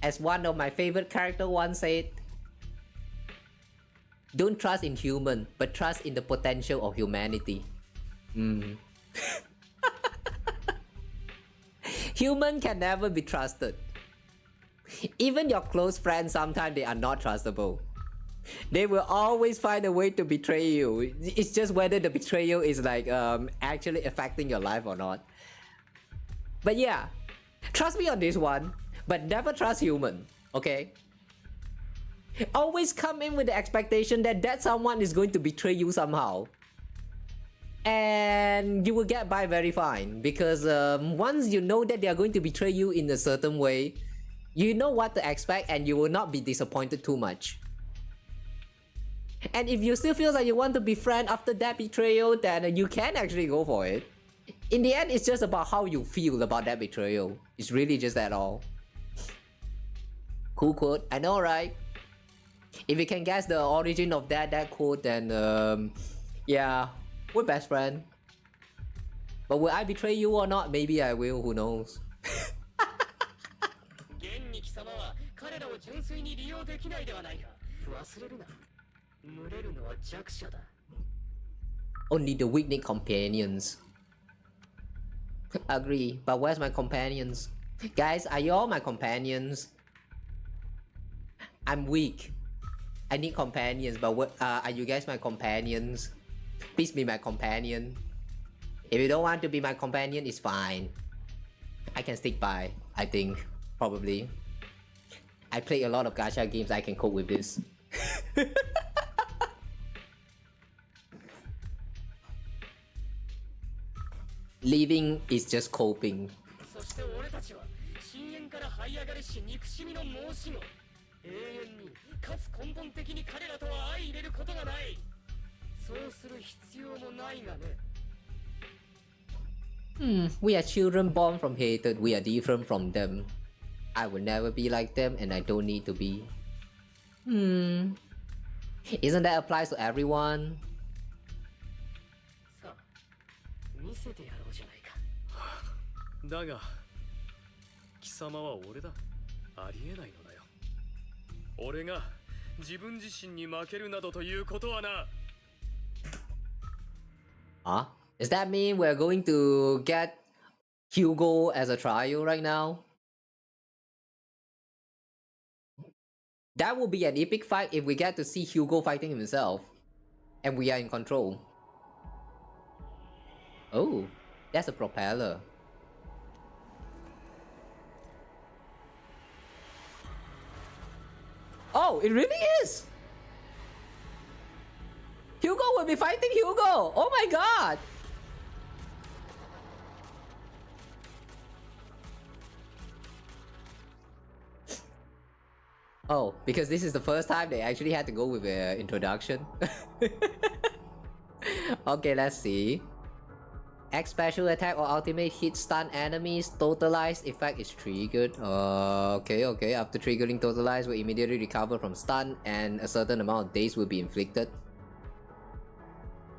As one of my favorite characters once said, don't trust in human, but trust in the potential of humanity. Human can never be trusted. Even your close friends, sometimes they are not trustable. They will always find a way to betray you. It's just whether the betrayal is like actually affecting your life or not. But yeah, trust me on this one, but never trust human, okay? Always come in with the expectation that someone is going to betray you somehow. And you will get by very fine, because once you know that they are going to betray you in a certain way, you know what to expect and you will not be disappointed too much. And if you still feel like you want to befriend after that betrayal, then you can actually go for it. In the end, it's just about how you feel about that betrayal. It's really just that all. Cool quote, I know, right? If you can guess the origin of that quote, then yeah, we're best friends. But will I betray you or not? Maybe I will, who knows? Only the weak need companions. Agree, but where's my companions? Guys, are you all my companions? I'm weak. I need companions, but what, are you guys my companions? Please be my companion. If you don't want to be my companion, it's fine. I can stick by, I think, probably. I play a lot of gacha games, I can cope with this. Leaving is just coping. We are children born from hatred, we are different from them. I will never be like them and I don't need to be. Isn't that applies to everyone? だが貴様は俺だ。ありえないのだよ。俺が自分自身に負けるなどということはな。Huh? Does that mean we're going to get Hugo as a trial right now? That will be an epic fight if we get to see Hugo fighting himself. And we are in control. Oh, that's a propeller. Oh, it really is! Hugo will be fighting Hugo! Oh my god! Oh, because this is the first time they actually had to go with an introduction. Okay, let's see. X special attack or ultimate hit stun enemies. Totalized effect is triggered. Okay. After triggering totalized, will immediately recover from stun and a certain amount of days will be inflicted.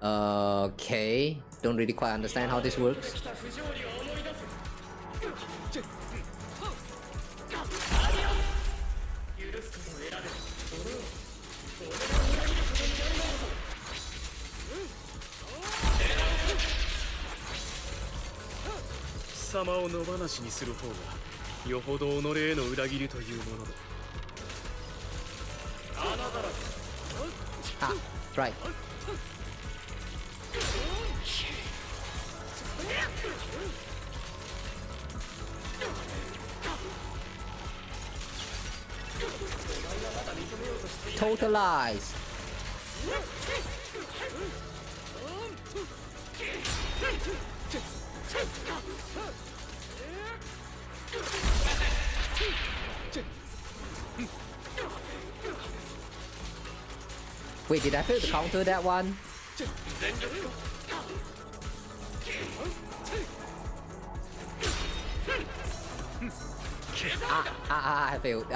Okay. Don't really quite understand how this works. Ah, right. Totalize. Wait, did I fail to counter that one? I failed.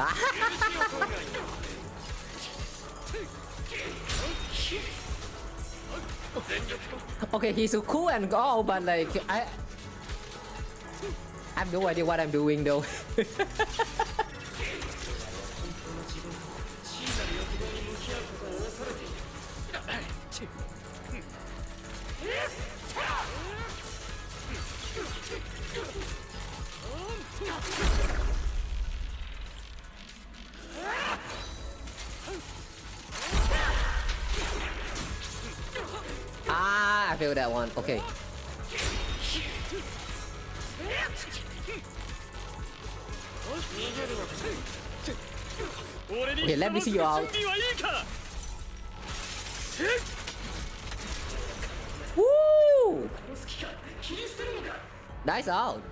Okay, he's so cool and all, but like I have no idea what I'm doing though. I failed that one. Okay. Okay, let me see you out. Woo! Nice out.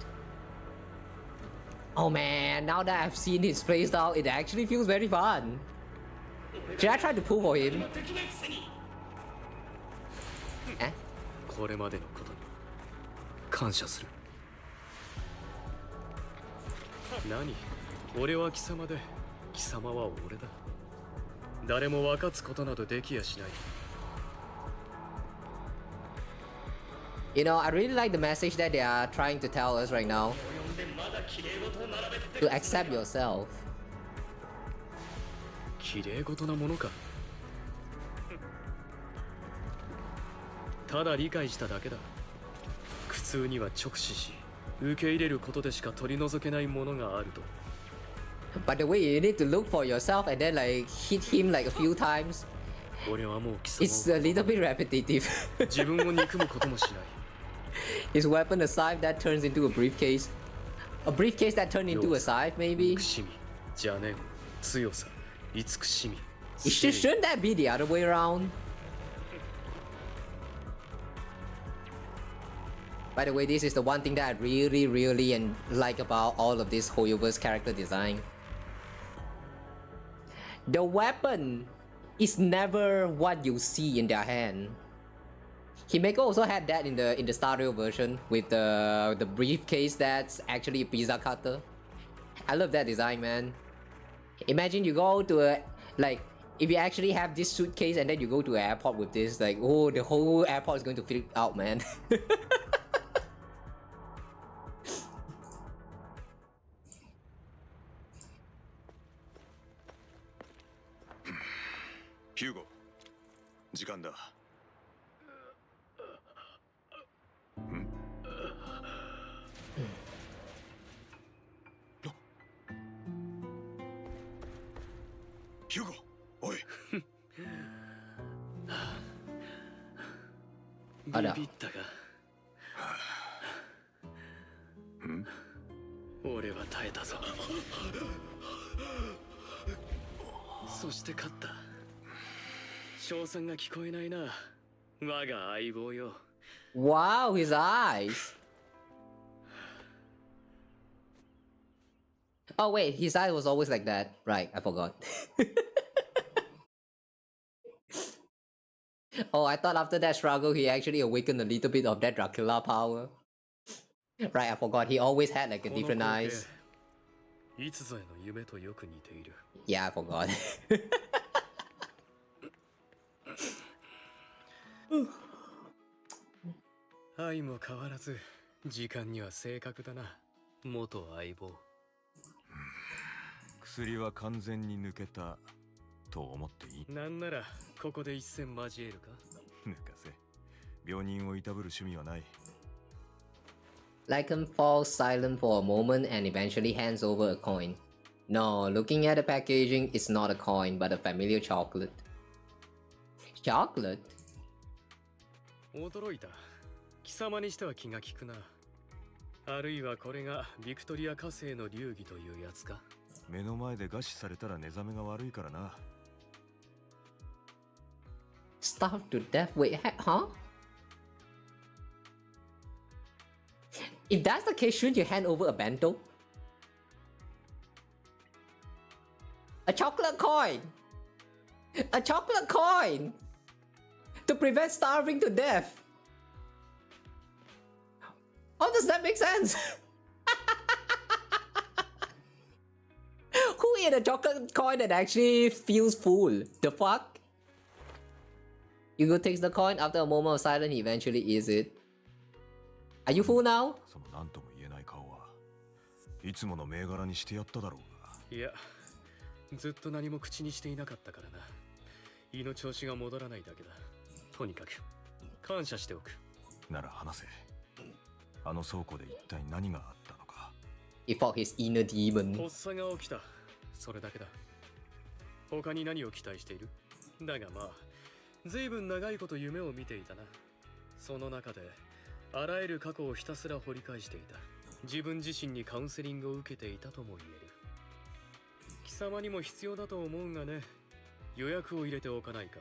Oh man, now that I've seen his playstyle, it actually feels very fun. Should I try to pull for him? Eh? これまでのことに感謝する。何？俺は貴様で、貴様は俺だ。誰も分かつことなどできやしない。You know, I really like the message that they are trying to tell us right now. To accept yourself. 綺麗事なものか。ただ理解しただけだ。苦痛には直視し、受け入れることでしか取り除けないものがあると。But the way you need to look for yourself and then like hit him like a few times. 俺はもう貴様を。It's a little bit repetitive. 自分を憎むこともしない。His weapon, a scythe that turns into a briefcase. A briefcase that turned into a scythe, maybe? Shouldn't that be the other way around? By the way, this is the one thing that I really like about all of this Hoyoverse character design. The weapon is never what you see in their hand. Himeko also had that in the Stario version with the briefcase that's actually a pizza cutter. I love that design, man. Imagine you go to a like if you actually have this suitcase and then you go to an airport with this, like oh, the whole airport is going to flip out, man. Hugo, 時間だ。ヒューゴ、おい。あら。ビビったが。俺は耐えたぞ。そして勝った。称賛が聞こえないな。我が相棒よ。Wow, his eyes. Oh wait, his eye was always like that. Right, I forgot. Oh, I thought after that struggle he actually awakened a little bit of that Dracula power. Right, I forgot. He always had like a different eyes. いつぞやの夢とよく似ている。Yeah, I forgot. 愛も変わらず時間には正確だな。元相棒。薬は完全に抜けたと思っていい？なんならここで一戦交えるか？抜かせ。病人をいたぶる趣味はない。Lycan falls silent for a moment and eventually hands over a coin. No, looking at the packaging, it's not a coin, but a familiar chocolate. Chocolate? 驚いた。貴様にしては気が利くな。あるいはこれがビクトリア火星の流儀というやつか？目の前で餓死されたら寝覚めが悪いからな。Starved to death? Wait, huh? If that's the case, shouldn't you hand over a bento? A chocolate coin! A chocolate coin! To prevent starving to death! How does that make sense? Who ate a chocolate coin that actually feels full? The fuck? Hugo takes the coin. After a moment of silence, he eventually eats it. Are you full now? その何とも言えない顔はいつもの銘柄にしてやっただろうが。いや、ずっと何も口にしていなかったからな。胃の調子が戻らないだけだ。とにかく感謝しておく。なら話せ。あの倉庫で一体何があったのか。He fought his inner demon. 発作が起きた。それだけだ。他に何を期待している？だがまあ、随分長いこと夢を見ていたな。その中であらゆる過去をひたすら掘り返していた。自分自身にカウンセリングを受けていたとも言える。貴様にも必要だと思うがね。予約を入れておかないか？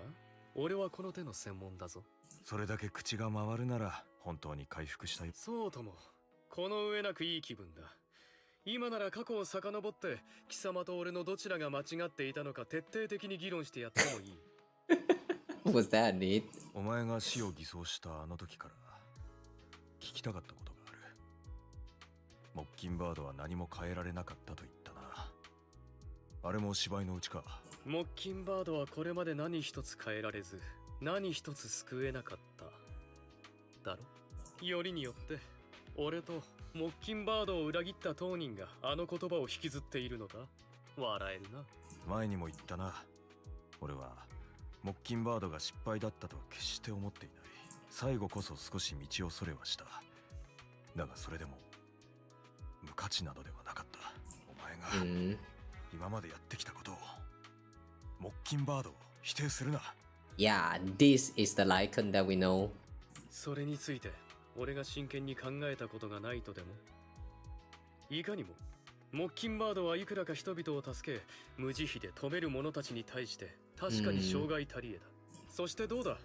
俺はこの手の専門だぞ。それだけ口が回るなら本当に回復したい。そうとも。この上なくいい気分だ。今なら過去を遡って貴様と俺のどちらが間違っていたのか徹底的に議論してやってもいい。Was that neat? お前が死を偽装したあの時から聞きたかったことがある。モッキンバードは何も変えられなかったと言ったな。あれも芝居のうちか。モッキンバードはこれまで何一つ変えられず何一つ救えなかっただろ。よりによって俺とモッキンバードを裏切った当人があの言葉を引きずっているのか？笑えるな。前にも言ったな。俺はモッキンバードが失敗だったとは決して思っていない。最後こそ少し道をそれはした。だがそれでも無価値などではなかった。お前が今までやってきたことを、モッキンバードを否定するな。Yeah, this is the Lycan that we know. それについて俺が真剣に考えたことがないとでも？いかにもモッキンバードはいくらか人々を助け無慈悲で止める者たちに対して確かに障害足りえだ。そしてどうだ、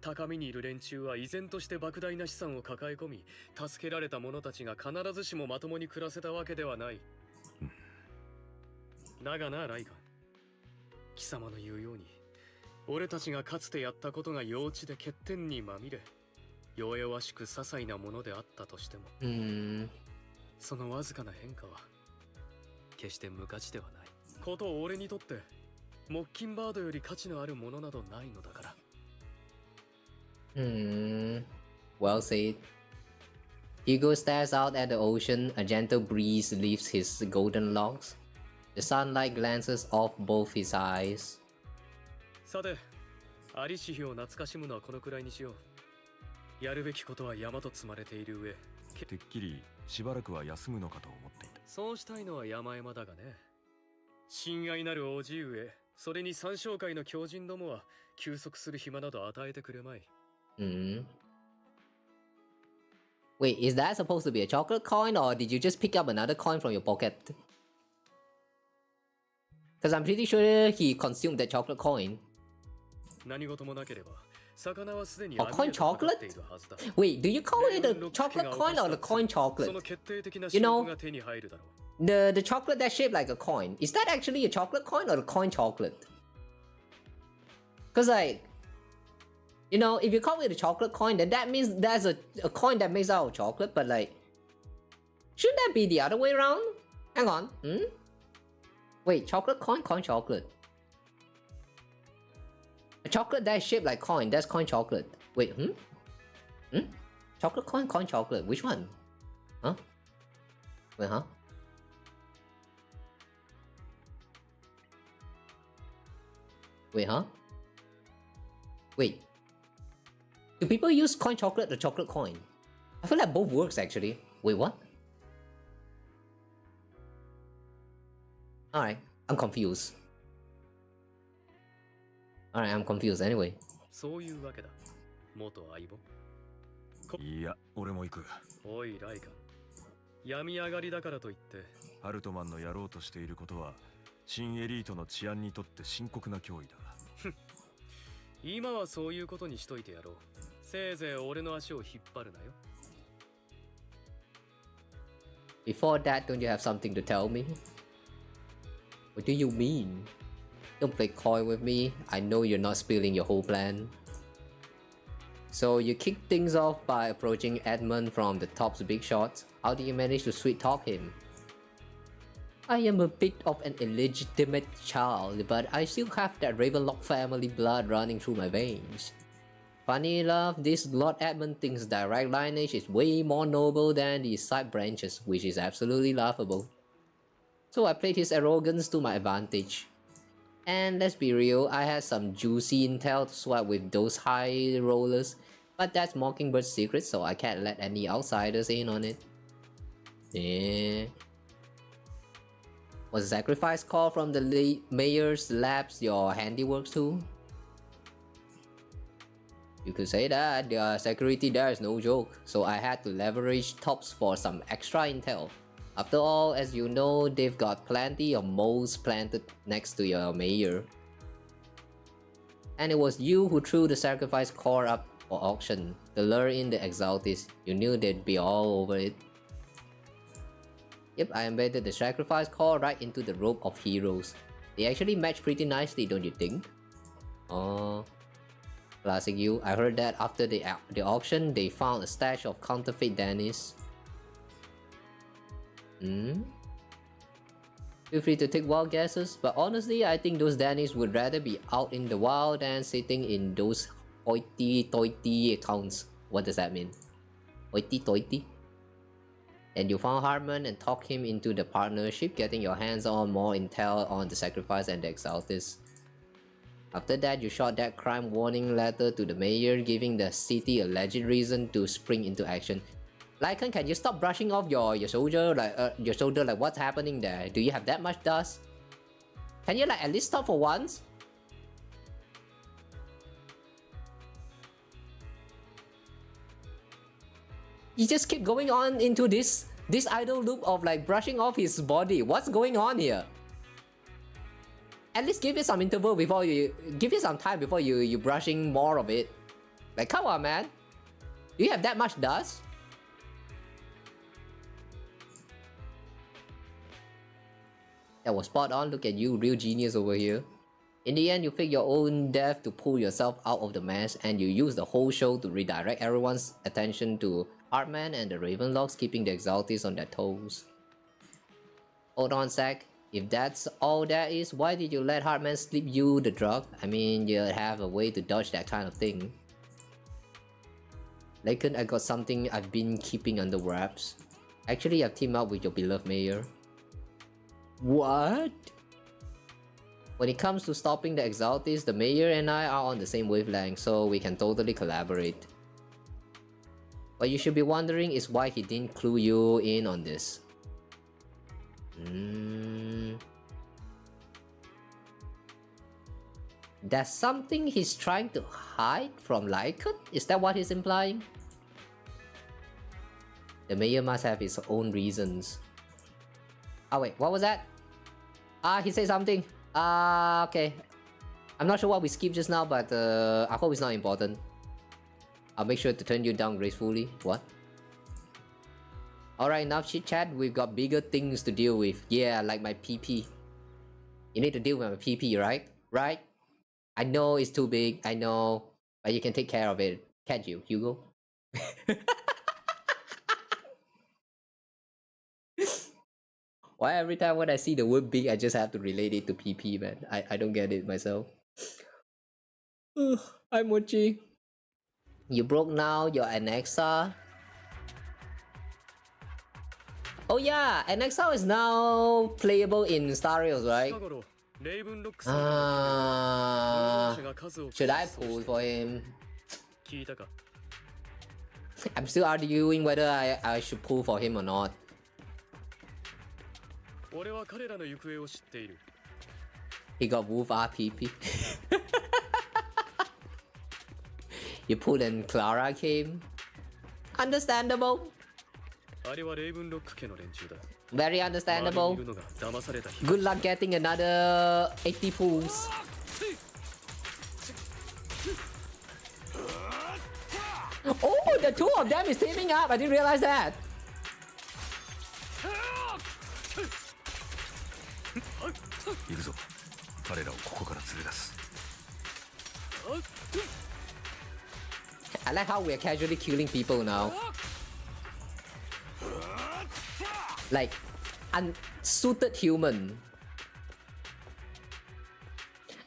高みにいる連中は依然として莫大な資産を抱え込み助けられた者たちが必ずしもまともに暮らせたわけではない。だがなライガン、貴様の言うように俺たちがかつてやったことが幼稚で欠点にまみれ弱々しく些細なものであったとしても、そのわずかな変化は決して無価値ではないことを俺にとってモッキンバードより価値のあるものなどないのだから。Well said. Hugo stares out at the ocean. A gentle breeze lifts his golden locks. The sunlight glances off both his eyes. さて、アリシヒを懐かしむのはこのくらいにしよう。やるべきことは山と積まれている上、てっきりしばらくは休むのかと思っていた。そうしたいのは山々だがね。親愛なる叔父上、それに三商会の狂人どもは休息する暇など与えてくれまい。Wait, is that supposed to be a chocolate coin or did you just pick up another coin from your pocket? Because I'm pretty sure he consumed that chocolate coin. 何事もなければ魚はすでに Oh, coin chocolate? Wait, do you call it a chocolate coin or the coin chocolate? You know, the chocolate that's shaped like a coin. Is that actually a chocolate coin or a coin chocolate? Because like, you know, if you call it a chocolate coin, then that means there's a coin that makes out of chocolate, but like, shouldn't that be the other way around? Hang on. Wait, chocolate coin, coin chocolate. A chocolate that's shaped like coin, that's coin chocolate. Wait, Chocolate coin, coin chocolate. Which one? Huh? Wait, huh? Wait, huh? Wait. Do people use coin chocolate or chocolate coin? I feel like both works actually. Wait, what? Alright, I'm confused. Alright, I'm confused anyway. そういうわけだ。元相棒。いや、俺も行く。おい、ライカ。病み上がりだからといって。ハルトマンのやろうとしていることは、新エリートの治安にとって深刻な脅威だ。今はそういうことにしといてやろう。せいぜい俺の足を引っ張るなよ。Before that, don't you have something to tell me? What do you mean? Don't play coy with me. I know you're not spilling your whole plan. So you kick things off by approaching Edmund from the top's big shots. How do you manage to sweet talk him? I am a bit of an illegitimate child, but I still have that Ravenlock family blood running through my veins. Funny enough, this Lord Edmund thinks direct lineage is way more noble than the side branches, which is absolutely laughable. So I played his arrogance to my advantage. And let's be real, I had some juicy intel to swap with those high rollers, but that's Mockingbird's secret, so I can't let any outsiders in on it. Yeah. Was sacrifice call from the mayor's labs your handiwork too? You could say that, the security there is no joke, so I had to leverage tops for some extra intel. After all, as you know, they've got plenty of moles planted next to your mayor. And it was you who threw the sacrifice core up for auction. The lure in the Exaltis, you knew they'd be all over it. Yep, I embedded the sacrifice core right into the rope of heroes. They actually match pretty nicely, don't you think? Oh, classic you. I heard that after the auction, they found a stash of counterfeit Dennis. Feel free to take wild guesses, but honestly, I think those Dannies would rather be out in the wild than sitting in those hoity-toity accounts. What does that mean? Hoity-toity? And you found Hartman and talked him into the partnership, getting your hands on more intel on the sacrifice and the Exaltis. After that, you shot that crime warning letter to the mayor, giving the city a legit reason to spring into action. Lycan, can you stop brushing off your shoulder? Like what's happening there? Do you have that much dust? Can you like at least stop for once? You just keep going on into this idle loop of like brushing off his body. What's going on here? At least give it some interval before you give it some time before you brushing more of it. Like come on, man. Do you have that much dust? That was spot on. Look at you, real genius over here. In the end, you fake your own death to pull yourself out of the mess, and you use the whole show to redirect everyone's attention to Heartman and the Ravenlocks, keeping the Exaltis on their toes. Hold on, Zach. If that's all that is, why did you let Heartman slip you the drug? I mean, you have a way to dodge that kind of thing. Lycan, I got something I've been keeping under wraps. Actually, I've teamed up with your beloved mayor. What? When it comes to stopping the Exaltis, the mayor and I are on the same wavelength, so we can totally collaborate. What you should be wondering is why he didn't clue you in on this. There's something he's trying to hide from Lycan? Is that what he's implying? The mayor must have his own reasons. Oh wait, what was that? He said something. Okay. I'm not sure what we skipped just now, but I hope it's not important. I'll make sure to turn you down gracefully. What? Alright, enough chit chat. We've got bigger things to deal with. Yeah, like my PP. You need to deal with my PP, right? Right? I know it's too big, I know. But you can take care of it. Can't you, Hugo? Why every time when I see the word big, I just have to relate it to PP, man? I don't get it myself. Hi, Mochi. You broke now, you're an Anexa. Oh yeah, Anexa is now playable in Star Rails, right? Should I pull for him? I'm still arguing whether I should pull for him or not. He got Wolf RPP. You pulled and Clara came. Understandable. Very understandable. Good luck getting another 80 pulls. Oh, the two of them is teaming up. I didn't realize that. I like how we're casually killing people now. Like, unsuited human.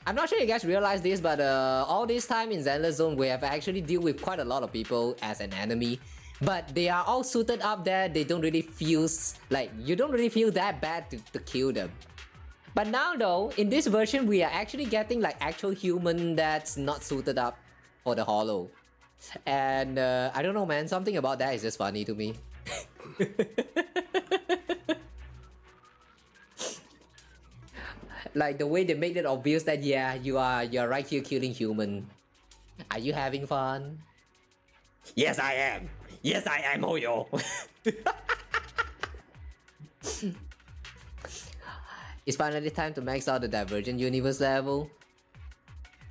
I'm not sure you guys realize this, but all this time in Zenless Zone, we have actually dealt with quite a lot of people as an enemy. But they are all suited up there, they don't really feel... Like, you don't really feel that bad to kill them. But now though, in this version, we are actually getting like actual human that's not suited up for the holo. And I don't know, man, something about that is just funny to me. Like the way they make it obvious that yeah, you're right here killing human. Are you having fun? Yes, I am. Yes, I am, Hoyo. It's finally time to max out the Divergent Universe level.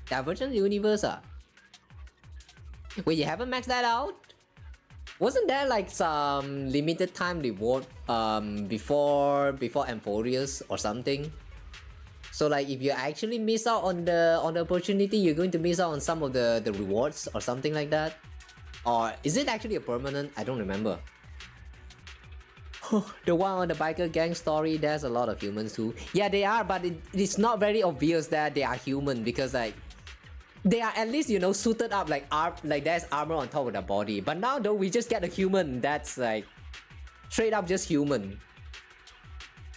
Divergent Universe, ah? Wait, you haven't maxed that out? Wasn't there like some limited time reward before Amphorius or something? So like if you actually miss out on the opportunity, you're going to miss out on some of the rewards or something like that? Or is it actually a permanent? I don't remember. The one on the biker gang story, there's a lot of humans too. Yeah, they are, but it's not very obvious that they are human because like they are at least, you know, suited up like there's armor on top of their body. But now though, we just get a human that's like straight up just human.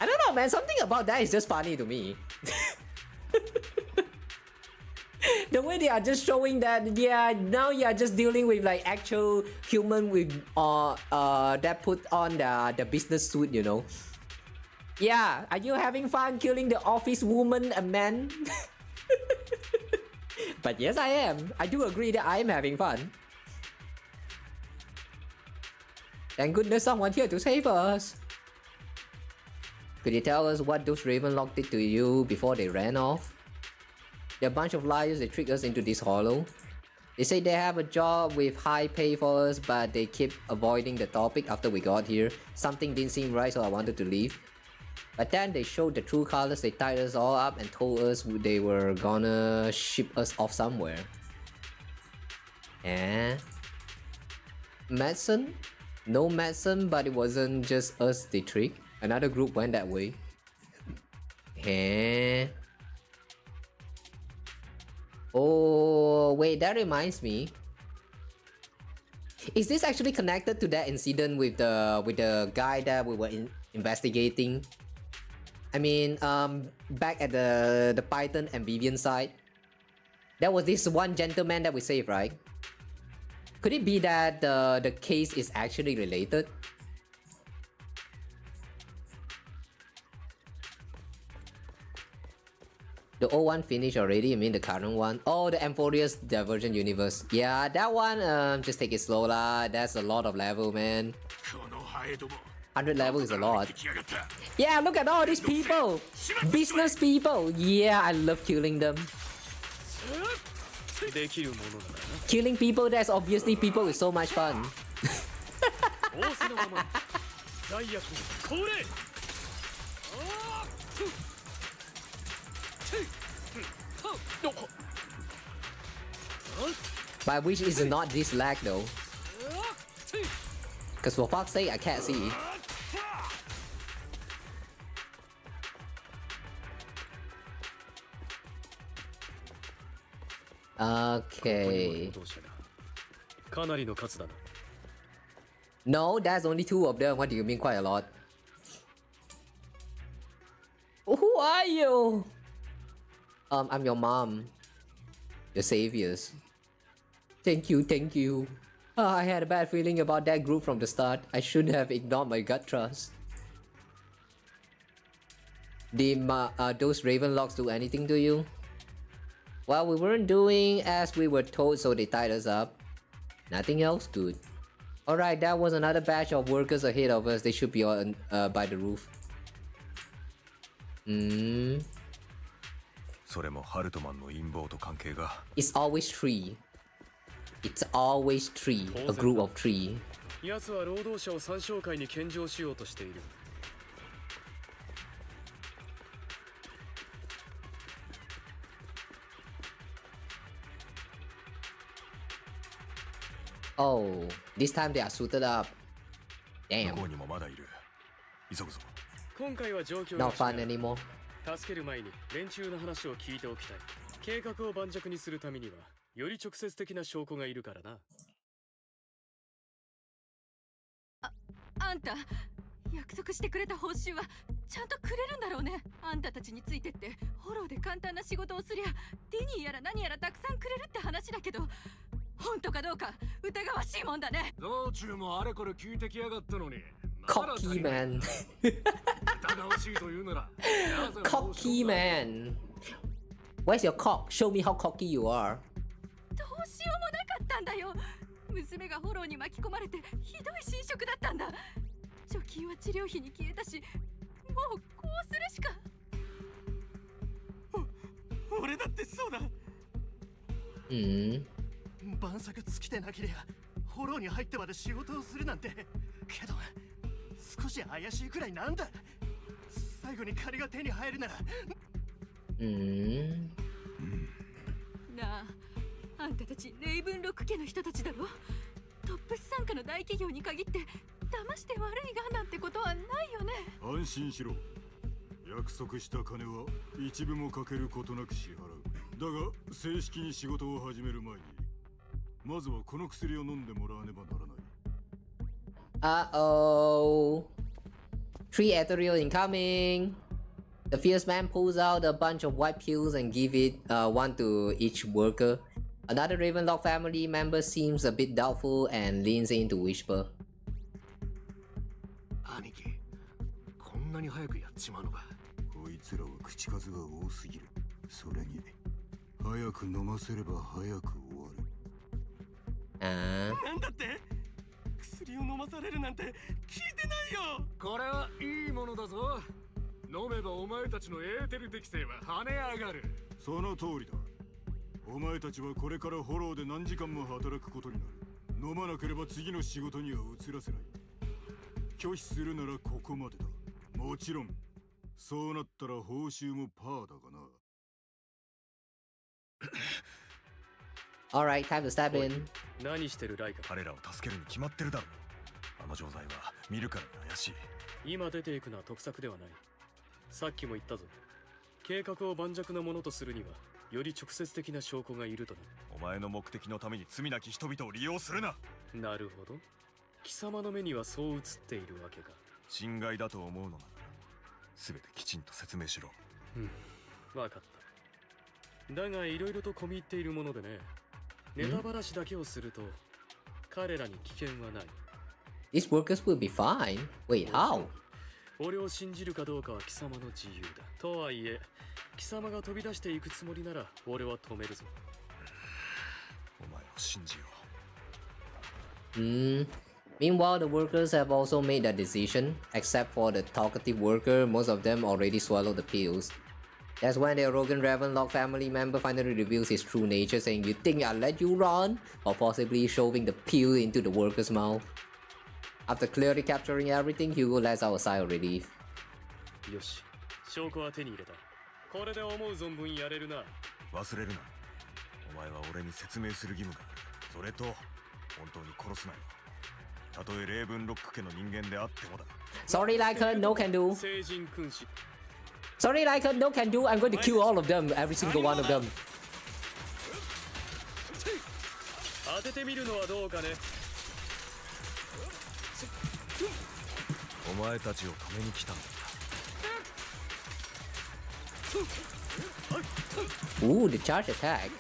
I don't know, man, something about that is just funny to me. The way they are just showing that, yeah, now you are just dealing with like actual human with that put on the business suit, you know. Yeah, are you having fun killing the office woman and man? But yes, I am. I do agree that I am having fun. Thank goodness someone here to save us. Could you tell us what those Ravenlock did to you before they ran off? They're a bunch of liars, they tricked us into this hollow. They say they have a job with high pay for us, but they keep avoiding the topic after we got here. Something didn't seem right, so I wanted to leave. But then they showed the true colors, they tied us all up and told us they were gonna ship us off somewhere. Eh? Medicine? No medicine, but it wasn't just us they tricked. Another group went that way. Eh? Oh, wait, that reminds me. Is this actually connected to that incident with the guy that we were investigating? I mean, back at the Python and Vivian side, there was this one gentleman that we saved, right? Could it be that the case is actually related? The old one finished already, you mean the current one? Oh, the Amphorious Divergent Universe. Yeah, that one, just take it slow lah. That's a lot of level, man. 100 level is a lot. Yeah, look at all these people! Business people! Yeah, I love killing them. Killing people, that's obviously people with so much fun. My wish is not this lag though. Cause for fuck's sake, I can't see. Okay. No, that's only 2 of them. What do you mean quite a lot? Who are you? I'm your mom. Your saviors. Thank you, thank you. I had a bad feeling about that group from the start. I shouldn't have ignored my gut trust. Did those Raven locks do anything to you? Well, we weren't doing as we were told, so they tied us up. Nothing else good. Alright, that was another batch of workers ahead of us. They should be on by the roof. It's always 3. It's always 3. A group of 3. Oh, this time they are suited up. Damn. Not fun anymore. 助ける前に連中の話を聞いておきたい。計画を盤石にするためにはより直接的な証拠がいるからな。あんた、約束してくれた報酬はちゃんとくれるんだろうね。あんたたちについてってフォローで簡単な仕事をすりゃディニーやら何やらたくさんくれるって話だけど、本当かどうか疑わしいもんだね。道中もあれこれ聞いてきやがったのに。Cocky man. Cocky man. Where's your cock? Show me how cocky you are. どうしようもなかったんだよ。娘がフォローに巻き込まれてひどい侵食だったんだ。貯金は治療費に消えたし、もうこうするしか。俺だってそうだ。晩作尽きてなけりゃフォローに入ってまで仕事をするなんて。けど少し怪しいくらいなんだ。最後に金が手に入るなら。なあ、あんたたちレイブンロック家の人たちだろ。トップス傘下の大企業に限って騙して悪いがなんてことはないよね。安心しろ。約束した金は一部もかけることなく支払う。だが正式に仕事を始める前にまずはこの薬を飲んでもらわねばならない。Uh-oh. 3 ethereal incoming. The fierce man pulls out a bunch of white pills and give it 1 to each worker. Another Ravenlock family member seems a bit doubtful and leans in to whisper. 兄貴、こんなに早くやっちまうのか。こいつらは口数が多すぎる。それに早く飲ませれば早く終わる。なんだって？薬を飲まされるなんて聞いてないよ。これはいいものだぞ。飲めばお前たちのエーテル適性は跳ね上がる。その通りだ。お前たちはこれからフォローで何時間も働くことになる。飲まなければ次の仕事には移らせない。拒否するならここまでだ。もちろんそうなったら報酬もパーだがな。Alright, time to step in. 何してるライカ。彼らを助けるに決まってるだろう。あの錠剤は見るからに怪しい。今出ていくのは得策ではない。さっきも言ったぞ。計画を盤石なものとするにはより直接的な証拠がいるとな。お前の目的のために罪なき人々を利用するな。なるほど。貴様の目にはそう映っているわけか。侵害だと思うのなら全てきちんと説明しろ。わかった。だがいろいろと込み入っているものでね。ネタばらしだけをすると彼らに危険はない。 These workers will be fine. Wait, how? 俺を信じるかどうかは貴様の自由だ。とはいえ貴様が飛び出していくつもりなら俺は止めるぞ。お前を信じよう。Meanwhile, the workers have also made that decision. Except for the talkative worker, most of them already swallowed the pills. That's when the arrogant Ravenlock family member finally reveals his true nature, saying, "You think I'll let you run?" Or possibly shoving the pill into the worker's mouth. After clearly capturing everything, Hugo lets out a sigh of relief. よし、証拠は手に入れた。これで思う存分やれるな。忘れるな。お前は俺に説明する義務がある。それと本当に殺すなよ。たとえレイブンロック家の人間であってもだ。Sorry, Lycan, no can do. 聖人君子。Sorry, Lycan, no can do. I'm going to kill all of them, every single one of them. 当ててみるのはどうかね。お前たちを止めに来たんだ。Ooh, the charge attack.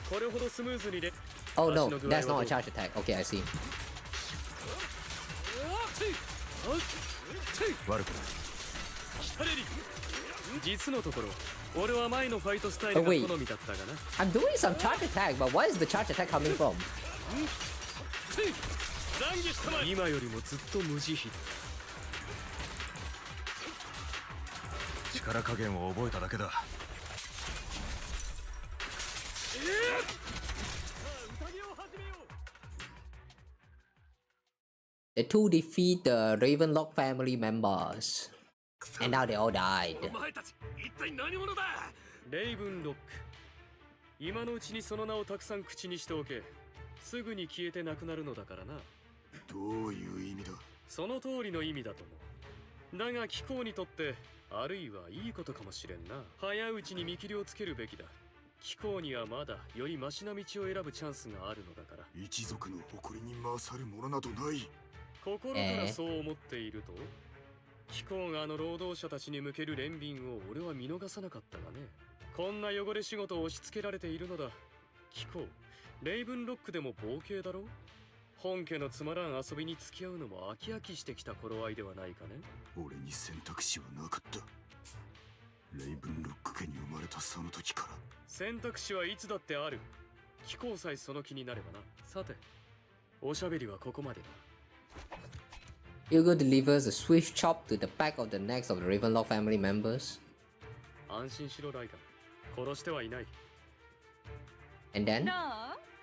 これほどスムーズにね。Oh no, that's not a charge attack. Okay, I see. 悪くない。実のところ、俺は前のファイトスタイルが好みだったがな。I'm doing some charge attack, but where is the charge attack coming from? 今よりもずっと無慈悲だ。力加減を覚えただけだ。The two defeat the Ravenlock family members. And now they all died. お前たち、一体何者だ？レイブンロック。今のうちにその名をたくさん口にしておけ。すぐに消えてなくなるのだからな。どういう意味だ？その通りの意味だと思う。だが貴公にとってあるいはいいことかもしれんな。早いうちに見切りをつけるべきだ。貴公にはまだよりマシな道を選ぶチャンスがあるのだから。一族の誇りに勝るものなどない。心からそう思っていると、貴公があの労働者たちに向ける憐憫を俺は見逃さなかったがね。こんな汚れ仕事を押し付けられているのだ。貴公、レイブンロックでも冒険だろ。本家のつまらん遊びに付き合うのも飽き飽きしてきた頃合いではないかね。俺に選択肢はなかった。レイブンロック家に生まれたその時から。選択肢はいつだってある。貴公さえその気になればな。さて、おしゃべりはここまでだ。Hugo delivers a swift chop to the back of the necks of the Ravenlock family members. 安心しろライガン。殺してはいない。And then? どう？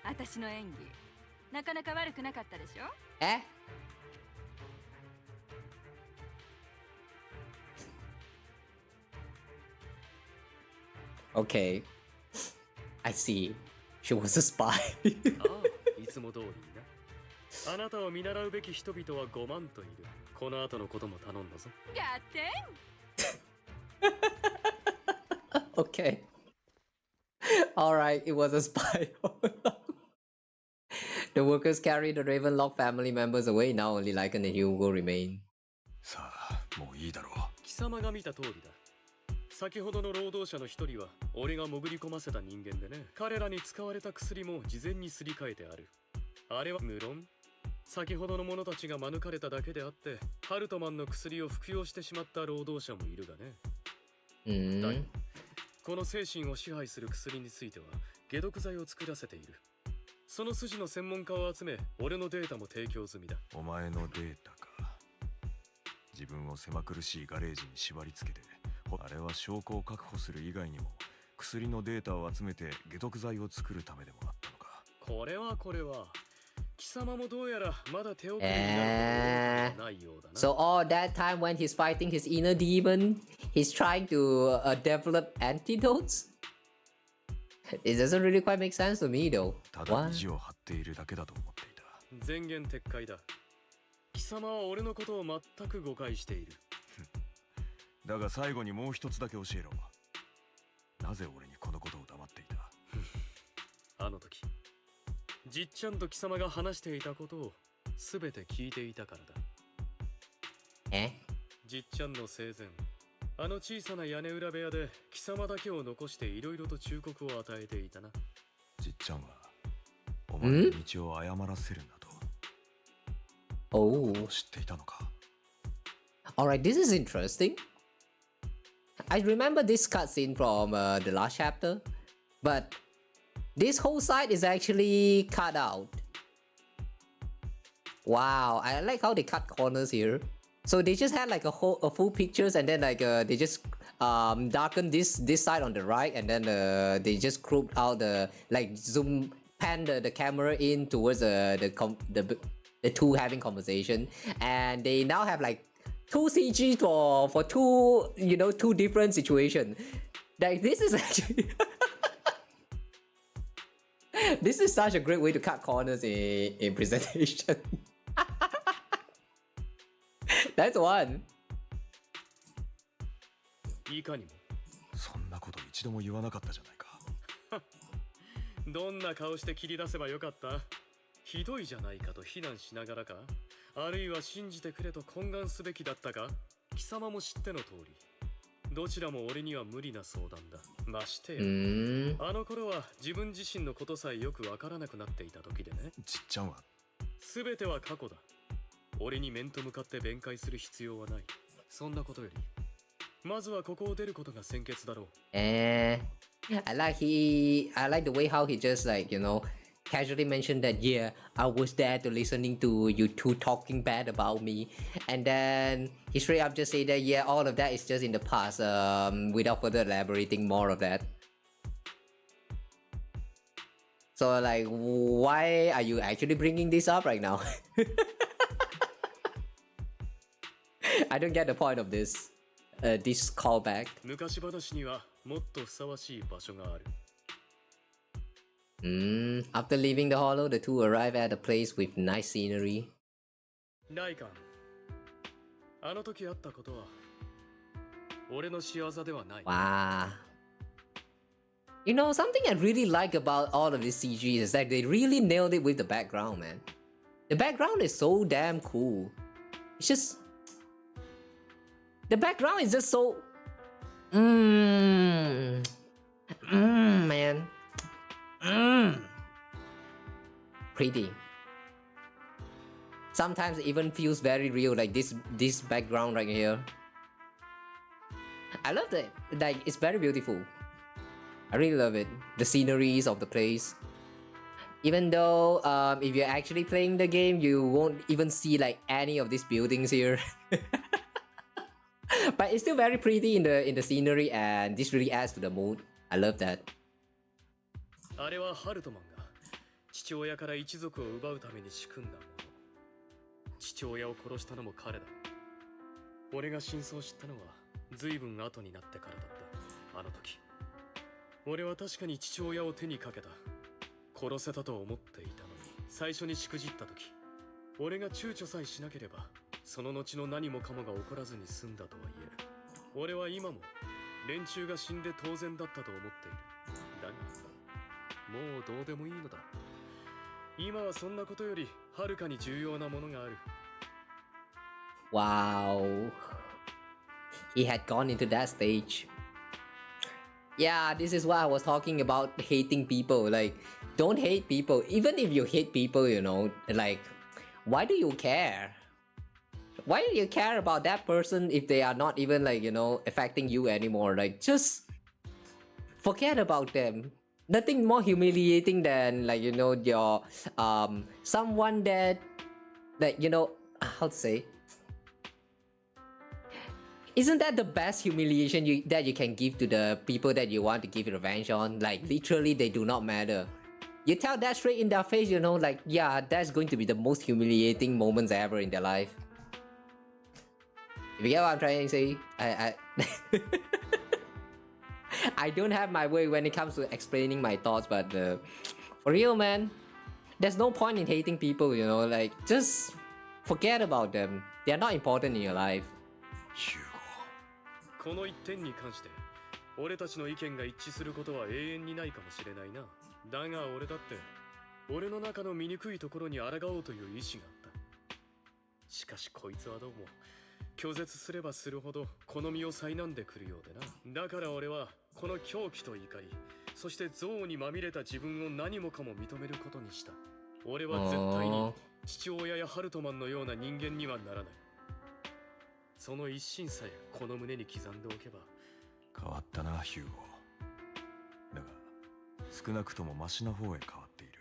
私の演技。なかなか悪くなかったでしょ？Eh? Okay. I see. She was a spy. ああ、いつも通りにな。あなたを見習うべき人々は5万といる。この後のことも頼んだぞ。Okay. Alright, it was a spy. The workers carried the Ravenlock family members away. Now only Lycan and Hugo remain. さあ、もういいだろう。貴様が見た通りだ。先ほどの労働者の一人は俺が潜り込ませた人間でね。彼らに使われた薬も事前にすり替えてある。あれは無論先ほどの者たちが免れただけであって、ハルトマンの薬を服用してしまった労働者もいるがね。だがこの精神を支配する薬については解毒剤を作らせている。その筋の専門家を集め、俺のデータも提供済みだ。お前のデータか。自分を狭苦しいガレージに縛り付けて、あれは証拠を確保する以外にも薬のデータを集めて解毒剤を作るためでもあったのか。これは貴様もどうやらまだ手遅れになることはないようだな。So all that time when he's fighting his inner demon, he's trying to develop antidotes? It doesn't really quite make sense to me though. ただ意地を張っているだけだと思っていた。前言撤回だ。貴様は俺のことを全く誤解している。だが最後にもう一つだけ教えろ。なぜ俺にこのことを黙っていた？あの時じっちゃんと貴様が話していたことを全て聞いていたからだ。じっちゃんの生前、あの小さな屋根裏部屋で貴様だけを残していろいろと忠告を与えていたな。じっちゃんはお前の道を誤らせるなと。Oh. 知っていたのか。Alright, this is interesting. I remember this cutscene from the last chapter, but this whole side is actually cut out. Wow, I like how they cut corners here. So they just had like a full pictures, and then like they just darkened this side on the right, and then they just cropped out the like zoom pan the camera in towards the two having conversation, and they now have like two CG for two, you know, two different situations. Like this is actually this is such a great way to cut corners in presentation. That's one. いかにも。そんなこと一度も言わなかったじゃないか。どんな顔して切り出せばよかった？ひどいじゃないかと非難しながらか？あるいは信じてくれと懇願すべきだったか？貴様も知っての通り。どちらも俺には無理な相談だ。ましてや、あの頃は自分自身のことさえよくわからなくなっていた時でね。ちっちゃんは全ては過去だ。俺に面と向かって弁解する必要はない。そんなことより、まずはここを出ることが先決だろう。I like the way how he just like, you know, casually mentioned that, yeah, I was there to listening to you two talking bad about me, and then he straight up just say that, yeah, all of that is just in the past, without further elaborating more of that. So like, why are you actually bringing this up right now? I don't get the point of this callback. 昔話にはもっとふさわしい場所がある。After leaving the hollow, the two arrive at a place with nice scenery. ライカン、あの時あったことは俺の仕業ではない。Wow. You know, something I really like about all of these CGs is that they really nailed it with the background, man. The background is so damn cool. It's just... The background is just so... man. Pretty. Sometimes it even feels very real, like this background right here. I love that. Like, it's very beautiful. I really love it. The sceneries of the place. Even though if you're actually playing the game, you won't even see like any of these buildings here. But it's still very pretty in the scenery, and this really adds to the mood. I love that. あれはハルトマンが父親から一族を奪うために仕組んだもの。父親を殺したのも彼だ。俺が真相を知ったのは随分後になってからだった。あの時俺は確かに父親を手にかけた。殺せたと思っていたのに、最初にしくじった時、俺が躊躇さえしなければその後の何もかもが起こらずに済んだとはいえ、俺は今も連中が死んで当然だったと思っている。だがもうどうでもいいのだ。今はそんなことよりはるかに重要なものがある。 Wow. He had gone into that stage. Yeah, this is what I was talking about, hating people. Like, don't hate people. Even if you hate people, you know, like, why do you care? Why do you care about that person if they are not even like, you know, affecting you anymore? Like, just forget about them. Nothing more humiliating than like, you know, your someone that you know, how to say, isn't that the best humiliation that you can give to the people that you want to give revenge on? Like, literally, they do not matter. You tell that straight in their face, you know, like, yeah, that's going to be the most humiliating moments ever in their life. You get what I'm trying to say? I don't have my way when it comes to explaining my thoughts, but for real, man, there's no point in hating people, you know, like, just forget about them. They're not important in your life. この一点に関して俺たちの意見が一致することは永遠にないかもしれないな。だが俺だって俺の中の醜いところに抗おうという意志があった。しかしこいつはどうも拒絶すればするほど好みを災難でくるようでな。だから俺はこの狂気と怒り、そして憎悪にまみれた自分を何もかも認めることにした。俺は絶対に父親やハルトマンのような人間にはならない。その一心さえこの胸に刻んでおけば。変わったなヒューゴ。だが少なくともマシな方へ変わっている。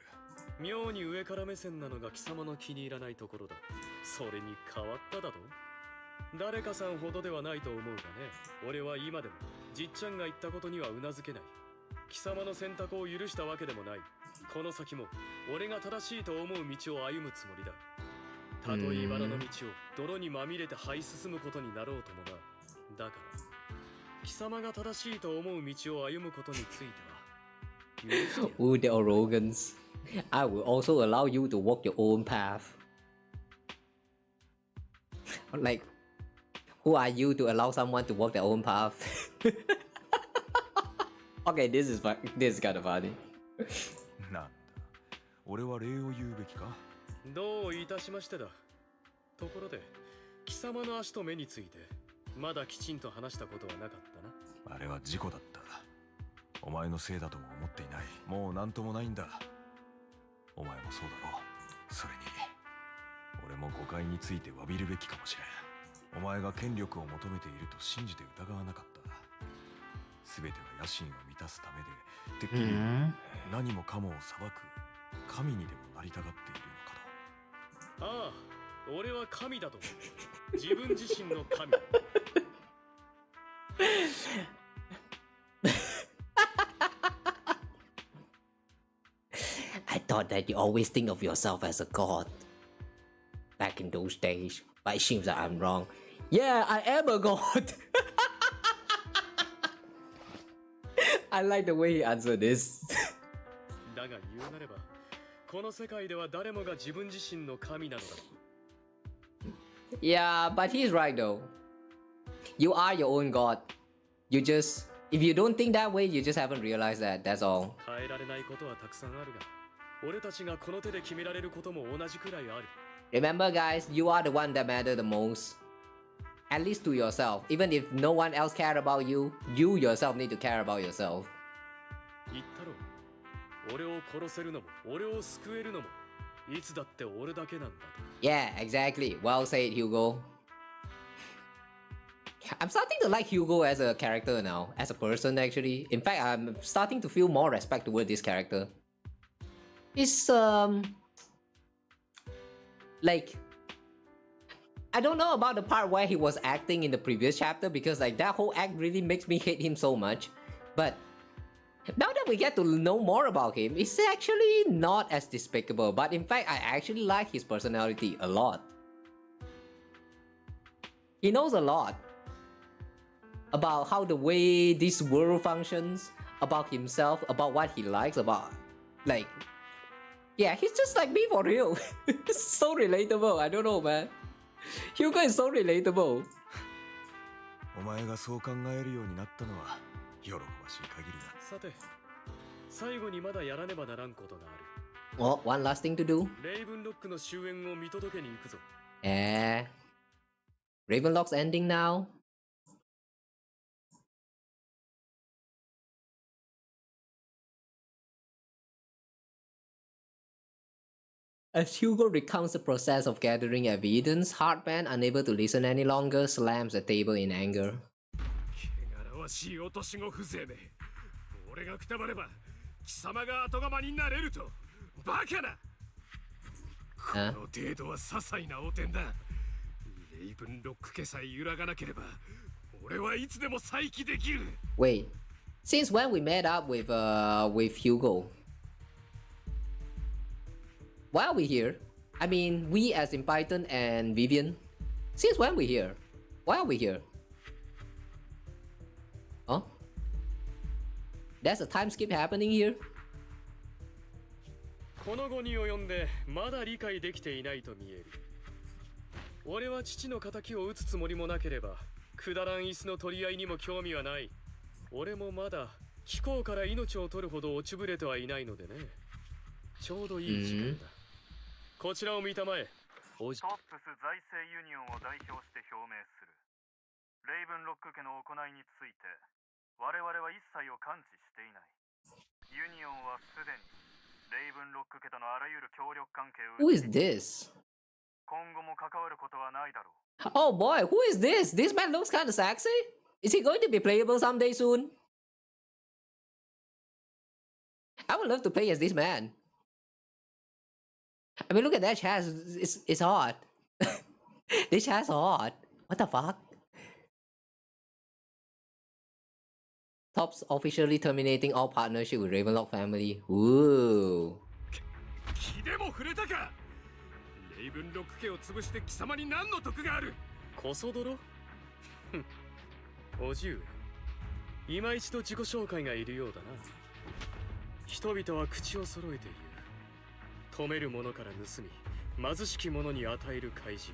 妙に上から目線なのが貴様の気に入らないところだ。それに変わっただと。誰かさんほどではないと思うがね。俺は今でもじっちゃんが言ったことにはうなずけない。貴様の選択を許したわけでもない。この先も俺が正しいと思う道を歩むつもりだ。たとえ茨の道を泥にまみれて這い進むことになろうともな。だから貴様が正しいと思う道を歩むことについては許してやる。Ooh, the arrogance. I will also allow you to walk your own path. Like, who are you to allow someone to walk their own path? Okay, this is kind of funny. なんだ、俺は礼を言うべきか。どういたしましてだ。ところで貴様の足と目についてまだきちんと話したことはなかったな。あれは事故だった。お前のせいだとも思っていない。もう何ともないんだ。お前もそうだろう。それに俺も誤解について詫びるべきかもしれん。お前が権力を求めていると信じて疑わなかった。全ては野心を満たすためで、てっきり何もかもを裁く神にでもなりたがっているのかと。ああ、俺は神だと思う。自分自身の神。I thought that you always think of yourself as a god back in those days, but it seems that I'm wrong. Yeah, I am a god. I like the way he answered this. だが言うなれば、この世界では誰もが自分自身の神なのだ。Yeah, but he's right though. You are your own god. You just, if you don't think that way, you just haven't realized that. That's all. 変えられないことはたくさんあるが、俺たちがこの手で決められることも同じくらいある。Remember, guys, you are the one that matter the most. At least to yourself. Even if no one else care about you, you yourself need to care about yourself. 言ったろう。俺を殺せるのも、俺を救えるのも、いつだって俺だけなんだと。Yeah, exactly. Well said, Hugo. I'm starting to like Hugo as a character now, as a person actually. In fact, I'm starting to feel more respect toward this character. It's like, I don't know about the part where he was acting in the previous chapter because like that whole act really makes me hate him so much. But now that we get to know more about him, it's actually not as despicable. But in fact, I actually like his personality a lot. He knows a lot about how the way this world functions, about himself, about what he likes, about like, yeah, he's just like me for real. So relatable. I don't know, man. Hugo is so relatable. お前がそう考えるようになったのは喜ばしい限りだ。さて、最後にまだやらねばならんことがある。Oh, one last thing to do. レイブンロックの終焉を見届けに行くぞ。Ravenlock's ending now. As Hugo recounts the process of gathering evidence, Hartman, unable to listen any longer, slams the table in anger. 汚らわしい落とし子風情め。俺がくたばれば貴様が後釜になれると。バカな。この程度は些細な汚点だ。レイブンロック家さえ揺らがなければ、俺はいつでも再起できる。Wait, since when we met up with Hugo? Why are we here? I mean, we as in Python and Vivian. Since when we here? Why are we here? Huh? There's a time skip happening here? この後に及んでまだ理解できていないと見える。俺は父の仇を討つつもりもなければ、くだらん椅子の取り合いにも興味はない。俺もまだ貴公から命を取るほど落ちぶれてはいないのでね。ちょうどいい時間だ。こちらを見たまえ。トップス財政ユニオンを代表して表明する。レイブンロック家の行いについて我々は一切を関知していない。ユニオンはすでにレイブンロック家とのあらゆる協力関係を Who is this? 今後も関わることはないだろう。Oh boy, who is this? This man looks kind of sexy. Is he going to be playable someday soon? I would love to play as this man. I mean, look at that chest. It's hot. This chest hot. What the fuck? Tops officially terminating all partnership with Ravenlock family. Ooh. 気でも触れたか。レイブンロック家を潰して貴様に何の得がある。こそ泥。おじゅう。今一度自己紹介がいるようだな。人々は口を揃えている。止める者から盗み、貧しき者に与える開示。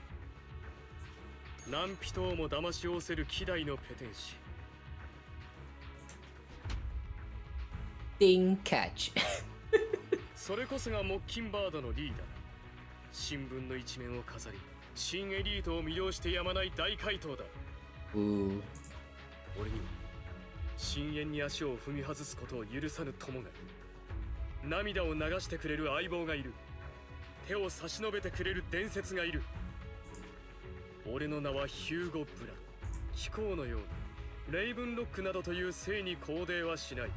何人をも騙しおせる希代のペテン師。catch それこそが木金バードのリーダー。新聞の一面を飾り、新エリートを魅了してやまない大怪盗だ。俺には深淵に足を踏み外すことを許さぬ友がいる。涙を流してくれる相棒がいる。手を差し伸べてくれる伝説がいる。俺の名はヒューゴ・ブラ。貴公のようにレイブンロックなどという姓に肯定はしない。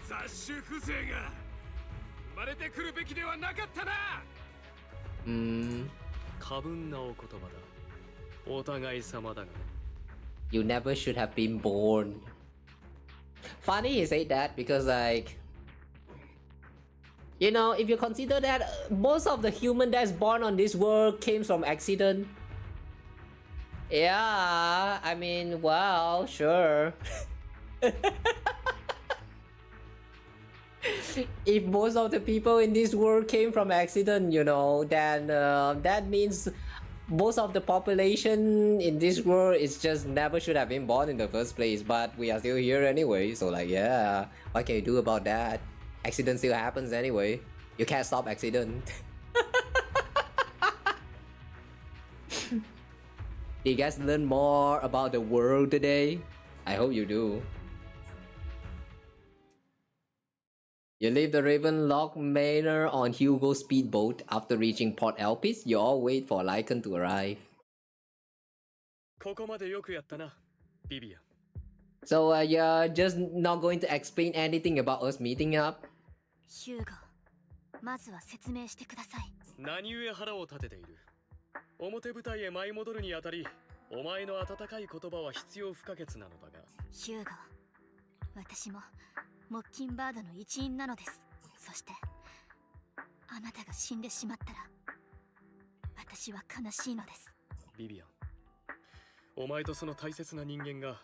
雑種風情が生まれてくるべきではなかったな。過分なお言葉だ。お互い様だがね。You never should have been born. Funny he said that because like, you know, if you consider that most of the human that's born on this world came from accident. Yeah, I mean, well, sure. If most of the people in this world came from accident, you know, then that means most of the population in this world is just never should have been born in the first place, but we are still here anyway, so like, yeah, what can you do about that? Accident still happens anyway. You can't stop accident. Did you guys learn more about the world today? I hope you do. You leave the Ravenlock Manor on Hugo's speedboat. After reaching Port Elpis, you all wait for Lycan to arrive. ここまでよくやったな、ビビアン。So, you're just not going to explain anything about us meeting up? ヒューゴ、まずは説明してください。何故腹を立てている。表舞台へ舞い戻るにあたり、お前の温かい言葉は必要不可欠なのだが。ヒューゴ、私もモッキンバードの一員なのです。そしてあなたが死んでしまったら私は悲しいのです。ビビアン、お前とその大切な人間が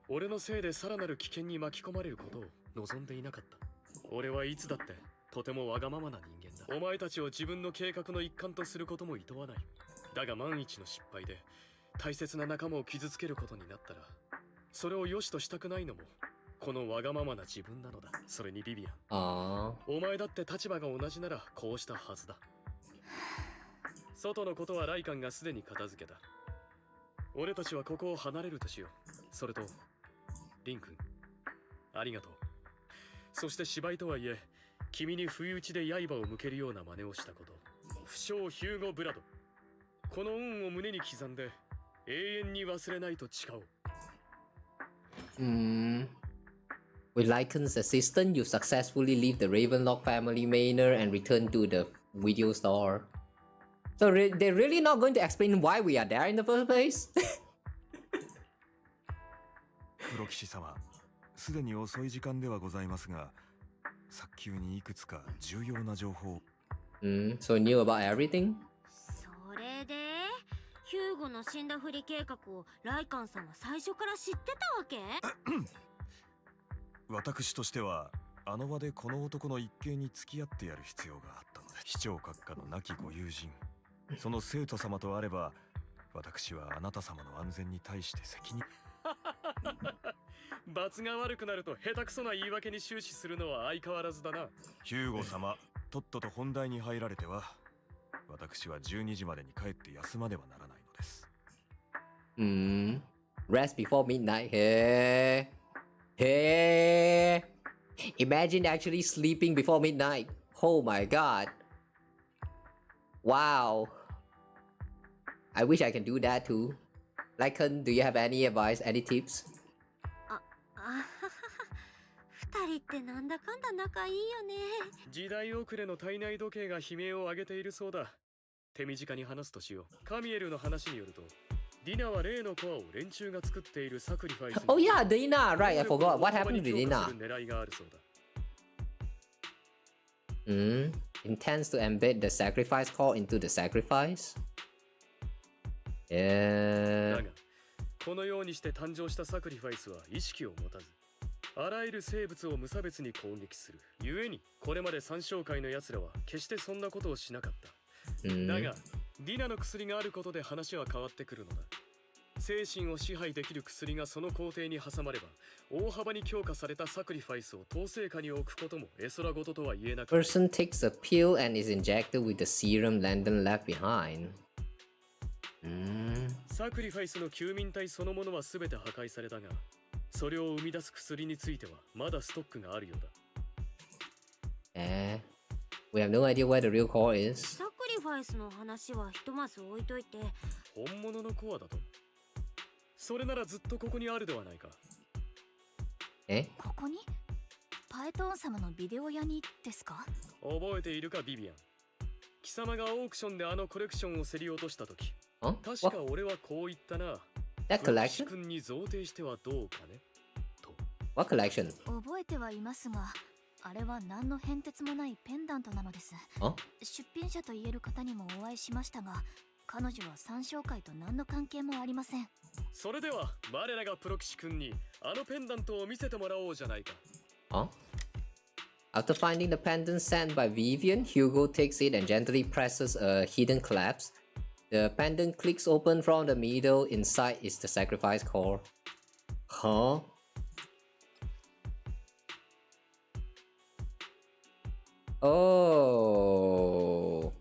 俺のせいでさらなる危険に巻き込まれることを望んでいなかった。俺はいつだってとてもわがままな人間だ。お前たちを自分の計画の一環とすることも厭わない。だが万一の失敗で大切な仲間を傷つけることになったら、それを良しとしたくないのもこのわがままな自分なのだ。それにビビアン、お前だって立場が同じならこうしたはずだ。外のことはライカンがすでに片付けた。俺たちはここを離れるとしよう。それとリン君、ありがとう。そして芝居とはいえ君に不意打ちで刃を向けるような真似をしたこと、不詳ヒューゴ・ブラド、この運を胸に刻んで永遠に忘れないと誓おう。With Lycan's assistance, you successfully leave the Ravenlock family manor and return to the video store. So they're really not going to explain why we are there in the first place? 黒騎士様、すでに遅い時間ではございますが、早急にいくつか重要な情報。So knew about everything? それでヒューゴの死んだふり計画をライカンさんは最初から知ってたわけ？私としてはあの場でこの男の一計に付き合ってやる必要があったので、市長閣下の亡きご友人、その生徒様とあれば私はあなた様の安全に対して責任。罰が悪くなると下手くそな言い訳に終始するのは相変わらずだな。ヒューゴ様、とっとと本題に入られては、私は12時までに帰って休まねばならないのです。Rest before midnight. Hey. Hey. Imagine actually sleeping before midnight. Oh my god. Wow. I wish I can do that too. Lycan, do you have any advice, any tips? 二人ってなんだかんだ仲いいよね。時代遅れの体内時計が悲鳴を上げているそうだ。手短に話すとしよう。カミエルの話によると、ディナは例のコアを連中が作っているサクリファイス。Oh yeah, Dina, right? I forgot. What happened to Dina? 狙いがあるそうだ。Intends to embed the sacrifice core into the sacrifice? Yeah. だが、このようにして誕生したサクリファイスは意識を持たず、あらゆる生物を無差別に攻撃する。故に、これまで三小会の奴らは決してそんなことをしなかった。だが、ディナの薬があることで話は変わってくるのだ。精神を支配できる薬がその工程に挟まれば、大幅に強化されたサクリファイスを統制下に置くことも絵空事とは言えなかった。Person takes a pill and is injected with the serum Landon left behind. サクリファイスの休眠体そのものは全て破壊されたが、それを生み出す薬についてはまだストックがあるようだ。We have no idea where the real core is. サクリファイスの話はひとまず置いといて。本物のコアだと。それならずっとここにあるではないか。ここに？パエトーン様のビデオ屋にですか？覚えているか、ビビアン。貴様がオークションであのコレクションを競り落としたとき、確か俺はこう言ったな。That collection? 君に贈呈してはどうかねと。What collection? 覚えてはいますが、あれは何の変哲もないペンダントなのです。出品者と言える方にもお会いしましたが、彼女は三小会と何の関係もありません。それでは我らがプロ騎士君にあのペンダントを見せてもらおうじゃないか。After finding the pendant sent by Vivian, Hugo takes it and gently presses a hidden clasp. The pendant clicks open from the middle. Inside is the sacrifice core. Huh? Oh.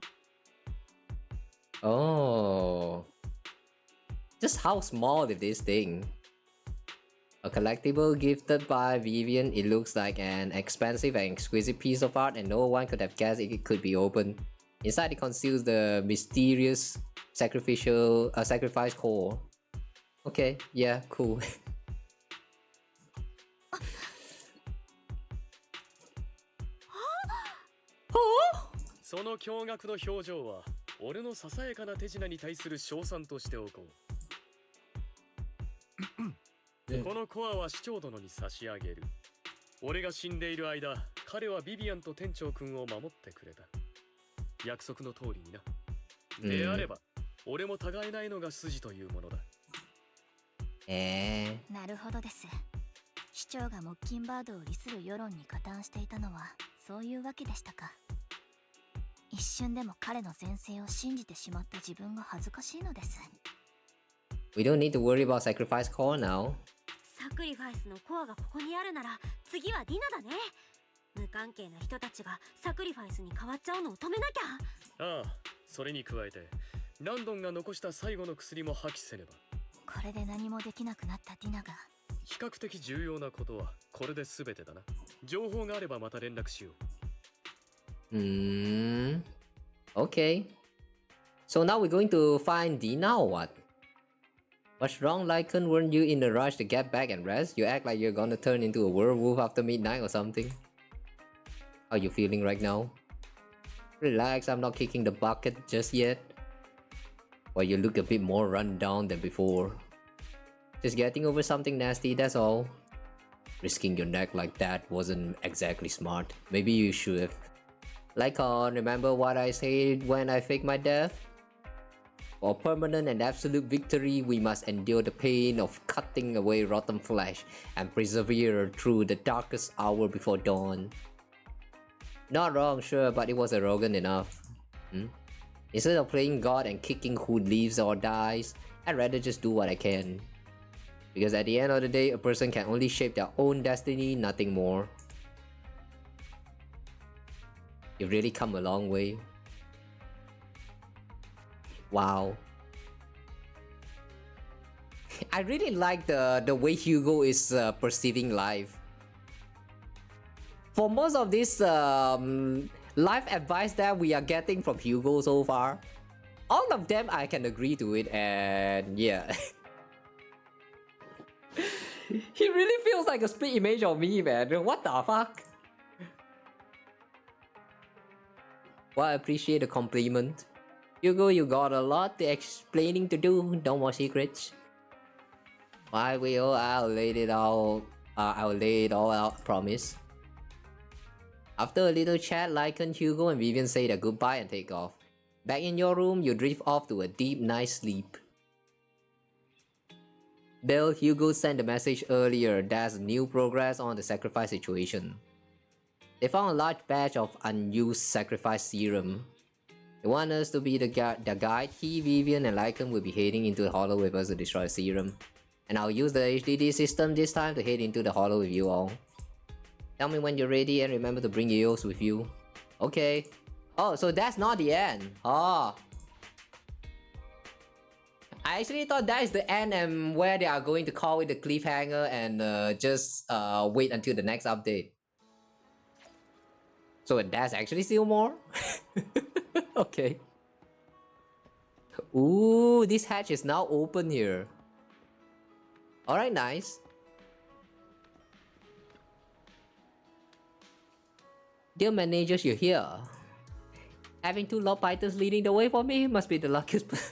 Just how small is this thing? A collectible gifted by Vivian. It looks like an expensive and exquisite piece of art, and no one could have guessed it could be opened. Inside it conceals the mysterious sacrifice core. Okay, yeah, cool. その驚愕の表情は俺のささやかな手品に対する称賛としておこう。このコアは市長殿に差し上げる。俺が死んでいる間、彼はビビアンと店長君を守ってくれた。約束の通りにな。であれば、俺も互えないのが筋というものだ。なるほどです。市長がモッキンバードを利する世論に加担していたのはそういうわけでしたか。一瞬でも彼の前世を信じてしまった自分が恥ずかしいのです。We don't need to worry about sacrifice core now. サクリファイスのコアがここにあるなら次はディナだね。無関係な人たちがサクリファイスに変わっちゃうのを止めなきゃ。ああ、それに加えてランドンが残した最後の薬も破棄せねば。これで何もできなくなったディナが比較的重要なことはこれで全てだな。情報があればまた連絡しよう。Okay. So now we're going to find Dina or what? What's wrong, Lycan? Weren't you in a rush to get back and rest? You act like you're gonna turn into a werewolf after midnight or something. How are you feeling right now? Relax, I'm not kicking the bucket just yet. Well, you look a bit more run down than before. Just getting over something nasty, that's all. Risking your neck like that wasn't exactly smart. Maybe you should have. Lycan, remember what I said when I faked my death? For permanent and absolute victory, we must endure the pain of cutting away rotten flesh and persevere through the darkest hour before dawn. Not wrong, sure, but it was arrogant enough. Instead of playing God and kicking who lives or dies, I'd rather just do what I can. Because at the end of the day, a person can only shape their own destiny, nothing more. You've really come a long way. Wow. I really like the way Hugo is perceiving life. For most of this life advice that we are getting from Hugo so far, all of them I can agree to it, and yeah. He really feels like a split image of me, man. What the fuck? Well, I appreciate the compliment. Hugo, you got a lot of explaining to do. No more secrets. I will. I'll lay it out. I'll lay it all out. Promise. After a little chat, Lycan, Hugo, and Vivian say their goodbye and take off. Back in your room, you drift off to a deep night's sleep. Bill, Hugo sent a message earlier. There's new progress on the sacrifice situation. They found a large batch of unused sacrifice serum. They want us to be the guide. He, Vivian, and Lycan will be heading into the hollow with us to destroy the serum. And I'll use the HDD system this time to head into the hollow with you all. Tell me when you're ready and remember to bring Eos with you. Okay. Oh, so that's not the end. Oh. I actually thought that is the end and where they are going to call it the cliffhanger and just wait until the next update. So that's actually still more? Okay. Ooh, this hatch is now open here. Alright, nice. Dear managers, you're here. Having two lob pythons leading the way for me must be the luckiest person.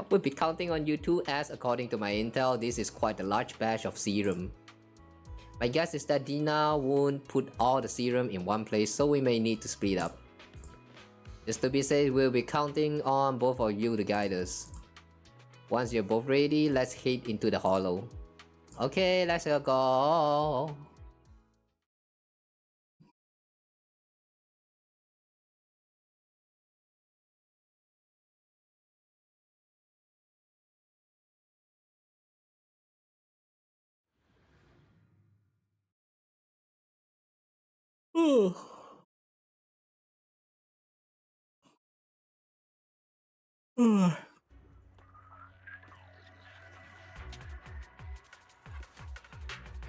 We'll be counting on you too, as according to my intel, this is quite a large batch of serum. My guess is that Dina won't put all the serum in one place, so we may need to split up. Just to be safe, we'll be counting on both of you to guide us. Once you're both ready, let's head into the hollow. Okay, let's go.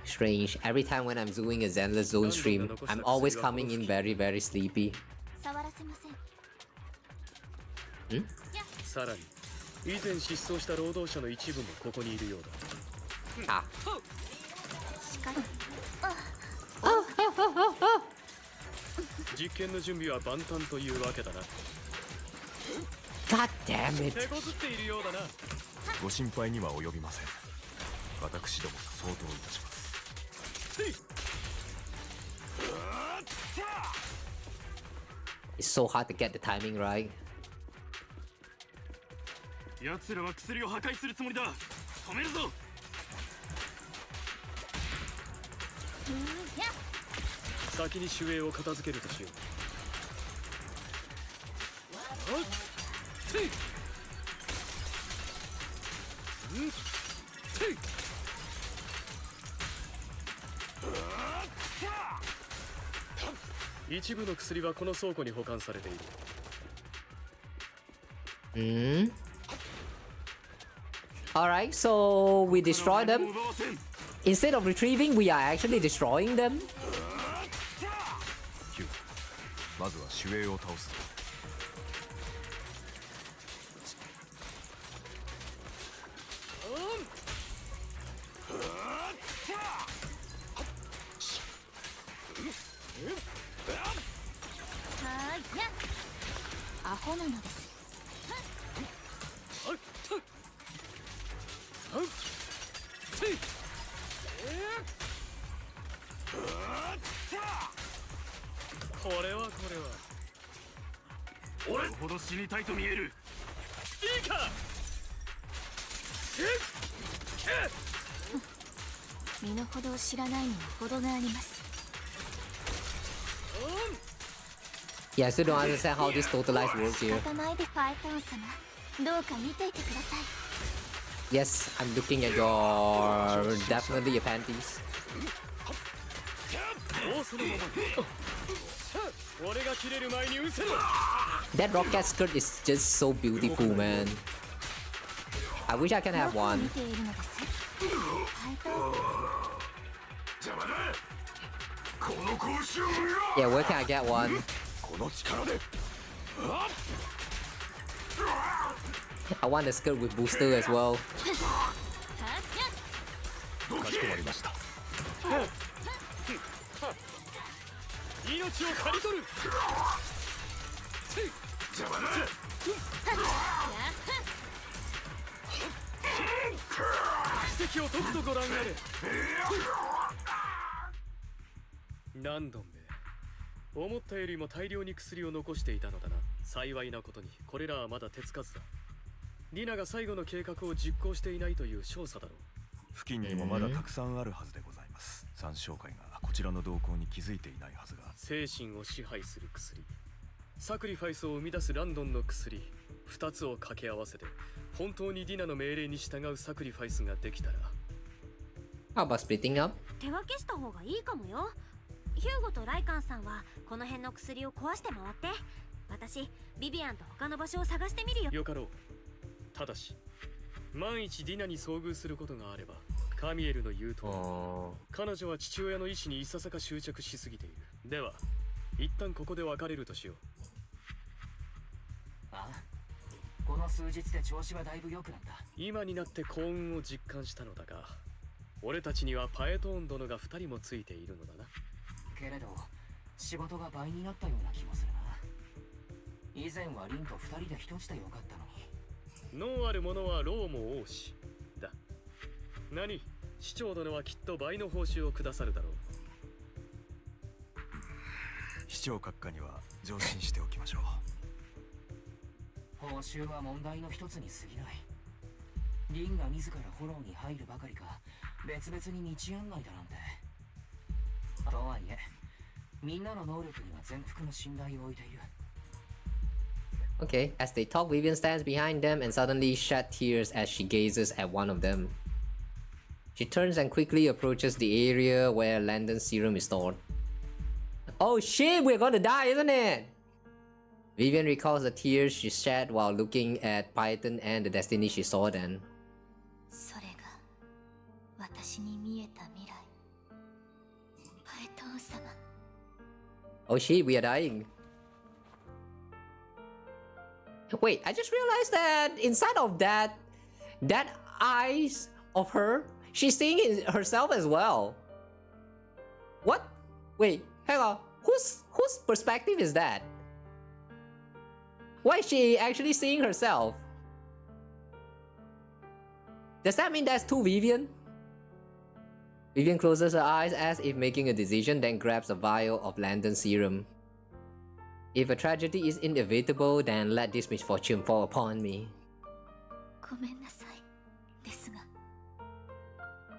Strange, every time when I'm doing a Zenless Zone stream, I'm always coming in very sleepy. Hmm? さらに以前失踪した労働者の一部もここにいるようだ。あ。実験の準備は万端というわけだな。God damn it! 手こずっているようだな。ご心配には及びません。私どもが相当いたします。It's so hard to get the timing right. 奴らは薬を破壊するつもりだ。止めるぞ。先に守衛を片付けるとしよう。一部の薬はこの倉庫に保管されている。Alright, so we destroy them. Instead of retrieving, we are actually destroying them. まずは守衛を倒す。アホなのです。これは俺ほど死にたいと見える。いいか。身の程を知らないには程があります。Yeah, I still don't understand how this totalized works here. 仕方ないでパイトン様、どうか見ていてください。Yes, I'm looking at your definitely your panties. That rocket skirt is just so beautiful, man. I wish I can have one. パイトン こ Yeah, where can I get one? I want a skirt with booster as well. かしこまりました。命を刈り取る。邪魔だ。奇跡を解くとご覧あれ。何度目。思ったよりも大量に薬を残していたのだな。幸いなことにこれらはまだ手つかずだ。リナが最後の計画を実行していないという証左だろう。付近にもまだたくさんあるはずでございます。三商会がこちらの動向に気づいていないはずが。精神を支配する薬、サクリファイスを生み出すランドンの薬、2つを掛け合わせて本当にディナの命令に従うサクリファイスができたら。 How about splitting up? 手分けした方がいいかもよ。ヒューゴとライカンさんはこの辺の薬を壊して回って、私ビビアンと他の場所を探してみるよ。よかろう。ただし万一ディナに遭遇することがあれば、カミエルの言うとおり、彼女は父親の意志にいささか執着しすぎている。では一旦ここで別れるとしよう。ああ、この数日で調子はだいぶ良くなった。今になって幸運を実感したのだが、俺たちにはパエトーン殿が2人もついているのだな。けれど仕事が倍になったような気もするな。以前はリンと2人で一つでよかったのに。脳ある者は老も多しだ。何、市長殿はきっと倍の報酬をくださるだろう。市長閣下には上申しておきましょう。報酬は問題の一つに過ぎない。リンが自らフォローに入るばかりか、別々に道案内だなんて。とはいえ、みんなの能力には全幅の信頼を置いている。Okay, as they talk, Vivian stands behind them and suddenly sheds tears as she gazes at one of them. She turns and quickly approaches the area where Landon's serum is stored. Oh shit, we're gonna die, isn't it? Vivian recalls the tears she shed while looking at Python and the destiny she saw then. それが私に見えた未来。パエトーン様。Oh shit, we are dying. Wait, I just realized that inside of that eyes of her, she's seeing herself as well. What? Wait, hang on. Whose perspective is that? Why is she actually seeing herself? Does that mean that's two Vivian? Vivian closes her eyes as if making a decision, then grabs a vial of Landon serum. If a tragedy is inevitable, then let this misfortune fall upon me. ごめんなさい。ですが、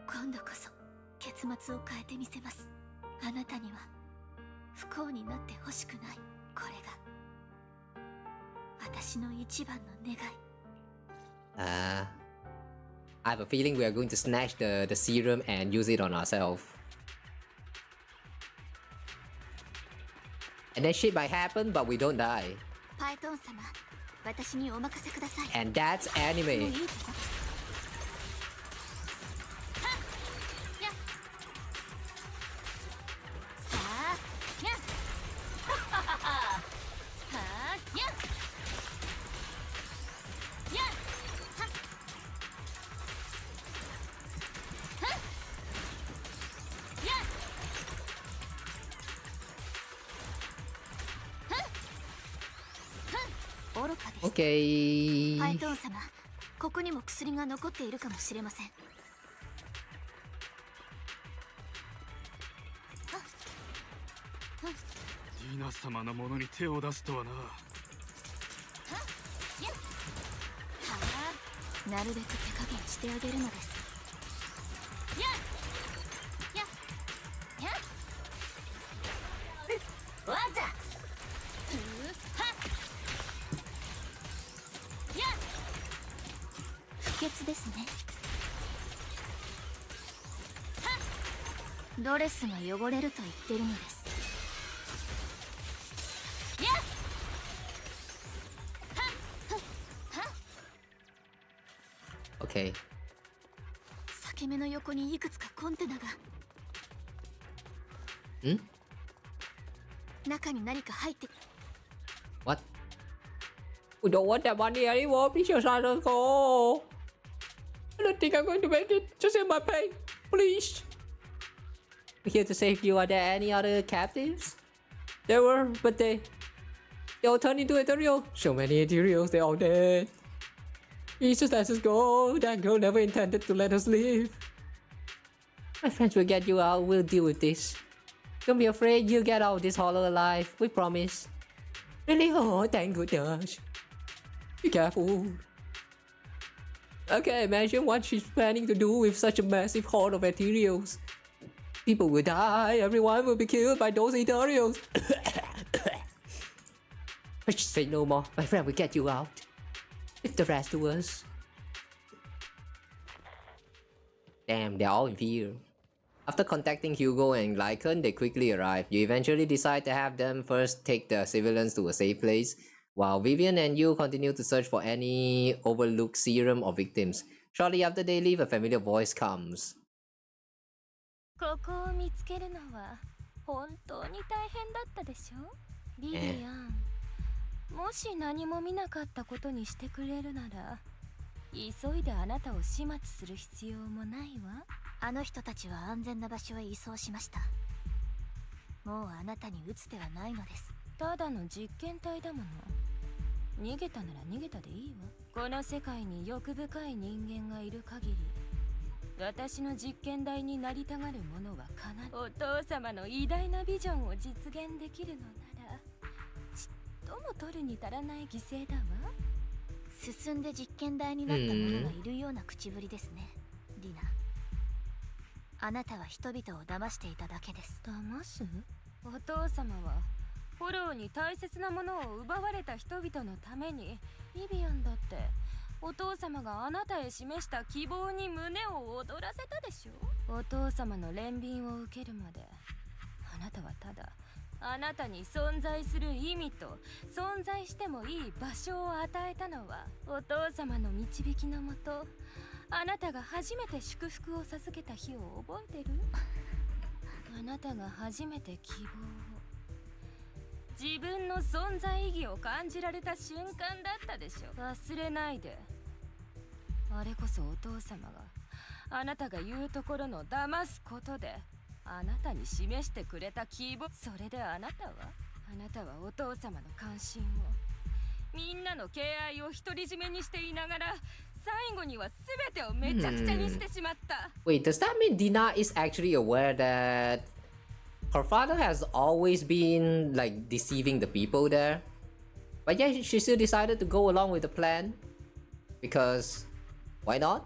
今度こそ結末を変えてみせます。あなたには不幸になってほしくない。これが私の一番の願い。I have a feeling we are going to snatch the serum and use it on ourselves. And then shit might happen, but we don't die. パイトン様、私にお任せください。And that's anime. Okay. パイトン様、ここにも薬が残っているかもしれません。ディナ様のものに手を出すとはな。なるべく手加減してあげるのです。ワンザ不潔ですね。ドレスが汚れると言ってるのです。Okay. 裂け目の横にいくつかコンテナが。中に何か入って。 What? We don't want that money anymore. Please just let us go. I don't think I'm going to make it. Just in my pain, please. We're here to save you. Are there any other captives? There were, but they all turned into ethereal. So many ethereals, they're all dead. Please just let us go. That girl never intended to let us live. My friends will get you out. We'll deal with this. Don't be afraid. You'll get out of this hollow alive. We promise. Really? Oh, thank goodness. Be careful. Okay, imagine what she's planning to do with such a massive horde of ethereals. People will die. Everyone will be killed by those ethereals. I should say no more. My friend will get you out. Leave the rest to us. Damn, they're all in fear. After contacting Hugo and Lycan, they quickly arrive. You eventually decide to have them first take the civilians to a safe place, while Vivian and you continue to search for any overlooked serum or victims. Shortly after they leave, a familiar voice comes. ここを見つけるのは本当に大変だったでしょ、ビビアン。もし何も見なかったことにしてくれるなら、急いであなたを始末する必要もないわ。あの人たちは安全な場所へ移送しました。もうあなたに撃つ手はないのです。ただの実験体だもの。逃げたなら逃げたでいいわ。この世界に欲深い人間がいる限り、私の実験台になりたがる者は必ずお父様の偉大なビジョンを実現できるのなら、ちっとも取るに足らない犠牲だわ。進んで実験台になった者がいるような口ぶりですね、ディナ。あなたは人々を騙していただけです。騙す？お父様はフォローに大切なものを奪われた人々のために、ビビアンだってお父様があなたへ示した希望に胸を躍らせたでしょ。お父様の憐憫を受けるまで、あなたはただあなたに存在する意味と存在してもいい場所を与えたのは、お父様の導きのもと、あなたが初めて祝福を授けた日を覚えてる？あなたが初めて希望を、自分の存在意義を感じられた瞬間だったでしょ。忘れないで。あれこそお父様があなたが言うところの騙すことであなたに示してくれた希望。それであなたはお父様の関心を、みんなの敬愛を独り占めにしていながら、最後には全てをめちゃくちゃにしてしまった。Wait, does that mean Dina is actually aware that her father has always been like deceiving the people there? But yeah, she still decided to go along with the plan. Because why not?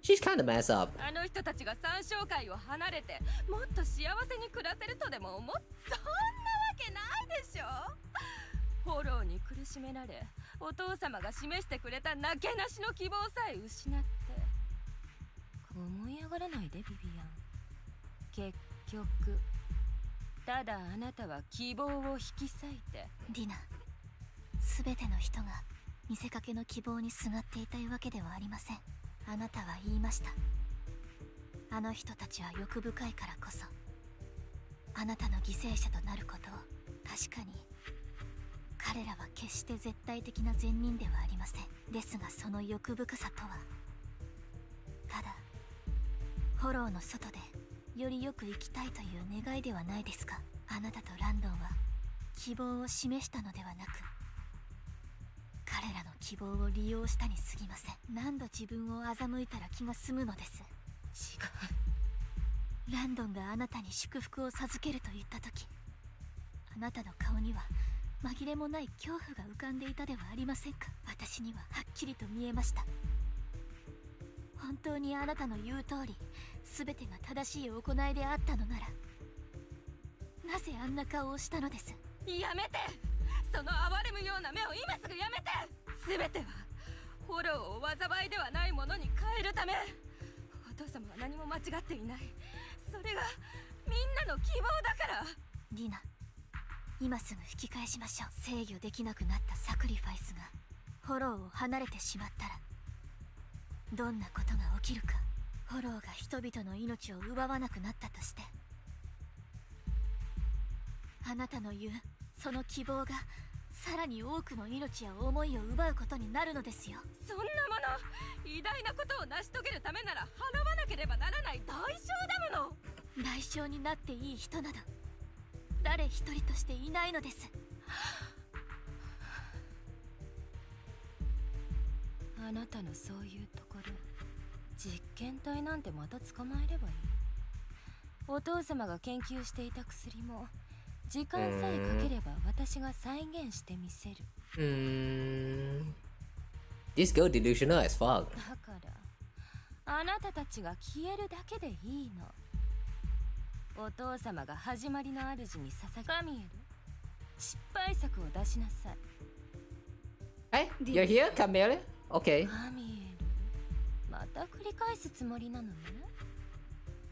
She's kind of messed up. あの人たちが三小界を離れてもっと幸せに暮らせるとでも思っ、そんなわけないでしょ。フォローに苦しめられ、お父様が示してくれたなけなしの希望さえ失って、思い上がらないでビビアン。結局ただあなたは希望を引き裂いて。ディナ、全ての人が見せかけの希望にすがっていたいわけではありません。あなたは言いました。あの人たちは欲深いからこそあなたの犠牲者となることを。確かに彼らは決して絶対的な善人ではありません。ですがその欲深さとは、ただフォローの外でよりよく生きたいという願いではないですか。あなたとランドンは希望を示したのではなく、彼らの希望を利用したに過ぎません。何度自分を欺いたら気が済むのです。違う。ランドンがあなたに祝福を授けると言った時、あなたの顔には紛れもない恐怖が浮かんでいたではありませんか。私にははっきりと見えました。本当にあなたの言う通り全てが正しい行いであったのなら、なぜあんな顔をしたのです。やめて、その哀れむような目を今すぐやめて。全てはフォローを災いではないものに変えるため。お父様は何も間違っていない。それがみんなの希望だから。ディナ、今すぐ引き返しましょう。制御できなくなったサクリファイスがフォローを離れてしまったら、どんなことが起きるか。フォローが人々の命を奪わなくなったとして、あなたの言うその希望がさらに多くの命や思いを奪うことになるのですよ。そんなもの偉大なことを成し遂げるためなら払わなければならない代償だもの。代償になっていい人など誰一人としていないのです。あなたのそういうところ、実験体なんてまた捕まえればいい。お父様が研究していた薬も時間さえかければ私が再現してみせる。This girl delusional as fuck. だからあなたたちが消えるだけでいいの。お父様が始まりの主に捧げカミエル、失敗作を出しなさい。Hey, you're here, Camille? Okay. カミエル、また繰り返すつもりなのね。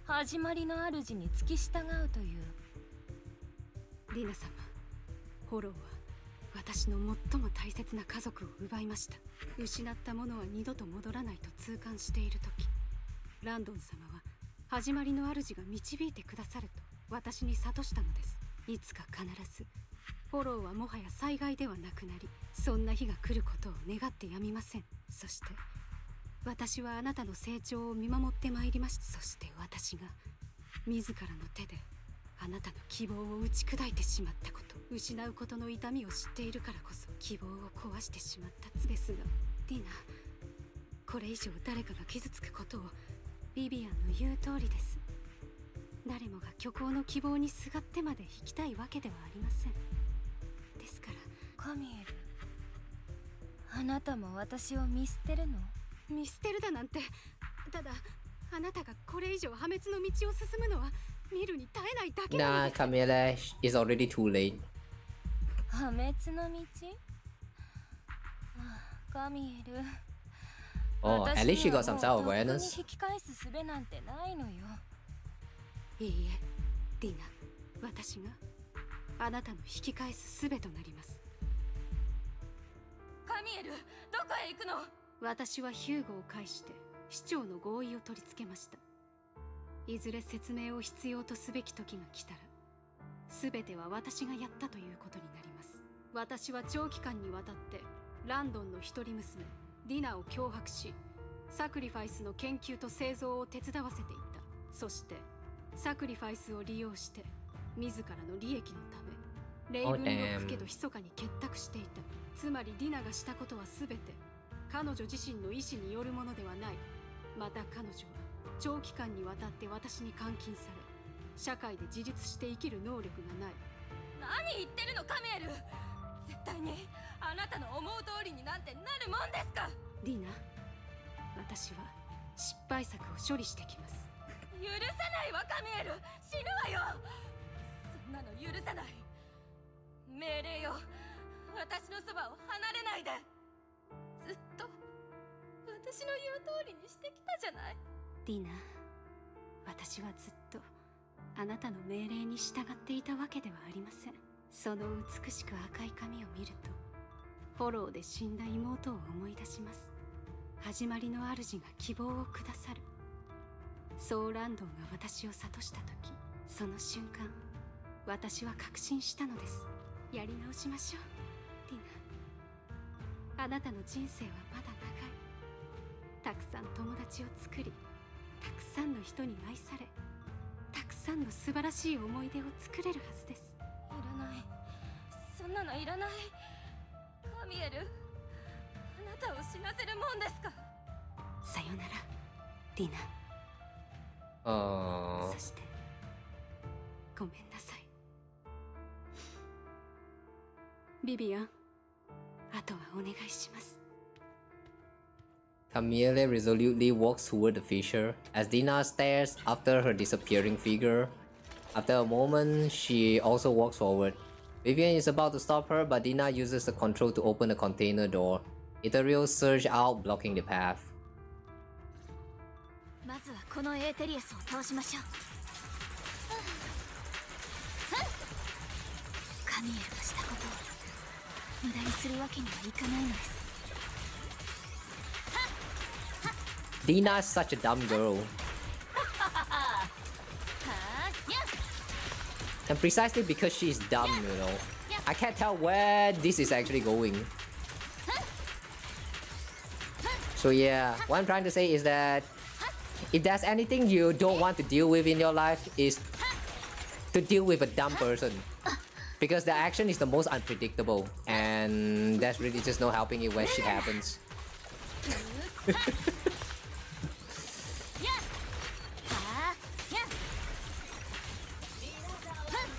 始まりの主に付き従うという。ディナ様、ホローは私の最も大切な家族を奪いました。失ったものは二度と戻らないと痛感している時、ランドン様は始まりの主が導いてくださると私に諭したのです。いつか必ずホローはもはや災害ではなくなり、そんな日が来ることを願ってやみません。そして私はあなたの成長を見守ってまいりました。そして私が自らの手であなたの希望を打ち砕いてしまったこと、失うことの痛みを知っているからこそ希望を壊してしまったつですが、ディナ、これ以上誰かが傷つくことをビビアンの言う通りです。誰もが虚構の希望にすがってまで生きたいわけではありません。ですからカミエル、あなたも私を見捨てるの？見捨てるだなんて。ただあなたがこれ以上破滅の道を進むのは見るに耐えないだけなのです。 Nah, Camille, it's already too late. 破滅の道？カミエル、 Oh, at least she got some self-awareness. 引き返す術なんてないのよ。いいえ、ディナ、私があなたの引き返す術となります。カミエル、どこへ行くの？私はヒューゴを介して市長の合意を取り付けました。いずれ説明を必要とすべき時が来たら、全ては私がやったということになります。私は長期間にわたってランドンの一人娘ディナを脅迫し、サクリファイスの研究と製造を手伝わせていた。そしてサクリファイスを利用して自らの利益のためレイブンロック家と密かに結託していた。つまりディナがしたことは全て彼女自身の意思によるものではない。また彼女は長期間にわたって私に監禁され、社会で自立して生きる能力がない。何言ってるのカミエル。絶対にあなたの思う通りになんてなるもんですか。ディナ、私は失敗作を処理してきます。許さないわカミエル、死ぬわよ。そんなの許さない。命令よ、私のそばを離れないで。ずっと私の言う通りにしてきたじゃない。ディナ、私はずっとあなたの命令に従っていたわけではありません。その美しく赤い髪を見るとフォローで死んだ妹を思い出します。始まりの主が希望をくださる、そうランドンが私を諭した時、その瞬間私は確信したのです。やり直しましょうディナ、あなたの人生はまだ長い。たくさん友達を作り、たくさんの人に愛され、たくさんの素晴らしい思い出を作れるはずです。いらない、そんなのいらない。カミエル、あなたを死なせるもんですか。さよならディナ。そしてごめんなさいビビアン、あとはお願いします。Camille resolutely walks toward the fissure as Dina stares after her disappearing figure. After a moment, she also walks forward. Vivian is about to stop her, but Dina uses the control to open the container door. Ethereal surge out, blocking the path. まずはこのエーテリエスを倒しましょう。カミエルがしたことを無駄にするわけにはいかないのです。Dina's such a dumb girl. And precisely because she's dumb, you know. I can't tell where this is actually going. So yeah, what I'm trying to say is that if there's anything you don't want to deal with in your life is to deal with a dumb person. Because the action is the most unpredictable and there's really just no helping it when shit happens.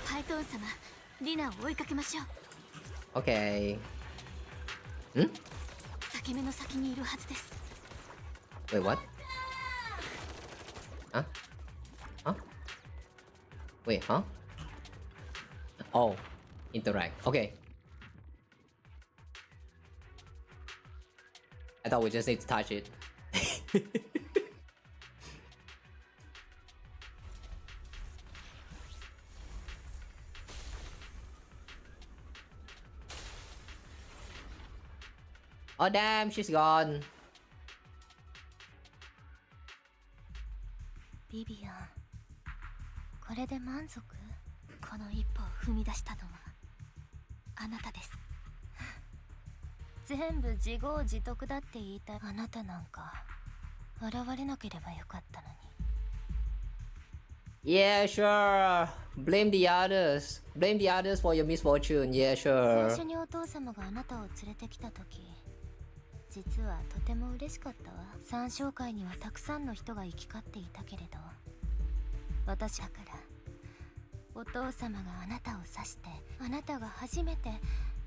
ハイトーン様、ディナーを追いかけましょう。 Okay. 裂け目の先にいるはずです。 Wait, what? Huh? Huh? Wait, huh? Oh, interact. Okay. I thought we just need to touch it. Oh damn, she's gone. ビビアン、これで満足？この一歩を踏み出したのはあなたです。全部自業自得だって言いたいあなたなんか現れなければよかったのに。 Yeah, sure. Blame the others. Blame the others for your misfortune. Yeah, 最 sure. 初にお父様があなたを連れてきた時、実はとても嬉しかったわ。三商会にはたくさんの人が行き交っていたけれど、私だからお父様があなたを指して、あなたが初めて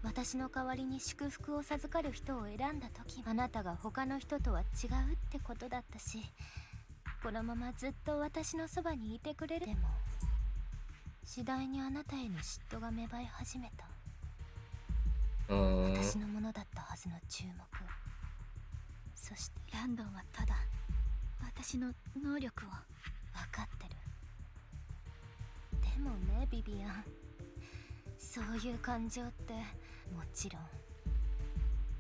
私の代わりに祝福を授かる人を選んだ時、あなたが他の人とは違うってことだったし、このままずっと私のそばにいてくれる。でも次第にあなたへの嫉妬が芽生え始めた。私のものだったはずの注目、そしてランドンはただ私の能力を分かってる。でもね、ビビアン、そういう感情ってもちろん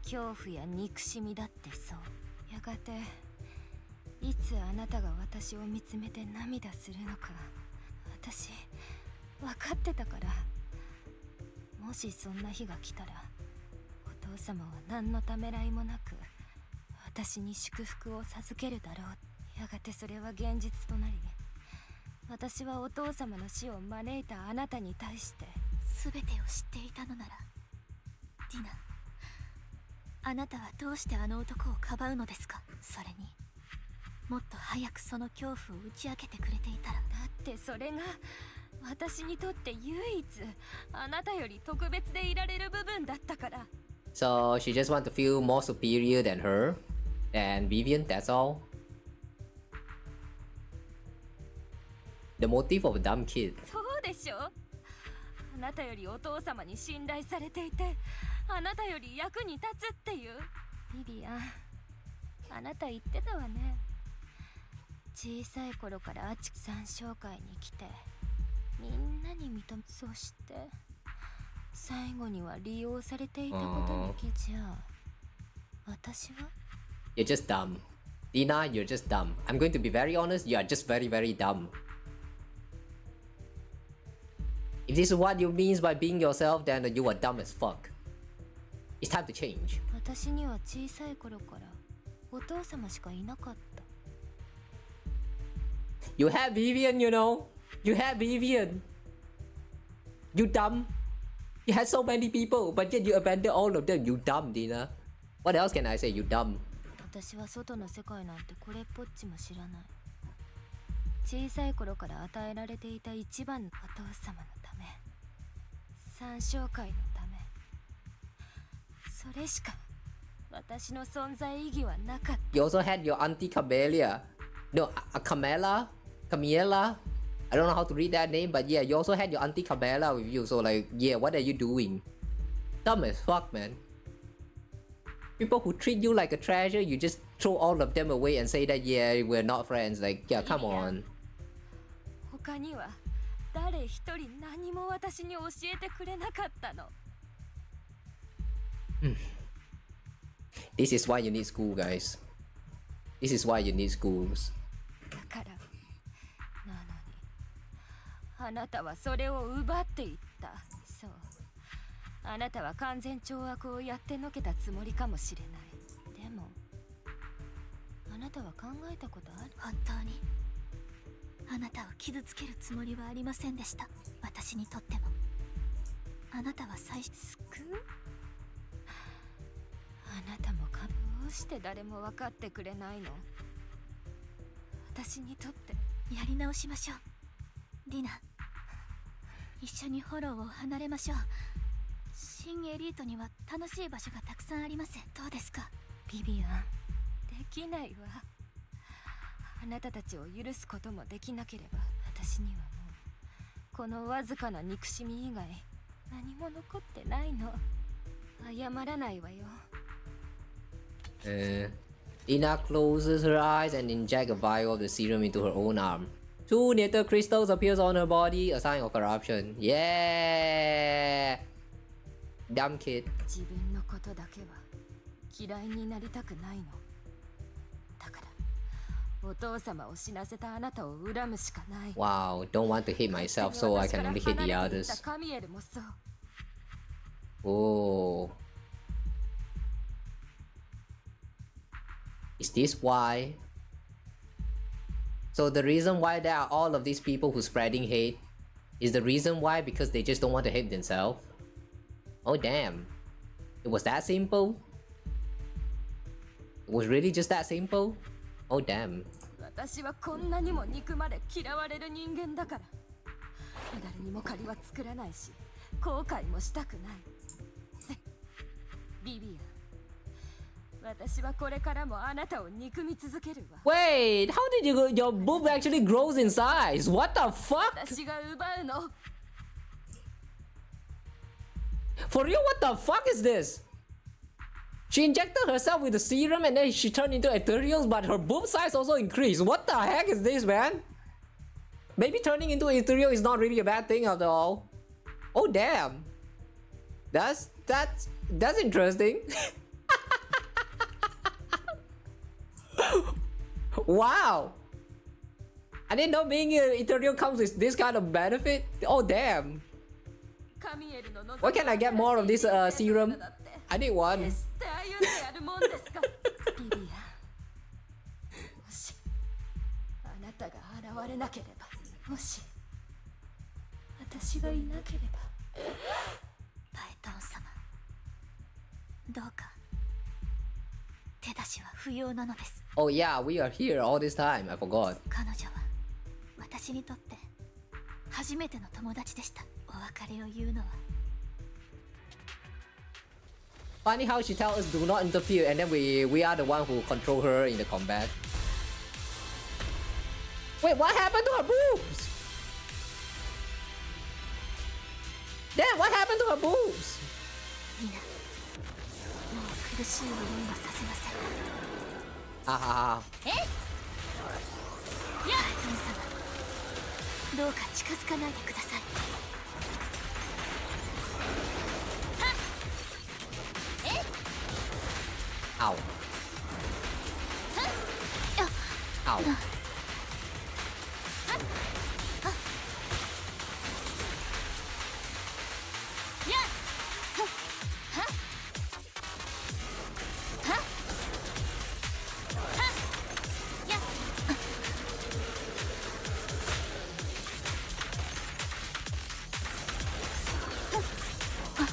恐怖や憎しみだってそう。やがていつあなたが私を見つめて涙するのか私分かってたから。もしそんな日が来たらお父様は何のためらいもなく私に祝福を授けるだろう。やがてそれは現実となり、私はお父様の死を招いたあなたに対して全てを知っていたのなら、ディナ、あなたはどうしてあの男をかばうのですか？それにもっと早くその恐怖を打ち明けてくれていたら。だってそれが私にとって唯一あなたより特別でいられる部分だったから。 So she just wants to feel more superior than her and Vivian, that's all. The motive of a dumb kid. そうでしょ。あなたよりお父様に信頼されていて、あなたより役に立つっていう。ビビアン、あなた言ってたわね。小さい頃から三商会に来てみんなに認め、そして最後には利用されていたことに気じゃあ私は。 You're just dumb. Dina, you're just dumb. I'm going to be very honest, you are just very, very dumb. If this is what you mean by being yourself, then you are dumb as fuck. It's time to change. 私には小さい頃からお父様しかいなかった。 You had Vivian, you know. You had Vivian. You dumb. You had so many people, but yet you abandoned all of them. You dumb, Dina. What else can I say? You dumb. 私は外の世界なんてこれっぽっちも知らない。小さい頃から与えられていた一番のお父様のため、三商会のため、それしか私の存在意義はなかった。 You also had your auntie Camelia. No, Camela? Camila? I don't know how to read that name, but yeah, you also had your auntie Camela with you. So like, yeah, what are you doing? Dumb as fuck, man. People who treat you like a treasure, you just throw all of them away and say that, yeah, we're not friends. Like, yeah, come on. 他には誰一人何も私に教えてくれなかったの。 This is why you need school, guys. This is why you need schools. だからなのにあなたはそれを奪っていった。そう。あなたは完全懲悪をやってのけたつもりかもしれない。でもあなたは考えたことある？本当にあなたを傷つけるつもりはありませんでした。私にとってもあなたは最初救う？あなたもか。どうして誰も分かってくれないの？私にとってやり直しましょう。ディナ、一緒にフォローを離れましょう。新エリートには楽しい場所がたくさんあります。どうですか？ビビアン、できないわ。あなたたちを許すこともできなければ、私にはもうこのわずかな憎しみ以外何も残ってないの。謝らないわよ。Ina closes her eyes and injects a vial of the serum into her own arm. 2 nether crystals appears on her body, a sign of corruption. Yeah! Dumb kid. 自分のことだけは嫌いになりたくないの。だからお父様を死なせたあなたを恨むしかない。 Wow, don't want to hate myself, so I can only hate the others. カミエルもそう。 Oh. Is this why? So the reason why there are all of these people who spreading hate is the reason why because they just don't want to hate themselves? Oh damn. It was that simple? It was really just that simple? Oh damn. 私はこんなにも憎まれ嫌われる人間だから。誰にも借りは作らないし、後悔もしたくない。ビビアン。 私はこれからもあなたを憎み続けるわ。 Wait, how did your boob actually grows in size? What the fuck? 私が奪うの。 For real, what the fuck is this? She injected herself with the serum and then she turned into ethereals, but her boob size also increased. What the heck is this, man? Maybe turning into ethereal is not really a bad thing after all. Oh damn. That's interesting. Wow. I didn't know being ethereal comes with this kind of benefit. Oh damn. Why can't I get more of this serum? I need one. あなたが現れなければ、もし私がいなければ。パエトン様、どうか手出しは不要なのです。 Oh yeah, we are here all this time. I forgot. 彼女は私にとって初めての友達でした。お別れを言うのは。 Funny how she tells us do not interfere and then we are the one who control her in the combat. Wait, what happened to her boobs? Damn, what happened to her boobs? みんな、もう苦しい思いはさせません。ああ。え？やあ、トン様、どうか近づかないでください。 Ow. Ow.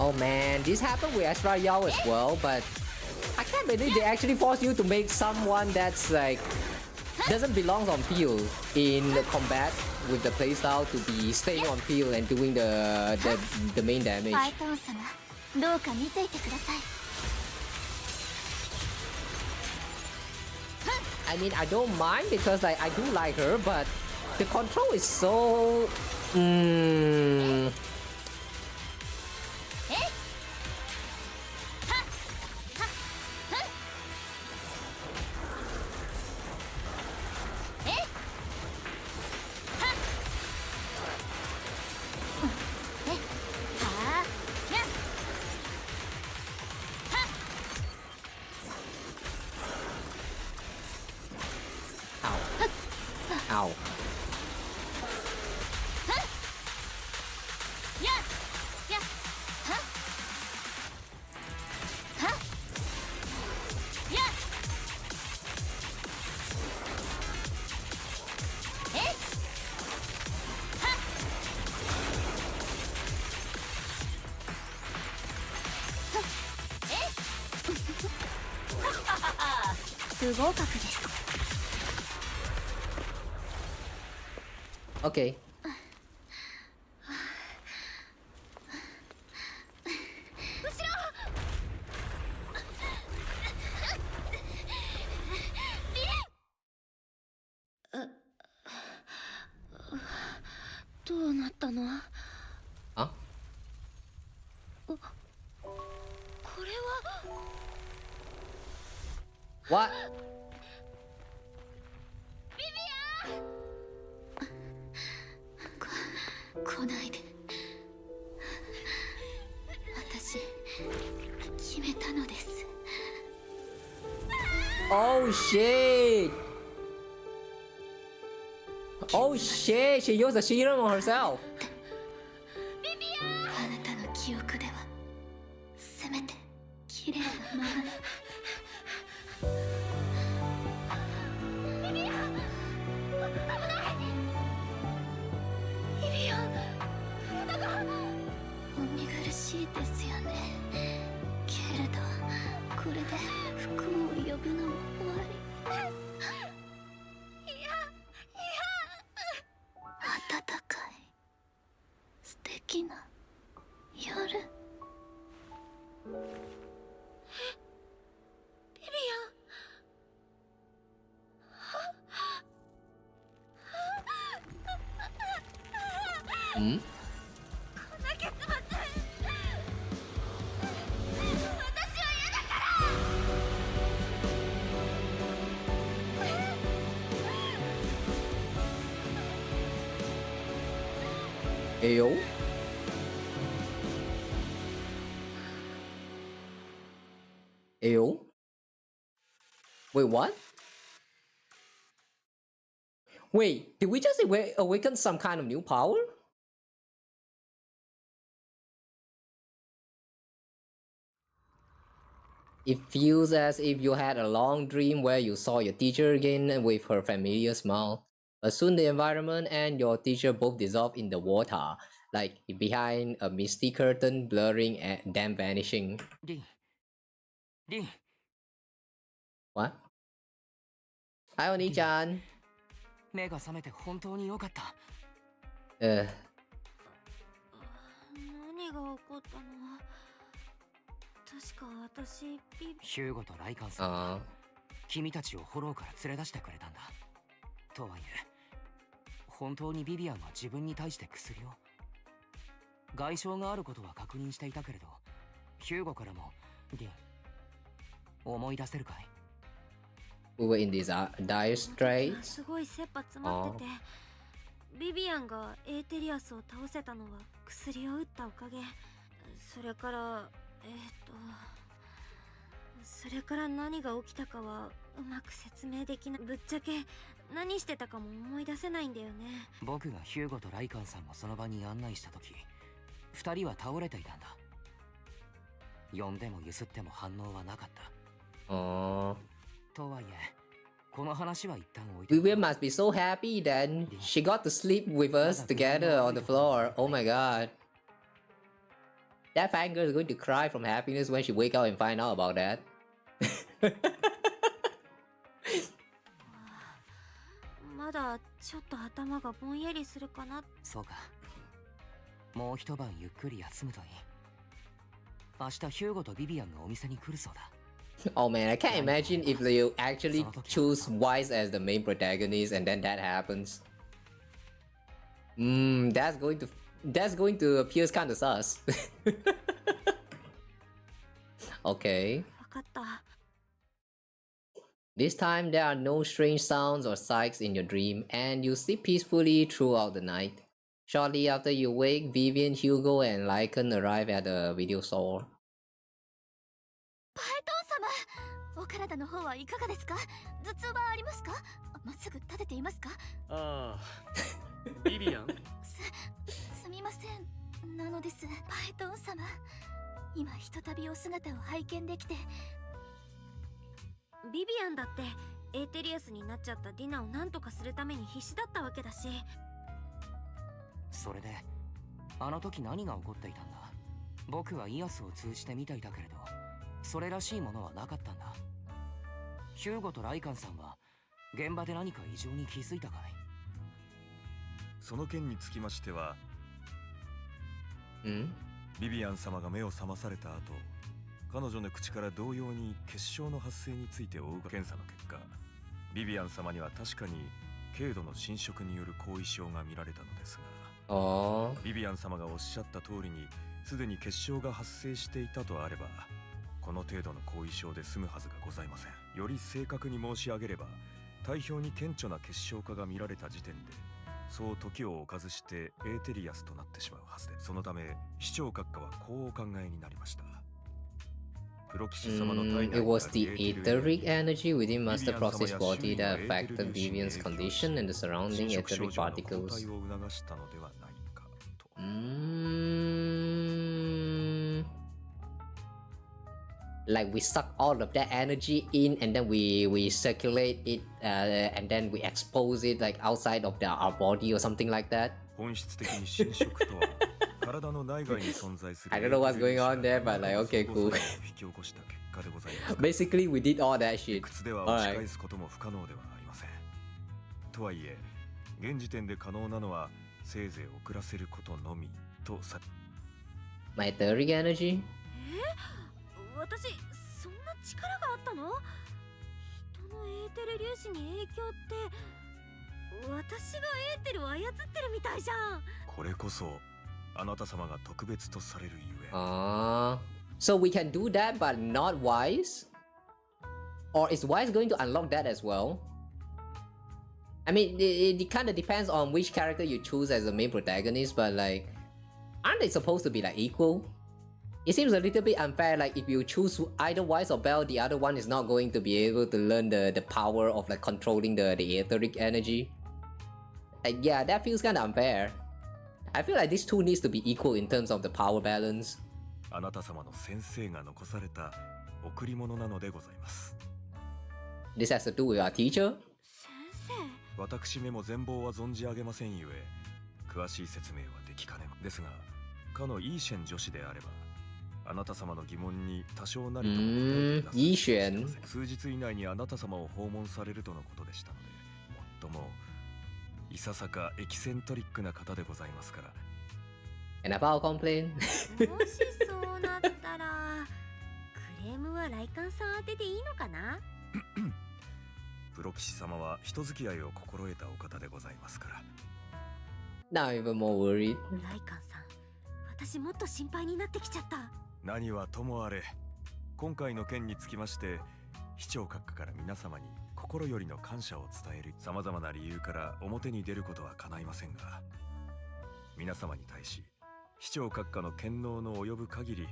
Oh man, this happened with Astra Yao as well, but I can't believe they actually force you to make someone that's like doesn't belong on field in the combat with the playstyle to be staying on field and doing the main damage. パイトン様、どうか見ていてください。 I mean, I don't mind because like I do like her, but the control is so. Ow. 不合格です。 Okay. どうなったの？あ？これは What? ビビアン！来ないで。私決めたのです。 Oh shit! Oh shit! She used a serum on herself. あなたの記憶ではせめて綺麗なままで。ビビアン、危ない。ビビアン、体がお見苦しいですよね。けれどこれで不幸を呼ぶのも終わり。暖かい素敵な夜。ビビアン。ん？こんな結末。私は嫌だから。Ew. Ew. Wait, what? Wait, did we just awaken some kind of new power? It feels as if you had a long dream where you saw your teacher again with her familiar smile. But soon the environment and your teacher both dissolve in the water, like behind a misty curtain, blurring and then vanishing. Rin. What? Hi, Oni-chan. 目が覚めて本当に良かった。何が起こったの？確か私ヒューゴとライカンさんは君たちをフォローから連れ出してくれたんだ。とはいえ本当にビビアンが自分に対して薬を。外傷があることは確認していたけれど、ヒューゴからもディン思い出せるかい？ We were in these dire straits. すごい切羽詰まってて、ビビアンがエーテリアスを倒せたのは薬を打ったおかげ。それからそれから何が起きたかはうまく説明できない。ぶっちゃけ何してたかも思い出せないんだよね。僕がヒューゴとライカンさんをその場に案内した時、二人は倒れていたんだ。呼んでもゆすっても反応はなかった。とはいえこの話は一旦置いて。 Vivian must be so happy then. She got to sleep with us together on the floor. Oh my god. That fangirl is going to cry from happiness when she wake up and find out about that. まだちょっと頭がぼんやりするかな。そうか。もう一晩ゆっくり休むといい。明日ヒューゴとビビアンがお店に来るそうだ。 Oh man, I can't imagine if you actually choose Wise as the main protagonist and then that happens. That's going to appear kind of sus. Okay. わかった。 This time there are no strange sounds or sights in your dream and you sleep peacefully throughout the night. Shortly after you wake, Vivian, Hugo and Lycan arrive at the video store. パエトン様、お体の方はいかがですか？頭痛はありますか？まっすぐ立てていますか？ああ、ビビアン。すみません。なのです、パエトン様。今ひとたびお姿を拝見できて。ビビアンだってエーテリアスになっちゃったディナを何とかするために必死だったわけだし。それであの時何が起こっていたんだ？僕はイアスを通じて見ていたけれど、それらしいものはなかったんだ。ヒューゴとライカンさんは現場で何か異常に気づいたかい？その件につきましては、うんビビアン様が目を覚まされた後、彼女の口から同様に結晶の発生について追う検査の結果、ビビアン様には確かに軽度の侵食による後遺症が見られたのですが、ビビアン様がおっしゃった通りにすでに結晶が発生していたとあれば、この程度の後遺症で済むはずがございません。より正確に申し上げれば、体表に顕著な結晶化が見られた時点で、そう時を置かずしてエーテリアスとなってしまうはずで、そのため視聴閣下はこうお考えになりました。プロ騎士様の体内 It was the etheric energy within Master Proxy's body that affected Vivian's condition and the surrounding etheric particles. Like we suck all of that energy in and then we circulate it and then we expose it like outside of our body or something like that. I don't know what's going on there, but like okay, cool. Basically, we did all that shit. Alright. とはいえ、現時点で可能なのはせいぜい遅らせることのみとさ。My etheric energy? 私そんな力があったの？人のエーテル粒子に影響って私がエーテルを操ってるみたいじゃん。これこそあなた様が特別とされるゆえ。So we can do that but not Wise? Or is Wise going to unlock that as well? I mean, it kind of depends on which character you choose as the main protagonist, but like, aren't they supposed to be like equal? It seems a little bit unfair, like if you choose either Wise or Bell, the other one is not going to be able to learn the power of like controlling the etheric energy. Like, yeah, that feels kind of unfair. I feel like these two needs to be equal in terms of the power balance. あなた様の先生が残された贈り物なのでございます。This has to do with our teacher? 私めも全貌は存じ上げませんゆえ、詳しい説明はできかねま。ですが、かのイーシェン女子であれば、あなた様の疑問に多少なりとも答えてください。イーシェン。数日以内にあなた様を訪問されるとのことでしたので、もっともいささかエキセントリックな方でございますから。And about complain? もしそうなったら、クレームはライカンさん宛てでいいのかな？プロ騎士様は人付き合いを心得たお方でございますから。Now even more worried. ライカンさん、私もっと心配になってきちゃった。何はともあれ、今回の件につきまして、市長閣下から皆様に心よりの感謝を伝える様々な理由から表に出ることは叶いませんが、皆様に対し市長閣下の権能の及ぶ限り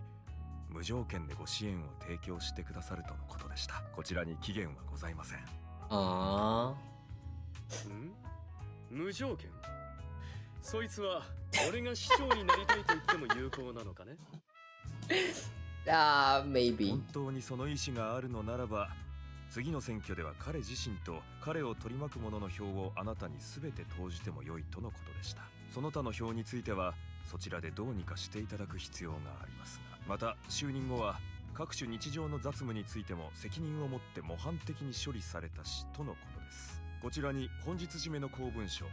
無条件でご支援を提供してくださるとのことでした。こちらに期限はございません。無条件？そいつは俺が市長になりたいと言っても有効なのかね？Maybe. 本当にその意思があるのならば、次の選挙では彼自身と彼を取り巻く者の票をあなたに全て投じても良いとのことでした。その他の票についてはそちらでどうにかしていただく必要がありますが、また就任後は各種日常の雑務についても責任を持って模範的に処理されたしとのことです。こちらに本日締めの公文書、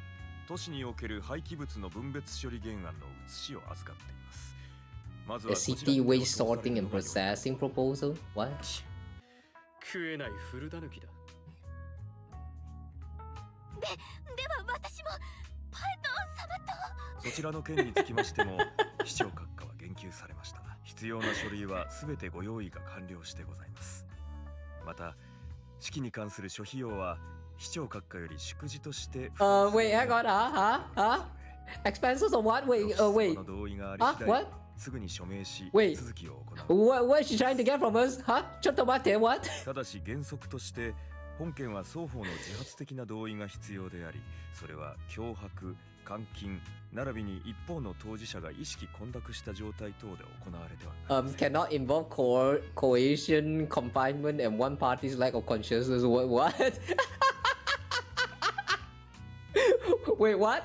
都市における廃棄物の分別処理原案の写しを預かっています。まずは City waste sorting and processing proposal? What? 食えない古だぬきだ。では私もパイトン様と。そちらの件につきましても市長閣下は言及されました。必要な書類は全てご用意が完了してございます。また式に関する諸費用は市長閣下より祝辞として。Wait, hang on, Expenses of what? Wait, wait. What? すぐに署名し手続きを行う。What is she trying to get from us? ちょっと待って、what? ただし原則として本件は双方の自発的な同意が必要であり、それは脅迫、監禁並びに一方の当事者が意識混濁した状態等で行われてはなりません。Cannot involve coercion, confinement, and one party's lack of consciousness. What? Wait, what?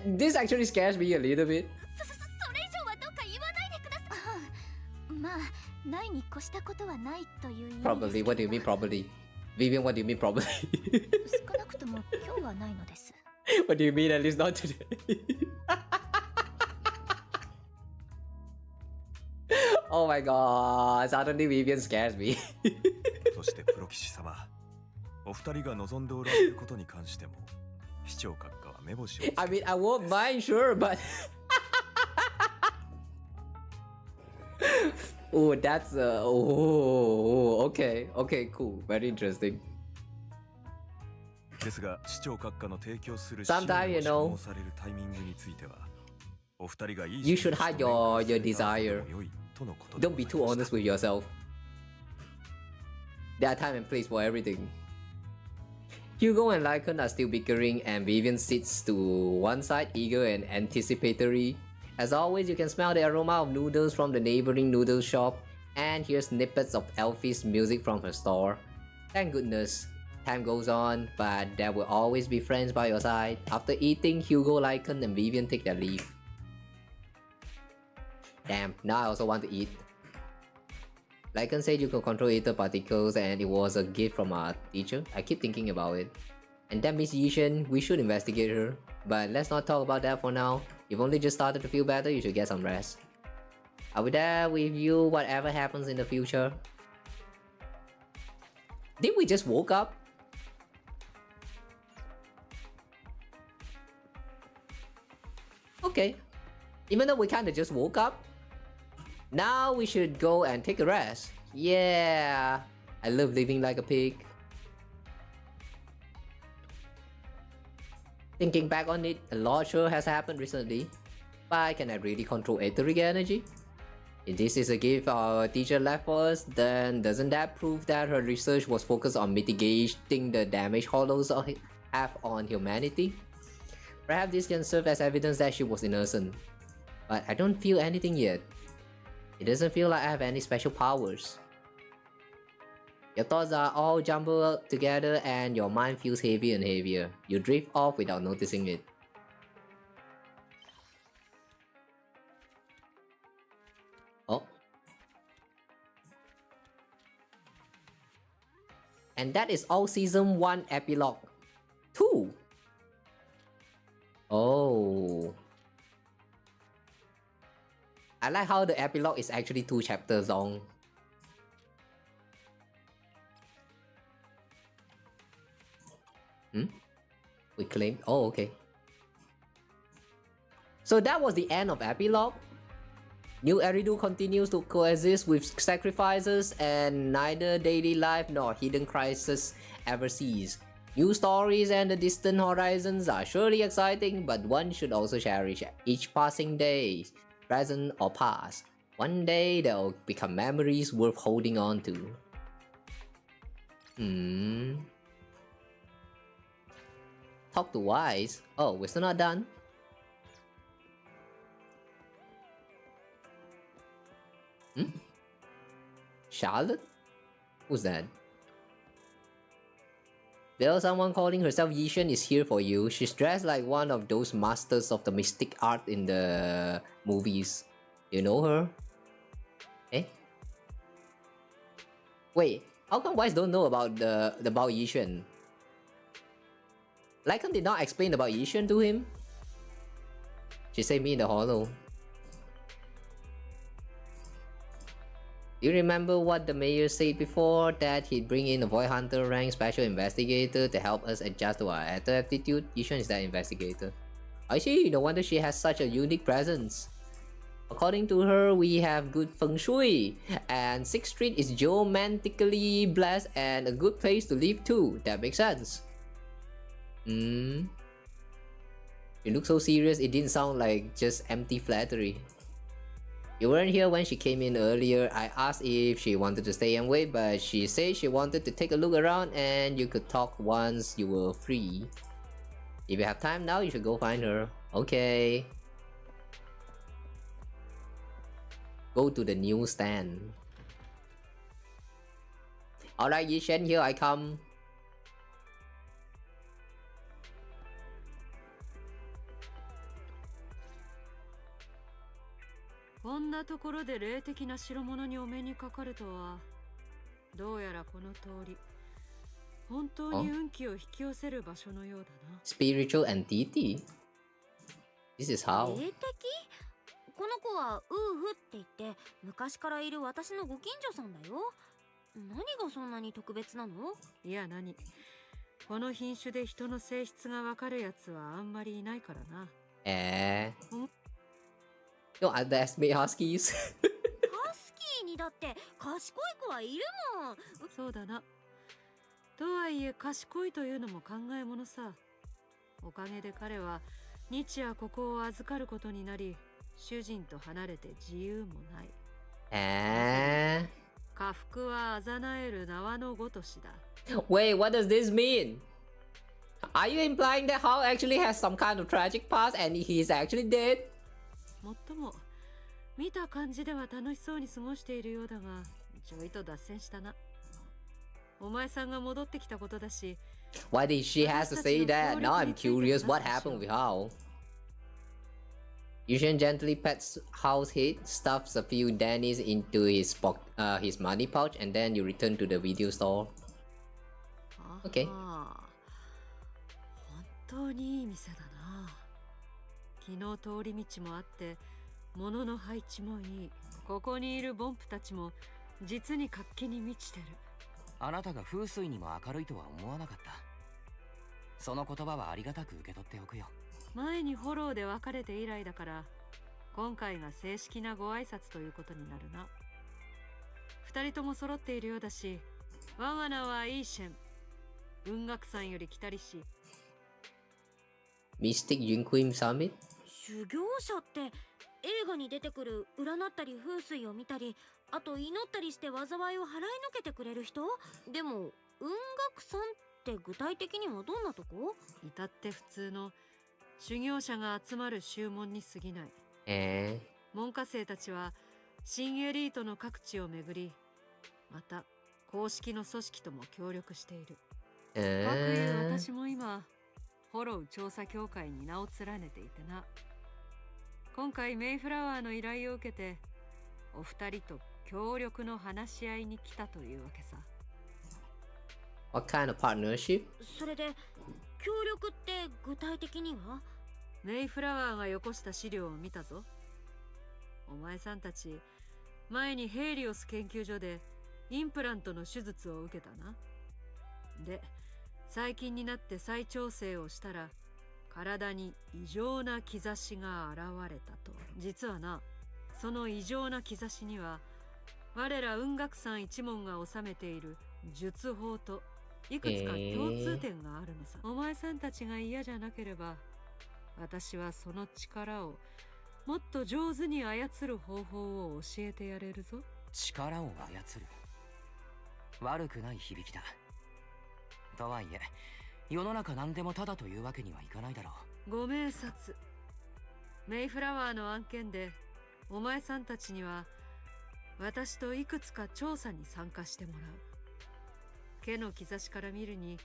This actually scares me a little bit. それ以上はどうか言わないでください。まあないに越したことはないという意味です。 Probably. What do you mean probably? Vivian, what do you mean probably? 少なくとも今日はないのです。 What do you mean at least not today? Oh my god, suddenly Vivian scares me. そしてプロ騎士様、お二人が望んでおられることに関しても市長閣下は目星をつけ I mean, I won't mind, sure, but oh, that's okay, cool, very interesting. ですが市長閣下の提供する Sometimes, you know, されるタイミングについてはお二人がいい you should hide your desire. Don't be too honest with yourself. There are time and place for everything. Hugo and Lycan are still bickering and Vivian sits to one side, eager and anticipatory. As always, you can smell the aroma of noodles from the neighboring noodle shop and hear snippets of Elfie's music from her store. Thank goodness. Time goes on, but there will always be friends by your side. After eating, Hugo, Lycan and Vivian take their leave. Damn, now I also want to eat. Lycan said you could control ether particles and it was a gift from our teacher. I keep thinking about it. And that Miss Yishan, we should investigate her. But let's not talk about that for now. You've only just started to feel better, you should get some rest. I'll be there with you whatever happens in the future. Did we just woke up? Okay. Even though we kinda just woke up, now we should go and take a rest. Yeah, I love living like a pig. Thinking back on it, a lot sure has happened recently. But can I really control etheric energy? If this is a gift our teacher left for us, then doesn't that prove that her research was focused on mitigating the damage hollows have on humanity? Perhaps this can serve as evidence that she was innocent. But I don't feel anything yet. It doesn't feel like I have any special powers. Your thoughts are all jumbled together and your mind feels heavier and heavier. You drift off without noticing it. Oh. And that is all Season 1 Epilogue 2. Oh. I like how the epilogue is actually 2 chapters long. We claimed. Oh, okay. So that was the end of epilogue. New Eridu continues to coexist with sacrifices, and neither daily life nor hidden crisis ever cease. New stories and the distant horizons are surely exciting, but one should also cherish each passing day, present or past. One day they'll become memories worth holding on to. Talk to Wise. Oh, we're still not done. Charlotte? Who's that? Well, someone calling herself Yishan is here for you. She's dressed like one of those masters of the mystic art in the movies. You know her? Eh? Wait, how come Wise don't know about about Yishan? Lycan did not explain about Yishan to him. She said me in the hollow. You remember what the mayor said before? That he'd bring in a Void Hunter rank special investigator to help us adjust to our ether aptitude? Yishan is that investigator. I see, no wonder she has such a unique presence. According to her, we have good feng shui, and 6th Street is geomantically blessed and a good place to live too. That makes sense. You look so serious, it didn't sound like just empty flattery. You weren't here when she came in earlier. I asked if she wanted to stay and wait, but she said she wanted to take a look around and you could talk once you were free. If you have time now, you should go find her. Okay. Go to the newsstand. Alright, Yishan, here I come. こんなところで霊的な代物にお目にかかるとは。どうやらこの通り、本当に運気を引き寄せる場所のようだな。Spiritual entity? This is how? 霊的？この子はウーフって言って昔からいる私のご近所さんだよ。何がそんなに特別なの？いや何、この品種で人の性質がわかるやつはあんまりいないからな。Don't underestimate huskies. ハスキーにだって賢い子はいるもん。そうだな。とはいえ賢いというのも考えものさ。おかげで彼は日夜ここを預かることになり、主人と離れて自由もない。家福はあざなえる縄のごとしだ。Wait, what does this mean? Are you implying that Hao actually has some kind of tragic past and he is actually dead? もっとも見た感じでは楽しそうに過ごしているようだが、ちょいと脱線したな。お前さんが戻ってきたことだし。Why did she have to say that? Now I'm curious what happened with Hao. Yushan gently pets Hao's head, stuffs a few dannies into his money pouch, and then you return to the video store. Okay. 本当にいい店だな。昨日通り道もあって、物の配置もいい。ここにいるボンプたちも実に活気に満ちてる。あなたが風水にも明るいとは思わなかった。その言葉はありがたく受け取っておくよ。前にフォローで別れて以来だから、今回が正式なご挨拶ということになるな。二人とも揃っているようだし、我が名はイーシェン。雲岳山より来たりし。Mystic Yunquim Summit? 修行者って映画に出てくる占ったり風水を見たり、あと祈ったりして災いを払いのけてくれる人？でも雲岳山って具体的にはどんなとこ？至って普通の修行者が集まる宗門に過ぎない。門下生たちは新エリートの各地を巡り、また公式の組織とも協力している。かくいう私も今フォロー調査協会に名を連ねていてな。今回メイフラワーの依頼を受けてお二人と協力の話し合いに来たというわけさ。What kind of partnership? それで協力って具体的には？メイフラワーがよこした資料を見たぞ。お前さんたち前にヘイリオス研究所でインプラントの手術を受けたな。で最近になって再調整をしたら体に異常な兆しが現れたと。実はな、その異常な兆しには我ら雲岳山一門が治めている術法といくつか共通点があるのさ。お前さんたちが嫌じゃなければ、私はその力をもっと上手に操る方法を教えてやれるぞ。力を操る。悪くない響きだ。とはいえ、世の中何でもただというわけにはいかないだろう。ご明察。メイフラワーの案件で、お前さんたちには私といくつか調査に参加してもらう。毛の兆しから見るに、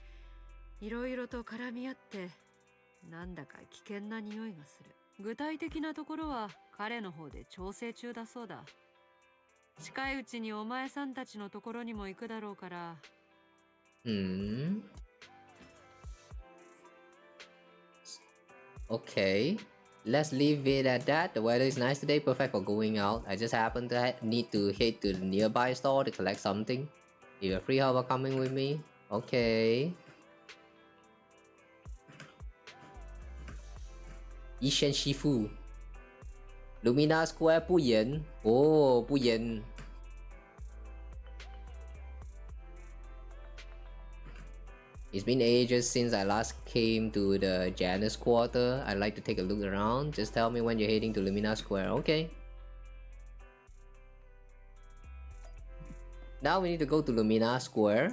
いろいろと絡み合って、なんだか危険な匂いがする。具体的なところは彼の方で調整中だそうだ。近いうちにお前さんたちのところにも行くだろうから。Okay. Let's leave it at that. The weather is nice today, perfect for going out. I just happen to need to head to the nearby store to collect something. If you're free, how about coming with me? Okay. 一线师傅 Lumina Square 不严哦，不严。It's been ages since I last came to the Janus quarter. I'd like to take a look around. Just tell me when you're heading to Lumina Square. Okay. Now we need to go to Lumina Square.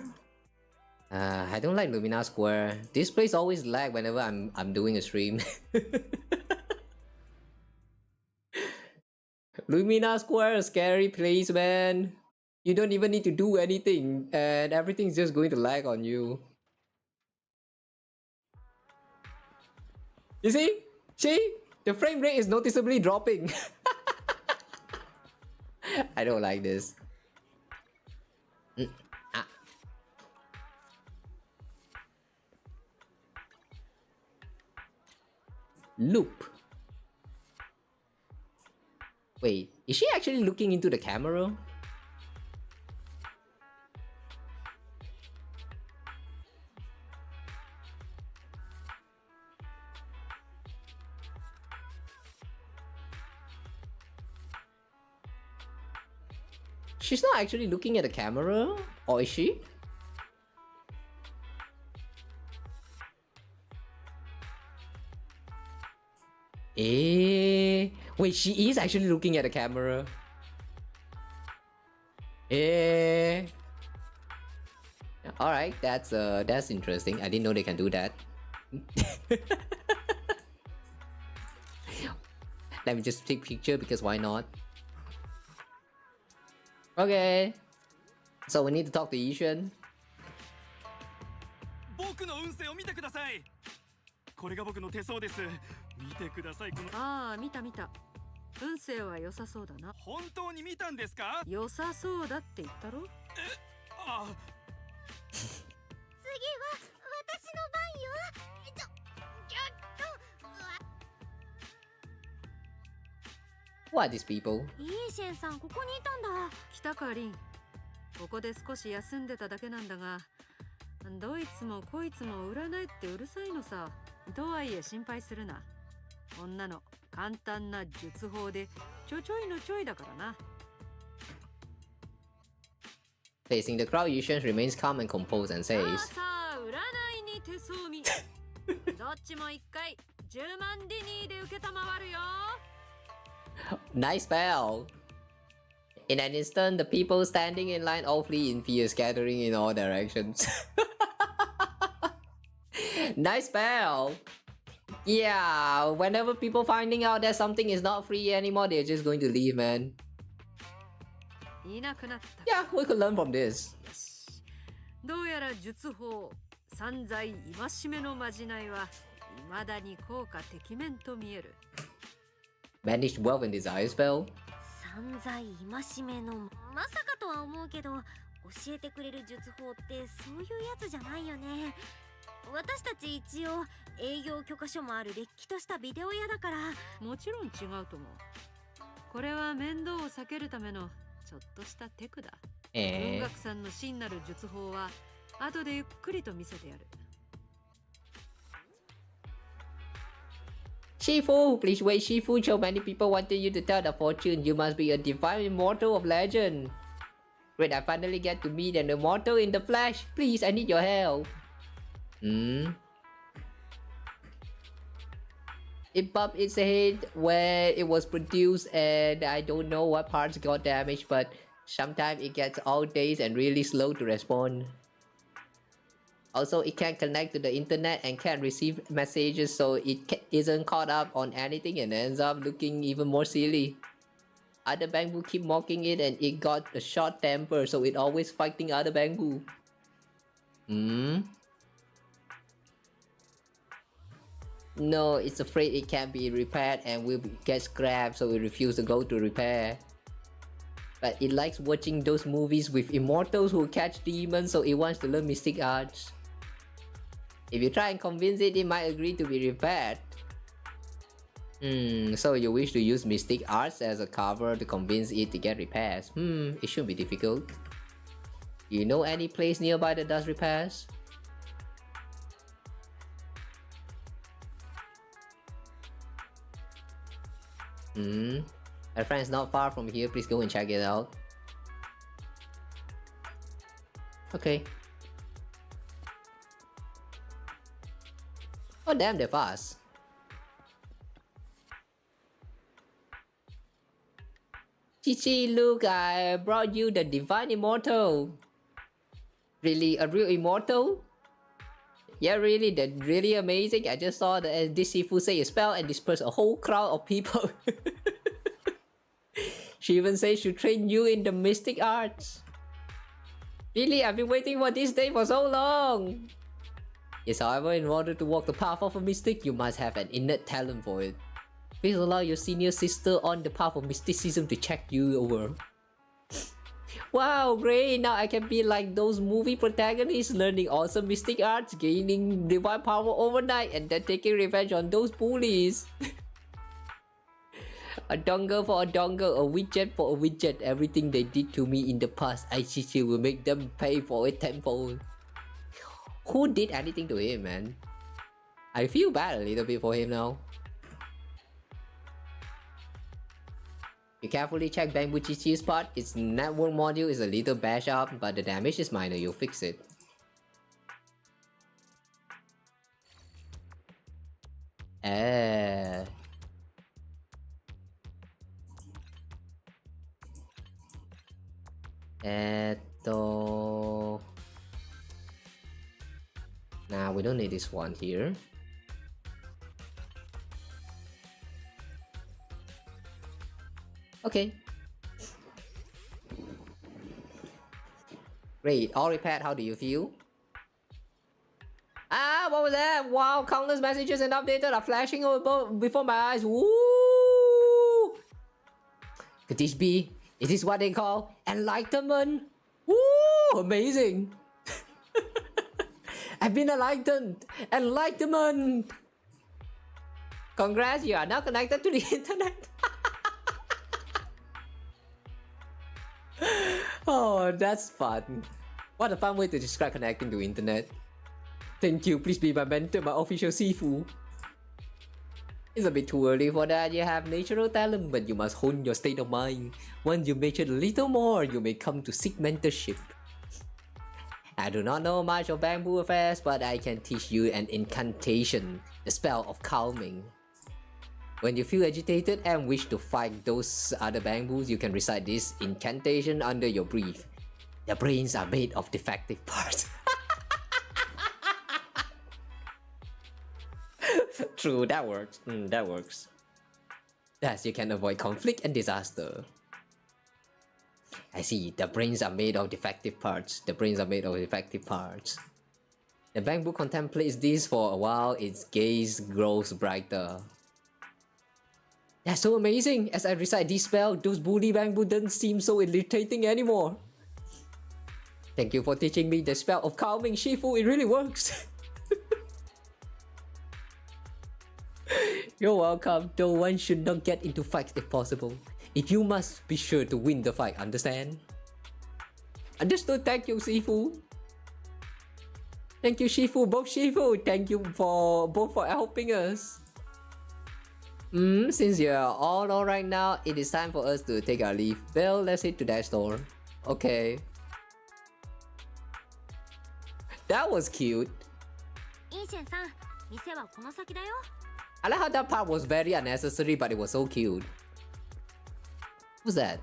I don't like Lumina Square. This place always lag whenever I'm doing a stream. Lumina Square, a scary place, man. You don't even need to do anything, and everything's just going to lag on you. You see? The frame rate is noticeably dropping. I don't like this. Ah. Loop. Wait, is she actually looking into the camera? She's not actually looking at the camera, or is she? Wait, she is actually looking at the camera. Alright, that's interesting. I didn't know they can do that. Let me just take picture because why not? Okay. So we need to talk to Yishan. 僕の運勢を見てください。これが僕の手相です。見てください。このああ、見た見た。運勢は良さそうだな。本当に見たんですか？良さそうだって言ったろ？ああ。次は私の番よ。ちょっと。What are these people? イーシェンさんここにいたんだ。来たかリン。ここで少し休んでただけなんだが、どいつもこいつも占いってうるさいのさ。とはいえ心配するな。女の簡単な術法でちょちょいのちょいだからな。Facing the crowd, Yishan remains calm and composed and says, さあ占いに手相見。どっちも一回10万ディニーで受けたまわるよ。Nice spell! In an instant, the people standing in line all flee in fear, scattering in all directions. Nice spell! Yeah, whenever people finding out that something is not free anymore, they're just going to leave, man. いなくなった。Yeah, we could learn from this. どうやら術法散財戒めのまじないは未だに効果てきめんと見える。Banished wealth and desire spell? 散財戒めのまさかとは思うけど、教えてくれる術法ってそういうやつじゃないよね。私たち一応営業許可書もあるれっきとしたビデオ屋だから。もちろん違うと思う。これは面倒を避けるためのちょっとしたテクだ。文学さんの真なる術法は後でゆっくりと見せてやる。Shifu, please wait, Shifu. So many people wanted you to tell the fortune. You must be a divine immortal of legend. When I finally get to meet an immortal in the flesh, please, I need your help. It bumped its head where it was produced and I don't know what parts got damaged, but sometimes it gets all dazed and really slow to respond. Also, it can't connect to the internet and can't receive messages, so it isn't caught up on anything and ends up looking even more silly. Other bamboo keep mocking it and it got a short temper, so it always fighting other bamboo. No, it's afraid it can't be repaired and will get scrapped, so it refuses to go to repair. But it likes watching those movies with immortals who catch demons, so it wants to learn mystic arts. If you try and convince it, it might agree to be repaired. So you wish to use mystic arts as a cover to convince it to get repairs. It shouldn't be difficult. Do you know any place nearby that does repairs? My friend's not far from here, please go and check it out. Okay. Oh damn, they're fast. Chichi, look, I brought you the Divine Immortal. Really, a real immortal? Yeah, really, that's really amazing. I just saw that this Shifu say a spell and disperse a whole crowd of people. She even says she'll train you in the mystic arts. Really, I've been waiting for this day for so long. Yes, however, in order to walk the path of a mystic, you must have an innate talent for it. Please allow your senior sister on the path of mysticism to check you over. Wow, great! Now I can be like those movie protagonists, learning awesome mystic arts, gaining divine power overnight, and then taking revenge on those bullies. A dongle for a dongle, a widget for a widget. Everything they did to me in the past, ICC will make them pay for it tenfold. Who did anything to him, man? I feel bad a little bit for him now. You carefully check Bamboo Chichi's part. Its network module is a little bashed up, but the damage is minor. You'll fix it. Nah, we don't need this one here. Okay. Great. All repaired. How do you feel? Ah, what was that? Wow, countless messages and updated are flashing over before my eyes. Woo! Could this be? It is what they call enlightenment. Woo! Amazing. I've been enlightened. Enlightenment. Congrats, you are now connected to the internet. Oh, that's fun. What a fun way to describe connecting to internet. Thank you, please be my mentor, my official Sifu. It's a bit too early for that. You have natural talent, but you must hone your state of mind. Once you mature a little more, you may come to seek mentorship. I do not know much of bamboo affairs, but I can teach you an incantation, the spell of calming. When you feel agitated and wish to fight those other bamboos, you can recite this incantation under your breath. The brains are made of defective parts. True, that works. That works. Thus, you can avoid conflict and disaster. I see, the brains are made of defective parts. The brains are made of defective parts. The bamboo contemplates this for a while, its gaze grows brighter. That's so amazing! As I recite this spell, those bully bamboo doesn't seem so irritating anymore. Thank you for teaching me the spell of calming, Shifu, it really works! You're welcome, though one should not get into fights if possible. If you must be sure to win the fight, understand? Understood, thank you, Shifu. Thank you, Shifu, both Shifu, thank you for both for helping us. Since you're all alright now, it is time for us to take our leave. Well, let's head to that store. Okay. That was cute. I like how that part was very unnecessary, but it was so cute. Who's that?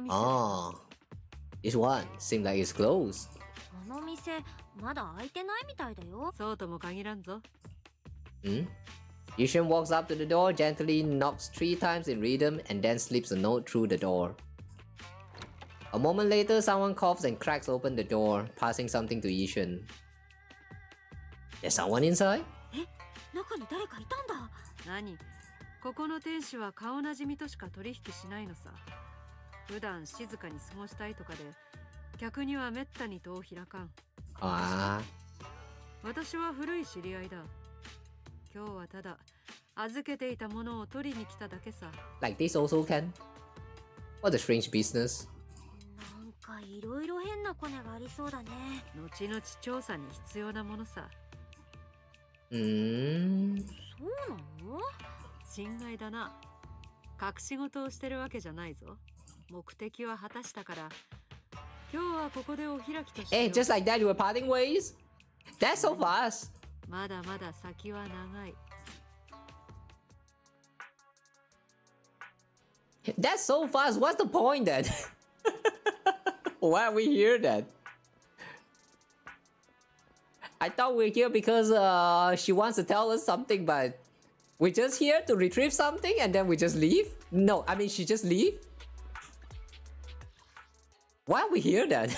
Oh, this one seems like it's closed. Yushin walks up to the door, gently knocks 3 times in rhythm, and then slips a note through the door. A moment later, someone coughs and cracks open the door, passing something to Yushin. There's someone inside? ここの店主は顔なじみとしか取引しないのさ。普段静かに過ごしたいとかで、客にはめったに戸を開かん。ああ。私は古い知り合いだ。今日はただ預けていたものを取りに来ただけさ。Like this also can? What a strange business. なんかいろいろ変なコネがありそうだね。後々調査に必要なものさ。そうなの？心外だな。隠し事をしてるわけじゃないぞ。目的は果たしたから。今日はここでお開きとしよう。Hey, just like that you were parting ways? That's so fast. まだまだ先は長い。That's so fast. What's the point then? Why are we here then? I thought we're here because she wants to tell us something, but we're just here to retrieve something and then we just leave? No, I mean she just leave? Why are we here then?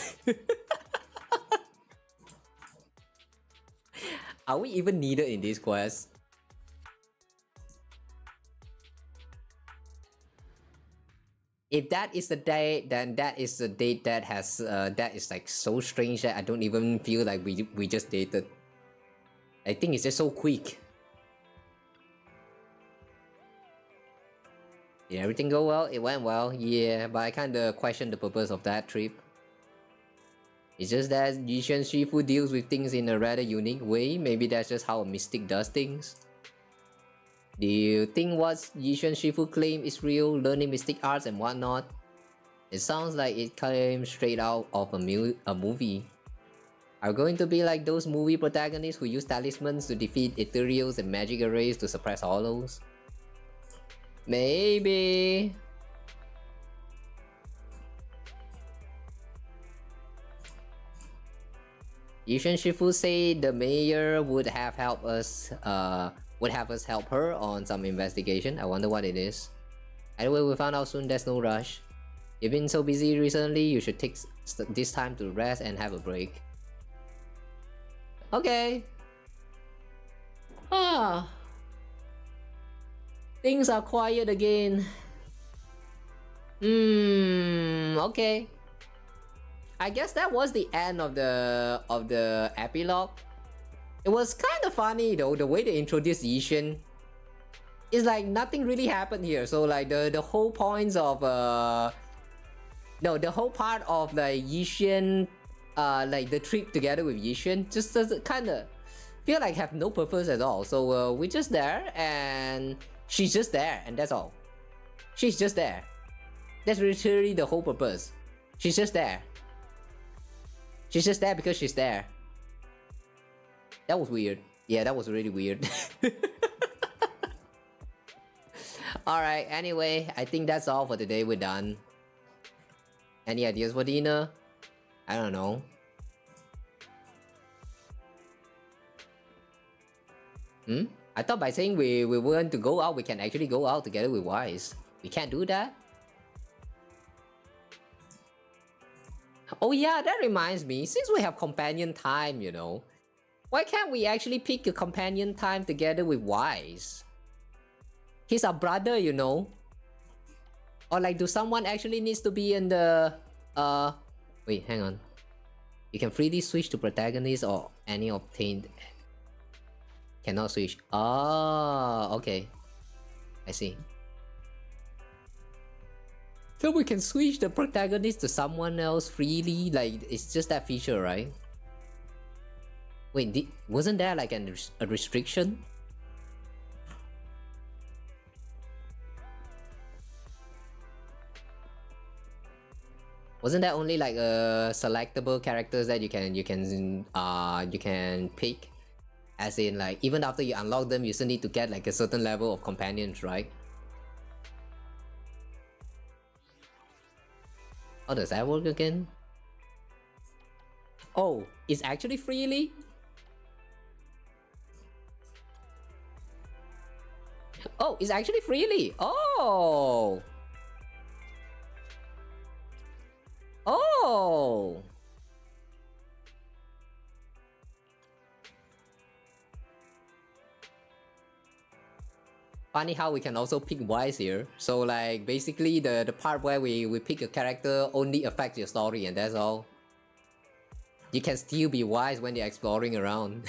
Are we even needed in this quest? If that is the date, then that is the date that has that is like so strange that I don't even feel like we just dated. I think it's just so quick. Did everything go well? It went well, yeah, but I kinda question the purpose of that trip. It's just that Yishan Shifu deals with things in a rather unique way. Maybe that's just how a mystic does things. Do you think what Yishan Shifu claim is real, learning mystic arts and whatnot? It sounds like it came straight out of a movie. Are going to be like those movie protagonists who use talismans to defeat ethereals and magic arrays to suppress hollows? Maybe. Yishan Shifu said the mayor would have us help her on some investigation. I wonder what it is. Anyway, we'll find out soon. There's no rush. You've been so busy recently, you should take this time to rest and have a break. Okay. Things are quiet again. Okay. I guess that was the end of the epilogue. It was kind of funny though, the way they introduced Yishan. It's like nothing really happened here. So like the whole points of the whole part of the Yishan, like the trip together with Yishan, just doesn't kind of feel like have no purpose at all. So we're just there and she's just there and that's all. She's just there. That's literally the whole purpose. She's just there. She's just there because she's there. That was weird. Yeah, that was really weird. Alright, anyway, I think that's all for today. We're done. Any ideas for dinner? I don't know. I thought by saying we want to go out, we can actually go out together with Wise. We can't do that? Oh yeah, that reminds me, since we have companion time, you know, why can't we actually pick a companion time together with Wise? He's our brother, you know. Or like, do someone actually needs to be in the... Wait, hang on. You can freely switch to protagonist or any obtained... Cannot switch. Oh, okay. I see. So we can switch the protagonist to someone else freely? Like, it's just that feature, right? Wait, wasn't there like a restriction? Wasn't that only like selectable characters that you can pick? As in, like, even after you unlock them, you still need to get like a certain level of companions, right? How does that work again? Oh, it's actually freely? Oh, it's actually freely! Oh! Oh! Funny how we can also pick Wise here. So like basically the part where we pick a character only affects your story and that's all. You can still be Wise when you're exploring around.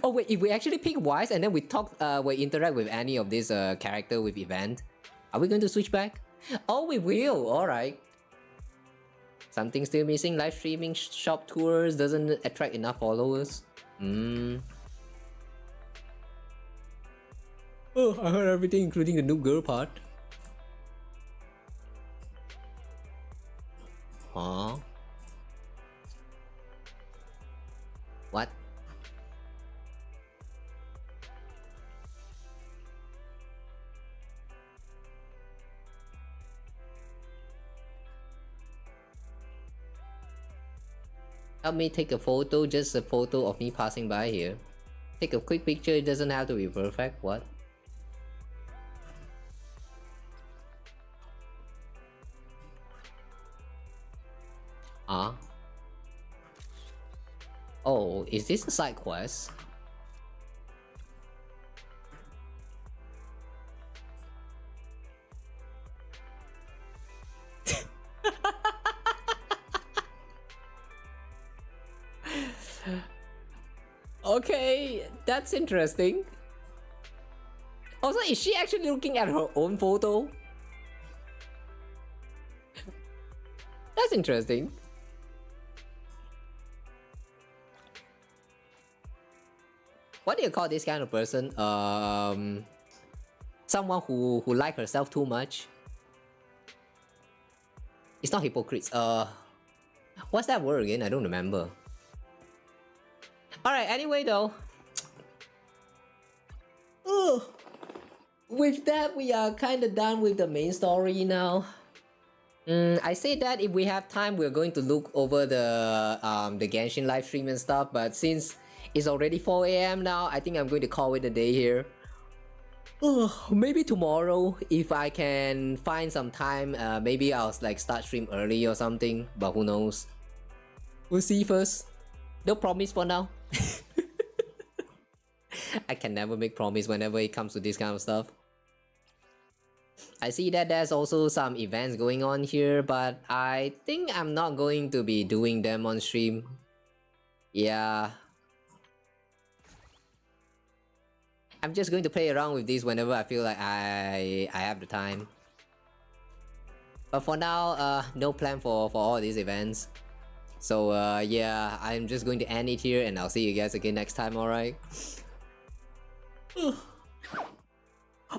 Oh wait, if we actually pick Wise and then we interact with any of this character with event, are we going to switch back? Oh, we will. All right. Something still missing. Live streaming shop tours doesn't attract enough followers. Oh, I heard everything including the new girl part. Huh? What? Help me take a photo, just a photo of me passing by here. Take a quick picture, it doesn't have to be perfect. What? Oh, is this a side quest? Okay, that's interesting. Also, is she actually looking at her own photo? That's interesting. What do you call this kind of person? Someone who like herself too much. It's not hypocrites. What's that word again? I don't remember. Alright, anyway though. With that, we are kinda done with the main story now. I say that if we have time, we're going to look over the Genshin live stream and stuff, but since it's already 4 AM now, I think I'm going to call it a day here. Maybe tomorrow, if I can find some time, maybe I'll like start stream early or something, but who knows. We'll see first. No promise for now. I can never make promise whenever it comes to this kind of stuff. I see that there's also some events going on here, but I think I'm not going to be doing them on stream. Yeah. I'm just going to play around with this whenever I feel like I have the time. But for now, no plan for all these events. So yeah, I'm just going to end it here and I'll see you guys again next time, alright?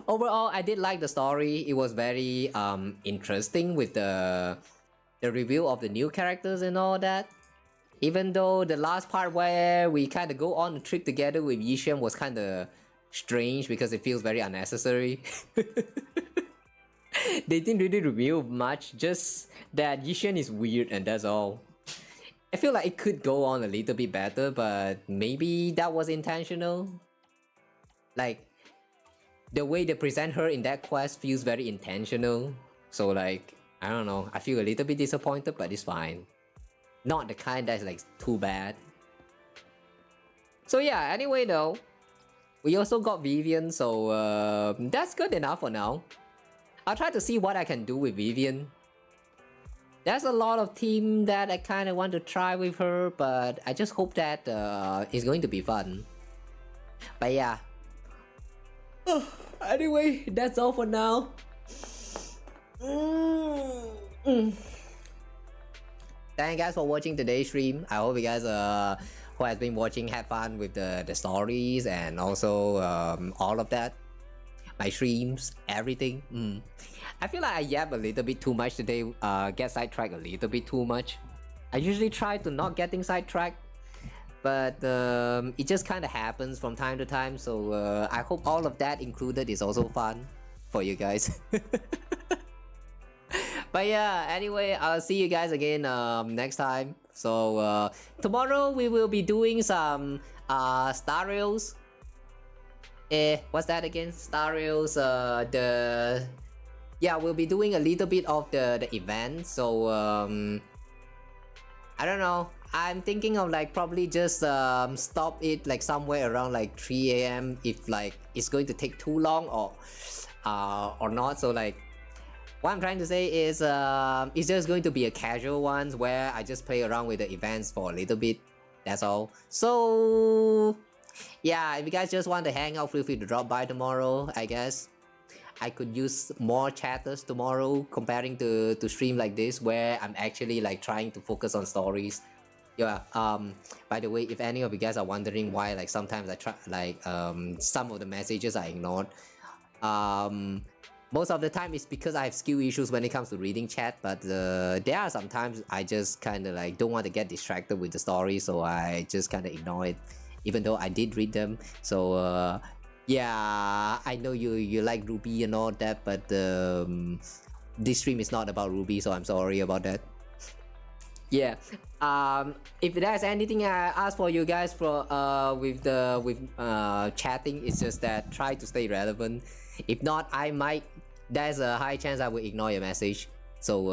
Overall, I did like the story. It was very interesting with the review of the new characters and all that. Even though the last part where we kind of go on a trip together with Yishen was kind of strange because it feels very unnecessary. They didn't really reveal much, just that Yishen is weird and that's all. I feel like it could go on a little bit better, but maybe that was intentional. Like, the way they present her in that quest feels very intentional. So like, I don't know, I feel a little bit disappointed, but it's fine. Not the kind that's like too bad. So yeah, anyway though, we also got Vivian, so that's good enough for now. I'll try to see what I can do with Vivian. There's a lot of team that I kind of want to try with her, but I just hope that it's going to be fun. But yeah. Anyway, that's all for now. Thank you guys for watching today's stream. I hope you guys who has been watching had fun with the stories and also all of that. My streams, everything. I feel like I yap a little bit too much today, get sidetracked a little bit too much. I usually try to not getting sidetracked, but it just kind of happens from time to time, so I hope all of that included is also fun for you guys. But yeah, anyway, I'll see you guys again next time. So tomorrow we will be doing some Star Rails. What's that again? Star Rails, yeah, we'll be doing a little bit of the event, so I don't know. I'm thinking of like probably just stop it like somewhere around like 3 AM if like it's going to take too long or not. So like what I'm trying to say is it's just going to be a casual one where I just play around with the events for a little bit. That's all. So yeah, if you guys just want to hang out, feel free to drop by tomorrow, I guess. I could use more chatters tomorrow comparing to stream like this where I'm actually like trying to focus on stories. Yeah, by the way, if any of you guys are wondering why like sometimes I try like some of the messages are ignored, most of the time it's because I have skill issues when it comes to reading chat, but there are some times I just kind of like don't want to get distracted with the story, so I just kind of ignore it even though I did read them. So yeah, I know you like Ruby and all that, but this stream is not about Ruby, so I'm sorry about that. Yeah, if there's anything I ask for you guys for with chatting, it's just that try to stay relevant. If not, there's a high chance I will ignore your message. So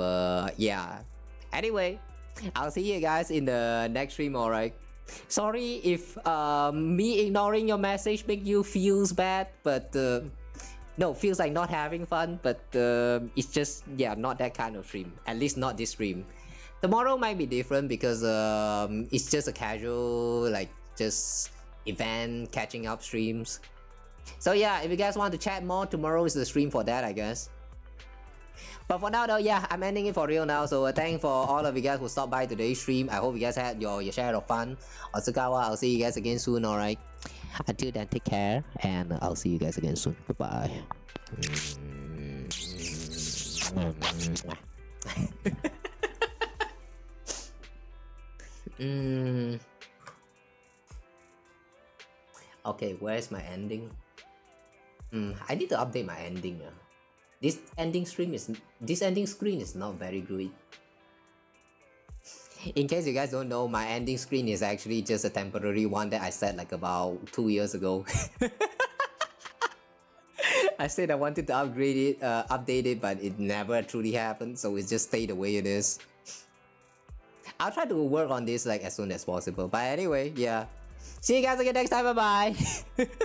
yeah. Anyway, I'll see you guys in the next stream, alright? Sorry if me ignoring your message make you feels bad, but no, feels like not having fun, but it's just, yeah, not that kind of stream. At least not this stream. Tomorrow might be different because it's just a casual, like, just event catching up streams. So yeah, if you guys want to chat more, tomorrow is the stream for that, I guess. But for now though, yeah, I'm ending it for real now. So thanks for all of you guys who stopped by today's stream. I hope you guys had your share of fun. Otsukawa, I'll see you guys again soon, alright? Until then, take care, and I'll see you guys again soon. Bye-bye. Okay, where's my ending? I need to update my ending. This ending screen is not very good. In case you guys don't know, my ending screen is actually just a temporary one that I set like about 2 years ago. I said I wanted to upgrade it, update it, but it never truly happened, so it just stayed the way it is. I'll try to work on this like as soon as possible. But anyway, yeah. See you guys again next time. Bye bye.